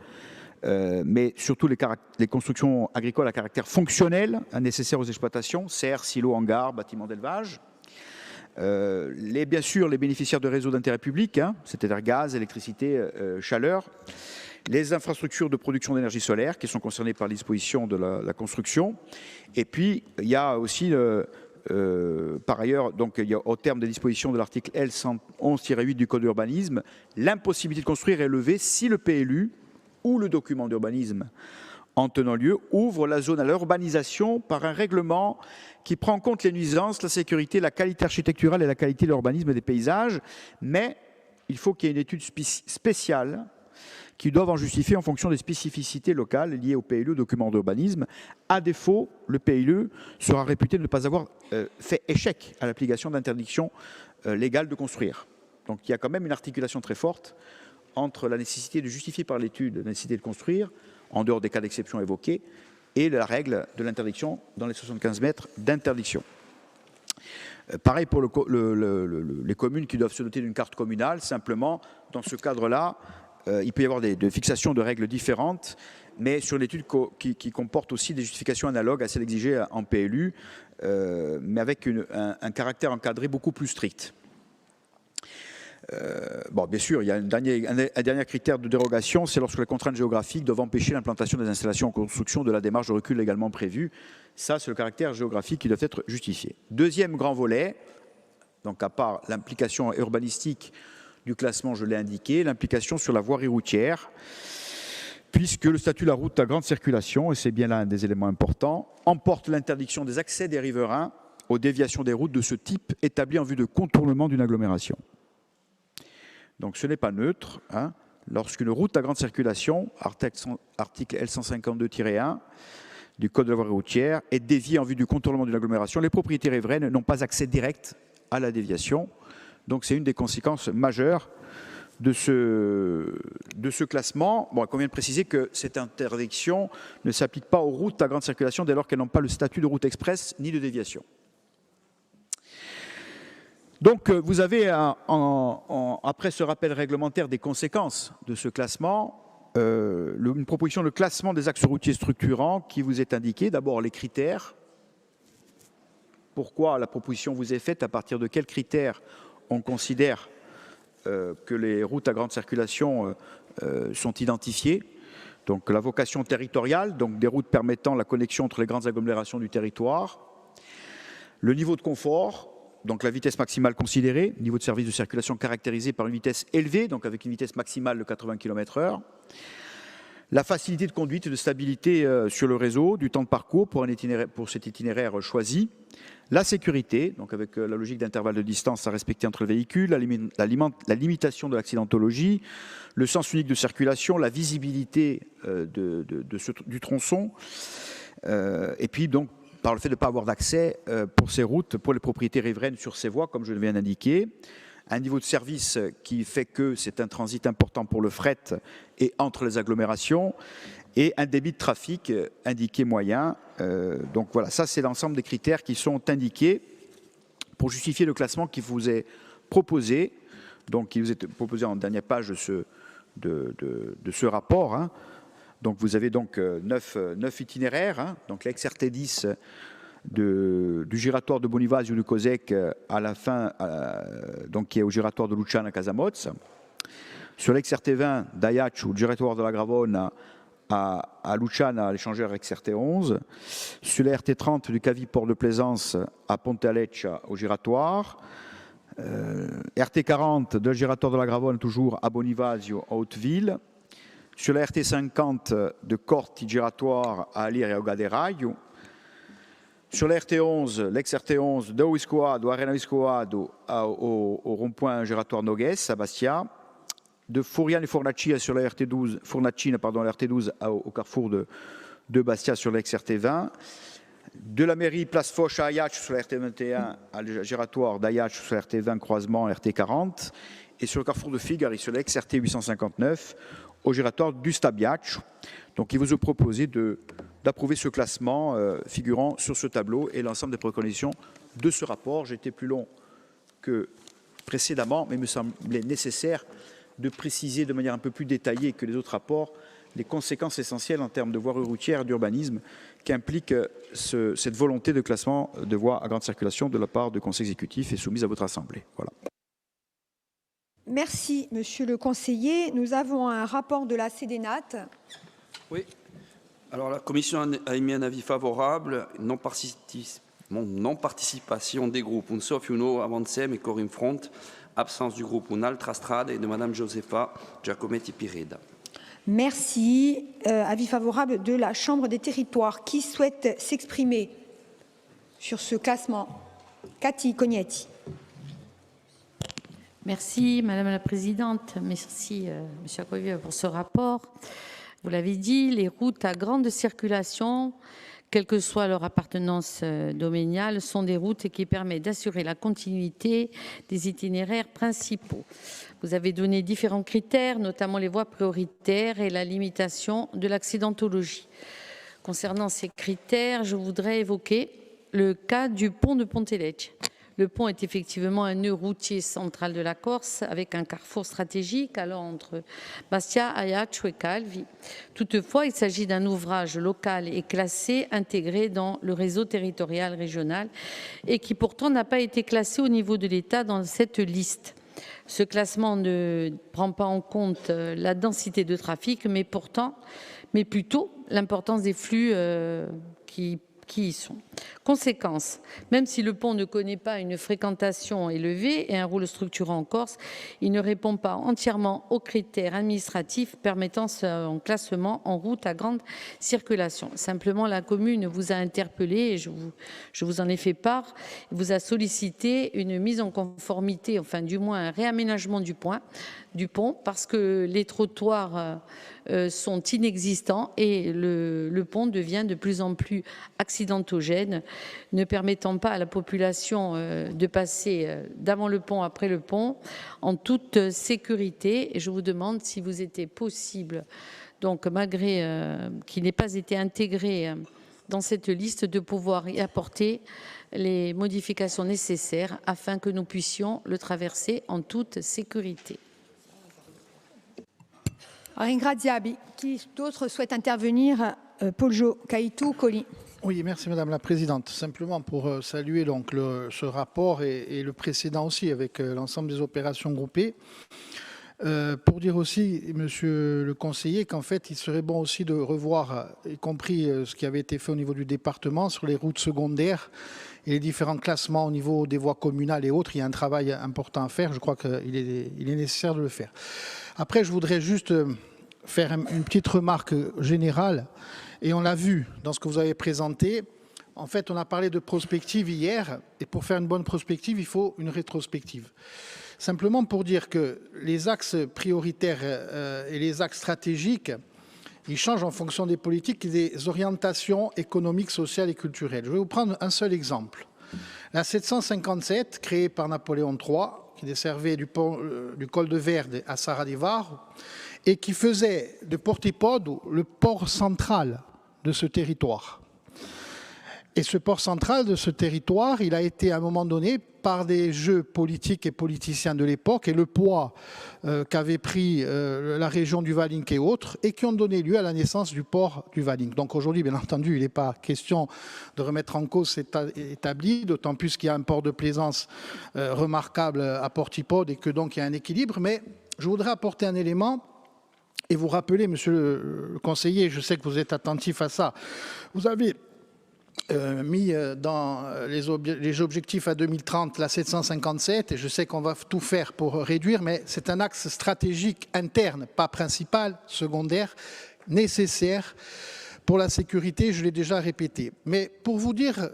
mais surtout les constructions agricoles à caractère fonctionnel nécessaires aux exploitations, serres, silos, hangars, bâtiments d'élevage. Bien sûr, les bénéficiaires de réseaux d'intérêt public, c'est-à-dire gaz, électricité, chaleur, les infrastructures de production d'énergie solaire qui sont concernées par les dispositions de la construction. Et puis, il y a aussi, par ailleurs, donc, il y a, au terme des dispositions de l'article L111-8 du Code de l'urbanisme, l'impossibilité de construire est levée si le PLU ou le document d'urbanisme en tenant lieu ouvre la zone à l'urbanisation par un règlement qui prend en compte les nuisances, la sécurité, la qualité architecturale et la qualité de l'urbanisme et des paysages, mais il faut qu'il y ait une étude spéciale qui doivent en justifier en fonction des spécificités locales liées au PLU, au document d'urbanisme. À défaut, le PLU sera réputé de ne pas avoir fait échec à l'application d'interdiction légale de construire. Donc il y a quand même une articulation très forte entre la nécessité de justifier par l'étude la nécessité de construire, en dehors des cas d'exception évoqués, et la règle de l'interdiction dans les 75 mètres d'interdiction. Pareil pour les communes qui doivent se doter d'une carte communale. Simplement, dans ce cadre-là, il peut y avoir des fixations de règles différentes, mais sur une étude qui comporte aussi des justifications analogues à celles exigées en PLU, mais avec un caractère encadré beaucoup plus strict. Bien sûr, il y a un dernier critère de dérogation, c'est lorsque les contraintes géographiques doivent empêcher l'implantation des installations en construction de la démarche de recul légalement prévue. Ça, c'est le caractère géographique qui doit être justifié. Deuxième grand volet, donc à part l'implication urbanistique du classement, je l'ai indiqué, l'implication sur la voirie routière, puisque le statut de la route à grande circulation, et c'est bien là un des éléments importants, emporte l'interdiction des accès des riverains aux déviations des routes de ce type établies en vue de contournement d'une agglomération. Donc ce n'est pas neutre. Lorsqu'une route à grande circulation, article L152-1 du Code de la voirie routière, est déviée en vue du contournement d'une agglomération, les propriétaires riveraines n'ont pas accès direct à la déviation. Donc c'est une des conséquences majeures de ce classement. Il convient de préciser que cette interdiction ne s'applique pas aux routes à grande circulation dès lors qu'elles n'ont pas le statut de route express ni de déviation. Donc, vous avez, après ce rappel réglementaire des conséquences de ce classement, une proposition de classement des axes routiers structurants qui vous est indiquée. D'abord, les critères. Pourquoi la proposition vous est faite? À partir de quels critères on considère que les routes à grande circulation sont identifiées? Donc, la vocation territoriale, donc des routes permettant la connexion entre les grandes agglomérations du territoire. Le niveau de confort. Donc la vitesse maximale considérée, niveau de service de circulation caractérisé par une vitesse élevée, donc avec une vitesse maximale de 80 km/h. La facilité de conduite et de stabilité sur le réseau, du temps de parcours pour cet itinéraire choisi. La sécurité, donc avec la logique d'intervalle de distance à respecter entre les véhicules, la limitation de l'accidentologie, le sens unique de circulation, la visibilité du tronçon, et puis donc par le fait de ne pas avoir d'accès pour ces routes, pour les propriétés riveraines sur ces voies, comme je viens d'indiquer. Un niveau de service qui fait que c'est un transit important pour le fret et entre les agglomérations, et un débit de trafic indiqué moyen. Donc voilà, ça c'est l'ensemble des critères qui sont indiqués pour justifier le classement qui vous est proposé, donc qui vous est proposé en dernière page de ce rapport. Hein. Donc vous avez donc 9 itinéraires, hein. Donc l'ex-RT10 du giratoire de Bonivaz ou du Cosec à la fin, donc qui est au giratoire de Luciana à Casamoz. Sur l'ex-RT20 d'Ayach ou du giratoire de la Gravone à Luciana à l'échangeur ex-RT11. Sur la RT30 du Cavi Port de Plaisance à Ponte-Aleccia au giratoire. RT40 de giratoire de la Gravone toujours à Bonivazio à Hauteville. Sur la RT50 de Corti giratoire à Alir et à Ogaderaio. Sur la RT11, l'ex-RT11 de Huiscoado, Arena Huiscoado au rond-point giratoire Nogues à Bastia. De Fourian et Fornacina sur la RT12, la RT12 au carrefour de Bastia sur l'ex-RT20. De la mairie Place Foch à Ayach sur la RT21 à le giratoire d'Ayach sur la RT20 croisement RT40. Et sur le carrefour de Figari sur l'ex-RT859 au giratoire du Stabiach. Donc il vous est proposé d'approuver ce classement figurant sur ce tableau et l'ensemble des préconisations de ce rapport. J'ai été plus long que précédemment, mais il me semblait nécessaire de préciser de manière un peu plus détaillée que les autres rapports les conséquences essentielles en termes de voirie routière et d'urbanisme qu'implique cette volonté de classement de voies à grande circulation de la part du Conseil exécutif et soumise à votre Assemblée. Voilà. Merci, monsieur le conseiller. Nous avons un rapport de la CDNAT. Oui. Alors, la Commission a émis un avis favorable, non-participation des groupes Unsof, Uno, Avancem et Corim Front, absence du groupe Unaltra Strade et de Madame Josefa Giacometti-Pireda. Merci. Avis favorable de la Chambre des territoires. Qui souhaite s'exprimer sur ce classement? Cathy Cognetti. Merci Madame la Présidente. Merci Monsieur Accoyer pour ce rapport. Vous l'avez dit, les routes à grande circulation, quelle que soit leur appartenance domaniale, sont des routes qui permettent d'assurer la continuité des itinéraires principaux. Vous avez donné différents critères, notamment les voies prioritaires et la limitation de l'accidentologie. Concernant ces critères, je voudrais évoquer le cas du pont de Ponte-Aleccia. Le pont est effectivement un nœud routier central de la Corse avec un carrefour stratégique allant entre Bastia, Ajaccio et Calvi. Toutefois, il s'agit d'un ouvrage local et classé, intégré dans le réseau territorial régional et qui pourtant n'a pas été classé au niveau de l'État dans cette liste. Ce classement ne prend pas en compte la densité de trafic, mais plutôt l'importance des flux qui y sont. Conséquence, même si le pont ne connaît pas une fréquentation élevée et un rôle structurant en Corse, il ne répond pas entièrement aux critères administratifs permettant son classement en route à grande circulation. Simplement, la commune vous a interpellé, et je vous en ai fait part, vous a sollicité une mise en conformité, enfin du moins un réaménagement du pont, parce que les trottoirs sont inexistants et le pont devient de plus en plus accidentogène, ne permettant pas à la population de passer d'avant le pont, après le pont, en toute sécurité. Et je vous demande si vous était possible, donc malgré qu'il n'ait pas été intégré dans cette liste, de pouvoir y apporter les modifications nécessaires afin que nous puissions le traverser en toute sécurité. Ringraziabi. Qui d'autre souhaite intervenir? Poljo, Kaitou, Colli. Oui, merci Madame la Présidente. Simplement pour saluer donc ce rapport et le précédent aussi avec l'ensemble des opérations groupées. Pour dire aussi, Monsieur le conseiller, qu'en fait, il serait bon aussi de revoir, y compris ce qui avait été fait au niveau du département sur les routes secondaires et les différents classements au niveau des voies communales et autres. Il y a un travail important à faire. Je crois qu'il est nécessaire de le faire. Après, je voudrais juste faire une petite remarque générale, et on l'a vu dans ce que vous avez présenté. En fait, on a parlé de prospective hier, et pour faire une bonne prospective, il faut une rétrospective. Simplement pour dire que les axes prioritaires et les axes stratégiques, ils changent en fonction des politiques et des orientations économiques, sociales et culturelles. Je vais vous prendre un seul exemple. La 757, créée par Napoléon III, qui desservait du col de Verde à Saradivar, et qui faisait de Portipodo le port central de ce territoire. Et ce port central de ce territoire, il a été à un moment donné, par des jeux politiques et politiciens de l'époque, et le poids qu'avait pris la région du Valink et autres, et qui ont donné lieu à la naissance du port du Valink. Donc aujourd'hui, bien entendu, il n'est pas question de remettre en cause cet établi, d'autant plus qu'il y a un port de plaisance remarquable à Portipode, et que donc il y a un équilibre. Mais je voudrais apporter un élément et vous rappeler, monsieur le conseiller, je sais que vous êtes attentif à ça, vous avez mis dans les objectifs à 2030 la 757, et je sais qu'on va tout faire pour réduire, mais c'est un axe stratégique interne, pas principal, secondaire, nécessaire pour la sécurité, je l'ai déjà répété. Mais pour vous dire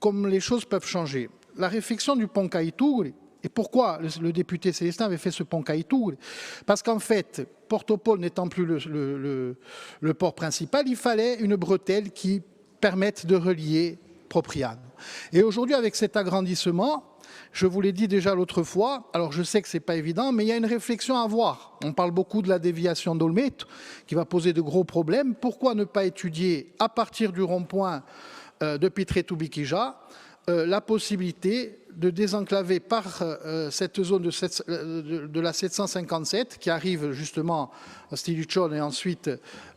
comme les choses peuvent changer, la réflexion du pont Caïtour, et pourquoi le député Célestin avait fait ce pont Caïtour? Parce qu'en fait, Portopole n'étant plus le port principal, il fallait une bretelle qui permettent de relier Propriano. Et aujourd'hui, avec cet agrandissement, je vous l'ai dit déjà l'autre fois, alors je sais que ce n'est pas évident, mais il y a une réflexion à avoir. On parle beaucoup de la déviation d'Olmeto, qui va poser de gros problèmes. Pourquoi ne pas étudier, à partir du rond-point de Pitretu-Bikija, la possibilité de désenclaver par cette zone de la 757, qui arrive justement à Stilichon et ensuite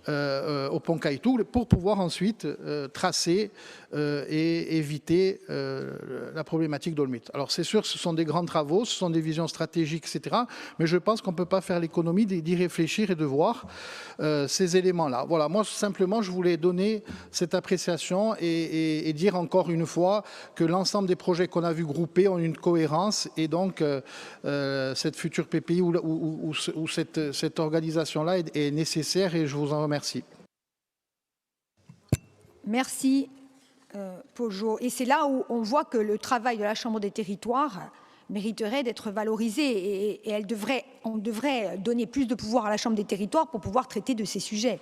au pont Caïtour, pour pouvoir ensuite tracer et éviter la problématique d'Olmeto. Alors c'est sûr, ce sont des grands travaux, ce sont des visions stratégiques, etc. Mais je pense qu'on ne peut pas faire l'économie d'y réfléchir et de voir ces éléments-là. Voilà, moi simplement, je voulais donner cette appréciation et dire encore une fois que l'ensemble des projets qu'on a vus groupés ont une cohérence, et donc cette future PPI ou cette organisation-là est nécessaire, et je vous en remercie. Merci, Pojo. Et c'est là où on voit que le travail de la Chambre des territoires mériterait d'être valorisé, et on devrait donner plus de pouvoir à la Chambre des territoires pour pouvoir traiter de ces sujets.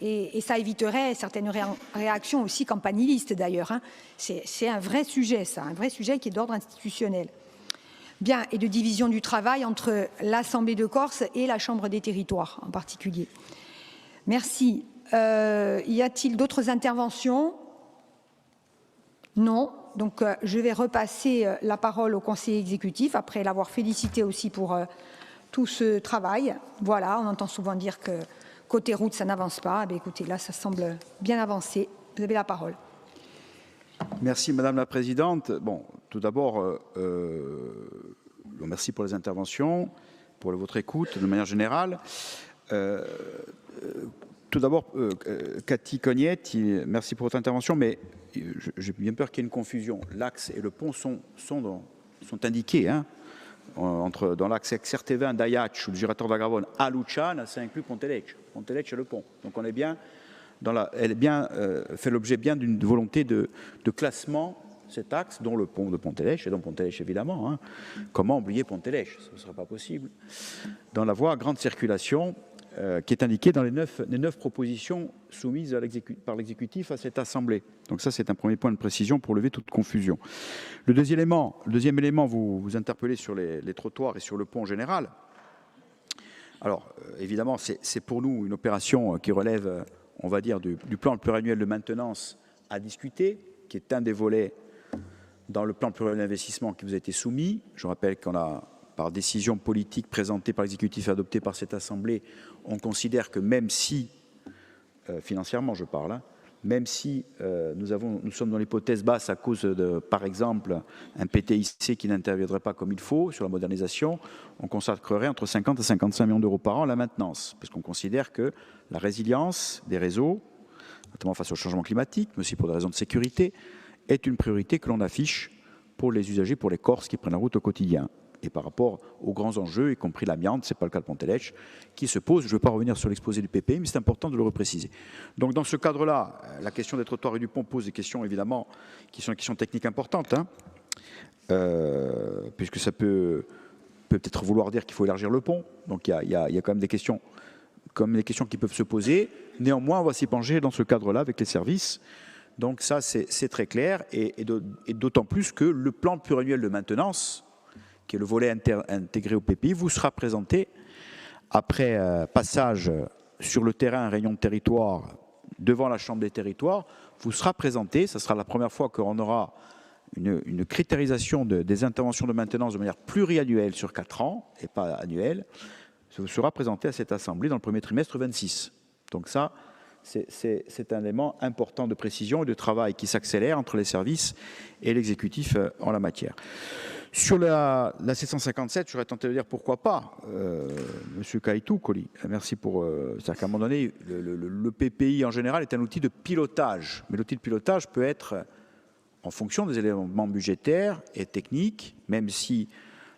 Et ça éviterait certaines réactions aussi campanilistes d'ailleurs. Hein. C'est un vrai sujet, ça, un vrai sujet qui est d'ordre institutionnel. Bien, et de division du travail entre l'Assemblée de Corse et la Chambre des territoires en particulier. Merci. Y a-t-il d'autres interventions? Non. Donc je vais repasser la parole au conseiller exécutif, après l'avoir félicité aussi pour tout ce travail. Voilà, on entend souvent dire que côté route, ça n'avance pas. Eh bien, écoutez, là, ça semble bien avancé. Vous avez la parole. Merci, Madame la Présidente. Bon, tout d'abord, merci pour les interventions, pour votre écoute de manière générale. Tout d'abord, Cathy Cognette, merci pour votre intervention, mais j'ai bien peur qu'il y ait une confusion. L'axe et le pont sont indiqués, hein. Dans l'axe Exerteven d'Ayach ou du Girator d'Agravone à Luciana, ça inclut Pontelecce. Pontelecce et le pont. Donc on est bien elle est bien fait l'objet bien d'une volonté de classement, cet axe, dont le pont de Pontelecce, et dont Pontelecce évidemment. Hein. Comment oublier Pontelecce? Ce ne serait pas possible. Dans la voie à grande circulation, qui est indiquée dans les 9 propositions soumises par l'exécutif à cette Assemblée. Donc ça, c'est un premier point de précision pour lever toute confusion. Le deuxième élément, vous interpellez sur les trottoirs et sur le pont en général. Alors, évidemment, c'est pour nous une opération qui relève, on va dire, du plan pluriannuel de maintenance à discuter, qui est un des volets dans le plan pluriannuel d'investissement qui vous a été soumis. Je rappelle qu'on a, par décision politique présentée par l'exécutif et adoptée par cette Assemblée, on considère que même si, financièrement je parle, hein, même si nous sommes dans l'hypothèse basse à cause de, par exemple, un PTIC qui n'interviendrait pas comme il faut sur la modernisation, on consacrerait entre 50 et 55 millions d'euros par an à la maintenance, parce qu'on considère que la résilience des réseaux, notamment face au changement climatique, mais aussi pour des raisons de sécurité, est une priorité que l'on affiche pour les usagers, pour les Corses qui prennent la route au quotidien. et par rapport aux grands enjeux, y compris l'amiante, ce n'est pas le cas de Pont-Elèche, qui se pose. Je ne vais pas revenir sur l'exposé du PPI, mais c'est important de le repréciser. Donc dans ce cadre-là, la question des trottoirs et du pont pose des questions évidemment qui sont des questions techniques importantes, hein, puisque ça peut-être vouloir dire qu'il faut élargir le pont. Donc il y a quand même des questions qui peuvent se poser. Néanmoins, on va s'y pencher dans ce cadre-là avec les services. Donc ça, c'est très clair, et d'autant plus que le plan pluriannuel de maintenance, qui est le volet intégré au PPI, vous sera présenté après passage sur le terrain, réunion de territoire, devant la Chambre des territoires, vous sera présenté, ça sera la première fois qu'on aura une critérisation des interventions de maintenance de manière pluriannuelle sur 4 ans, et pas annuelle, ça vous sera présenté à cette Assemblée dans le premier trimestre 26. Donc ça, c'est un élément important de précision et de travail qui s'accélère entre les services et l'exécutif en la matière. Sur la 757, j'aurais tenté de dire pourquoi pas, Monsieur Kaitou, Colli, merci pour... C'est-à-dire qu'à un moment donné, le PPI en général est un outil de pilotage, mais l'outil de pilotage peut être en fonction des éléments budgétaires et techniques, même si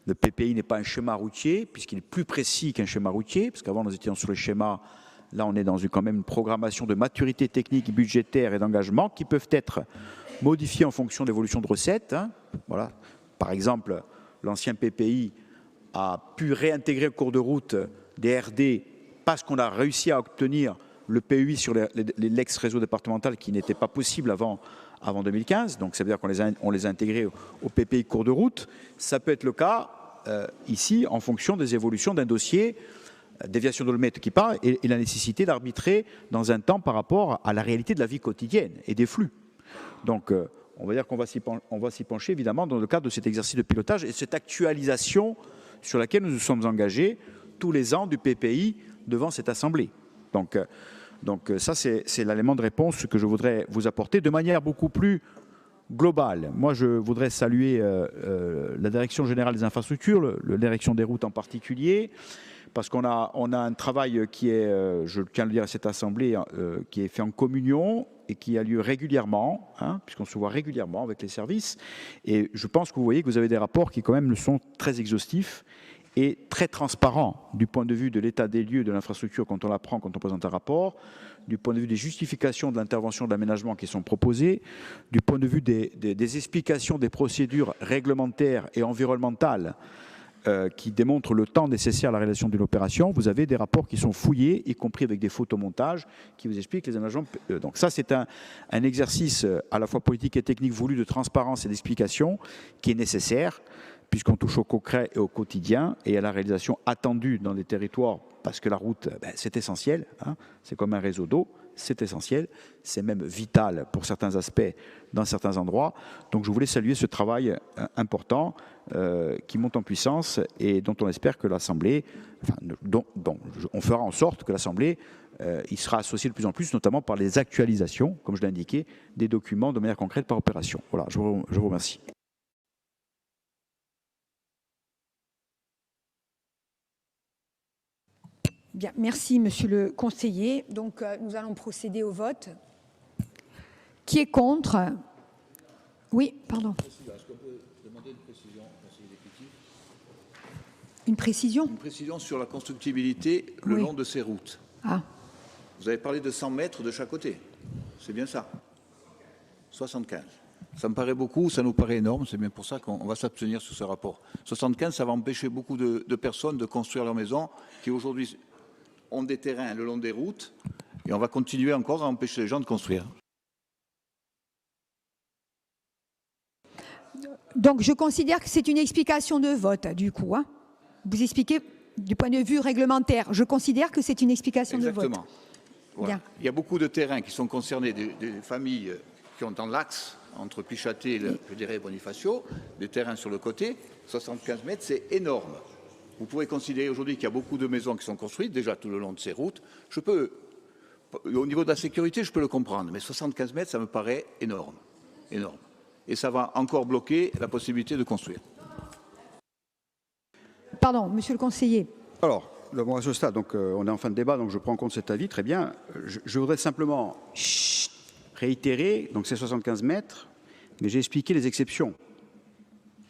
le PPI n'est pas un schéma routier, puisqu'il est plus précis qu'un schéma routier, parce qu'avant nous étions sur les schémas, là on est dans quand même une programmation de maturité technique, budgétaire et d'engagement qui peuvent être modifiés en fonction d'évolution de recettes. Hein. Voilà. Par exemple, l'ancien PPI a pu réintégrer au cours de route des RD parce qu'on a réussi à obtenir le PUI sur l'ex-réseau départemental qui n'était pas possible avant 2015. Donc ça veut dire qu'on les a intégrés au PPI cours de route. Ça peut être le cas ici en fonction des évolutions d'un dossier, déviation de l'olmètre qui part, et la nécessité d'arbitrer dans un temps par rapport à la réalité de la vie quotidienne et des flux. Donc on va dire qu'on va s'y pencher évidemment dans le cadre de cet exercice de pilotage et cette actualisation sur laquelle nous nous sommes engagés tous les ans du PPI devant cette Assemblée. Donc ça, c'est l'élément de réponse que je voudrais vous apporter de manière beaucoup plus globale. Moi, je voudrais saluer la Direction générale des infrastructures, la Direction des routes en particulier, parce qu'on a un travail qui est, je tiens à le dire à cette Assemblée, qui est fait en communion et qui a lieu régulièrement, hein, puisqu'on se voit régulièrement avec les services. Et je pense que vous voyez que vous avez des rapports qui quand même sont très exhaustifs et très transparent du point de vue de l'état des lieux de l'infrastructure quand on l'apprend, quand on présente un rapport, du point de vue des justifications de l'intervention de l'aménagement qui sont proposées, du point de vue des explications des procédures réglementaires et environnementales qui démontrent le temps nécessaire à la réalisation d'une opération. Vous avez des rapports qui sont fouillés, y compris avec des photomontages, qui vous expliquent les aménagements. Donc ça, c'est un exercice à la fois politique et technique voulu de transparence et d'explication qui est nécessaire, puisqu'on touche au concret et au quotidien et à la réalisation attendue dans les territoires, parce que la route, c'est essentiel, hein, c'est comme un réseau d'eau, c'est essentiel, c'est même vital pour certains aspects dans certains endroits. Donc je voulais saluer ce travail important qui monte en puissance et dont on espère que l'Assemblée, on fera en sorte que l'Assemblée y sera associée de plus en plus, notamment par les actualisations, comme je l'ai indiqué, des documents de manière concrète par opération. Voilà, je vous remercie. Bien, merci Monsieur le conseiller. Donc nous allons procéder au vote. Qui est contre? Oui, pardon. Est-ce qu'on peut demander une précision au conseil exécutif? Une précision? Une précision sur la constructibilité le long de ces routes. Ah. Vous avez parlé de 100 mètres de chaque côté. C'est bien ça? 75. Ça me paraît beaucoup, ça nous paraît énorme, c'est bien pour ça qu'on va s'abstenir sur ce rapport. 75, ça va empêcher beaucoup de personnes de construire leur maison qui aujourd'hui ont des terrains le long des routes et on va continuer encore à empêcher les gens de construire. Donc je considère que c'est une explication de vote du coup. Hein. Vous expliquez du point de vue réglementaire. Je considère que c'est une explication de vote. Exactement. Voilà. Il y a beaucoup de terrains qui sont concernés, des familles qui ont dans l'axe entre Pichaté et, je dirais, Bonifacio, des terrains sur le côté. 75 mètres, c'est énorme. Vous pouvez considérer aujourd'hui qu'il y a beaucoup de maisons qui sont construites, déjà tout le long de ces routes. Au niveau de la sécurité, je peux le comprendre, mais 75 mètres, ça me paraît énorme. Énorme. Et ça va encore bloquer la possibilité de construire. Pardon, monsieur le conseiller. Alors, à ce stade, donc, on est en fin de débat, donc je prends en compte cet avis, très bien. Je voudrais simplement réitérer, donc c'est 75 mètres, mais j'ai expliqué les exceptions.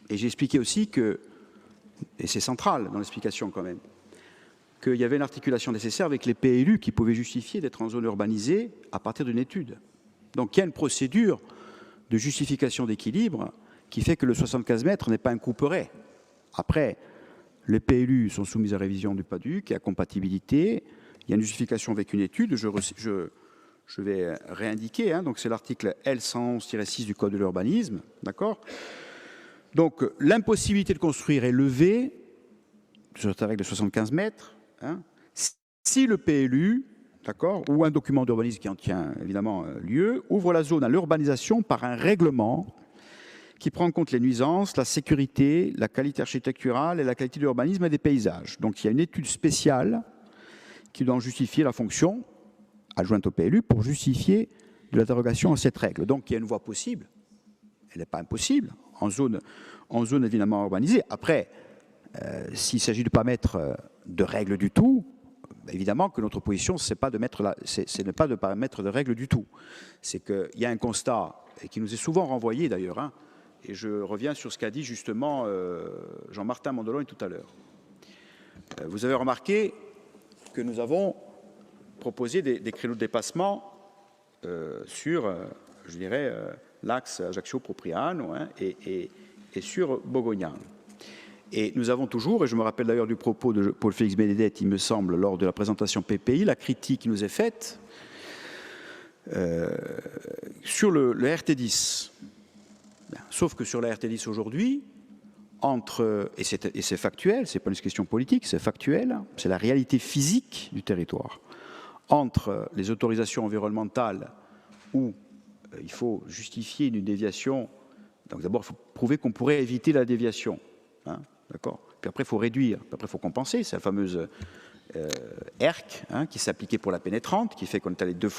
Et j'ai expliqué aussi que et c'est central dans l'explication quand même, qu'il y avait une articulation nécessaire avec les PLU qui pouvaient justifier d'être en zone urbanisée à partir d'une étude. Donc il y a une procédure de justification d'équilibre qui fait que le 75 mètres n'est pas un couperet. Après, les PLU sont soumis à révision du PADUC, il y a compatibilité, il y a une justification avec une étude, je vais réindiquer, hein, donc c'est l'article L111-6 du Code de l'urbanisme, d'accord? Donc l'impossibilité de construire est levée sur cette règle de 75 mètres, hein, si le PLU, d'accord, ou un document d'urbanisme qui en tient évidemment lieu, ouvre la zone à l'urbanisation par un règlement qui prend en compte les nuisances, la sécurité, la qualité architecturale et la qualité de l'urbanisme et des paysages. Donc il y a une étude spéciale qui doit en justifier la fonction, adjointe au PLU, pour justifier de la dérogation à cette règle. Donc il y a une voie possible, elle n'est pas impossible, en zone évidemment urbanisée. Après, s'il s'agit de ne pas mettre de règles du tout, évidemment que notre position, c'est ne pas mettre de règles du tout. C'est qu'il y a un constat, et qui nous est souvent renvoyé d'ailleurs, hein, et je reviens sur ce qu'a dit justement Jean-Martin Mandolone tout à l'heure. Vous avez remarqué que nous avons proposé des créneaux de dépassement sur, je dirais, l'axe Ajaccio-Propriano, hein, et sur Bogognane. Et nous avons toujours, et je me rappelle d'ailleurs du propos de Paul-Félix Bénédette, il me semble, lors de la présentation PPI, la critique qui nous est faite sur le RT10. Sauf que sur la RT10 aujourd'hui, et c'est factuel, ce n'est pas une question politique, c'est factuel, c'est la réalité physique du territoire, entre les autorisations environnementales où il faut justifier une déviation, donc d'abord il faut prouver qu'on pourrait éviter la déviation, hein, d'accord. Puis après il faut réduire, puis après il faut compenser, c'est la fameuse ERC, hein, qui s'appliquait pour la pénétrante, qui fait qu'on est allé deux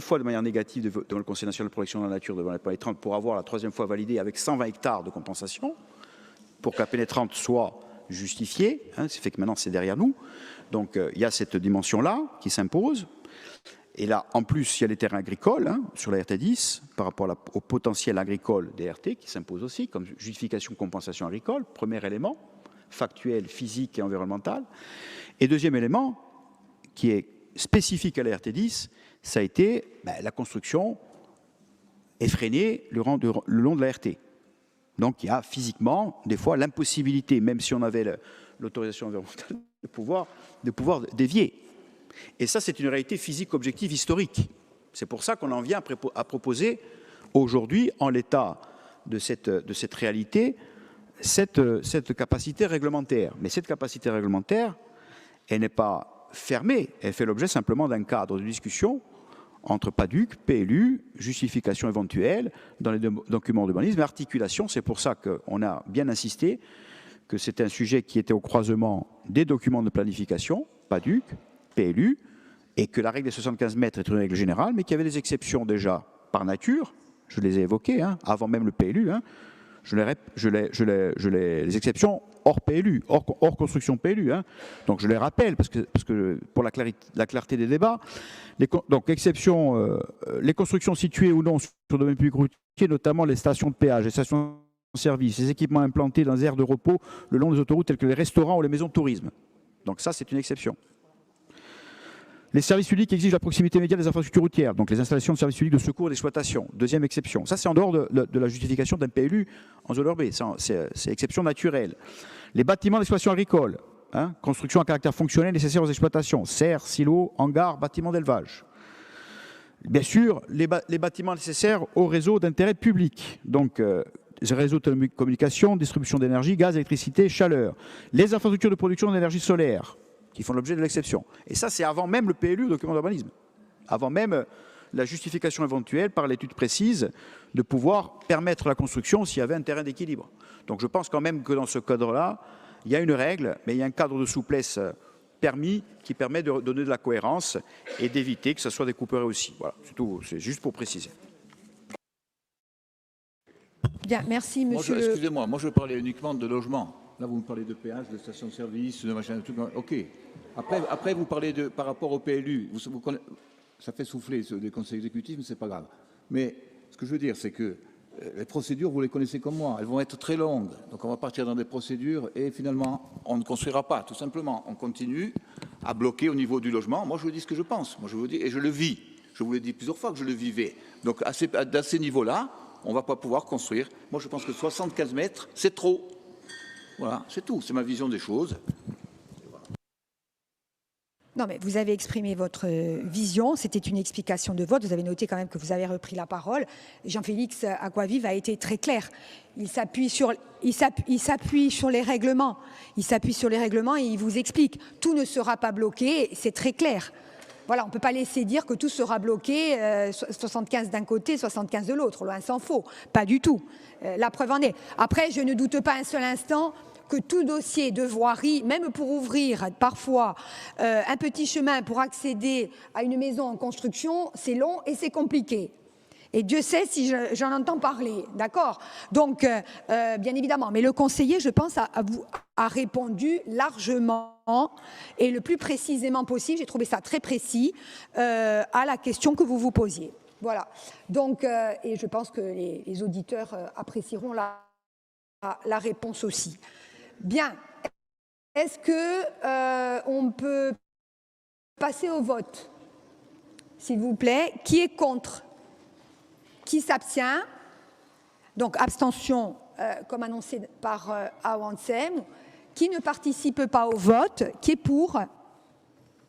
fois de manière négative devant le Conseil national de protection de la nature, devant la pénétrante, pour avoir la troisième fois validée avec 120 hectares de compensation, pour que la pénétrante soit justifiée, hein, c'est fait que maintenant c'est derrière nous. Donc il y a cette dimension-là qui s'impose. Et là, en plus, il y a les terrains agricoles, hein, sur la RT10, par rapport au potentiel agricole des RT, qui s'impose aussi, comme justification de compensation agricole, premier élément, factuel, physique et environnemental. Et deuxième élément, qui est spécifique à la RT10, ça a été la construction effrénée le long de la RT. Donc il y a physiquement, des fois, l'impossibilité, même si on avait l'autorisation environnementale, de pouvoir dévier. Et ça, c'est une réalité physique objective historique. C'est pour ça qu'on en vient à proposer aujourd'hui, en l'état de cette réalité, cette capacité réglementaire. Mais cette capacité réglementaire, elle n'est pas fermée, elle fait l'objet simplement d'un cadre de discussion entre PADUC, PLU, justification éventuelle dans les documents d'urbanisme, articulation. C'est pour ça qu'on a bien insisté que c'était un sujet qui était au croisement des documents de planification, PADUC, PLU, et que la règle des 75 mètres est une règle générale, mais qu'il y avait des exceptions déjà par nature, je les ai évoquées, hein, avant même le PLU, hein, les exceptions hors PLU, hors construction PLU. Hein. Donc je les rappelle, parce que pour la clarté des débats, donc exception, les constructions situées ou non sur le domaine public routier, notamment les stations de péage, les stations de service, les équipements implantés dans les aires de repos le long des autoroutes telles que les restaurants ou les maisons de tourisme. Donc ça, c'est une exception. Les services publics exigent la proximité immédiate des infrastructures routières, donc les installations de services publics de secours et d'exploitation. Deuxième exception. Ça, c'est en dehors de la justification d'un PLU en zone urbaine. C'est exception naturelle. Les bâtiments d'exploitation agricole, hein, construction à caractère fonctionnel nécessaire aux exploitations, serres, silos, hangars, bâtiments d'élevage. Bien sûr, les bâtiments nécessaires au réseau d'intérêt public, donc réseau de communication, distribution d'énergie, gaz, électricité, chaleur. Les infrastructures de production d'énergie solaire, qui font l'objet de l'exception. Et ça, c'est avant même le PLU, le document d'urbanisme. Avant même la justification éventuelle par l'étude précise de pouvoir permettre la construction s'il y avait un terrain d'équilibre. Donc je pense quand même que dans ce cadre-là, il y a une règle, mais il y a un cadre de souplesse permis qui permet de donner de la cohérence et d'éviter que ce soit des couperet aussi. Voilà, c'est tout, c'est juste pour préciser. Bien, merci monsieur. Excusez-moi, moi je parlais uniquement de logement. Là, vous me parlez de péage, de station-service, de machin, de tout. OK. Après, vous parlez par rapport au PLU. Ça fait souffler des conseils exécutifs, mais ce n'est pas grave. Mais ce que je veux dire, c'est que les procédures, vous les connaissez comme moi, elles vont être très longues. Donc on va partir dans des procédures et finalement, on ne construira pas, tout simplement. On continue à bloquer au niveau du logement. Moi, je vous dis ce que je pense. Moi, je vous dis, et je le vis. Je vous l'ai dit plusieurs fois que je le vivais. Donc à ces niveaux-là, on ne va pas pouvoir construire. Moi, je pense que 75 mètres, c'est trop. Voilà, c'est tout. C'est ma vision des choses. Non, mais vous avez exprimé votre vision. C'était une explication de vote. Vous avez noté quand même que vous avez repris la parole. Jean-Félix Aquavive a été très clair. Il s'appuie sur les règlements. Il s'appuie sur les règlements et il vous explique. Tout ne sera pas bloqué. C'est très clair. Voilà, on ne peut pas laisser dire que tout sera bloqué, 75 d'un côté, 75 de l'autre. Loin s'en faut. Pas du tout. La preuve en est. Après, je ne doute pas un seul instant que tout dossier de voirie, même pour ouvrir parfois un petit chemin pour accéder à une maison en construction, c'est long et c'est compliqué. Et Dieu sait si j'en entends parler, d'accord? Donc, bien évidemment, mais le conseiller, je pense, a répondu largement et le plus précisément possible, j'ai trouvé ça très précis, à la question que vous vous posiez. Voilà. Donc, et je pense que les auditeurs apprécieront la réponse aussi. Bien. Est-ce que on peut passer au vote, s'il vous plaît? Qui est contre? Qui s'abstient? Donc, abstention, comme annoncé par Awansem. Qui ne participe pas au vote? Qui est pour?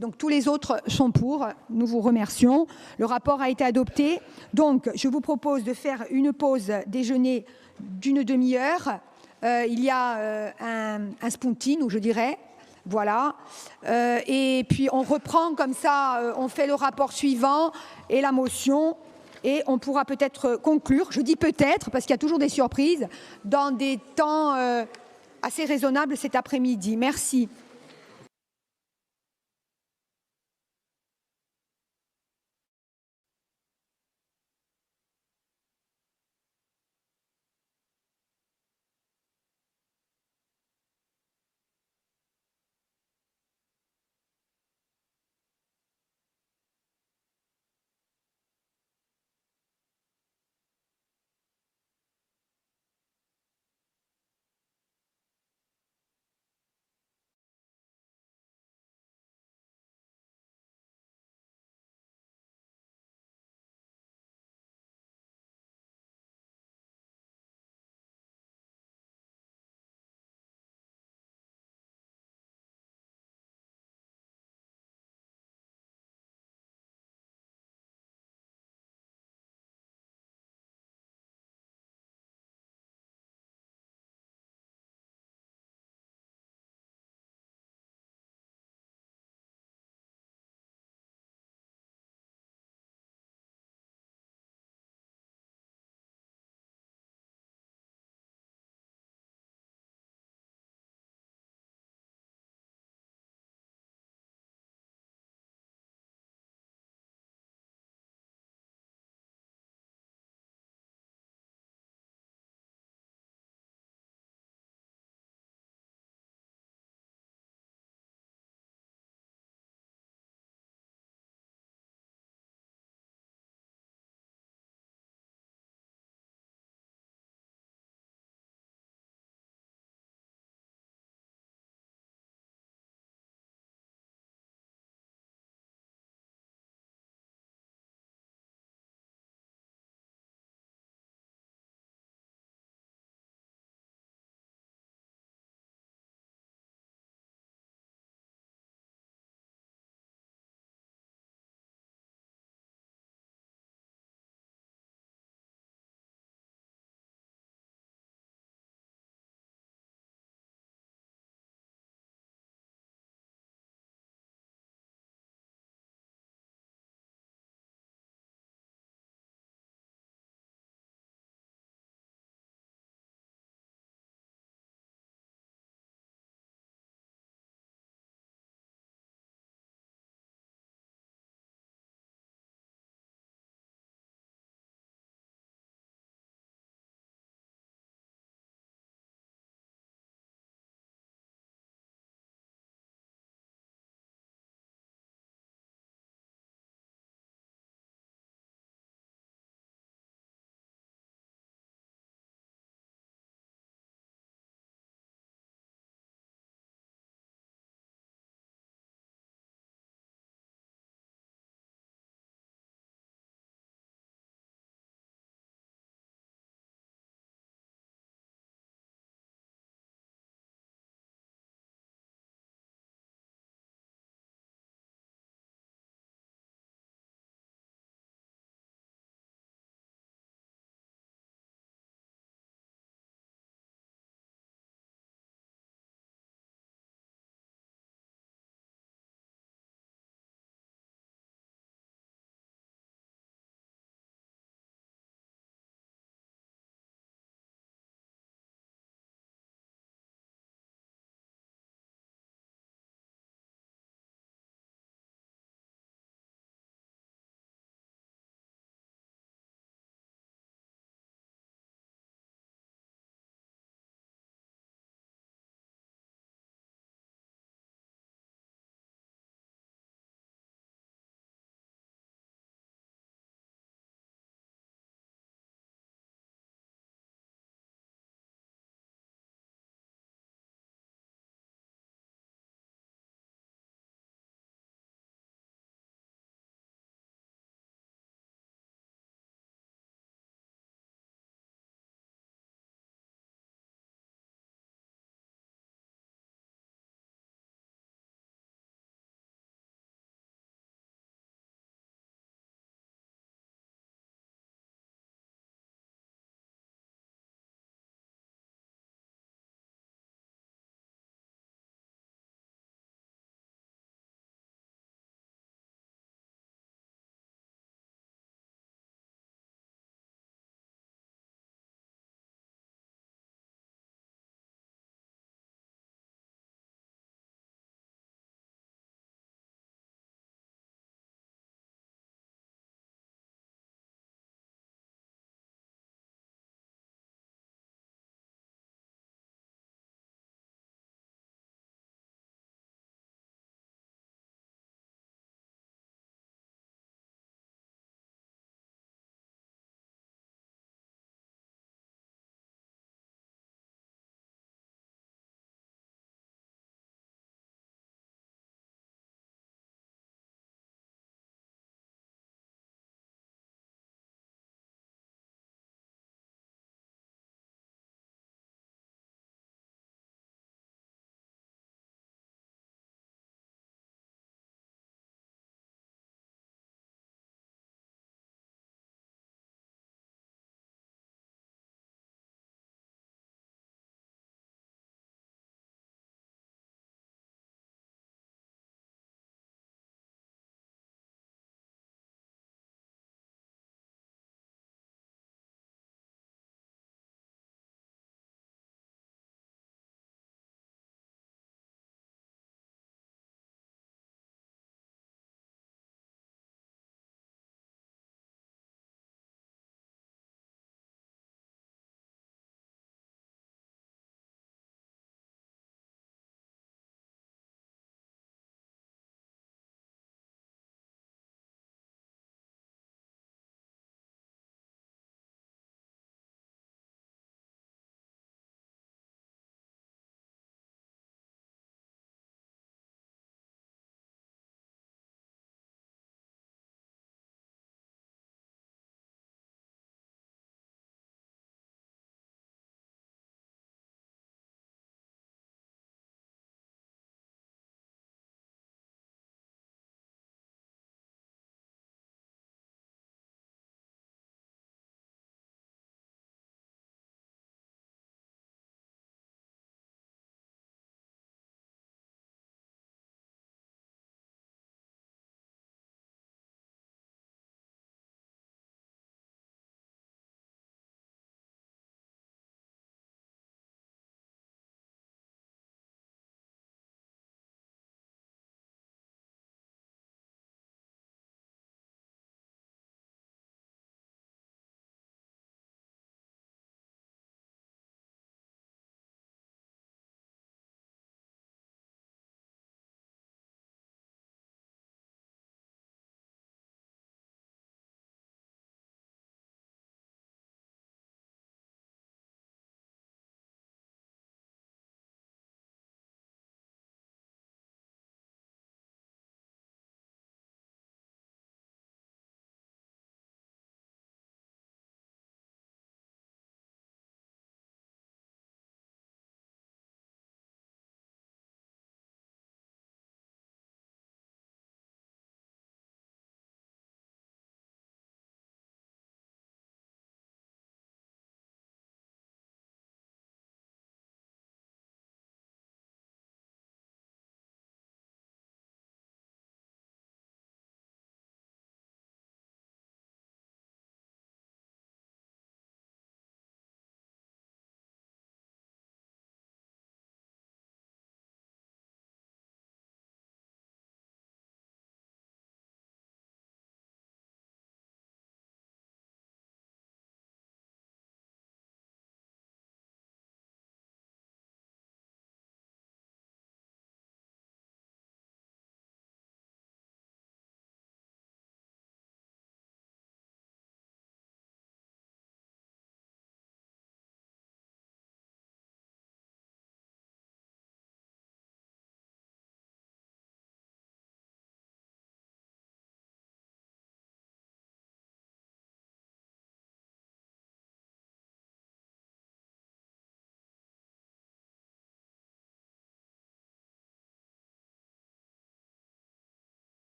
Donc, tous les autres sont pour. Nous vous remercions. Le rapport a été adopté. Donc, je vous propose de faire une pause déjeuner d'une demi-heure. Il y a un spoonting, ou je dirais. Voilà. Et puis, on reprend comme ça, on fait le rapport suivant et la motion. Et on pourra peut-être conclure, je dis peut-être, parce qu'il y a toujours des surprises, dans des temps assez raisonnables cet après-midi. Merci.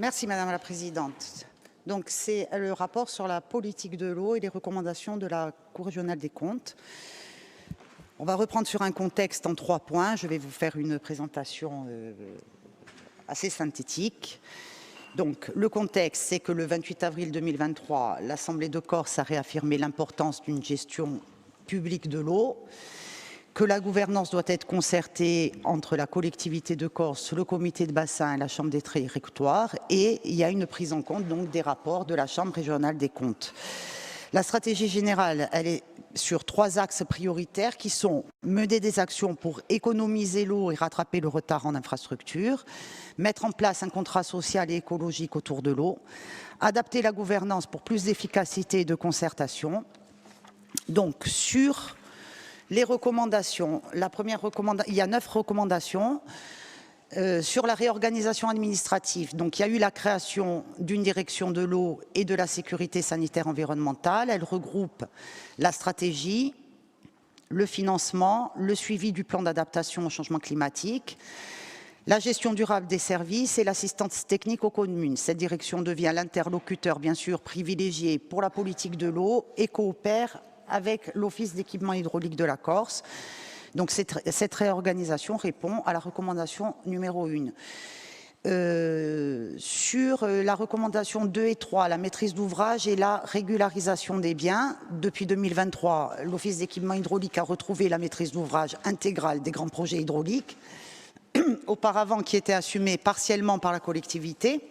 Merci Madame la Présidente. Donc c'est le rapport sur la politique de l'eau et les recommandations de la Cour régionale des comptes. On va reprendre sur un contexte en 3 points. Je vais vous faire une présentation assez synthétique. Donc le contexte, c'est que le 28 avril 2023, l'Assemblée de Corse a réaffirmé l'importance d'une gestion publique de l'eau, que la gouvernance doit être concertée entre la collectivité de Corse, le comité de bassin et la Chambre des territoires, et il y a une prise en compte donc des rapports de la Chambre régionale des comptes. La stratégie générale, elle est sur 3 axes prioritaires qui sont mener des actions pour économiser l'eau et rattraper le retard en infrastructure, mettre en place un contrat social et écologique autour de l'eau, adapter la gouvernance pour plus d'efficacité et de concertation. Donc sur les recommandations, la première recommandation, il y a 9 recommandations. Sur la réorganisation administrative, donc il y a eu la création d'une direction de l'eau et de la sécurité sanitaire environnementale. Elle regroupe la stratégie, le financement, le suivi du plan d'adaptation au changement climatique, la gestion durable des services et l'assistance technique aux communes. Cette direction devient l'interlocuteur, bien sûr, privilégié pour la politique de l'eau et coopère avec l'Office d'équipement hydraulique de la Corse. Donc cette réorganisation répond à la recommandation numéro 1. Sur la recommandation 2 et 3, la maîtrise d'ouvrage et la régularisation des biens, depuis 2023, l'Office d'équipement hydraulique a retrouvé la maîtrise d'ouvrage intégrale des grands projets hydrauliques, auparavant qui étaient assumés partiellement par la collectivité.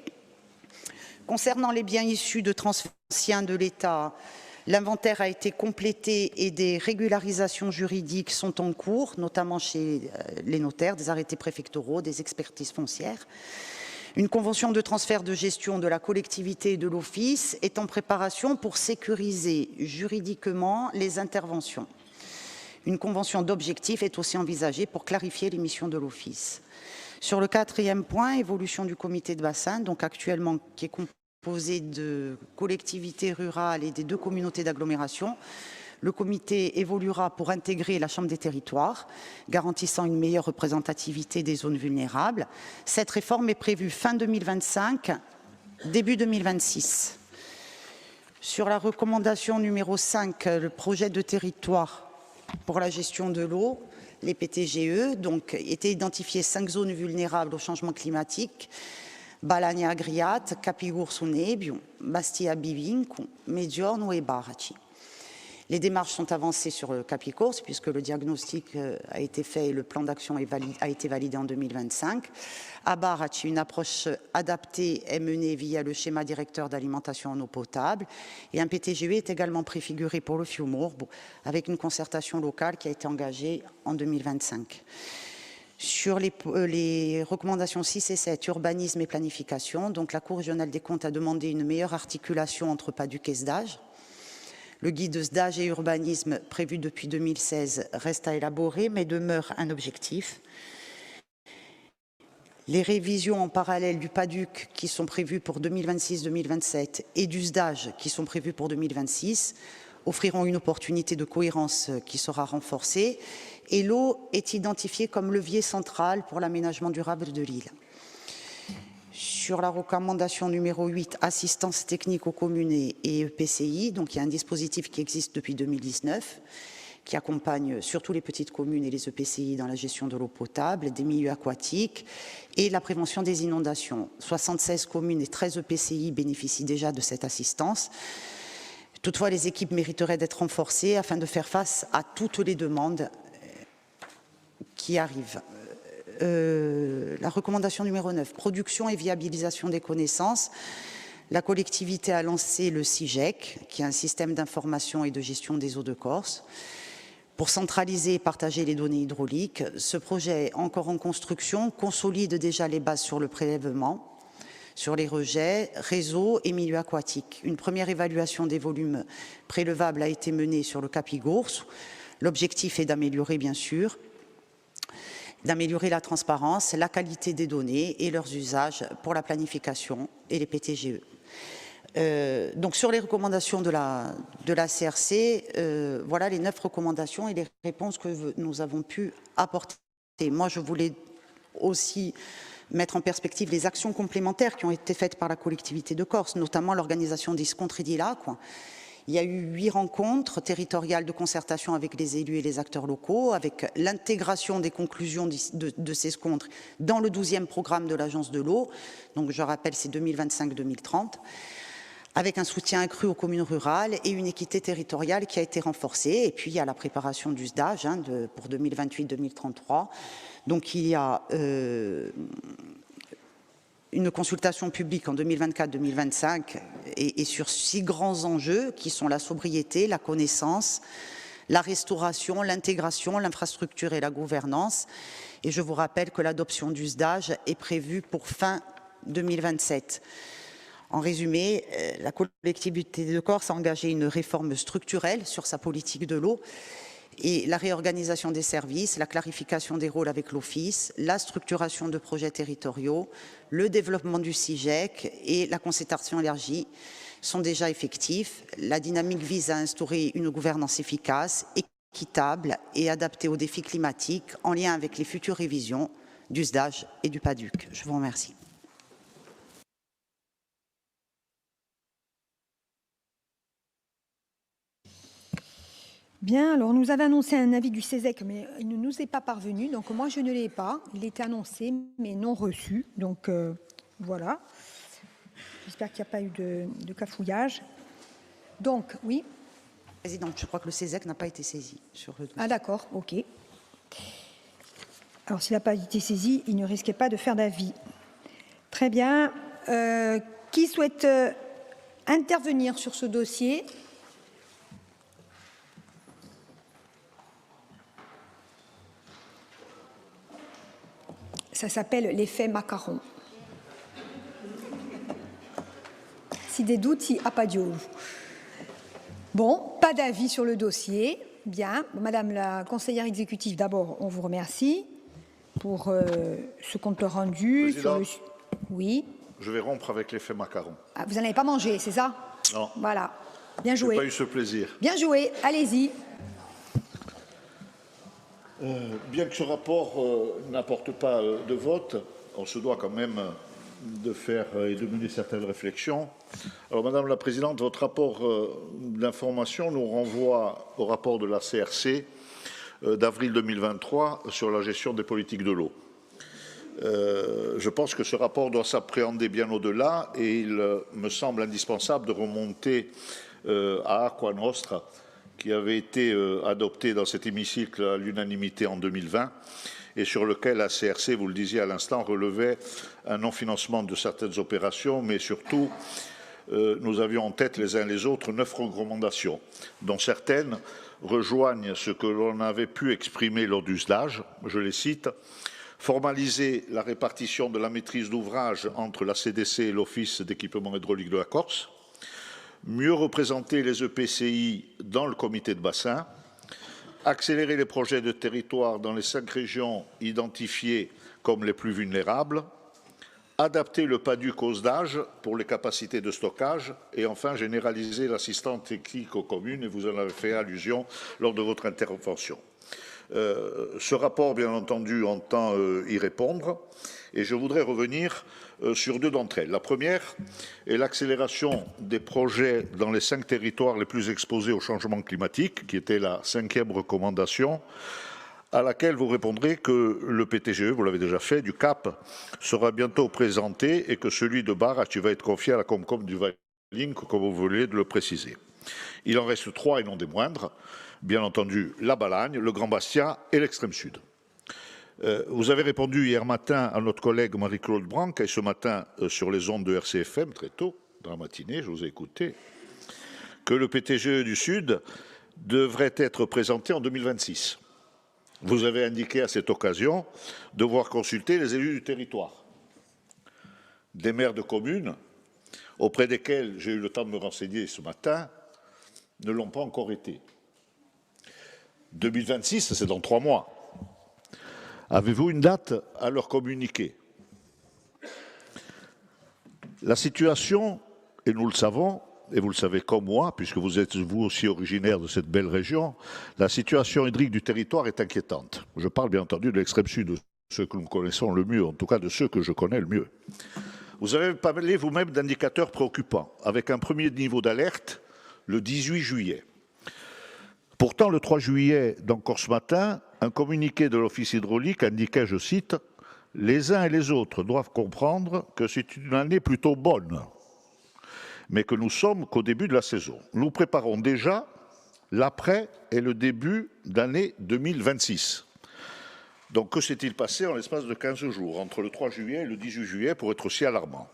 Concernant les biens issus de transferts anciens de l'État, l'inventaire a été complété et des régularisations juridiques sont en cours, notamment chez les notaires, des arrêtés préfectoraux, des expertises foncières. Une convention de transfert de gestion de la collectivité et de l'office est en préparation pour sécuriser juridiquement les interventions. Une convention d'objectifs est aussi envisagée pour clarifier les missions de l'office. Sur le 4e point, évolution du comité de bassin, donc actuellement qui est composé de collectivités rurales et des 2 communautés d'agglomération. Le comité évoluera pour intégrer la Chambre des territoires, garantissant une meilleure représentativité des zones vulnérables. Cette réforme est prévue fin 2025, début 2026. Sur la recommandation numéro 5, le projet de territoire pour la gestion de l'eau, les PTGE, donc étaient identifiées 5 zones vulnérables au changement climatique: Balagna Agriat, Capigursu Nebbio, Bastia Bivincu, Mediorno et Baraci. Les démarches sont avancées sur le Capicourse puisque le diagnostic a été fait et le plan d'action a été validé en 2025. À Baraci, une approche adaptée est menée via le schéma directeur d'alimentation en eau potable et un PTGE est également préfiguré pour le Fiumorbo avec une concertation locale qui a été engagée en 2025. Sur les recommandations 6 et 7, urbanisme et planification, donc la Cour régionale des comptes a demandé une meilleure articulation entre PADUC et SDAGE. Le guide SDAGE et urbanisme prévu depuis 2016 reste à élaborer, mais demeure un objectif. Les révisions en parallèle du PADUC qui sont prévues pour 2026-2027 et du SDAGE qui sont prévues pour 2026 offriront une opportunité de cohérence qui sera renforcée. Et l'eau est identifiée comme levier central pour l'aménagement durable de l'île. Sur la recommandation numéro 8, assistance technique aux communes et EPCI, donc il y a un dispositif qui existe depuis 2019, qui accompagne surtout les petites communes et les EPCI dans la gestion de l'eau potable, des milieux aquatiques et la prévention des inondations. 76 communes et 13 EPCI bénéficient déjà de cette assistance. Toutefois, les équipes mériteraient d'être renforcées afin de faire face à toutes les demandes qui arrivent. La recommandation numéro 9, production et viabilisation des connaissances. La collectivité a lancé le CIGEC, qui est un système d'information et de gestion des eaux de Corse, pour centraliser et partager les données hydrauliques. Ce projet, encore en construction, consolide déjà les bases sur le prélèvement, sur les rejets, réseaux et milieux aquatiques. Une première évaluation des volumes prélevables a été menée sur le Capigursu. L'objectif est d'améliorer, bien sûr, d'améliorer la transparence, la qualité des données et leurs usages pour la planification et les PTGE. Donc sur les recommandations de la CRC, voilà les 9 recommandations et les réponses que nous avons pu apporter. Moi, je voulais aussi mettre en perspective les actions complémentaires qui ont été faites par la collectivité de Corse, notamment l'organisation des scontri di Lacqua. Il y a eu 8 rencontres territoriales de concertation avec les élus et les acteurs locaux, avec l'intégration des conclusions de ces scontres dans le 12e programme de l'Agence de l'eau. Donc je rappelle, c'est 2025-2030. Avec un soutien accru aux communes rurales et une équité territoriale qui a été renforcée. Et puis, il y a la préparation du SDAGE pour 2028-2033. Donc, il y a une consultation publique en 2024-2025 et sur 6 grands enjeux qui sont la sobriété, la connaissance, la restauration, l'intégration, l'infrastructure et la gouvernance. Et je vous rappelle que l'adoption du SDAGE est prévue pour fin 2027. En résumé, la collectivité de Corse a engagé une réforme structurelle sur sa politique de l'eau et la réorganisation des services, la clarification des rôles avec l'Office, la structuration de projets territoriaux, le développement du CIGEC et la concertation élargie sont déjà effectifs. La dynamique vise à instaurer une gouvernance efficace, équitable et adaptée aux défis climatiques en lien avec les futures révisions du SDAGE et du PADUC. Je vous remercie. Bien, alors nous avait annoncé un avis du CESEC, mais il ne nous est pas parvenu, donc moi je ne l'ai pas. Il était annoncé, mais non reçu, donc voilà. J'espère qu'il n'y a pas eu de cafouillage. Donc, oui. Présidente, je crois que le CESEC n'a pas été saisi sur le dossier. Ah d'accord, ok. Alors s'il n'a pas été saisi, il ne risquait pas de faire d'avis. Très bien. Qui souhaite intervenir sur ce dossier ? Ça s'appelle l'effet macaron. Si des doutes, si appadio. Bon, pas d'avis sur le dossier. Bien. Madame la conseillère exécutive, d'abord, on vous remercie pour ce compte rendu. Sur le... Oui. Je vais rompre avec l'effet macaron. Ah, vous n'en avez pas mangé, c'est ça? Non. Voilà. Bien joué. Je n'ai pas eu ce plaisir. Bien joué. Allez-y. Bien que ce rapport n'apporte pas de vote, on se doit quand même de faire et de mener certaines réflexions. Alors, Madame la Présidente, votre rapport d'information nous renvoie au rapport de la CRC d'avril 2023 sur la gestion des politiques de l'eau. Je pense que ce rapport doit s'appréhender bien au-delà et il me semble indispensable de remonter à Aqua Nostra, qui avait été adopté dans cet hémicycle à l'unanimité en 2020 et sur lequel la CRC, vous le disiez à l'instant, relevait un non-financement de certaines opérations, mais surtout, nous avions en tête les uns les autres 9 recommandations, dont certaines rejoignent ce que l'on avait pu exprimer lors du SDAGE, je les cite, formaliser la répartition de la maîtrise d'ouvrage entre la CDC et l'Office d'équipement hydraulique de la Corse, mieux représenter les EPCI dans le comité de bassin, accélérer les projets de territoire dans les 5 régions identifiées comme les plus vulnérables, adapter le PADUC aux SDAGE pour les capacités de stockage et enfin généraliser l'assistance technique aux communes, et vous en avez fait allusion lors de votre intervention. Ce rapport, bien entendu, entend y répondre et je voudrais revenir sur 2 d'entre elles. La première est l'accélération des projets dans les 5 territoires les plus exposés au changement climatique, qui était la 5e recommandation, à laquelle vous répondrez que le PTGE, vous l'avez déjà fait, du CAP sera bientôt présenté et que celui de Barach va être confié à la Comcom du Valink, comme vous voulez de le préciser. Il en reste 3 et non des moindres, bien entendu la Balagne, le Grand Bastia et l'extrême sud. Vous avez répondu hier matin à notre collègue Marie-Claude Branc et ce matin sur les ondes de RCFM, très tôt dans la matinée, je vous ai écouté, que le PTGE du Sud devrait être présenté en 2026. Vous avez indiqué à cette occasion devoir consulter les élus du territoire, des maires de communes, auprès desquels j'ai eu le temps de me renseigner ce matin, ne l'ont pas encore été. 2026, c'est dans 3 mois. Avez-vous une date à leur communiquer? La situation, et nous le savons, et vous le savez comme moi, puisque vous êtes vous aussi originaire de cette belle région, la situation hydrique du territoire est inquiétante. Je parle bien entendu de l'extrême sud ceux que nous connaissons le mieux, en tout cas de ceux que je connais le mieux. Vous avez parlé vous-même d'indicateurs préoccupants, avec un premier niveau d'alerte le 18 juillet. Pourtant, le 3 juillet, d'encore ce matin, un communiqué de l'Office hydraulique indiquait, je cite, « Les uns et les autres doivent comprendre que c'est une année plutôt bonne, mais que nous sommes qu'au début de la saison. Nous préparons déjà l'après et le début d'année 2026. » Donc, que s'est-il passé en l'espace de 15 jours, entre le 3 juillet et le 18 juillet, pour être aussi alarmant?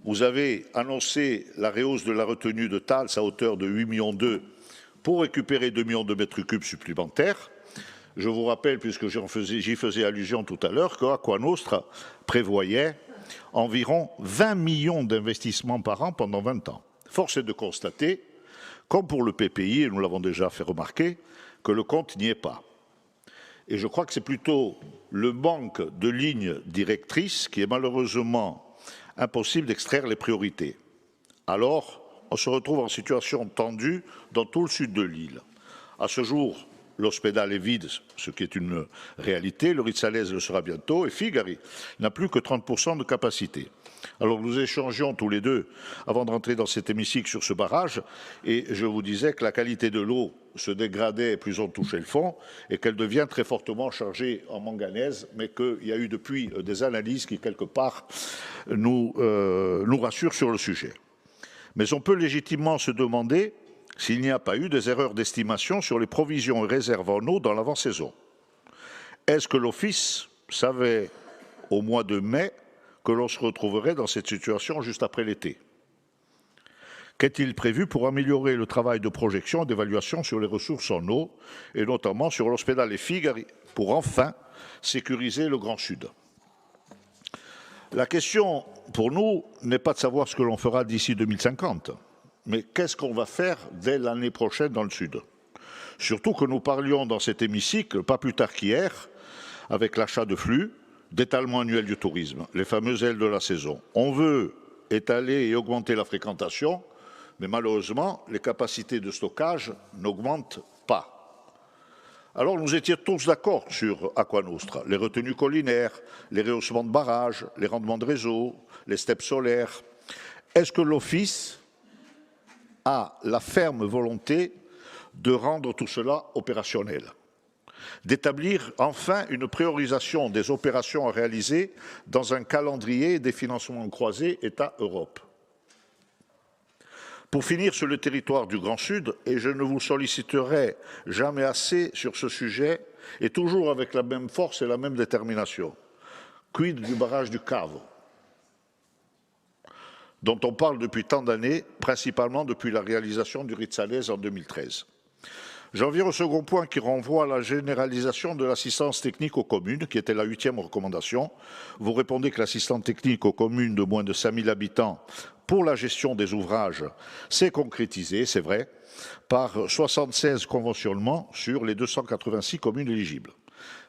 Vous avez annoncé la rehausse de la retenue de Thales à hauteur de 8,2 millions pour récupérer 2 millions de mètres cubes supplémentaires. Je vous rappelle, puisque j'y faisais allusion tout à l'heure, qu'Aqua Nostra prévoyait environ 20 millions d'investissements par an pendant 20 ans. Force est de constater, comme pour le PPI, et nous l'avons déjà fait remarquer, que le compte n'y est pas. Et je crois que c'est plutôt le manque de lignes directrices qui est malheureusement impossible d'extraire les priorités. Alors, on se retrouve en situation tendue dans tout le sud de l'île. À ce jour, l'Hospédale est vide, ce qui est une réalité. Le Rizzalese le sera bientôt et Figari n'a plus que 30% de capacité. Alors nous échangions tous les deux avant de rentrer dans cet hémicycle sur ce barrage et je vous disais que la qualité de l'eau se dégradait plus on touchait le fond et qu'elle devient très fortement chargée en manganèse, mais qu'il y a eu depuis des analyses qui quelque part nous rassurent sur le sujet. Mais on peut légitimement se demander s'il n'y a pas eu des erreurs d'estimation sur les provisions et réserves en eau dans l'avant-saison. Est-ce que l'Office savait au mois de mai que l'on se retrouverait dans cette situation juste après l'été? Qu'est-il prévu pour améliorer le travail de projection et d'évaluation sur les ressources en eau, et notamment sur l'Hospédale et Figari, pour enfin sécuriser le Grand Sud? La question pour nous n'est pas de savoir ce que l'on fera d'ici 2050, mais qu'est-ce qu'on va faire dès l'année prochaine dans le Sud? Surtout que nous parlions dans cet hémicycle, pas plus tard qu'hier, avec l'achat de flux, d'étalement annuel du tourisme, les fameuses ailes de la saison. On veut étaler et augmenter la fréquentation, mais malheureusement, les capacités de stockage n'augmentent pas. Alors nous étions tous d'accord sur Aqua Nostra, les retenues collinaires, les rehaussements de barrages, les rendements de réseau, les steppes solaires. Est-ce que l'Office a la ferme volonté de rendre tout cela opérationnel, d'établir enfin une priorisation des opérations à réaliser dans un calendrier des financements croisés État-Europe? Pour finir sur le territoire du Grand Sud, et je ne vous solliciterai jamais assez sur ce sujet, et toujours avec la même force et la même détermination, quid du barrage du Cave, dont on parle depuis tant d'années, principalement depuis la réalisation du Rizzalese en 2013. J'en viens au second point qui renvoie à la généralisation de l'assistance technique aux communes, qui était la 8e recommandation. Vous répondez que l'assistance technique aux communes de moins de 5 000 habitants pour la gestion des ouvrages s'est concrétisée, c'est vrai, par 76 conventionnements sur les 286 communes éligibles.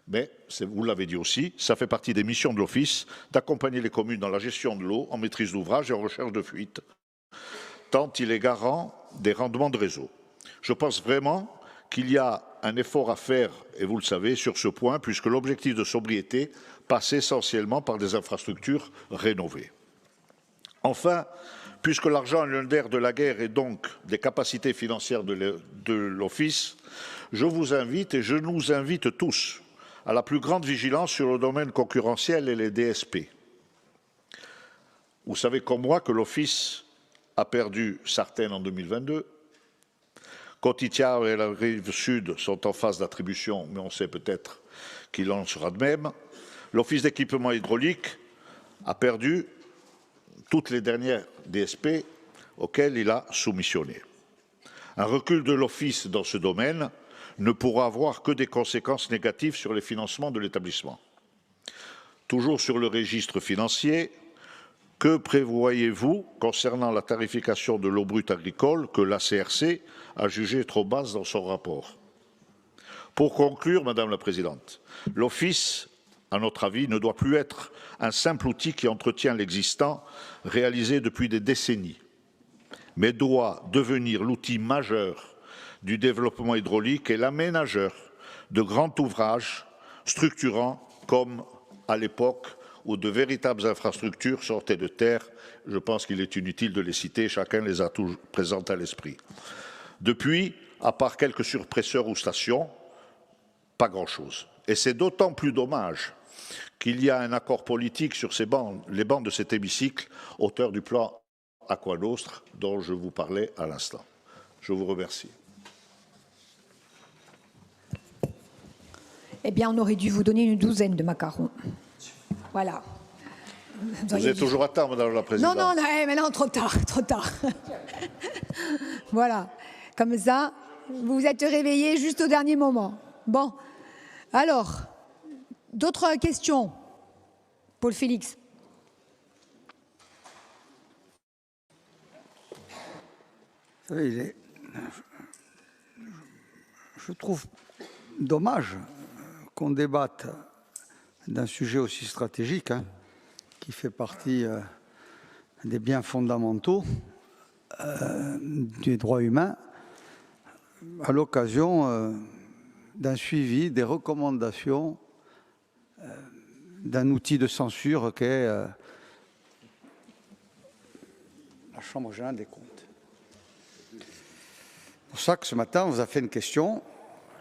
Mais, vous l'avez dit aussi, ça fait partie des missions de l'Office d'accompagner les communes dans la gestion de l'eau, en maîtrise d'ouvrage et en recherche de fuite, tant il est garant des rendements de réseau. Je pense vraiment qu'il y a un effort à faire, et vous le savez, sur ce point, puisque l'objectif de sobriété passe essentiellement par des infrastructures rénovées. Enfin, puisque l'argent est le nerf de la guerre et donc des capacités financières de l'Office, je vous invite et je nous invite tous à la plus grande vigilance sur le domaine concurrentiel et les DSP. Vous savez comme moi que l'Office a perdu Sartène en 2022, Cotitiard et la rive sud sont en phase d'attribution, mais on sait peut-être qu'il en sera de même. L'Office d'équipement hydraulique a perdu toutes les dernières DSP auxquelles il a soumissionné. Un recul de l'Office dans ce domaine ne pourra avoir que des conséquences négatives sur les financements de l'établissement. Toujours sur le registre financier, que prévoyez-vous concernant la tarification de l'eau brute agricole que la CRC a jugée trop basse dans son rapport? Pour conclure, Madame la Présidente, l'Office, à notre avis, ne doit plus être un simple outil qui entretient l'existant, réalisé depuis des décennies, mais doit devenir l'outil majeur du développement hydraulique et l'aménageur de grands ouvrages structurants comme à l'époque où de véritables infrastructures sortaient de terre. Je pense qu'il est inutile de les citer, chacun les a toujours présentes à l'esprit. Depuis, à part quelques surpresseurs ou stations, pas grand-chose. Et c'est d'autant plus dommage qu'il y a un accord politique sur les bancs de cet hémicycle, auteur du plan Aqua Nostra dont je vous parlais à l'instant. Je vous remercie. Eh bien, on aurait dû vous donner une douzaine de macarons. Voilà. Vous êtes toujours à temps, Madame la Présidente. Non, mais non, trop tard, trop tard. Voilà. Comme ça, vous vous êtes réveillés juste au dernier moment. Bon. Alors, d'autres questions? Paul Félix. Vous savez, je trouve dommage qu'on débatte d'un sujet aussi stratégique, qui fait partie des biens fondamentaux des droits humains, à l'occasion d'un suivi, des recommandations d'un outil de censure qu'est la Chambre générale des comptes. C'est pour ça que ce matin, on vous a fait une question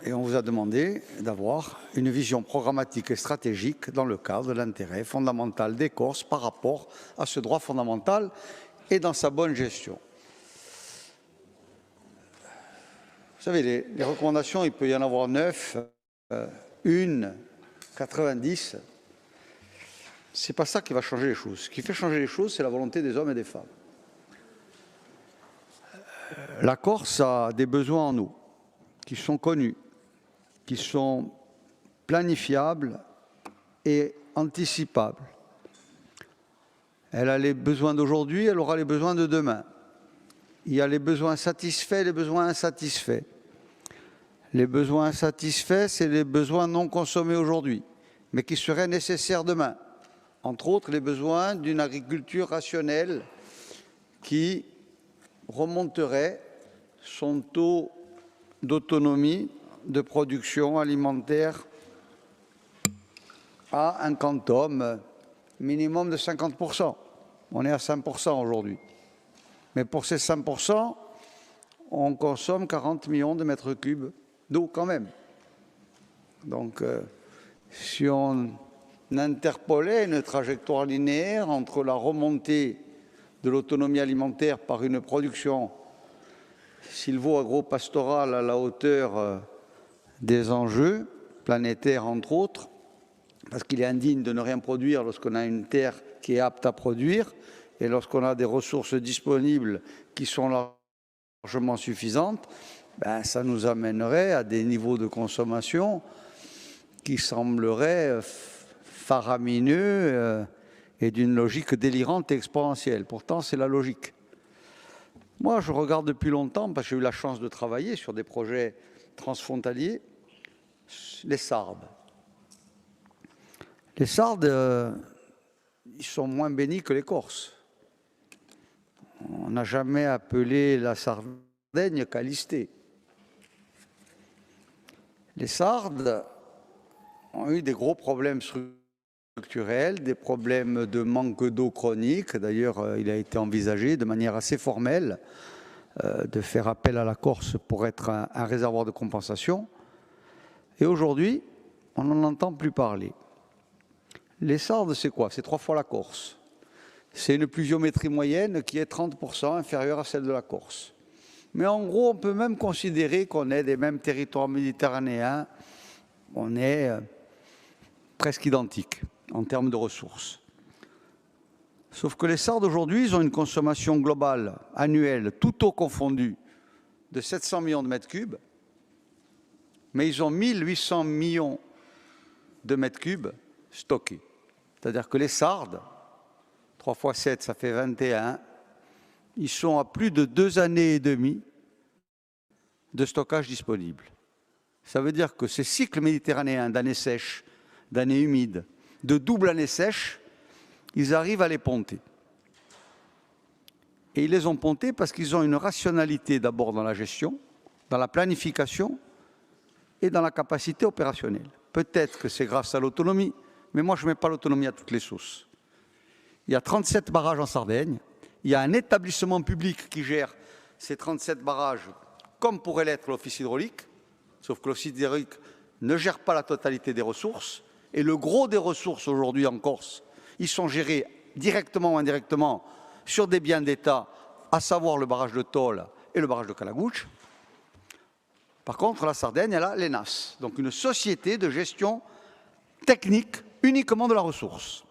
et on vous a demandé d'avoir une vision programmatique et stratégique dans le cadre de l'intérêt fondamental des Corses par rapport à ce droit fondamental et dans sa bonne gestion. Vous savez, les recommandations, il peut y en avoir 9, 1, 90. C'est pas ça qui va changer les choses. Ce qui fait changer les choses, c'est la volonté des hommes et des femmes. La Corse a des besoins en eau qui sont connus, qui sont planifiables et anticipables. Elle a les besoins d'aujourd'hui, elle aura les besoins de demain. Il y a les besoins satisfaits et les besoins insatisfaits. Les besoins insatisfaits, c'est les besoins non consommés aujourd'hui, mais qui seraient nécessaires demain. Entre autres, les besoins d'une agriculture rationnelle qui remonterait son taux d'autonomie de production alimentaire à un quantum minimum de 50%. On est à 5% aujourd'hui. Mais pour ces 5%, on consomme 40 millions de mètres cubes d'eau quand même. Donc, si on interpolait une trajectoire linéaire entre la remontée de l'autonomie alimentaire par une production sylvo-agro-pastorale à la hauteur des enjeux planétaires, entre autres, parce qu'il est indigne de ne rien produire lorsqu'on a une terre qui est apte à produire et lorsqu'on a des ressources disponibles qui sont largement suffisantes, ben, ça nous amènerait à des niveaux de consommation qui sembleraient faramineux et d'une logique délirante et exponentielle. Pourtant, c'est la logique. Moi, je regarde depuis longtemps, parce que j'ai eu la chance de travailler sur des projets transfrontaliers, les Sardes. Les Sardes, ils sont moins bénis que les Corses. On n'a jamais appelé la Sardaigne Calistée. Les Sardes ont eu des gros problèmes structurels, des problèmes de manque d'eau chronique. D'ailleurs, il a été envisagé de manière assez formelle de faire appel à la Corse pour être un réservoir de compensation. Et aujourd'hui, on n'en entend plus parler. Les Sardes, c'est quoi? C'est 3 fois la Corse. C'est une pluviométrie moyenne qui est 30% inférieure à celle de la Corse. Mais en gros, on peut même considérer qu'on est des mêmes territoires méditerranéens. On est presque identiques en termes de ressources. Sauf que les Sardes, aujourd'hui, ils ont une consommation globale annuelle, tout eau confondu, de 700 millions de mètres cubes. Mais ils ont 1800 millions de mètres cubes stockés. C'est-à-dire que les Sardes, 3 fois 7, ça fait 21, ils sont à plus de 2 années et demie de stockage disponible. Ça veut dire que ces cycles méditerranéens d'années sèches, d'années humides, de double année sèche, ils arrivent à les ponter. Et ils les ont pontés parce qu'ils ont une rationalité d'abord dans la gestion, dans la planification et dans la capacité opérationnelle. Peut-être que c'est grâce à l'autonomie, mais moi je ne mets pas l'autonomie à toutes les sauces. Il y a 37 barrages en Sardaigne, il y a un établissement public qui gère ces 37 barrages, comme pourrait l'être l'Office hydraulique, sauf que l'Office hydraulique ne gère pas la totalité des ressources, et le gros des ressources aujourd'hui en Corse, ils sont gérés directement ou indirectement sur des biens d'État, à savoir le barrage de Tôle et le barrage de Calagouche. Par contre, la Sardaigne, elle a l'ENAS, donc une société de gestion technique uniquement de la ressource.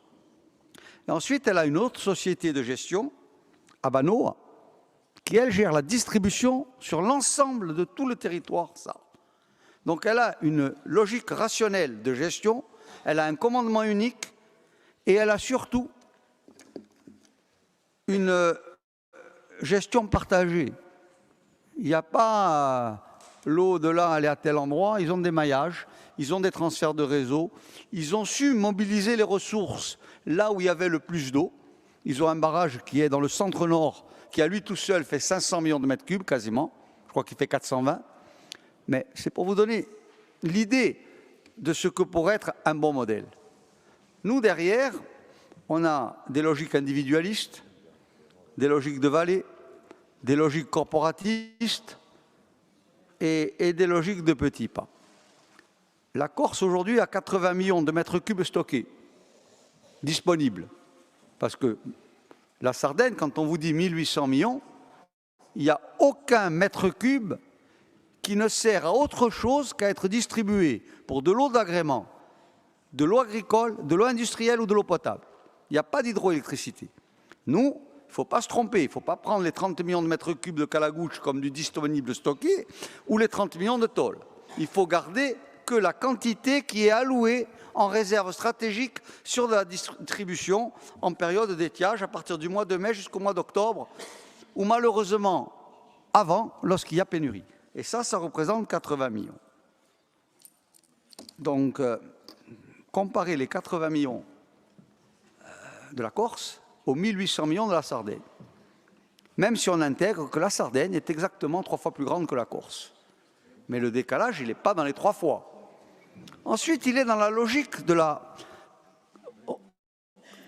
Et ensuite, elle a une autre société de gestion, Abanoa, qui, elle, gère la distribution sur l'ensemble de tout le territoire sarde. Donc, elle a une logique rationnelle de gestion, elle a un commandement unique et elle a surtout une gestion partagée. Il n'y a pas l'eau de là, elle est à tel endroit, ils ont des maillages, ils ont des transferts de réseau, ils ont su mobiliser les ressources là où il y avait le plus d'eau. Ils ont un barrage qui est dans le centre-nord, qui à lui tout seul fait 500 millions de mètres cubes quasiment, je crois qu'il fait 420, mais c'est pour vous donner l'idée de ce que pourrait être un bon modèle. Nous, derrière, on a des logiques individualistes, des logiques de vallée, des logiques corporatistes et des logiques de petits pas. La Corse aujourd'hui a 80 millions de mètres cubes stockés, disponibles. Parce que la Sardaigne, quand on vous dit 1800 millions, il n'y a aucun mètre cube qui ne sert à autre chose qu'à être distribué pour de l'eau d'agrément, de l'eau agricole, de l'eau industrielle ou de l'eau potable. Il n'y a pas d'hydroélectricité. Nous, il ne faut pas se tromper, il ne faut pas prendre les 30 millions de mètres cubes de Calagouche comme du disponible stocké ou les 30 millions de Tôle. Il faut garder que la quantité qui est allouée en réserve stratégique sur la distribution en période d'étiage à partir du mois de mai jusqu'au mois d'octobre ou malheureusement avant lorsqu'il y a pénurie. Et ça représente 80 millions. Donc, comparer les 80 millions de la Corse aux 1800 millions de la Sardaigne. Même si on intègre que la Sardaigne est exactement 3 fois plus grande que la Corse. Mais le décalage, il n'est pas dans les 3 fois. Ensuite, il est dans la logique de la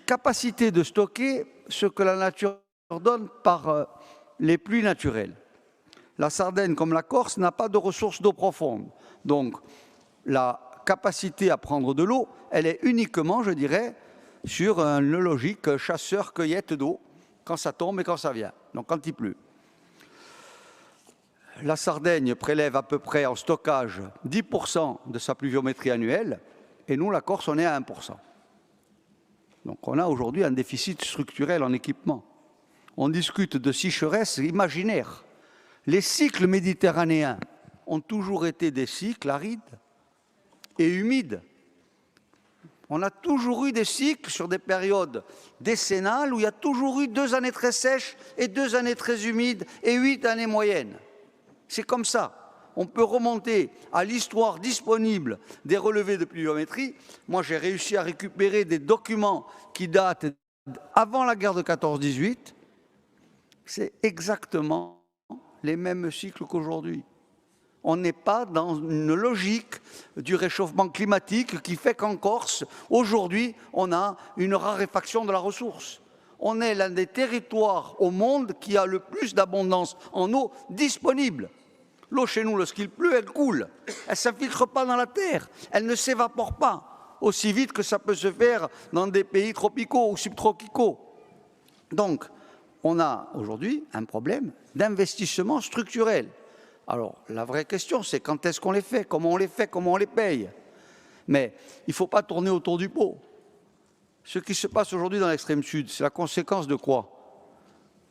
capacité de stocker ce que la nature donne par les pluies naturelles. La Sardaigne, comme la Corse, n'a pas de ressources d'eau profonde. Donc, la capacité à prendre de l'eau, elle est uniquement, je dirais, sur une logique chasseur-cueillette d'eau, quand ça tombe et quand ça vient, donc quand il pleut. La Sardaigne prélève à peu près en stockage 10% de sa pluviométrie annuelle, et nous, la Corse, on est à 1%. Donc on a aujourd'hui un déficit structurel en équipement. On discute de sécheresse imaginaire. Les cycles méditerranéens ont toujours été des cycles arides et humides. On a toujours eu des cycles sur des périodes décennales où il y a toujours eu 2 années très sèches et 2 années très humides et 8 années moyennes. C'est comme ça. On peut remonter à l'histoire disponible des relevés de pluviométrie. Moi, j'ai réussi à récupérer des documents qui datent avant la guerre de 14-18. C'est exactement les mêmes cycles qu'aujourd'hui. On n'est pas dans une logique du réchauffement climatique qui fait qu'en Corse, aujourd'hui, on a une raréfaction de la ressource. On est l'un des territoires au monde qui a le plus d'abondance en eau disponible. L'eau chez nous, lorsqu'il pleut, elle coule. Elle ne s'infiltre pas dans la terre. Elle ne s'évapore pas aussi vite que ça peut se faire dans des pays tropicaux ou subtropicaux. Donc, on a aujourd'hui un problème d'investissement structurel. Alors, la vraie question, c'est quand est-ce qu'on les fait, comment on les paye. Mais il ne faut pas tourner autour du pot. Ce qui se passe aujourd'hui dans l'extrême sud, c'est la conséquence de quoi?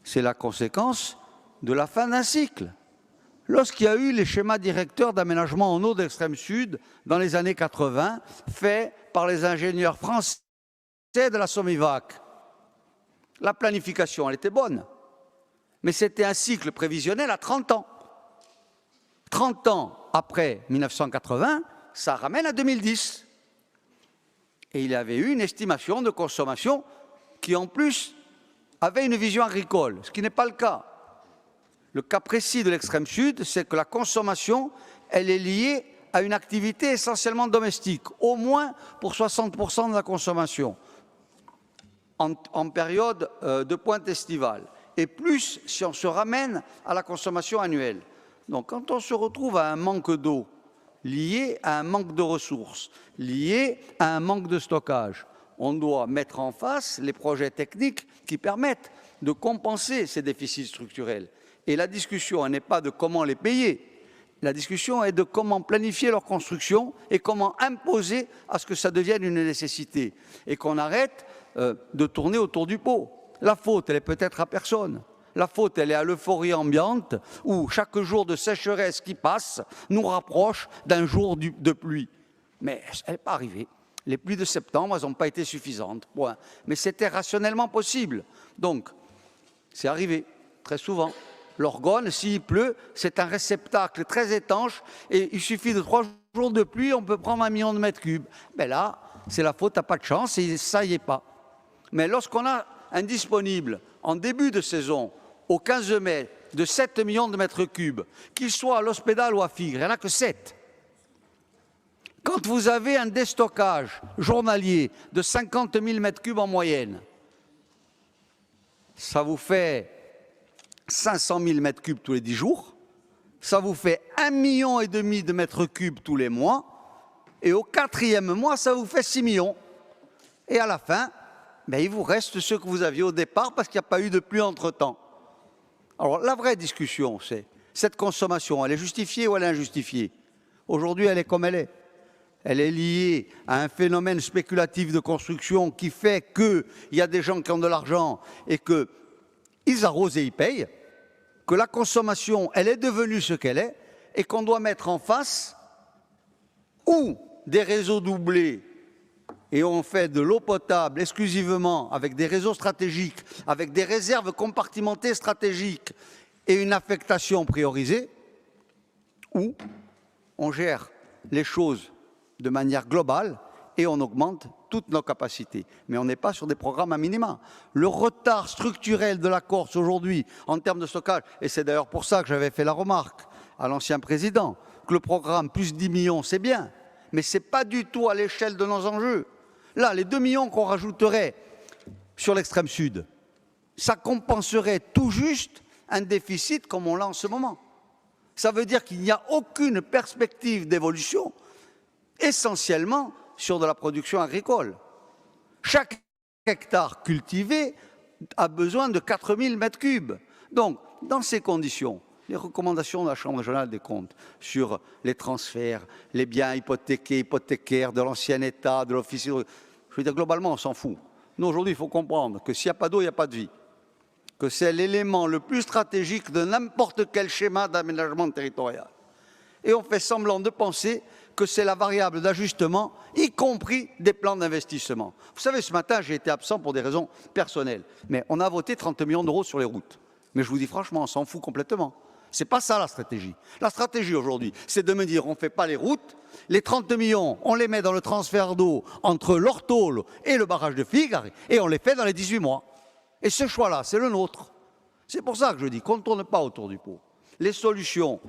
C'est la conséquence de la fin d'un cycle. Lorsqu'il y a eu les schémas directeurs d'aménagement en eau de l'extrême sud dans les années 80, faits par les ingénieurs français de la Sommivac, la planification, elle était bonne. Mais c'était un cycle prévisionnel à 30 ans. 30 ans après 1980, ça ramène à 2010. Et il y avait eu une estimation de consommation qui, en plus, avait une vision agricole, ce qui n'est pas le cas. Le cas précis de l'extrême sud, c'est que la consommation, elle est liée à une activité essentiellement domestique, au moins pour 60% de la consommation en période de pointe estivale, et plus si on se ramène à la consommation annuelle. Donc quand on se retrouve à un manque d'eau lié à un manque de ressources, lié à un manque de stockage, on doit mettre en face les projets techniques qui permettent de compenser ces déficits structurels. Et la discussion n'est pas de comment les payer, la discussion est de comment planifier leur construction et comment imposer à ce que ça devienne une nécessité et qu'on arrête de tourner autour du pot. La faute, elle est peut-être à personne. La faute, elle est à l'euphorie ambiante où chaque jour de sécheresse qui passe nous rapproche d'un jour de pluie. Mais elle n'est pas arrivée. Les pluies de septembre, elles n'ont pas été suffisantes. Point. Mais c'était rationnellement possible. Donc, c'est arrivé très souvent. L'Orgone, s'il pleut, c'est un réceptacle très étanche et il suffit de 3 jours de pluie, on peut prendre 1 million de mètres cubes. Mais là, c'est la faute à pas de chance et ça y est pas. Mais lorsqu'on a un disponible en début de saison, au 15 mai, de 7 millions de mètres cubes, qu'il soit à l'Hospédale ou à Figres, il n'y en a que 7. Quand vous avez un déstockage journalier de 50 000 mètres cubes en moyenne, ça vous fait 500 000 mètres cubes tous les 10 jours, ça vous fait 1,5 million de mètres cubes tous les mois, et au 4e mois, ça vous fait 6 millions. Et à la fin, ben, il vous reste ce que vous aviez au départ parce qu'il n'y a pas eu de pluie entre-temps. Alors la vraie discussion, c'est cette consommation, elle est justifiée ou elle est injustifiée? Aujourd'hui, elle est comme elle est. Elle est liée à un phénomène spéculatif de construction qui fait qu'il y a des gens qui ont de l'argent et qu'ils arrosent et ils payent, que la consommation, elle est devenue ce qu'elle est et qu'on doit mettre en face ou des réseaux doublés et on fait de l'eau potable exclusivement avec des réseaux stratégiques, avec des réserves compartimentées stratégiques et une affectation priorisée, ou on gère les choses de manière globale et on augmente toutes nos capacités. Mais on n'est pas sur des programmes à minima. Le retard structurel de la Corse aujourd'hui en termes de stockage, et c'est d'ailleurs pour ça que j'avais fait la remarque à l'ancien président, que le programme plus 10 millions, c'est bien, mais ce n'est pas du tout à l'échelle de nos enjeux. Là, les 2 millions qu'on rajouterait sur l'extrême sud, ça compenserait tout juste un déficit comme on l'a en ce moment. Ça veut dire qu'il n'y a aucune perspective d'évolution, essentiellement sur de la production agricole. Chaque hectare cultivé a besoin de 4000 mètres cubes. Donc, dans ces conditions, les recommandations de la Chambre régionale des comptes sur les transferts, les biens hypothécaires de l'ancien État, de l'office hydraulique, je veux dire, globalement, on s'en fout. Nous, aujourd'hui, il faut comprendre que s'il n'y a pas d'eau, il n'y a pas de vie. Que c'est l'élément le plus stratégique de n'importe quel schéma d'aménagement territorial. Et on fait semblant de penser que c'est la variable d'ajustement, y compris des plans d'investissement. Vous savez, ce matin, j'ai été absent pour des raisons personnelles, mais on a voté 30 millions d'euros sur les routes. Mais je vous dis franchement, on s'en fout complètement. Ce n'est pas ça la stratégie. La stratégie aujourd'hui, c'est de me dire on ne fait pas les routes, les 30 millions, on les met dans le transfert d'eau entre l'Ortole et le barrage de Figres, et on les fait dans les 18 mois. Et ce choix-là, c'est le nôtre. C'est pour ça que je dis qu'on ne tourne pas autour du pot. Les solutions,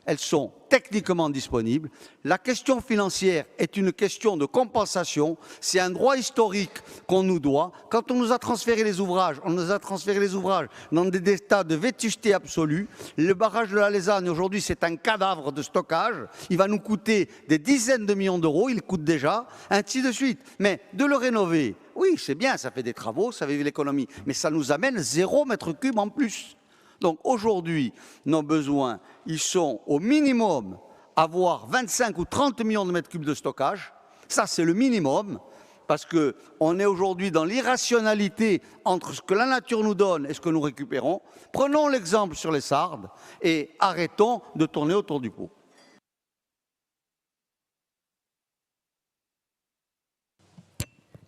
elles sont techniquement disponibles. La question financière est une question de compensation. C'est un droit historique qu'on nous doit. Quand on nous a transféré les ouvrages, on nous a transféré les ouvrages dans des états de vétusté absolue. Le barrage de la Lézanne, aujourd'hui, c'est un cadavre de stockage. Il va nous coûter des dizaines de millions d'euros. Il coûte déjà, ainsi de suite. Mais de le rénover, oui, c'est bien, ça fait des travaux, ça fait de l'économie. Mais ça nous amène 0 mètre cube en plus. Donc aujourd'hui, nos besoins, ils sont au minimum avoir 25 ou 30 millions de mètres cubes de stockage. Ça, c'est le minimum, parce qu'on est aujourd'hui dans l'irrationalité entre ce que la nature nous donne et ce que nous récupérons. Prenons l'exemple sur les Sardes et arrêtons de tourner autour du pot.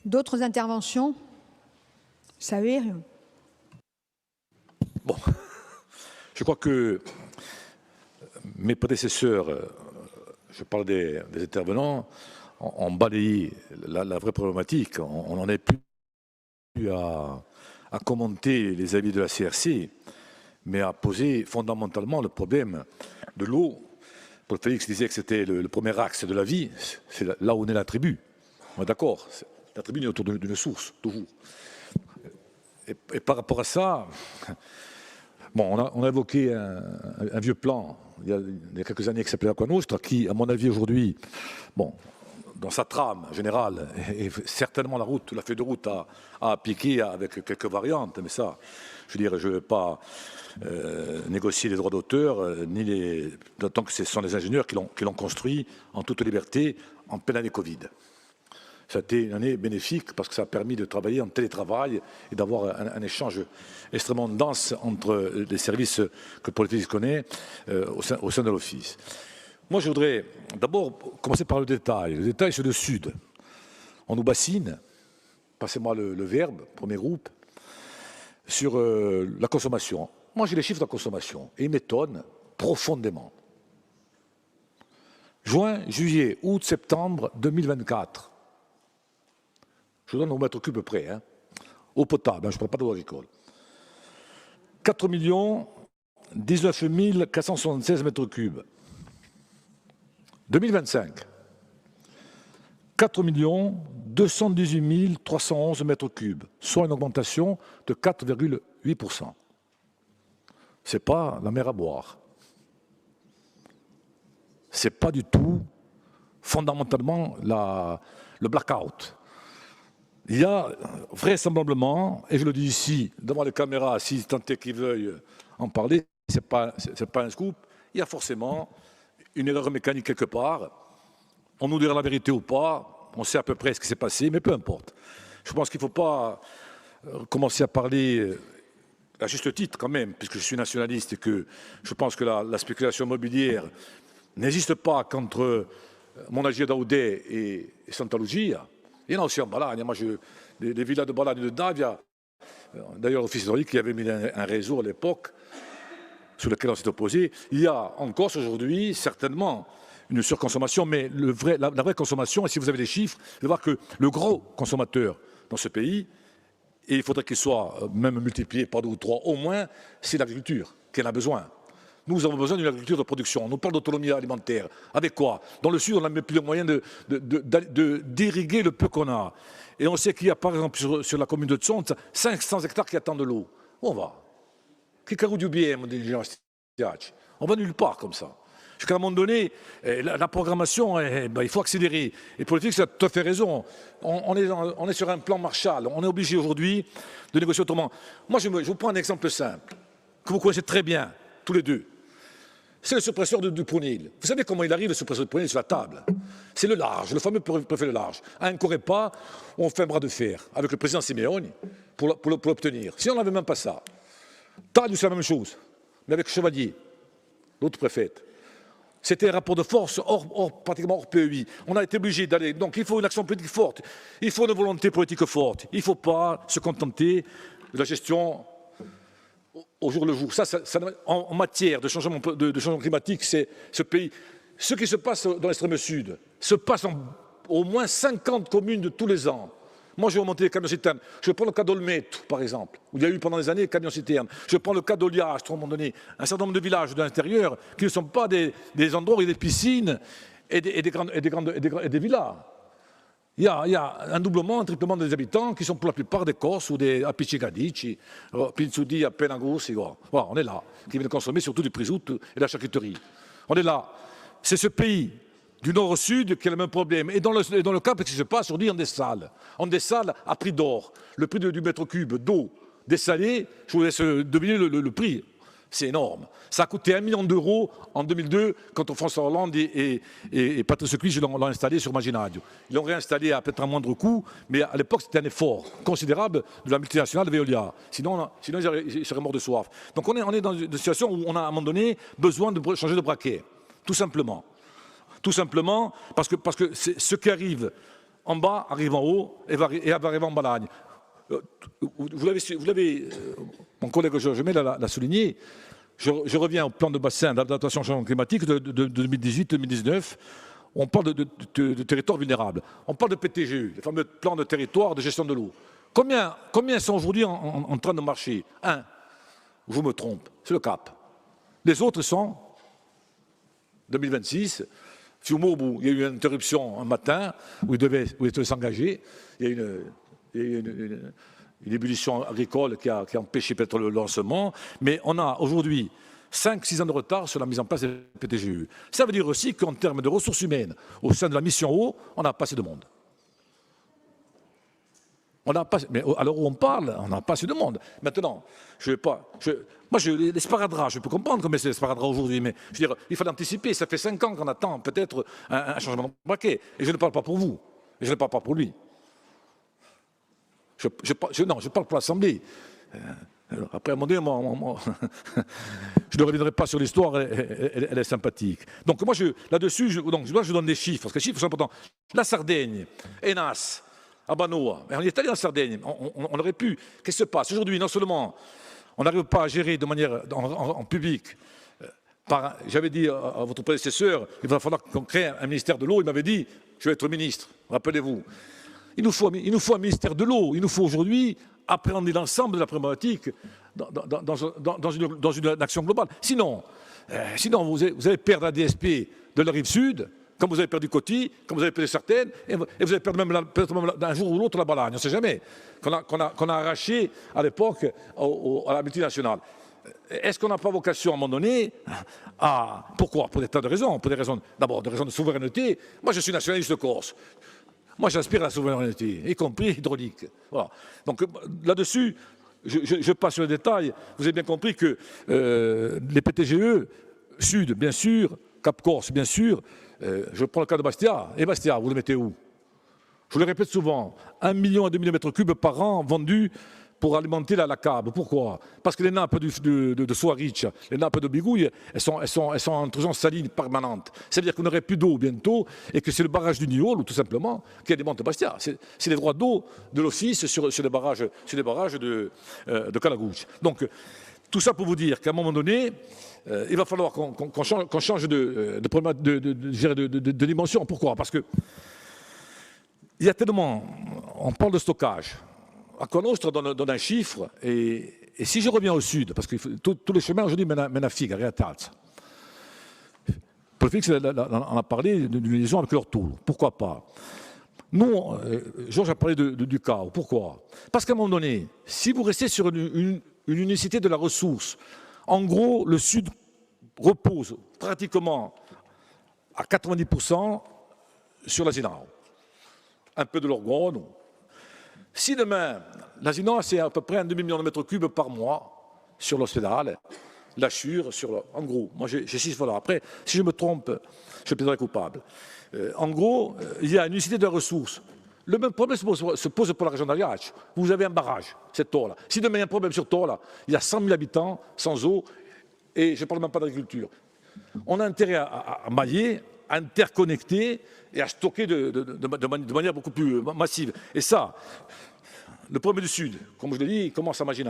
D'autres interventions? Savez. Bon. Je crois que mes prédécesseurs, je parle des intervenants, ont balayé la vraie problématique. On n'en est plus à commenter les avis de la CRC, mais à poser fondamentalement le problème de l'eau Paul Félix disait que c'était le premier axe de la vie, c'est là où on est la tribu. On est d'accord, la tribu est autour d'une source, toujours. Et par rapport à ça, bon, on a évoqué un vieux plan, il y a quelques années, qui s'appelait Aqua Nostra, qui, à mon avis, aujourd'hui, bon, dans sa trame générale, et certainement la feuille de route à appliquer avec quelques variantes, mais ça, je veux dire, je ne vais pas négocier les droits d'auteur, tant que ce sont les ingénieurs qui l'ont construit en toute liberté, en pleine année Covid. Ça a été une année bénéfique parce que ça a permis de travailler en télétravail et d'avoir un échange extrêmement dense entre les services que Paul Félix connaît au sein de l'Office. Moi, je voudrais d'abord commencer par le détail. Le détail, c'est le Sud. On nous bassine, passez-moi le verbe, premier groupe, sur la consommation. Moi, j'ai les chiffres de la consommation et ils m'étonnent profondément. Juin, juillet, août, septembre 2024. Je vous donne au mètre cube près, hein. Eau potable, hein, je ne parle pas d'eau agricole. 4 19 476 mètres cubes. 2025, 4 218 311 mètres cubes, soit une augmentation de 4,8%. Ce n'est pas la mer à boire. Ce n'est pas du tout fondamentalement le blackout. Il y a vraisemblablement, et je le dis ici, devant les caméras, si tant est qu'ils veuillent en parler, ce n'est pas un scoop, il y a forcément une erreur mécanique quelque part. On nous dira la vérité ou pas, on sait à peu près ce qui s'est passé, mais peu importe. Je pense qu'il ne faut pas commencer à parler, à juste titre quand même, puisque je suis nationaliste et que je pense que la spéculation immobilière n'existe pas qu'entre Monaghier Daoudet et Santa Lucia. Il y en a aussi en Balagne. Moi, les villas de Balagne et de Davia, d'ailleurs, l'Office hydraulique qui avait mis un réseau à l'époque sur lequel on s'est opposé. Il y a en Corse aujourd'hui certainement une surconsommation, mais la vraie consommation, et si vous avez les chiffres, vous allez voir que le gros consommateur dans ce pays, et il faudrait qu'il soit même multiplié par 2 ou 3 au moins, c'est l'agriculture qui en a besoin. Nous avons besoin d'une agriculture de production. On nous parle d'autonomie alimentaire. Avec quoi? Dans le Sud, on n'a même plus les moyens d'irriguer le peu qu'on a. Et on sait qu'il y a, par exemple, sur la commune de Tsont, 500 hectares qui attendent de l'eau. Où on va? On va nulle part comme ça. Jusqu'à un moment donné, la programmation, il faut accélérer. Et politique, ça a tout à fait raison. On est sur un plan Marshall. On est obligé aujourd'hui de négocier autrement. Moi, je vous prends un exemple simple, que vous connaissez très bien, tous les deux. C'est le suppresseur du Prunil. Vous savez comment il arrive, le suppresseur du Prunil, sur la table? C'est le large, le fameux préfet le large. À un Corépa, on fait un bras de fer avec le président Simeoni pour l'obtenir. Si on n'avait même pas ça. Taille, c'est la même chose, mais avec Chevalier, l'autre préfète. C'était un rapport de force pratiquement hors PEI. On a été obligé d'aller. Donc il faut une action politique forte. Il faut une volonté politique forte. Il ne faut pas se contenter de la gestion au jour le jour. En matière de changement climatique, c'est ce pays. Ce qui se passe dans l'extrême sud se passe dans au moins 50 communes de tous les ans. Moi, je vais remonter les camions-citernes. Je prends le cas d'Olmette, par exemple, où il y a eu pendant des années des camions-citernes. Je prends le cas d'Olias, à un moment donné, un certain nombre de villages de l'intérieur qui ne sont pas des endroits où il y a des piscines et des villas. Il y a un doublement, un triplement des habitants qui sont pour la plupart des Corses ou des Apicigadici, Pinzudi, Penagos, voilà, on est là, qui viennent consommer surtout du prisout et de la charcuterie. On est là. C'est ce pays du nord au sud qui a le même problème. Et dans le cas, ce qui se passe aujourd'hui en dessal à prix d'or, le prix du mètre cube d'eau dessalée, je vous laisse deviner le prix. C'est énorme. Ça a coûté 1 million d'euros en 2002 quand François Hollande et Patrice Cuisse l'ont installé sur Maginadio. Ils l'ont réinstallé à peut-être un moindre coût, mais à l'époque c'était un effort considérable de la multinationale Veolia. Sinon ils seraient morts de soif. Donc on est dans une situation où on a à un moment donné besoin de changer de braquet, tout simplement. Tout simplement parce que ce qui arrive en bas arrive en haut et va arriver en Balagne. Vous l'avez, mon collègue Georges May l'a souligné, je reviens au plan de bassin d'adaptation au changement climatique de 2018-2019, on parle de territoires vulnérables, on parle de PTGE, les fameux plans de territoire de gestion de l'eau. Combien sont aujourd'hui en train de marcher? Un, je me trompe, c'est le Cap. Les autres sont 2026. Fiomo, il y a eu une interruption un matin où il devait s'engager. Il y a eu une ébullition agricole qui a empêché peut-être le lancement. Mais on a aujourd'hui 5-6 ans de retard sur la mise en place des PTGE. Ça veut dire aussi qu'en termes de ressources humaines, au sein de la mission eau, on n'a pas assez de monde. Mais à l'heure où on parle, on n'a pas assez de monde. Maintenant, les sparadraps, je peux comprendre que c'est les sparadraps aujourd'hui, mais je veux dire, il fallait anticiper. Ça fait 5 ans qu'on attend peut-être un changement de braquet. Et je ne parle pas pour vous, et je ne parle pas pour lui. Non, je parle pour l'Assemblée. Après, à un moment donné, je ne reviendrai pas sur l'histoire, elle est sympathique. Donc moi, là-dessus, je donne des chiffres, parce que les chiffres sont importants. La Sardaigne, Enas, Abanoa, on est allé en Sardaigne, on aurait pu. Qu'est-ce qui se passe aujourd'hui? Non seulement on n'arrive pas à gérer de manière en public, j'avais dit à votre prédécesseur, il va falloir qu'on crée un ministère de l'eau, il m'avait dit, je vais être ministre, rappelez-vous. Il nous faut un ministère de l'eau, il nous faut aujourd'hui appréhender l'ensemble de la problématique dans une action globale. Sinon vous allez perdre la DSP de la rive sud, comme vous avez perdu Coty, comme vous avez perdu certaines, et vous allez perdre peut-être même d'un jour ou l'autre la Balagne, on ne sait jamais, qu'on a arraché à l'époque à la multinationale. Est-ce qu'on n'a pas vocation à un moment donné pourquoi? Pour des tas de raisons. D'abord, des raisons de souveraineté. Moi, je suis nationaliste corse. Moi, j'aspire à la souveraineté, y compris hydraulique. Voilà. Donc là-dessus, je passe sur les détails. Vous avez bien compris que les PTGE, Sud, bien sûr, Cap Corse, bien sûr, je prends le cas de Bastia. Et Bastia, vous le mettez où? Je le répète souvent, 1,5 million de mètres cubes par an vendus pour alimenter la CAB. Pourquoi? Parce que les nappes de Soarich, les nappes de Bigouille, elles sont en intrusion saline permanente. C'est-à-dire qu'on n'aurait plus d'eau bientôt et que c'est le barrage du Niol, tout simplement, qui alimente Bastia. C'est les droits d'eau de l'office sur les barrages de Calagouche. Donc, tout ça pour vous dire qu'à un moment donné, il va falloir qu'on change de dimension. Pourquoi? Parce que il y a tellement... On parle de stockage. À Conostre donne un chiffre, et si je reviens au sud, parce que tous les chemins aujourd'hui mènent à Figa, à Talz. Paul Félix on a parlé d'une liaison avec leur tour. Pourquoi pas? Nous, Georges a parlé du chaos. Pourquoi? Parce qu'à un moment donné, si vous restez sur une unicité de la ressource, en gros, le sud repose pratiquement à 90% sur la Zinao. Un peu de l'Orgone. Si demain, la Zinao, c'est à peu près 1,5 million de mètres cubes par mois sur l'Hospédale, la Chure, en gros, moi j'ai 6 fois là. Après, si je me trompe, je plaiderai coupable. En gros, il y a une unicité de la ressource. Le même problème se pose pour la région d'Ariac. Vous avez un barrage, cette Torla. Si demain il y a un problème sur Torla, il y a 100 000 habitants sans eau, et je ne parle même pas d'agriculture. On a intérêt à mailler, à interconnecter et à stocker de manière beaucoup plus massive. Et ça, le problème du Sud, comme je l'ai dit, il commence à imaginer.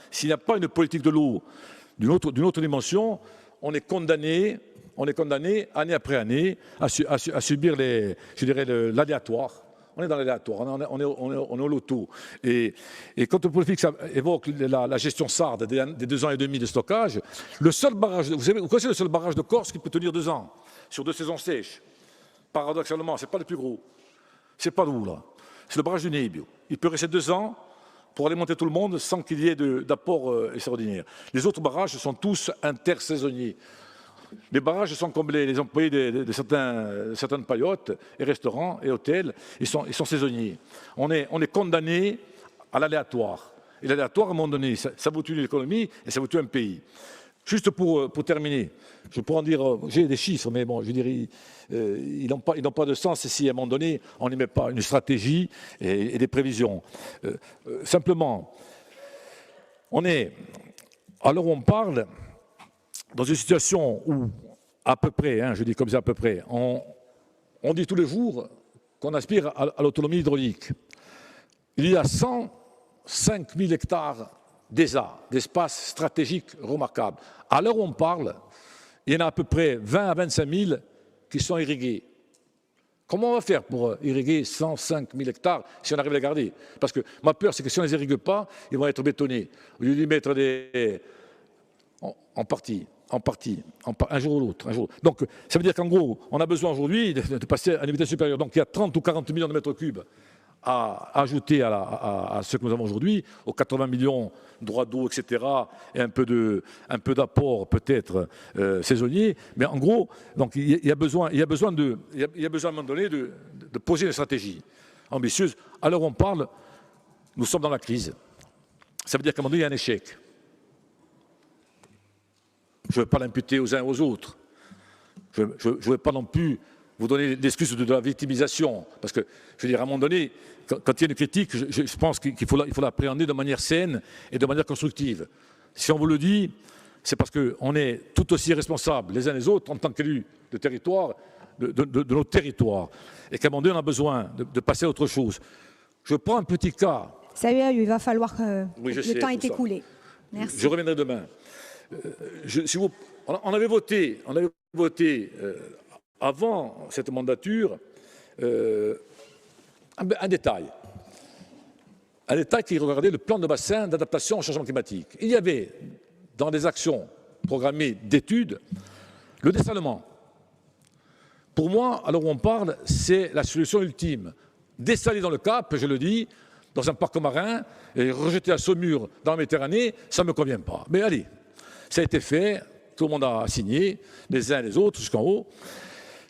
S'il n'y a pas une politique de l'eau d'une autre dimension, on est condamné année après année à subir l'aléatoire. On est dans l'aléatoire, on est au loto. Et quand le politique évoque la gestion sarde des 2 ans et demi de stockage, le seul barrage, vous connaissez le seul barrage de Corse qui peut tenir 2 ans, sur 2 saisons sèches. Paradoxalement, ce n'est pas le plus gros. C'est pas d'où, là. C'est le barrage du Neibio. Il peut rester 2 ans pour alimenter tout le monde sans qu'il y ait d'apport extraordinaire. Les autres barrages sont tous intersaisonniers. Les barrages sont comblés, les employés de certaines paillotes et restaurants et hôtels, ils sont saisonniers. On est condamné à l'aléatoire. Et l'aléatoire, à un moment donné, ça vous tue l'économie et ça vous tue un pays. Juste pour terminer, je pourrais en dire, j'ai des chiffres, mais bon, je dirais, ils n'ont pas de sens si à un moment donné, on n'y met pas une stratégie et des prévisions. Simplement, on est, à l'heure où on parle, dans une situation où, à peu près, je dis comme ça à peu près, on dit tous les jours qu'on aspire à l'autonomie hydraulique. Il y a 105 000 hectares d'espaces stratégiques remarquables. À l'heure où on parle, il y en a à peu près 20 à 25 000 qui sont irrigués. Comment on va faire pour irriguer 105 000 hectares si on arrive à les garder? Parce que ma peur, c'est que si on ne les irrigue pas, ils vont être bétonnés. Au lieu d'y mettre en partie en partie, un jour ou l'autre. Donc, ça veut dire qu'en gros, on a besoin aujourd'hui de passer à une vitesse supérieure. Donc, il y a 30 ou 40 millions de mètres cubes à ajouter à ce que nous avons aujourd'hui, aux 80 millions de droits d'eau, etc., et un peu d'apport peut-être saisonnier. Mais en gros, donc, il y a besoin à un moment donné de poser une stratégie ambitieuse. À l'heure où on parle, nous sommes dans la crise. Ça veut dire qu'à un moment donné, il y a un échec. Je ne veux pas l'imputer aux uns et aux autres. Je ne veux pas non plus vous donner l'excuse de la victimisation. Parce que, je veux dire, à un moment donné, quand il y a une critique, je pense qu'il faut l'appréhender de manière saine et de manière constructive. Si on vous le dit, c'est parce qu'on est tout aussi responsables les uns les autres en tant qu'élus de territoire, de nos territoires. Et qu'à un moment donné, on a besoin de passer à autre chose. Je prends un petit cas. Ça y est, il va falloir que le temps est écoulé. Merci. Je reviendrai demain. On avait voté avant cette mandature un détail qui regardait le plan de bassin d'adaptation au changement climatique. Il y avait dans des actions programmées d'études le dessalement. Pour moi, à l'heure où on parle, c'est la solution ultime. Dessaler dans le Cap, je le dis, dans un parc marin, et rejeter à Saumur dans la Méditerranée, ça ne me convient pas. Mais allez, ça a été fait, tout le monde a signé, les uns et les autres, jusqu'en haut.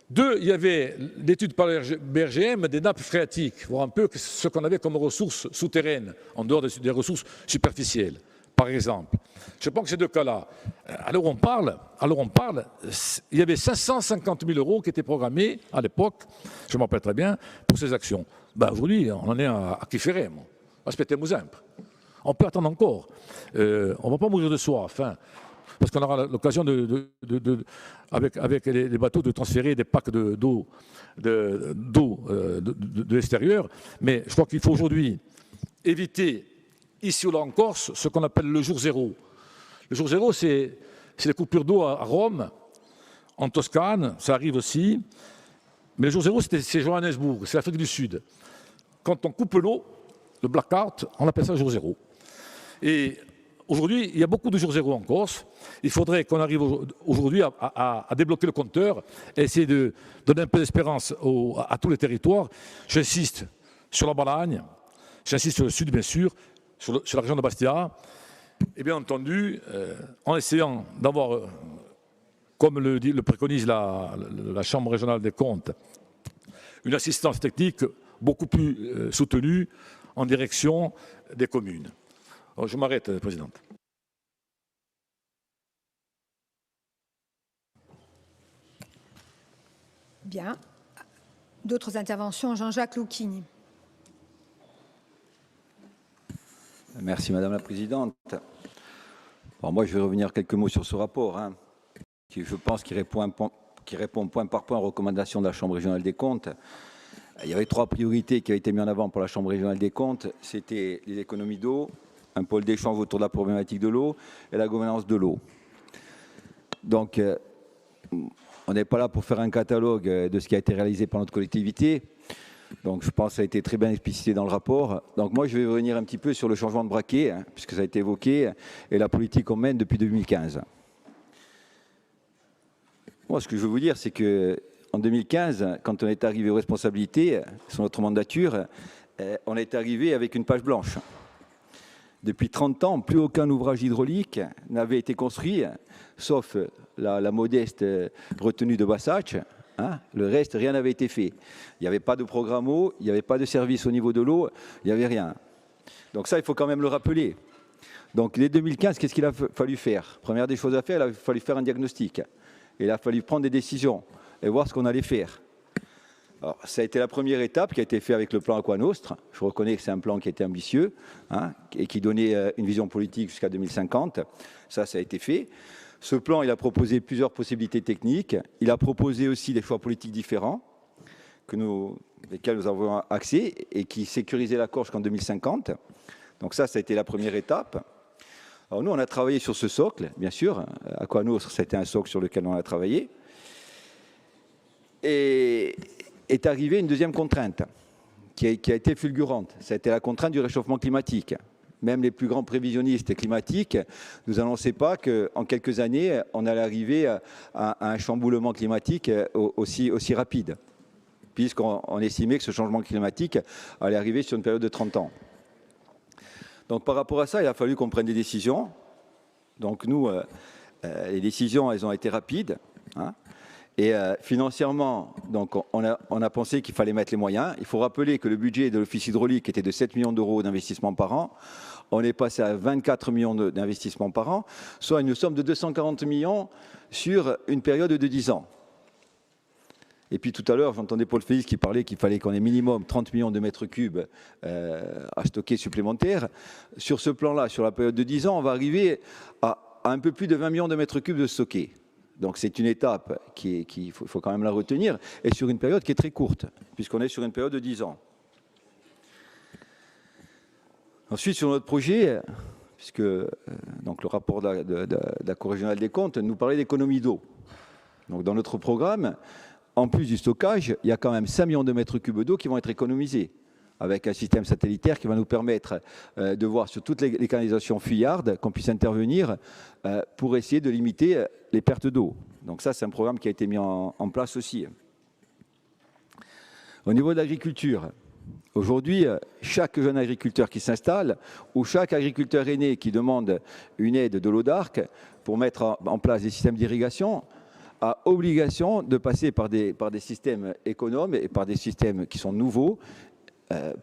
2, il y avait l'étude par le BRGM des nappes phréatiques, voir un peu ce qu'on avait comme ressources souterraines, en dehors des ressources superficielles, par exemple. Je pense que ces deux cas-là, à l'heure où on parle, il y avait 550 000 € qui étaient programmés à l'époque, je m'en rappelle très bien, pour ces actions. Ben, aujourd'hui, on en est à qui ferait, moi. On peut attendre encore. On ne va pas mourir de soif, hein, parce qu'on aura l'occasion avec les bateaux de transférer des packs d'eau de l'extérieur. Mais je crois qu'il faut aujourd'hui éviter, ici ou là en Corse, ce qu'on appelle le jour zéro. Le jour zéro, c'est les coupures d'eau à Rome, en Toscane, ça arrive aussi. Mais le jour zéro, c'est Johannesburg, c'est l'Afrique du Sud. Quand on coupe l'eau, le blackout, on appelle ça jour zéro. Et aujourd'hui, il y a beaucoup de jours zéro en Corse. Il faudrait qu'on arrive aujourd'hui à débloquer le compteur et essayer de donner un peu d'espérance à tous les territoires. J'insiste sur la Balagne, j'insiste sur le sud, bien sûr, sur la région de Bastia. Et bien entendu, en essayant d'avoir, comme le préconise la Chambre régionale des comptes, une assistance technique beaucoup plus soutenue en direction des communes. Alors, je m'arrête, Présidente. Bien. D'autres interventions, Jean-Jacques Lucchini. Merci Madame la Présidente. Bon, moi, je vais revenir quelques mots sur ce rapport, hein, qui, je pense, qui répond point par point aux recommandations de la Chambre régionale des comptes. Il y avait 3 priorités qui avaient été mises en avant pour la Chambre régionale des comptes. C'était les économies d'eau, un pôle d'échange autour de la problématique de l'eau et la gouvernance de l'eau. Donc, on n'est pas là pour faire un catalogue de ce qui a été réalisé par notre collectivité. Donc, je pense que ça a été très bien explicité dans le rapport. Donc, moi, je vais revenir un petit peu sur le changement de braquet, hein, puisque ça a été évoqué, et la politique qu'on mène depuis 2015. Moi, ce que je veux vous dire, c'est qu'en 2015, quand on est arrivé aux responsabilités, sur notre mandature, on est arrivé avec une page blanche. Depuis 30 ans, plus aucun ouvrage hydraulique n'avait été construit, sauf la modeste retenue de Bassach. Hein, le reste, rien n'avait été fait. Il n'y avait pas de programme eau, il n'y avait pas de service au niveau de l'eau, il n'y avait rien. Donc ça, il faut quand même le rappeler. Donc dès 2015, qu'est-ce qu'il a fallu faire? Première des choses à faire, il a fallu faire un diagnostic. Il a fallu prendre des décisions et voir ce qu'on allait faire. Alors, ça a été la première étape qui a été faite avec le plan Aquanostre. Je reconnais que c'est un plan qui était ambitieux, hein, et qui donnait une vision politique jusqu'à 2050. Ça a été fait. Ce plan, il a proposé plusieurs possibilités techniques. Il a proposé aussi des choix politiques différents, lesquels nous avons accès, et qui sécurisaient la Corse jusqu'en 2050. Donc ça a été la première étape. Alors nous, on a travaillé sur ce socle, bien sûr. Aquanostre, c'était un socle sur lequel on a travaillé. Et est arrivée une deuxième contrainte qui a été fulgurante. Ça a été la contrainte du réchauffement climatique. même les plus grands prévisionnistes climatiques nous annonçaient pas qu'en quelques années, on allait arriver à un chamboulement climatique aussi rapide, puisqu'on estimait que ce changement climatique allait arriver sur une période de 30 ans. Donc par rapport à ça, il a fallu qu'on prenne des décisions. Donc nous, les décisions, elles ont été rapides. Hein. Et financièrement, donc, on a pensé qu'il fallait mettre les moyens. Il faut rappeler que le budget de l'Office hydraulique était de 7 millions d'euros d'investissement par an. On est passé à 24 millions d'investissements par an, soit une somme de 240 millions sur une période de 10 ans. Et puis tout à l'heure, j'entendais Paul Félix qui parlait qu'il fallait qu'on ait minimum 30 millions de mètres cubes à stocker supplémentaires. Sur ce plan-là, sur la période de 10 ans, on va arriver à un peu plus de 20 millions de mètres cubes de stockés. Donc c'est une étape qu'il faut quand même la retenir, et sur une période qui est très courte, puisqu'on est sur une période de 10 ans. Ensuite, sur notre projet, puisque donc le rapport de la Cour régionale des comptes nous parlait d'économie d'eau. Donc dans notre programme, en plus du stockage, il y a quand même 5 millions de mètres cubes d'eau qui vont être économisés, avec un système satellitaire qui va nous permettre de voir sur toutes les canalisations fuyardes qu'on puisse intervenir pour essayer de limiter les pertes d'eau. Donc ça, c'est un programme qui a été mis en place aussi. Au niveau de l'agriculture, aujourd'hui, chaque jeune agriculteur qui s'installe ou chaque agriculteur aîné qui demande une aide de l'ODARC pour mettre en place des systèmes d'irrigation a obligation de passer par des systèmes économes et par des systèmes qui sont nouveaux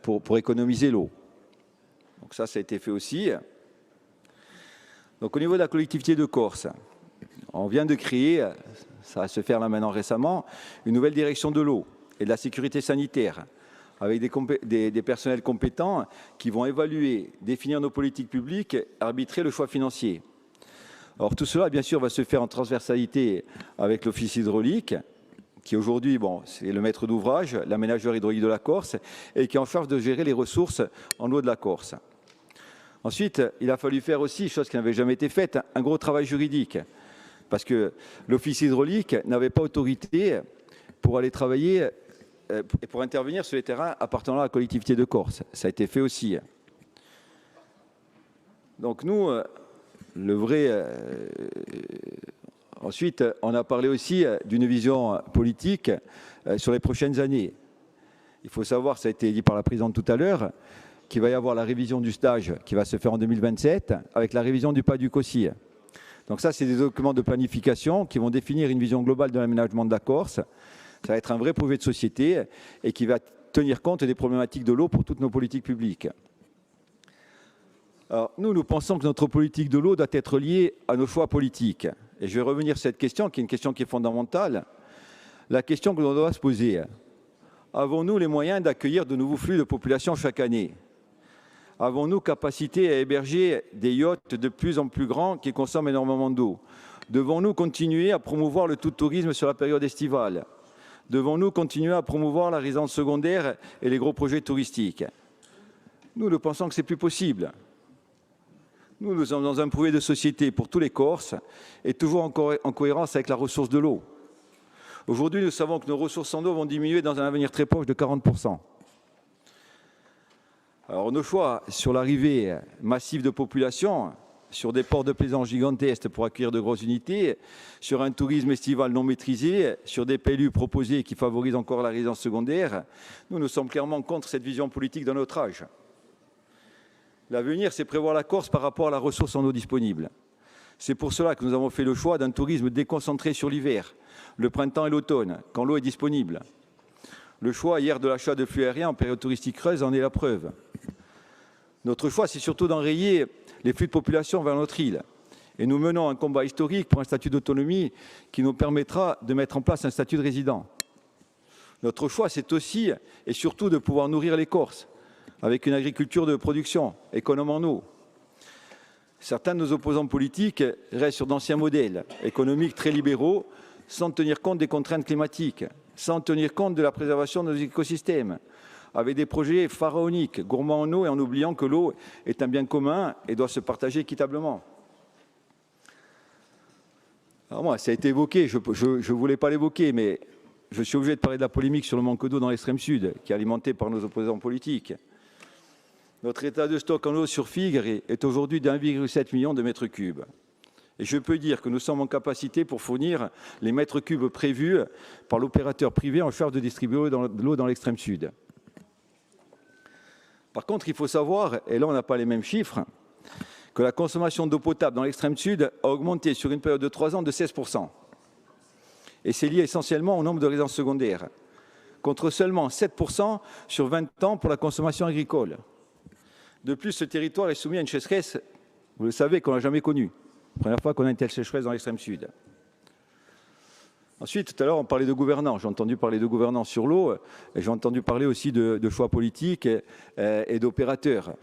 pour économiser l'eau. Donc ça a été fait aussi. Donc au niveau de la collectivité de Corse, on vient de créer, ça va se faire là maintenant récemment, une nouvelle direction de l'eau et de la sécurité sanitaire, avec des personnels compétents qui vont évaluer, définir nos politiques publiques, arbitrer le choix financier. Alors tout cela, bien sûr, va se faire en transversalité avec l'Office hydraulique, qui aujourd'hui, bon, c'est le maître d'ouvrage, l'aménageur hydraulique de la Corse, et qui est en charge de gérer les ressources en eau de la Corse. Ensuite, il a fallu faire aussi, chose qui n'avait jamais été faite, un gros travail juridique, parce que l'Office hydraulique n'avait pas autorité pour aller travailler et pour intervenir sur les terrains appartenant à la collectivité de Corse. Ça a été fait aussi. Donc nous, le vrai... Ensuite, on a parlé aussi d'une vision politique sur les prochaines années. Il faut savoir, ça a été dit par la présidente tout à l'heure, qu'il va y avoir la révision du stage qui va se faire en 2027 avec la révision du PADUC aussi. Donc ça, c'est des documents de planification qui vont définir une vision globale de l'aménagement de la Corse. Ça va être un vrai projet de société et qui va tenir compte des problématiques de l'eau pour toutes nos politiques publiques. Alors, nous pensons que notre politique de l'eau doit être liée à nos choix politiques. Et je vais revenir sur cette question, qui est une question qui est fondamentale. La question que l'on doit se poser, avons-nous les moyens d'accueillir de nouveaux flux de population chaque année? Avons-nous capacité à héberger des yachts de plus en plus grands qui consomment énormément d'eau? Devons-nous continuer à promouvoir le tout-tourisme sur la période estivale? Devons-nous continuer à promouvoir la résidence secondaire et les gros projets touristiques? Nous pensons que ce n'est plus possible. Nous sommes dans un projet de société pour tous les Corses et toujours en cohérence avec la ressource de l'eau. Aujourd'hui, nous savons que nos ressources en eau vont diminuer dans un avenir très proche de 40%. Alors nos choix sur l'arrivée massive de population, sur des ports de plaisance gigantesques pour accueillir de grosses unités, sur un tourisme estival non maîtrisé, sur des PLU proposés qui favorisent encore la résidence secondaire, nous sommes clairement contre cette vision politique de notre âge. L'avenir, c'est prévoir la Corse par rapport à la ressource en eau disponible. C'est pour cela que nous avons fait le choix d'un tourisme déconcentré sur l'hiver, le printemps et l'automne, quand l'eau est disponible. Le choix hier de l'achat de flux aériens en période touristique creuse en est la preuve. Notre choix, c'est surtout d'enrayer les flux de population vers notre île. Et nous menons un combat historique pour un statut d'autonomie qui nous permettra de mettre en place un statut de résident. Notre choix, c'est aussi et surtout de pouvoir nourrir les Corses, avec une agriculture de production, économe en eau. Certains de nos opposants politiques restent sur d'anciens modèles économiques très libéraux, sans tenir compte des contraintes climatiques, sans tenir compte de la préservation de nos écosystèmes, avec des projets pharaoniques, gourmands en eau et en oubliant que l'eau est un bien commun et doit se partager équitablement. Alors moi, ça a été évoqué, je ne voulais pas l'évoquer, mais je suis obligé de parler de la polémique sur le manque d'eau dans l'extrême sud, qui est alimentée par nos opposants politiques. Notre état de stock en eau sur Figre est aujourd'hui d'1,7 million de mètres cubes. Et je peux dire que nous sommes en capacité pour fournir les mètres cubes prévus par l'opérateur privé en charge de distribuer l'eau dans l'extrême sud. Par contre, il faut savoir, et là on n'a pas les mêmes chiffres, que la consommation d'eau potable dans l'extrême sud a augmenté sur une période de 3 ans de 16%. Et c'est lié essentiellement au nombre de résidences secondaires, contre seulement 7% sur 20 ans pour la consommation agricole. De plus, ce territoire est soumis à une sécheresse, vous le savez, qu'on n'a jamais connue. Première fois qu'on a une telle sécheresse dans l'extrême sud. Ensuite, tout à l'heure, on parlait de gouvernance. J'ai entendu parler de gouvernance sur l'eau, et j'ai entendu parler aussi de choix politiques et d'opérateurs.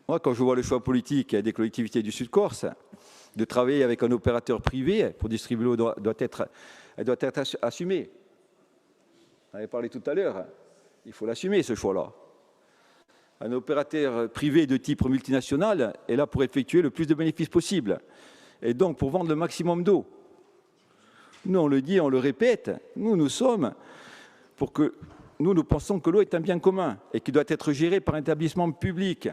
Moi, quand je vois le choix politique des collectivités du Sud-Corse, de travailler avec un opérateur privé pour distribuer l'eau doit être assumée. On avait parlé tout à l'heure. Il faut l'assumer, ce choix-là. Un opérateur privé de type multinational est là pour effectuer le plus de bénéfices possible et donc pour vendre le maximum d'eau. Nous, on le dit, on le répète, nous pensons que l'eau est un bien commun et qui doit être géré par un établissement public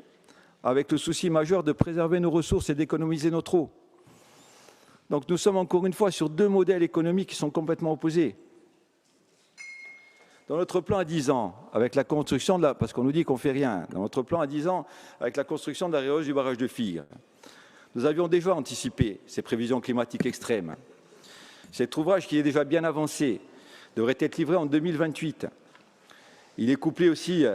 avec le souci majeur de préserver nos ressources et d'économiser notre eau. Donc nous sommes encore une fois sur deux modèles économiques qui sont complètement opposés. Dans notre plan à 10 ans, avec la construction de parce qu'on nous dit qu'on ne fait rien, dans notre plan à 10 ans, avec la construction de la réhausse du barrage de Figre, nous avions déjà anticipé ces prévisions climatiques extrêmes. Cet ouvrage, qui est déjà bien avancé, devrait être livré en 2028. Il est couplé aussi,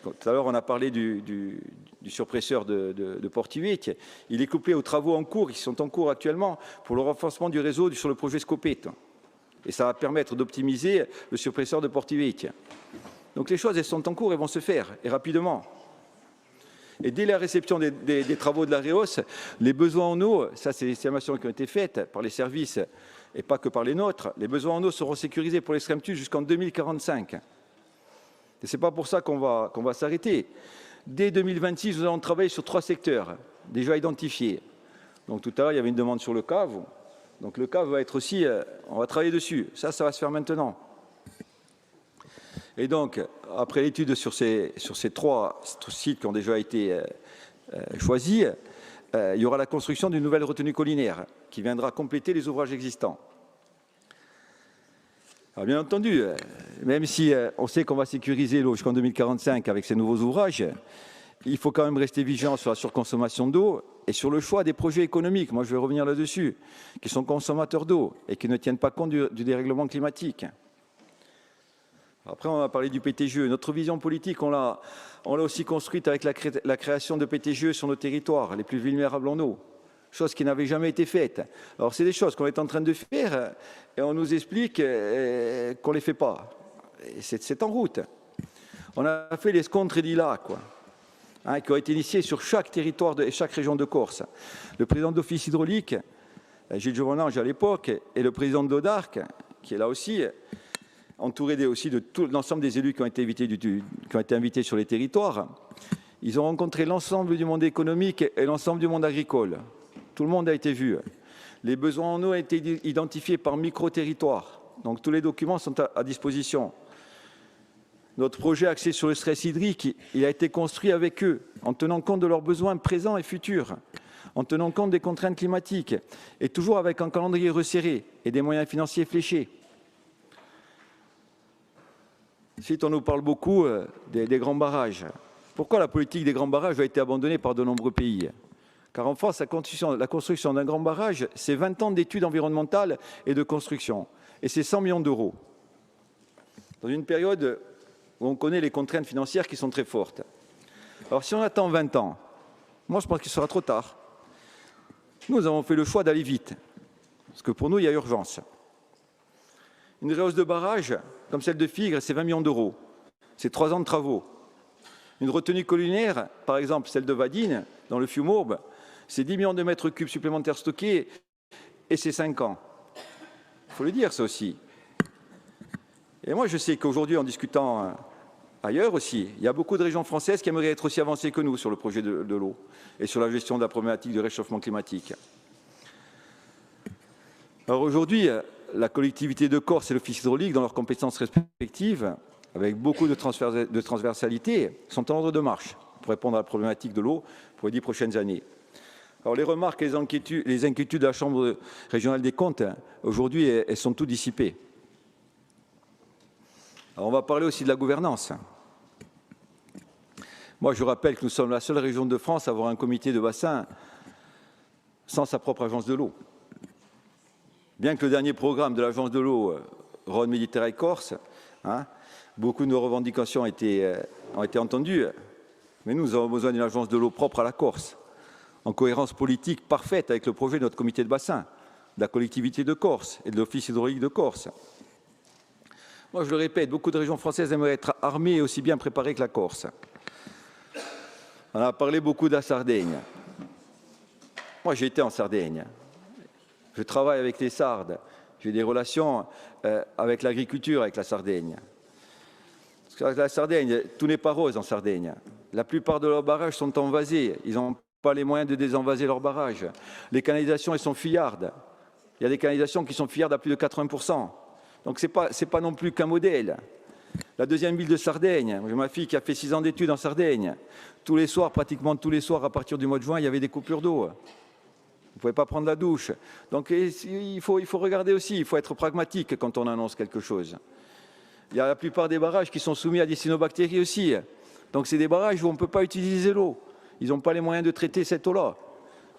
tout à l'heure on a parlé du surpresseur de Portivec, il est couplé aux travaux en cours, qui sont en cours actuellement, pour le renforcement du réseau sur le projet Scopette. Et ça va permettre d'optimiser le surpresseur de Portivec. Donc les choses, elles sont en cours et vont se faire, et rapidement. Et dès la réception des travaux de la REOS, les besoins en eau, ça c'est les estimations qui ont été faites par les services et pas que par les nôtres, les besoins en eau seront sécurisés pour l'extrême sud jusqu'en 2045. Et ce n'est pas pour ça qu'on va s'arrêter. Dès 2026, nous allons travailler sur 3 secteurs déjà identifiés. Donc tout à l'heure, il y avait une demande sur le cave. Donc le cave va être aussi, on va travailler dessus. Ça va se faire maintenant. Et donc, après l'étude sur ces 3 sites qui ont déjà été choisis, il y aura la construction d'une nouvelle retenue collinaire qui viendra compléter les ouvrages existants. Alors, bien entendu, même si on sait qu'on va sécuriser l'eau jusqu'en 2045 avec ces nouveaux ouvrages, il faut quand même rester vigilant sur la surconsommation d'eau et sur le choix des projets économiques. Moi, je vais revenir là-dessus, qui sont consommateurs d'eau et qui ne tiennent pas compte du dérèglement climatique. Après, on a parlé du PTGE. Notre vision politique, on l'a aussi construite avec la création de PTGE sur nos territoires, les plus vulnérables en eau, chose qui n'avait jamais été faite. Alors, c'est des choses qu'on est en train de faire et on nous explique qu'on ne les fait pas. C'est en route. On a fait les Scontredila, quoi. Qui ont été initiés sur chaque territoire et chaque région de Corse. Le président d'Office hydraulique, Gilles Giovanange à l'époque, et le président de l'ODARC, qui est là aussi, entouré aussi de tout l'ensemble des élus qui ont été invités sur les territoires, ils ont rencontré l'ensemble du monde économique et l'ensemble du monde agricole. Tout le monde a été vu. Les besoins en eau ont été identifiés par micro-territoire. Donc tous les documents sont à disposition. Notre projet axé sur le stress hydrique, il a été construit avec eux, en tenant compte de leurs besoins présents et futurs, en tenant compte des contraintes climatiques, et toujours avec un calendrier resserré et des moyens financiers fléchés. Ensuite, on nous parle beaucoup des grands barrages. Pourquoi la politique des grands barrages a été abandonnée par de nombreux pays? Car en France, la construction d'un grand barrage, c'est 20 ans d'études environnementales et de construction, et c'est 100 millions d'euros. Dans une période où on connaît les contraintes financières qui sont très fortes. Alors si on attend 20 ans, moi je pense qu'il sera trop tard. Nous avons fait le choix d'aller vite, parce que pour nous, il y a urgence. Une réhausse de barrage, comme celle de Figre, c'est 20 millions d'euros. C'est 3 ans de travaux. Une retenue collinaire, par exemple celle de Vadine, dans le Fiumaube, c'est 10 millions de mètres cubes supplémentaires stockés, et c'est 5 ans. Il faut le dire, ça aussi. Et moi, je sais qu'aujourd'hui, en discutant ailleurs aussi, il y a beaucoup de régions françaises qui aimeraient être aussi avancées que nous sur le projet de l'eau et sur la gestion de la problématique du réchauffement climatique. Alors aujourd'hui, la collectivité de Corse et l'Office hydraulique, dans leurs compétences respectives, avec beaucoup de transversalité, sont en ordre de marche pour répondre à la problématique de l'eau pour les 10 prochaines années. Alors les remarques et les inquiétudes de la Chambre régionale des comptes, aujourd'hui, elles sont toutes dissipées. Alors on va parler aussi de la gouvernance. Moi, je rappelle que nous sommes la seule région de France à avoir un comité de bassin sans sa propre agence de l'eau. Bien que le dernier programme de l'agence de l'eau, Rhône Méditerranée Corse, beaucoup de nos revendications ont été entendues, mais nous avons besoin d'une agence de l'eau propre à la Corse, en cohérence politique parfaite avec le projet de notre comité de bassin, de la collectivité de Corse et de l'Office hydraulique de Corse. Moi, je le répète, beaucoup de régions françaises aimeraient être armées et aussi bien préparées que la Corse. On a parlé beaucoup de la Sardaigne. Moi, j'ai été en Sardaigne. Je travaille avec les Sardes. J'ai des relations avec l'agriculture, avec la Sardaigne. Parce qu'avec la Sardaigne, tout n'est pas rose en Sardaigne. La plupart de leurs barrages sont envasés. Ils n'ont pas les moyens de désenvaser leurs barrages. Les canalisations, elles sont fuyardes. Il y a des canalisations qui sont fuyardes à plus de 80%. Donc, ce n'est pas non plus qu'un modèle. La deuxième ville de Sardaigne, j'ai ma fille qui a fait 6 ans d'études en Sardaigne. Tous les soirs, pratiquement tous les soirs, à partir du mois de juin, il y avait des coupures d'eau. Vous ne pouvez pas prendre la douche. Donc, il faut regarder aussi, il faut être pragmatique quand on annonce quelque chose. Il y a la plupart des barrages qui sont soumis à des cyanobactéries aussi. Donc, c'est des barrages où on ne peut pas utiliser l'eau. Ils n'ont pas les moyens de traiter cette eau-là.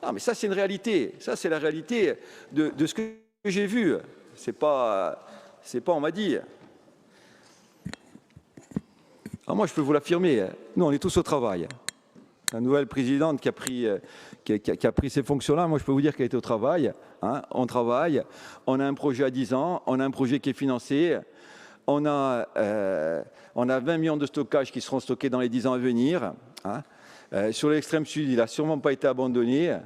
Non, mais ça, c'est une réalité. Ça, c'est la réalité de ce que j'ai vu. C'est pas on m'a dit. Alors moi, je peux vous l'affirmer. Nous, on est tous au travail. La nouvelle présidente qui a pris ces fonctions-là, moi, je peux vous dire qu'elle était au travail. On travaille. On a un projet à 10 ans. On a un projet qui est financé. On a 20 millions de stockages qui seront stockés dans les 10 ans à venir. Sur l'extrême sud, il n'a sûrement pas été abandonné,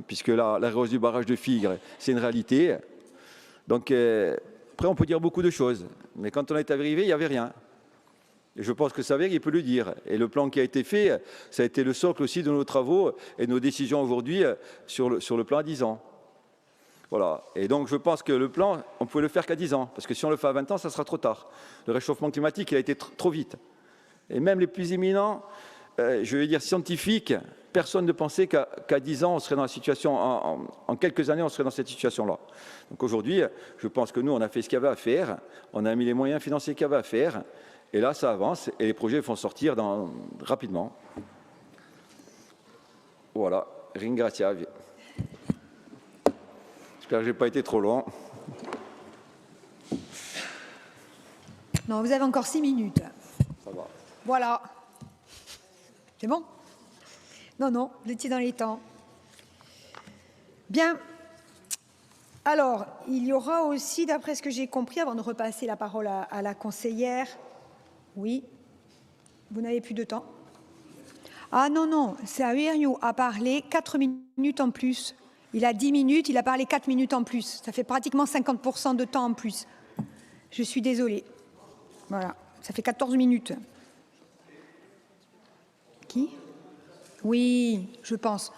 puisque la rehausse du barrage de Figres, c'est une réalité. Donc, après, on peut dire beaucoup de choses. Mais quand on est arrivé, il n'y avait rien. Et je pense que Savery, il peut le dire. Et le plan qui a été fait, ça a été le socle aussi de nos travaux et de nos décisions aujourd'hui sur le plan à 10 ans. Voilà. Et donc, je pense que le plan, on ne peut le faire qu'à 10 ans. Parce que si on le fait à 20 ans, ça sera trop tard. Le réchauffement climatique, il a été trop vite. Et même les plus éminents, je vais dire scientifiques, personne ne pensait qu'à 10 ans, on serait dans la situation, en quelques années, on serait dans cette situation-là. Donc aujourd'hui, je pense que nous, on a fait ce qu'il y avait à faire. On a mis les moyens financiers qu'il y avait à faire. Et là, ça avance et les projets vont sortir rapidement. Voilà. Ringrazia. J'espère que je n'ai pas été trop long. Non, vous avez encore 6 minutes. Ça va. Voilà. C'est bon? Non, vous étiez dans les temps. Bien. Alors, il y aura aussi, d'après ce que j'ai compris, avant de repasser la parole à la conseillère, oui, vous n'avez plus de temps. Ah non, c'est à Uriou a parlé 4 minutes en plus. Il a 10 minutes, il a parlé 4 minutes en plus. Ça fait pratiquement 50% de temps en plus. Je suis désolée. Voilà, ça fait 14 minutes. Qui? Oui, je pense.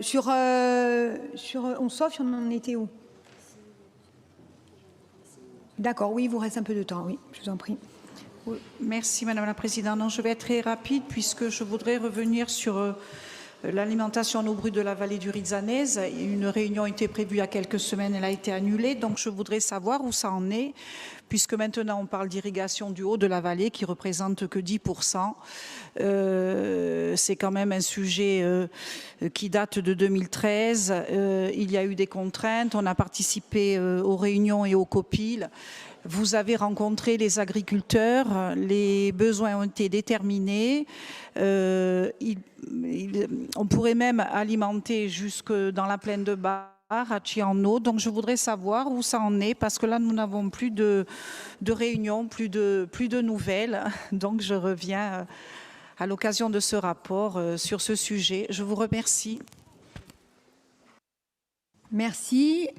Sur on sauf, on en était où? D'accord, oui, il vous reste un peu de temps, oui, je vous en prie. Oui, merci Madame la Présidente. Non, je vais être très rapide puisque je voudrais revenir sur l'alimentation en eau brute de la vallée du Rizanès. Une réunion était prévue il y a quelques semaines, elle a été annulée. Donc je voudrais savoir où ça en est, puisque maintenant on parle d'irrigation du haut de la vallée qui représente que 10%. C'est quand même un sujet qui date de 2013. Il y a eu des contraintes, on a participé aux réunions et aux COPIL. Vous avez rencontré les agriculteurs, les besoins ont été déterminés. On pourrait même alimenter jusque dans la plaine de Bar, à Chiano. Donc je voudrais savoir où ça en est, parce que là nous n'avons plus de réunions, plus de nouvelles. Donc je reviens à l'occasion de ce rapport sur ce sujet. Je vous remercie. Merci.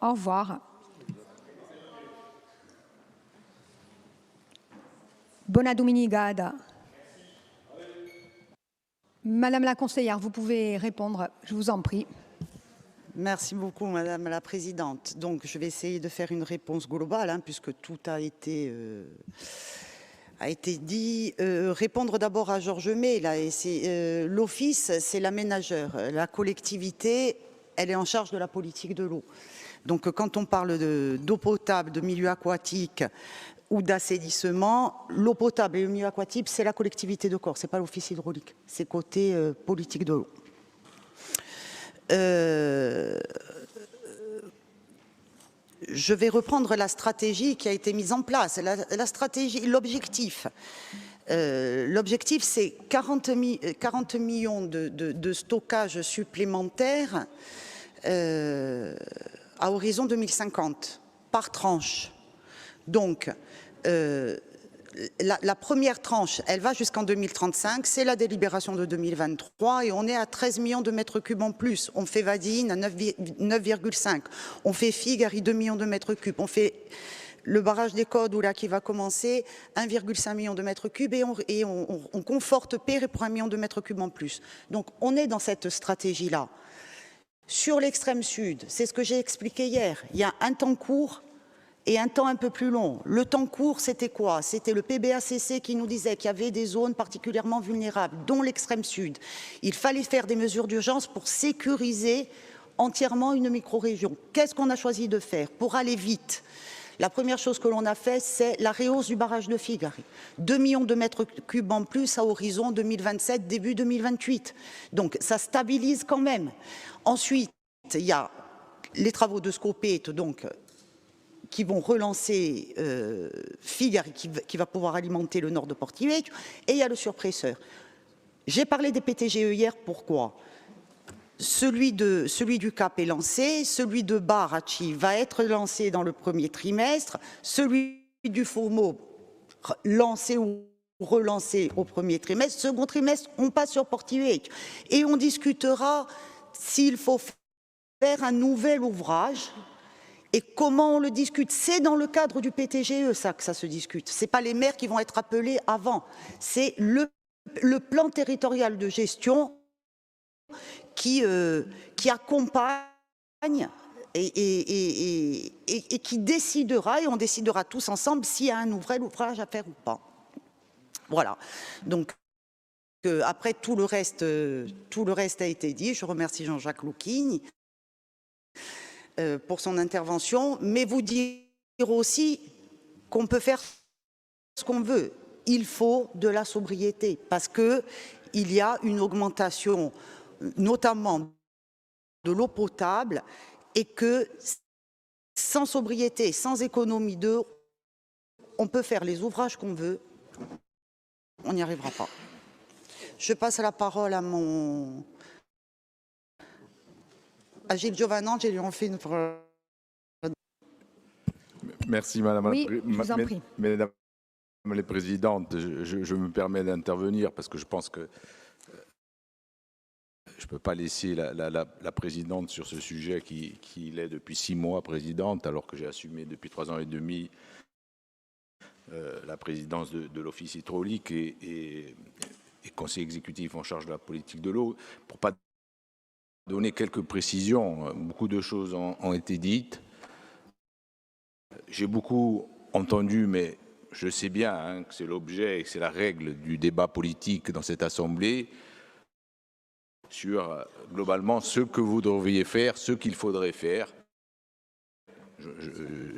Au revoir. Buona domenica. Madame la conseillère, vous pouvez répondre, je vous en prie. Merci beaucoup, Madame la Présidente. Donc, je vais essayer de faire une réponse globale, hein, puisque tout a été dit. Répondre d'abord à Georges May. L'Office, c'est l'aménageur. La collectivité, elle est en charge de la politique de l'eau. Donc, quand on parle d'eau potable, de milieu aquatique ou d'assainissement, l'eau potable et le milieu aquatique, c'est la collectivité de Corse, c'est pas l'Office hydraulique. C'est côté politique de l'eau. Je vais reprendre la stratégie qui a été mise en place. La stratégie, l'objectif. L'objectif, c'est 40 millions de stockage supplémentaires à horizon 2050, par tranche. Donc, la première tranche, elle va jusqu'en 2035, c'est la délibération de 2023 et on est à 13 millions de mètres cubes en plus. On fait Vadine à 9,5. On fait Figari 2 millions de mètres cubes. On fait le barrage des Codes où là qui va commencer 1,5 million de mètres cubes et on conforte Péré pour 1 million de mètres cubes en plus. Donc on est dans cette stratégie-là. Sur l'extrême sud, c'est ce que j'ai expliqué hier, il y a un temps court et un temps un peu plus long. Le temps court, c'était quoi? C'était le PBACC qui nous disait qu'il y avait des zones particulièrement vulnérables, dont l'extrême sud. Il fallait faire des mesures d'urgence pour sécuriser entièrement une micro-région. Qu'est-ce qu'on a choisi de faire pour aller vite? La première chose que l'on a fait, c'est la réhausse du barrage de Figari. 2 millions de mètres cubes en plus à horizon 2027, début 2028. Donc ça stabilise quand même. Ensuite, il y a les travaux de Scopette, donc qui vont relancer Figari, qui va pouvoir alimenter le nord de Portivecchio, et il y a le surpresseur. J'ai parlé des PTGE hier, pourquoi? Celui du Cap est lancé, celui de Barachi va être lancé dans le premier trimestre, celui du Fourmeau lancé ou relancé au premier trimestre, second trimestre, on passe sur Portivecchio et on discutera s'il faut faire un nouvel ouvrage. Et comment on le discute? C'est dans le cadre du PTGE ça que ça se discute. Ce n'est pas les maires qui vont être appelés avant. C'est le plan territorial de gestion qui accompagne et qui décidera, et on décidera tous ensemble s'il y a un nouvel ouvrage à faire ou pas. Voilà. Donc, après, tout le reste a été dit. Je remercie Jean-Jacques Lucchini pour son intervention, mais vous dire aussi qu'on peut faire ce qu'on veut. Il faut de la sobriété parce qu'il y a une augmentation, notamment de l'eau potable, et que sans sobriété, sans économie d'eau, on peut faire les ouvrages qu'on veut, on n'y arrivera pas. Je passe la parole à Gilles Giovannan, j'ai lui en fait une... Merci Madame oui, la Présidente. Mesdames les Présidentes, je me permets d'intervenir parce que je pense que je ne peux pas laisser la Présidente sur ce sujet qui est depuis 6 mois Présidente, alors que j'ai assumé depuis 3 ans et demi la présidence de l'Office hydraulique et conseiller exécutif en charge de la politique de l'eau, pour pas donner quelques précisions. Beaucoup de choses ont été dites. J'ai beaucoup entendu, mais je sais bien que c'est l'objet et que c'est la règle du débat politique dans cette Assemblée, sur globalement ce que vous devriez faire, ce qu'il faudrait faire.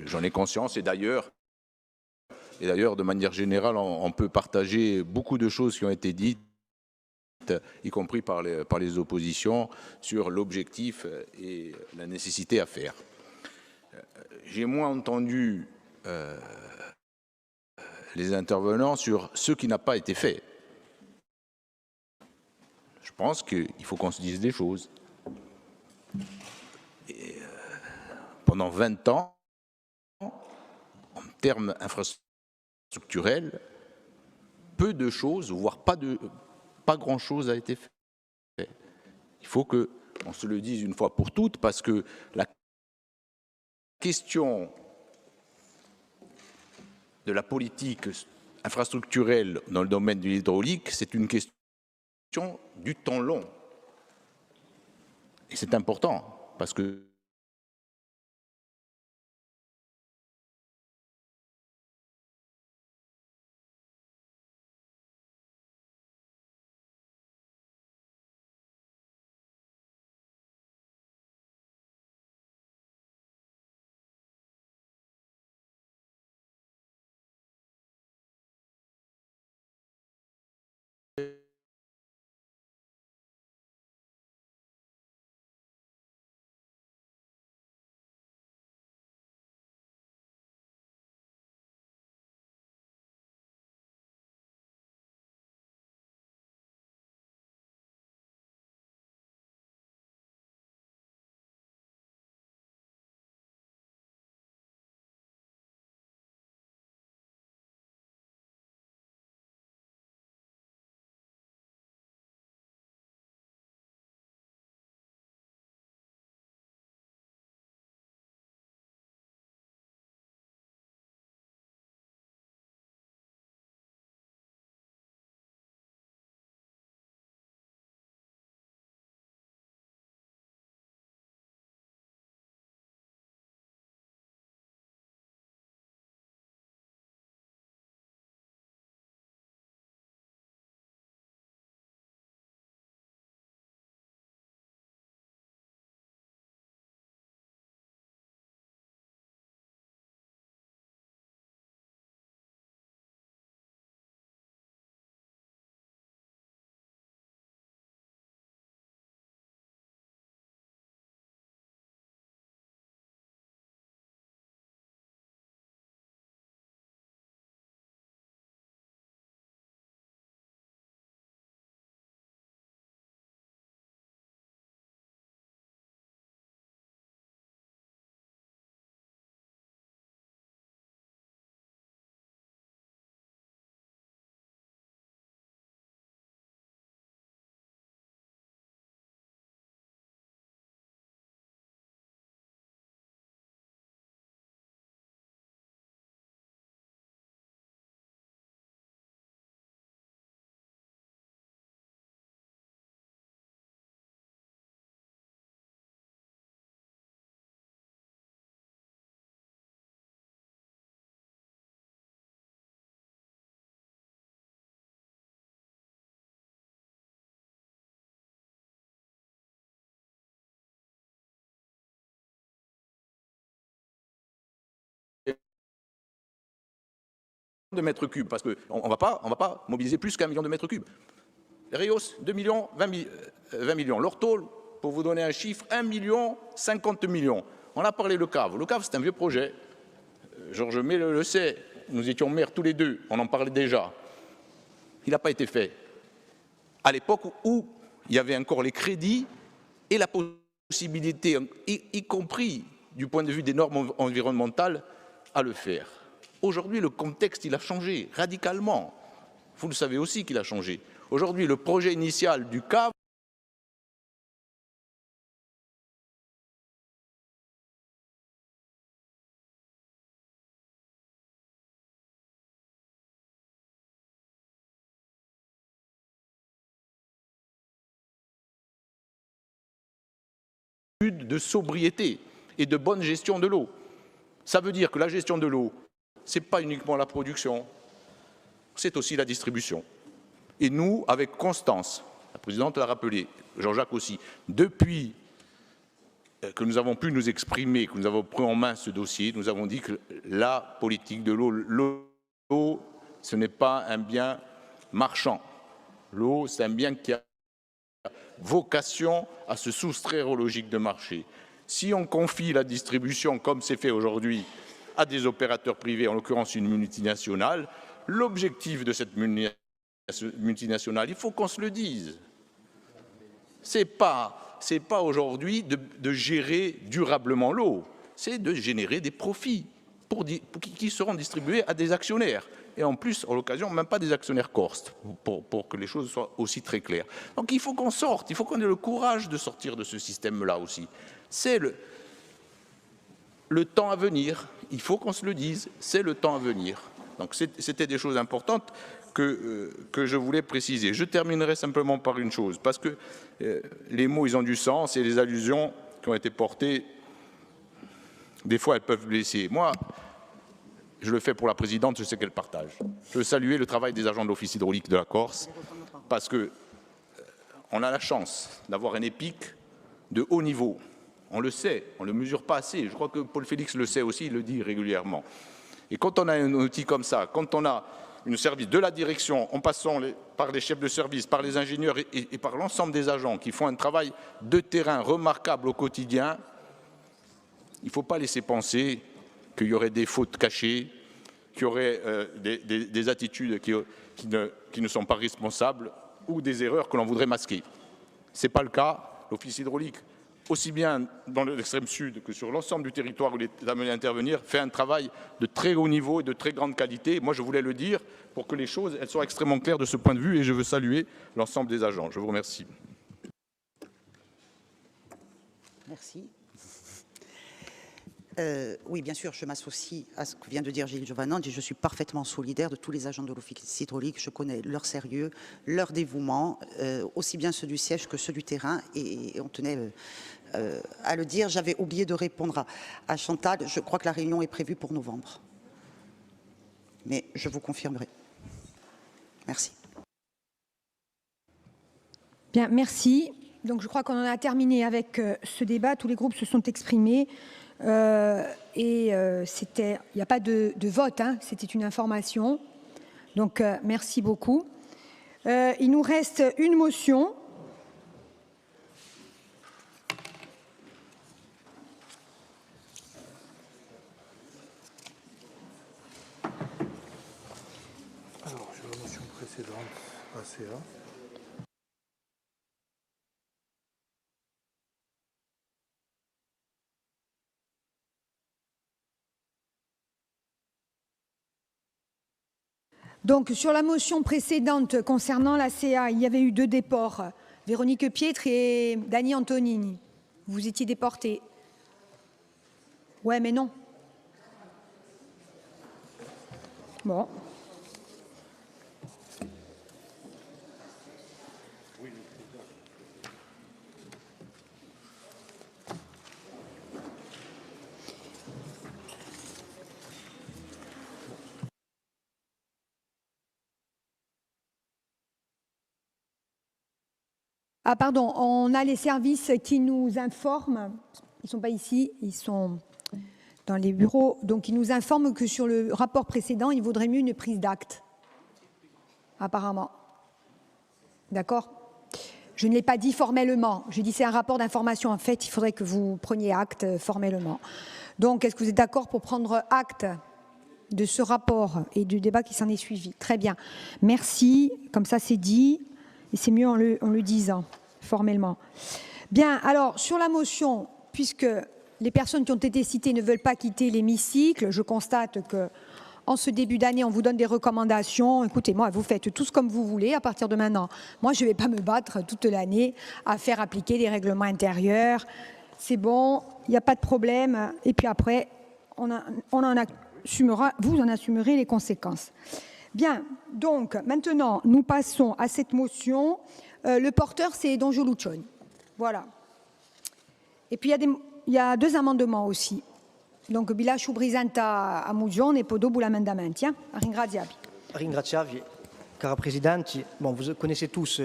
J'en ai conscience et d'ailleurs, de manière générale, on peut partager beaucoup de choses qui ont été dites, y compris par les oppositions, sur l'objectif et la nécessité à faire. J'ai moins entendu les intervenants sur ce qui n'a pas été fait. Je pense qu'il faut qu'on se dise des choses. Et, pendant 20 ans, en termes infrastructurels, peu de choses, voire pas grand-chose a été fait. Il faut qu'on se le dise une fois pour toutes, parce que la question de la politique infrastructurelle dans le domaine de l'hydraulique, c'est une question du temps long. Et c'est important. parce que de mètres cubes, parce qu'on ne va pas mobiliser plus qu'1 million de mètres cubes. Rios, 2 millions, 20 millions. L'Ortol, pour vous donner un chiffre, 1 million, 50 millions. On a parlé Le Cave. Le Cave, c'est un vieux projet. Georges May le sait. Nous étions maires tous les deux. On en parlait déjà. Il n'a pas été fait. À l'époque où il y avait encore les crédits et la possibilité, y compris du point de vue des normes environnementales, à le faire. Aujourd'hui, le contexte, il a changé radicalement. Vous le savez aussi qu'il a changé. Aujourd'hui, le projet initial du CAV de sobriété et de bonne gestion de l'eau. Ça veut dire que la gestion de l'eau, ce n'est pas uniquement la production, c'est aussi la distribution. Et nous, avec Constance, la présidente l'a rappelé, Jean-Jacques aussi, depuis que nous avons pu nous exprimer, que nous avons pris en main ce dossier, nous avons dit que la politique de l'eau, ce n'est pas un bien marchand. L'eau, c'est un bien qui a vocation à se soustraire aux logiques de marché. Si on confie la distribution, comme c'est fait aujourd'hui, à des opérateurs privés, en l'occurrence une multinationale, l'objectif de cette multinationale, il faut qu'on se le dise. C'est pas aujourd'hui de gérer durablement l'eau, c'est de générer des profits qui seront distribués à des actionnaires. Et en plus, à l'occasion, même pas des actionnaires corses, pour que les choses soient aussi très claires. Donc il faut qu'on sorte, il faut qu'on ait le courage de sortir de ce système-là aussi. C'est le temps à venir, il faut qu'on se le dise, c'est le temps à venir. Donc c'était des choses importantes que je voulais préciser. Je terminerai simplement par une chose, parce que les mots, ils ont du sens et les allusions qui ont été portées, des fois, elles peuvent blesser. Moi, je le fais pour la présidente, je sais qu'elle partage. Je veux saluer le travail des agents de l'Office hydraulique de la Corse, parce qu'on a la chance d'avoir un EPIC de haut niveau. On le sait, on ne le mesure pas assez. Je crois que Paul Félix le sait aussi, il le dit régulièrement. Et quand on a un outil comme ça, quand on a une service de la direction, en passant par les chefs de service, par les ingénieurs et par l'ensemble des agents qui font un travail de terrain remarquable au quotidien, il ne faut pas laisser penser qu'il y aurait des fautes cachées, qu'il y aurait des attitudes qui ne sont pas responsables ou des erreurs que l'on voudrait masquer. Ce n'est pas le cas. L'Office hydraulique, aussi bien dans l'extrême sud que sur l'ensemble du territoire où il est amené à intervenir, fait un travail de très haut niveau et de très grande qualité. Moi, je voulais le dire pour que les choses elles soient extrêmement claires de ce point de vue et je veux saluer l'ensemble des agents. Je vous remercie. Merci. Oui, bien sûr, je m'associe à ce que vient de dire Gilles Giovananti et je suis parfaitement solidaire de tous les agents de l'Office hydraulique. Je connais leur sérieux, leur dévouement, aussi bien ceux du siège que ceux du terrain. Et on tenait à le dire. J'avais oublié de répondre à Chantal. Je crois que la réunion est prévue pour novembre. Mais je vous confirmerai. Merci. Bien, merci. Donc je crois qu'on en a terminé avec ce débat. Tous les groupes se sont exprimés. Il n'y a pas de vote, hein, c'était une information. Donc, merci beaucoup. Il nous reste une motion. Alors, j'ai la motion précédente, ACA. Donc, sur la motion précédente concernant la CA, il y avait eu 2 déports. Véronique Pietre et Dany Antonini. Vous étiez déportés. Ouais, mais non. Bon. Ah pardon, on a les services qui nous informent, ils ne sont pas ici, ils sont dans les bureaux, donc ils nous informent que sur le rapport précédent, il vaudrait mieux une prise d'acte, apparemment. D'accord ? Je ne l'ai pas dit formellement, j'ai dit c'est un rapport d'information, en fait, il faudrait que vous preniez acte formellement. Donc, est-ce que vous êtes d'accord pour prendre acte de ce rapport et du débat qui s'en est suivi ? Très bien, merci, comme ça c'est dit. Et c'est mieux en le disant formellement. Bien, alors, sur la motion, puisque les personnes qui ont été citées ne veulent pas quitter l'hémicycle, je constate qu'en ce début d'année, on vous donne des recommandations. Écoutez, moi, vous faites tous comme vous voulez à partir de maintenant. Moi, je ne vais pas me battre toute l'année à faire appliquer les règlements intérieurs. C'est bon, il n'y a pas de problème. Et puis après, vous en assumerez les conséquences. Bien, donc maintenant, nous passons à cette motion. Le porteur, c'est Don Giulluccioni. Voilà. Et puis, il y a 2 amendements aussi. Donc, bilancio presenta a mozione e poi dopo l'emendamento. Ringraziavi. Ringraziavi, cara Presidente. Bon, vous connaissez tous,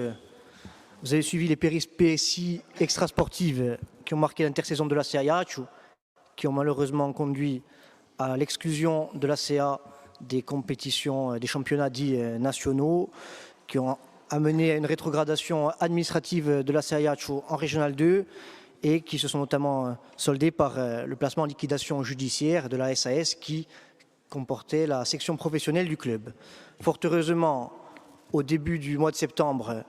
vous avez suivi les péripéties extrasportives qui ont marqué l'intersaison de la CA, qui ont malheureusement conduit à l'exclusion de la CA des compétitions, des championnats dits nationaux, qui ont amené à une rétrogradation administrative de la CAIH en Régional 2 et qui se sont notamment soldés par le placement en liquidation judiciaire de la SAS qui comportait la section professionnelle du club. Fort heureusement, au début du mois de septembre,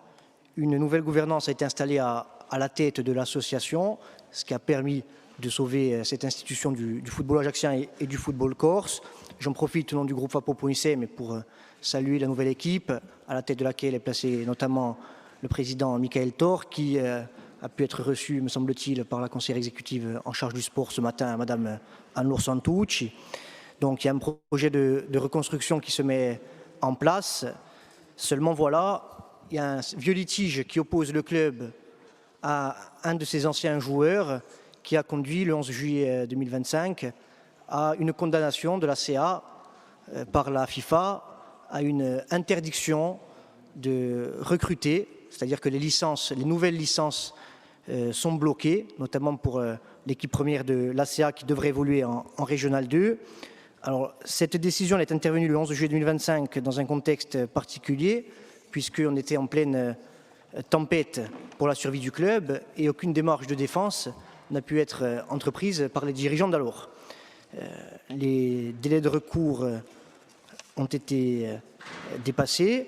une nouvelle gouvernance a été installée à la tête de l'association, ce qui a permis de sauver cette institution du football ajaxien et du football corse. J'en profite au nom du groupe Vapo.IC, mais pour saluer la nouvelle équipe, à la tête de laquelle est placé notamment le président Michael Thor, qui a pu être reçu, me semble-t-il, par la conseillère exécutive en charge du sport ce matin, Madame Anne-Laure Santucci. Donc il y a un projet de reconstruction qui se met en place. Seulement voilà, il y a un vieux litige qui oppose le club à un de ses anciens joueurs qui a conduit le 11 juillet 2025 à une condamnation de la CA par la FIFA à une interdiction de recruter, c'est-à-dire que les nouvelles licences sont bloquées, notamment pour l'équipe première de l'ACA qui devrait évoluer en Régional 2. Alors, cette décision est intervenue le 11 juillet 2025 dans un contexte particulier, puisqu'on était en pleine tempête pour la survie du club et aucune démarche de défense n'a pu être entreprise par les dirigeants d'alors. Les délais de recours ont été dépassés.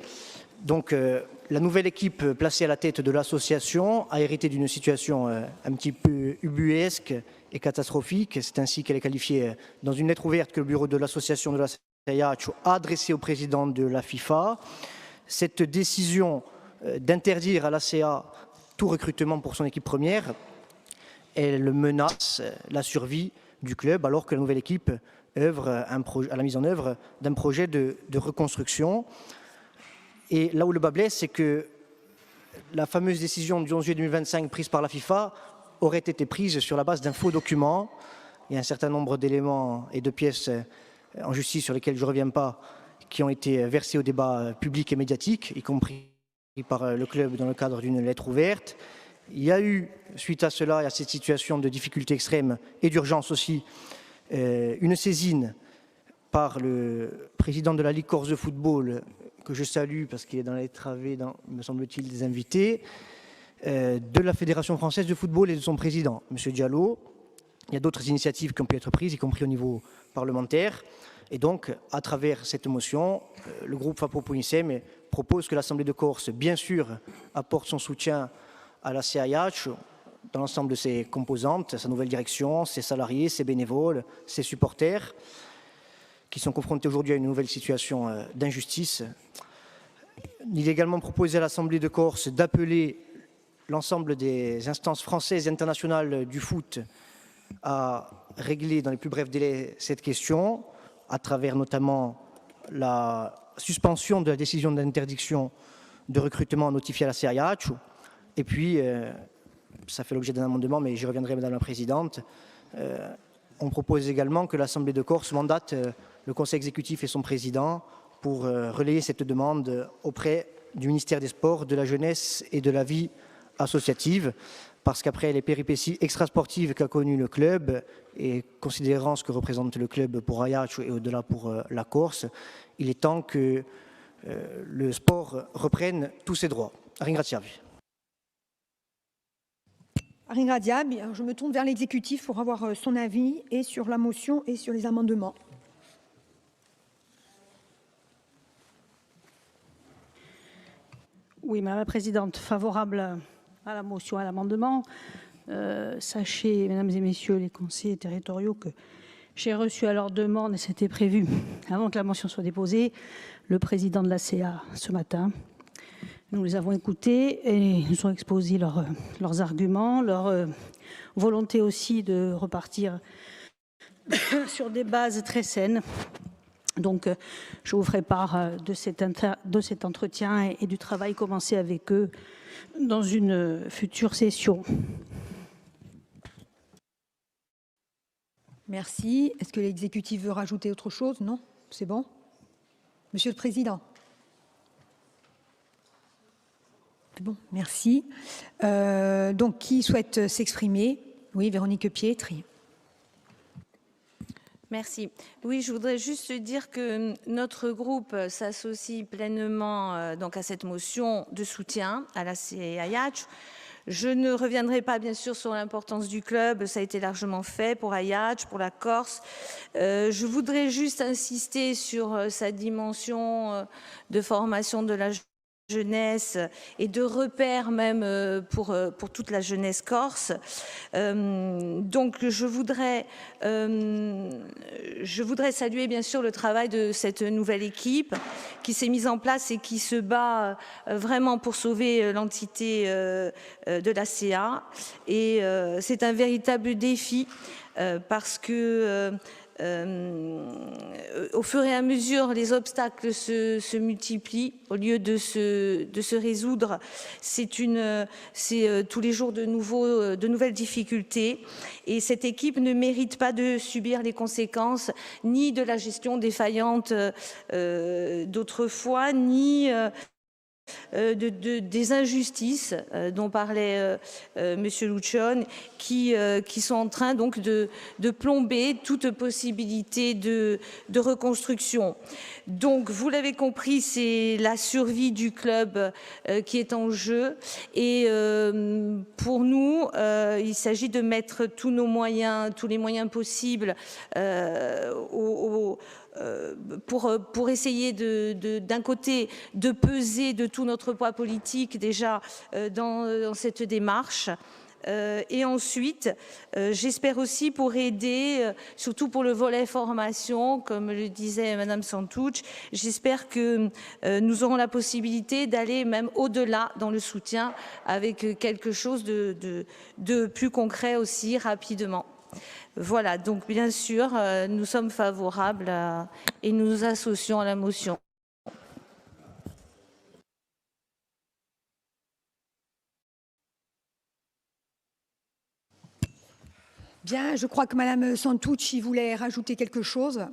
Donc, la nouvelle équipe placée à la tête de l'association a hérité d'une situation un petit peu ubuesque et catastrophique. C'est ainsi qu'elle est qualifiée dans une lettre ouverte que le bureau de l'association de la CAIH a adressée au président de la FIFA. Cette décision d'interdire à l'ACA tout recrutement pour son équipe première, elle menace la survie du club alors que la nouvelle équipe œuvre à la mise en œuvre d'un projet de reconstruction. Et là où le bas blesse, c'est que la fameuse décision du 11 juillet 2025 prise par la FIFA aurait été prise sur la base d'un faux document. Il y a un certain nombre d'éléments et de pièces en justice sur lesquels je ne reviens pas, qui ont été versés au débat public et médiatique, y compris par le club dans le cadre d'une lettre ouverte. Il y a eu, suite à cela et à cette situation de difficulté extrême et d'urgence aussi, une saisine par le président de la Ligue Corse de football, que je salue parce qu'il est dans les travées, me semble-t-il, des invités, de la Fédération française de football et de son président, M. Diallo. Il y a d'autres initiatives qui ont pu être prises, y compris au niveau parlementaire. Et donc, à travers cette motion, le groupe FAPO-PONICEM propose que l'Assemblée de Corse, bien sûr, apporte son soutien à la CAIH dans l'ensemble de ses composantes, sa nouvelle direction, ses salariés, ses bénévoles, ses supporters, qui sont confrontés aujourd'hui à une nouvelle situation d'injustice. Il est également proposé à l'Assemblée de Corse d'appeler l'ensemble des instances françaises et internationales du foot à régler dans les plus brefs délais cette question, à travers notamment la suspension de la décision d'interdiction de recrutement notifiée à la CAIH. Et puis, ça fait l'objet d'un amendement, mais j'y reviendrai, Madame la Présidente, on propose également que l'Assemblée de Corse mandate le Conseil exécutif et son président pour relayer cette demande auprès du ministère des Sports, de la Jeunesse et de la vie associative, parce qu'après les péripéties extrasportives qu'a connues le club, et considérant ce que représente le club pour Ajaccio et au-delà pour la Corse, il est temps que le sport reprenne tous ses droits. Ringraziavi. Ringraziabi. Je me tourne vers l'exécutif pour avoir son avis et sur la motion et sur les amendements. Oui, Madame la Présidente, favorable à la motion, à l'amendement. Sachez, Mesdames et Messieurs les conseillers territoriaux, que j'ai reçu à leur demande, et c'était prévu avant que la motion soit déposée, le président de la CA ce matin. Nous les avons écoutés et ils nous ont exposé leurs arguments, leur volonté aussi de repartir sur des bases très saines. Donc, je vous ferai part de cet entretien et du travail commencé avec eux dans une future session. Merci. Est-ce que l'exécutif veut rajouter autre chose? Non? C'est bon? Monsieur le Président. C'est bon, merci. Donc, qui souhaite s'exprimer? Oui, Véronique Pietri. Merci. Oui, je voudrais juste dire que notre groupe s'associe pleinement donc à cette motion de soutien à la CAIH. Je ne reviendrai pas bien sûr sur l'importance du club, ça a été largement fait pour Ajaccio, pour la Corse. Je voudrais juste insister sur sa dimension de formation de la jeunesse et de repères même pour toute la jeunesse corse. Donc je voudrais saluer bien sûr le travail de cette nouvelle équipe qui s'est mise en place et qui se bat vraiment pour sauver l'entité de la CA. Et c'est un véritable défi parce que au fur et à mesure, les obstacles se multiplient au lieu de se résoudre. C'est tous les jours de nouvelles difficultés. Et cette équipe ne mérite pas de subir les conséquences ni de la gestion défaillante d'autrefois, ni des injustices dont parlait Monsieur Luchon, qui sont en train donc de plomber toute possibilité de reconstruction. Donc, vous l'avez compris, c'est la survie du club qui est en jeu. Et pour nous, il s'agit de mettre tous les moyens possibles pour essayer d'un côté de peser de tout notre poids politique déjà dans cette démarche. Et ensuite, j'espère aussi pour aider, surtout pour le volet formation, comme le disait Madame Santouch, j'espère que nous aurons la possibilité d'aller même au-delà dans le soutien avec quelque chose de plus concret aussi rapidement. Voilà, donc bien sûr, nous sommes favorables et nous nous associons à la motion. Bien, je crois que Madame Santucci voulait rajouter quelque chose.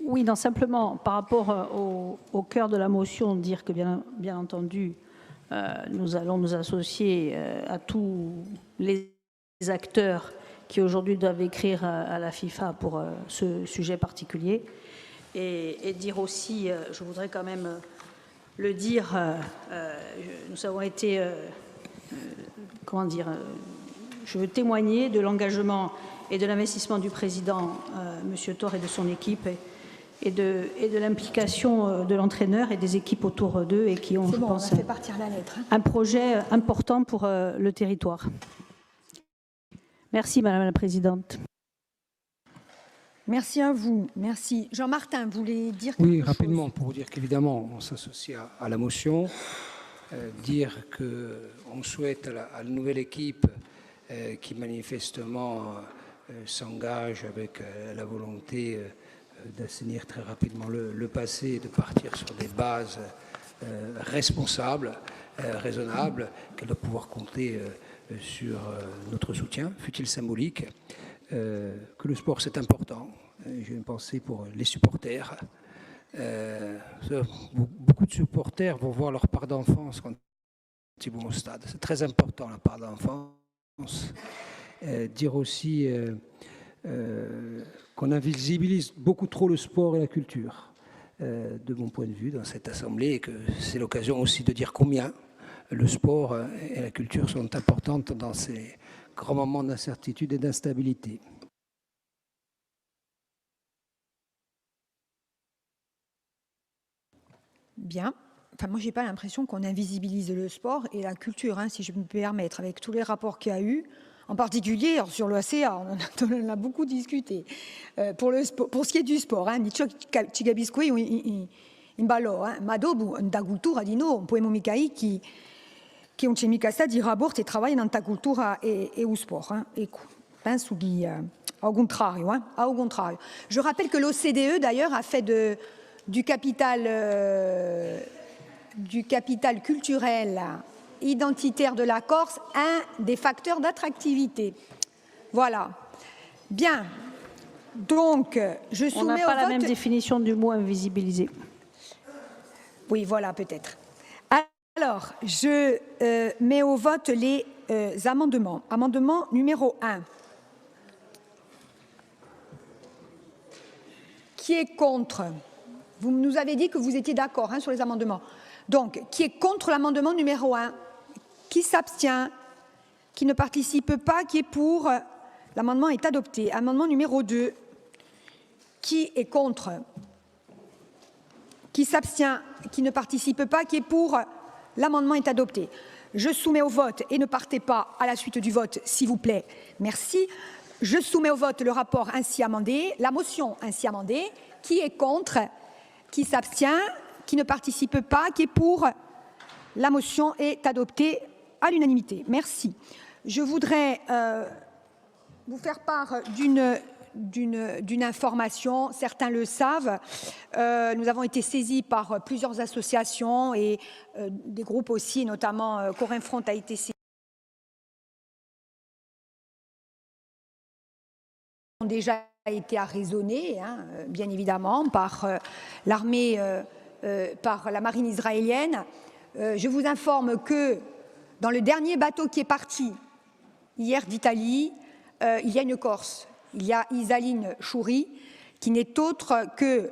Oui, non, simplement par rapport au cœur de la motion, dire que bien entendu, nous allons nous associer à tous les acteurs qui aujourd'hui doivent écrire à la FIFA pour ce sujet particulier. Et dire aussi, je voudrais quand même le dire, nous avons été, comment dire, je veux témoigner de l'engagement et de l'investissement du président, M. Thor, et de son équipe, et de l'implication de l'entraîneur et des équipes autour d'eux, et qui ont, je pense, un projet important pour le territoire. Merci, Madame la Présidente. Merci à vous. Merci. Jean-Martin, vous voulez dire quelque chose? Oui, rapidement, pour dire qu'évidemment, on s'associe à la motion, dire qu'on souhaite à la nouvelle équipe qui manifestement s'engage avec la volonté d'assainir très rapidement le passé et de partir sur des bases responsables, raisonnables, qu'elle doit pouvoir compter sur notre soutien, fut-il symbolique, que le sport c'est important. J'ai une pensée pour les supporters. Beaucoup de supporters vont voir leur part d'enfance quand ils vont au stade. C'est très important, la part d'enfance. Dire aussi qu'on invisibilise beaucoup trop le sport et la culture, de mon point de vue, dans cette Assemblée, et que c'est l'occasion aussi de dire combien le sport et la culture sont importantes dans ces grands moments d'incertitude et d'instabilité. Bien. Enfin, moi, je n'ai pas l'impression qu'on invisibilise le sport et la culture, hein, si je peux me permettre, avec tous les rapports qu'il y a eu. En particulier, sur l'OACA, on en a beaucoup discuté. Pour ce qui est du sport, hein, ci capisco io in ballo, ma dopo, da cultura di noi, non possiamo mica che non c'è mica sta di rapporti e travai nella cultura e lo sport. Ecco, penso che au contrario. Je rappelle que l'OCDE, d'ailleurs, a fait du capital culturel identitaire de la Corse un des facteurs d'attractivité. Voilà. Bien. Donc, je soumets au vote... On n'a pas la même définition du mot invisibiliser. Oui, voilà, peut-être. Alors, je mets au vote les amendements. Amendement numéro 1. Qui est contre? Vous nous avez dit que vous étiez d'accord sur les amendements. Donc, qui est contre l'amendement numéro 1? Qui s'abstient? Qui ne participe pas? Qui est pour? L'amendement est adopté. Amendement numéro 2. Qui est contre? Qui s'abstient? Qui ne participe pas? Qui est pour? L'amendement est adopté. Je soumets au vote, et ne partez pas à la suite du vote, s'il vous plaît. Merci. Je soumets au vote le rapport ainsi amendé, la motion ainsi amendée. Qui est contre? Qui s'abstient? Qui ne participe pas? Qui est pour? La motion est adoptée à l'unanimité. Merci. Je voudrais vous faire part d'une information, certains le savent. Nous avons été saisis par plusieurs associations et des groupes aussi, notamment Corinne Front a été saisi. Ont déjà été arraisonnés, hein, bien évidemment, par l'armée, par la marine israélienne. Je vous informe que dans le dernier bateau qui est parti hier d'Italie, il y a une Corse. Il y a Isaline Chouri, qui n'est autre que,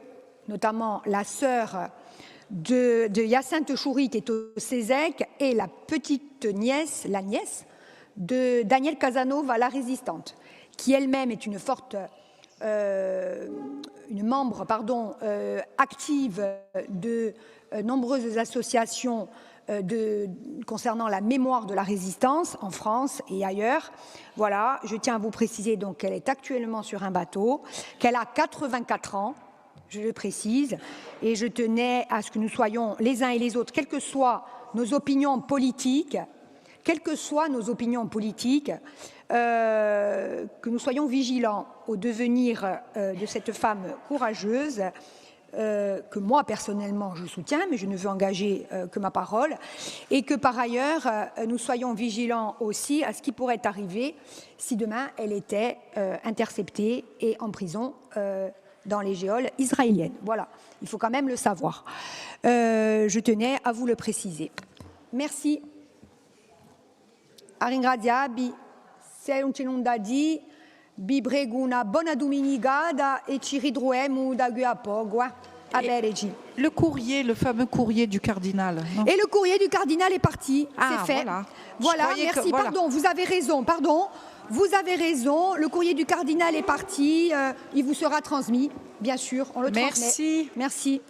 notamment, la sœur de Hyacinthe Chouri, qui est au CESEC, et la petite nièce, la nièce, de Daniel Casanova, la résistante, qui elle-même est une forte, une membre, pardon, active de nombreuses associations concernant la mémoire de la résistance en France et ailleurs. Voilà, je tiens à vous préciser donc qu'elle est actuellement sur un bateau, qu'elle a 84 ans, je le précise, et je tenais à ce que nous soyons les uns et les autres, quelles que soient nos opinions politiques, que nous soyons vigilants au devenir de cette femme courageuse, que moi personnellement je soutiens, mais je ne veux engager que ma parole, et que par ailleurs nous soyons vigilants aussi à ce qui pourrait arriver si demain elle était interceptée et en prison dans les geôles israéliennes. Voilà, il faut quand même le savoir. Je tenais à vous le préciser. Merci. A ringraziarvi, se non c'è nulla da dire, vi prego una buona domenicata e ci ritroviamo da qui a poco. Le courrier, le fameux courrier du cardinal. Non? Et le courrier du cardinal est parti, c'est fait. Voilà, merci, voilà. Pardon, vous avez raison, vous avez raison, le courrier du cardinal est parti, il vous sera transmis, bien sûr, on le transmet. Merci. Merci.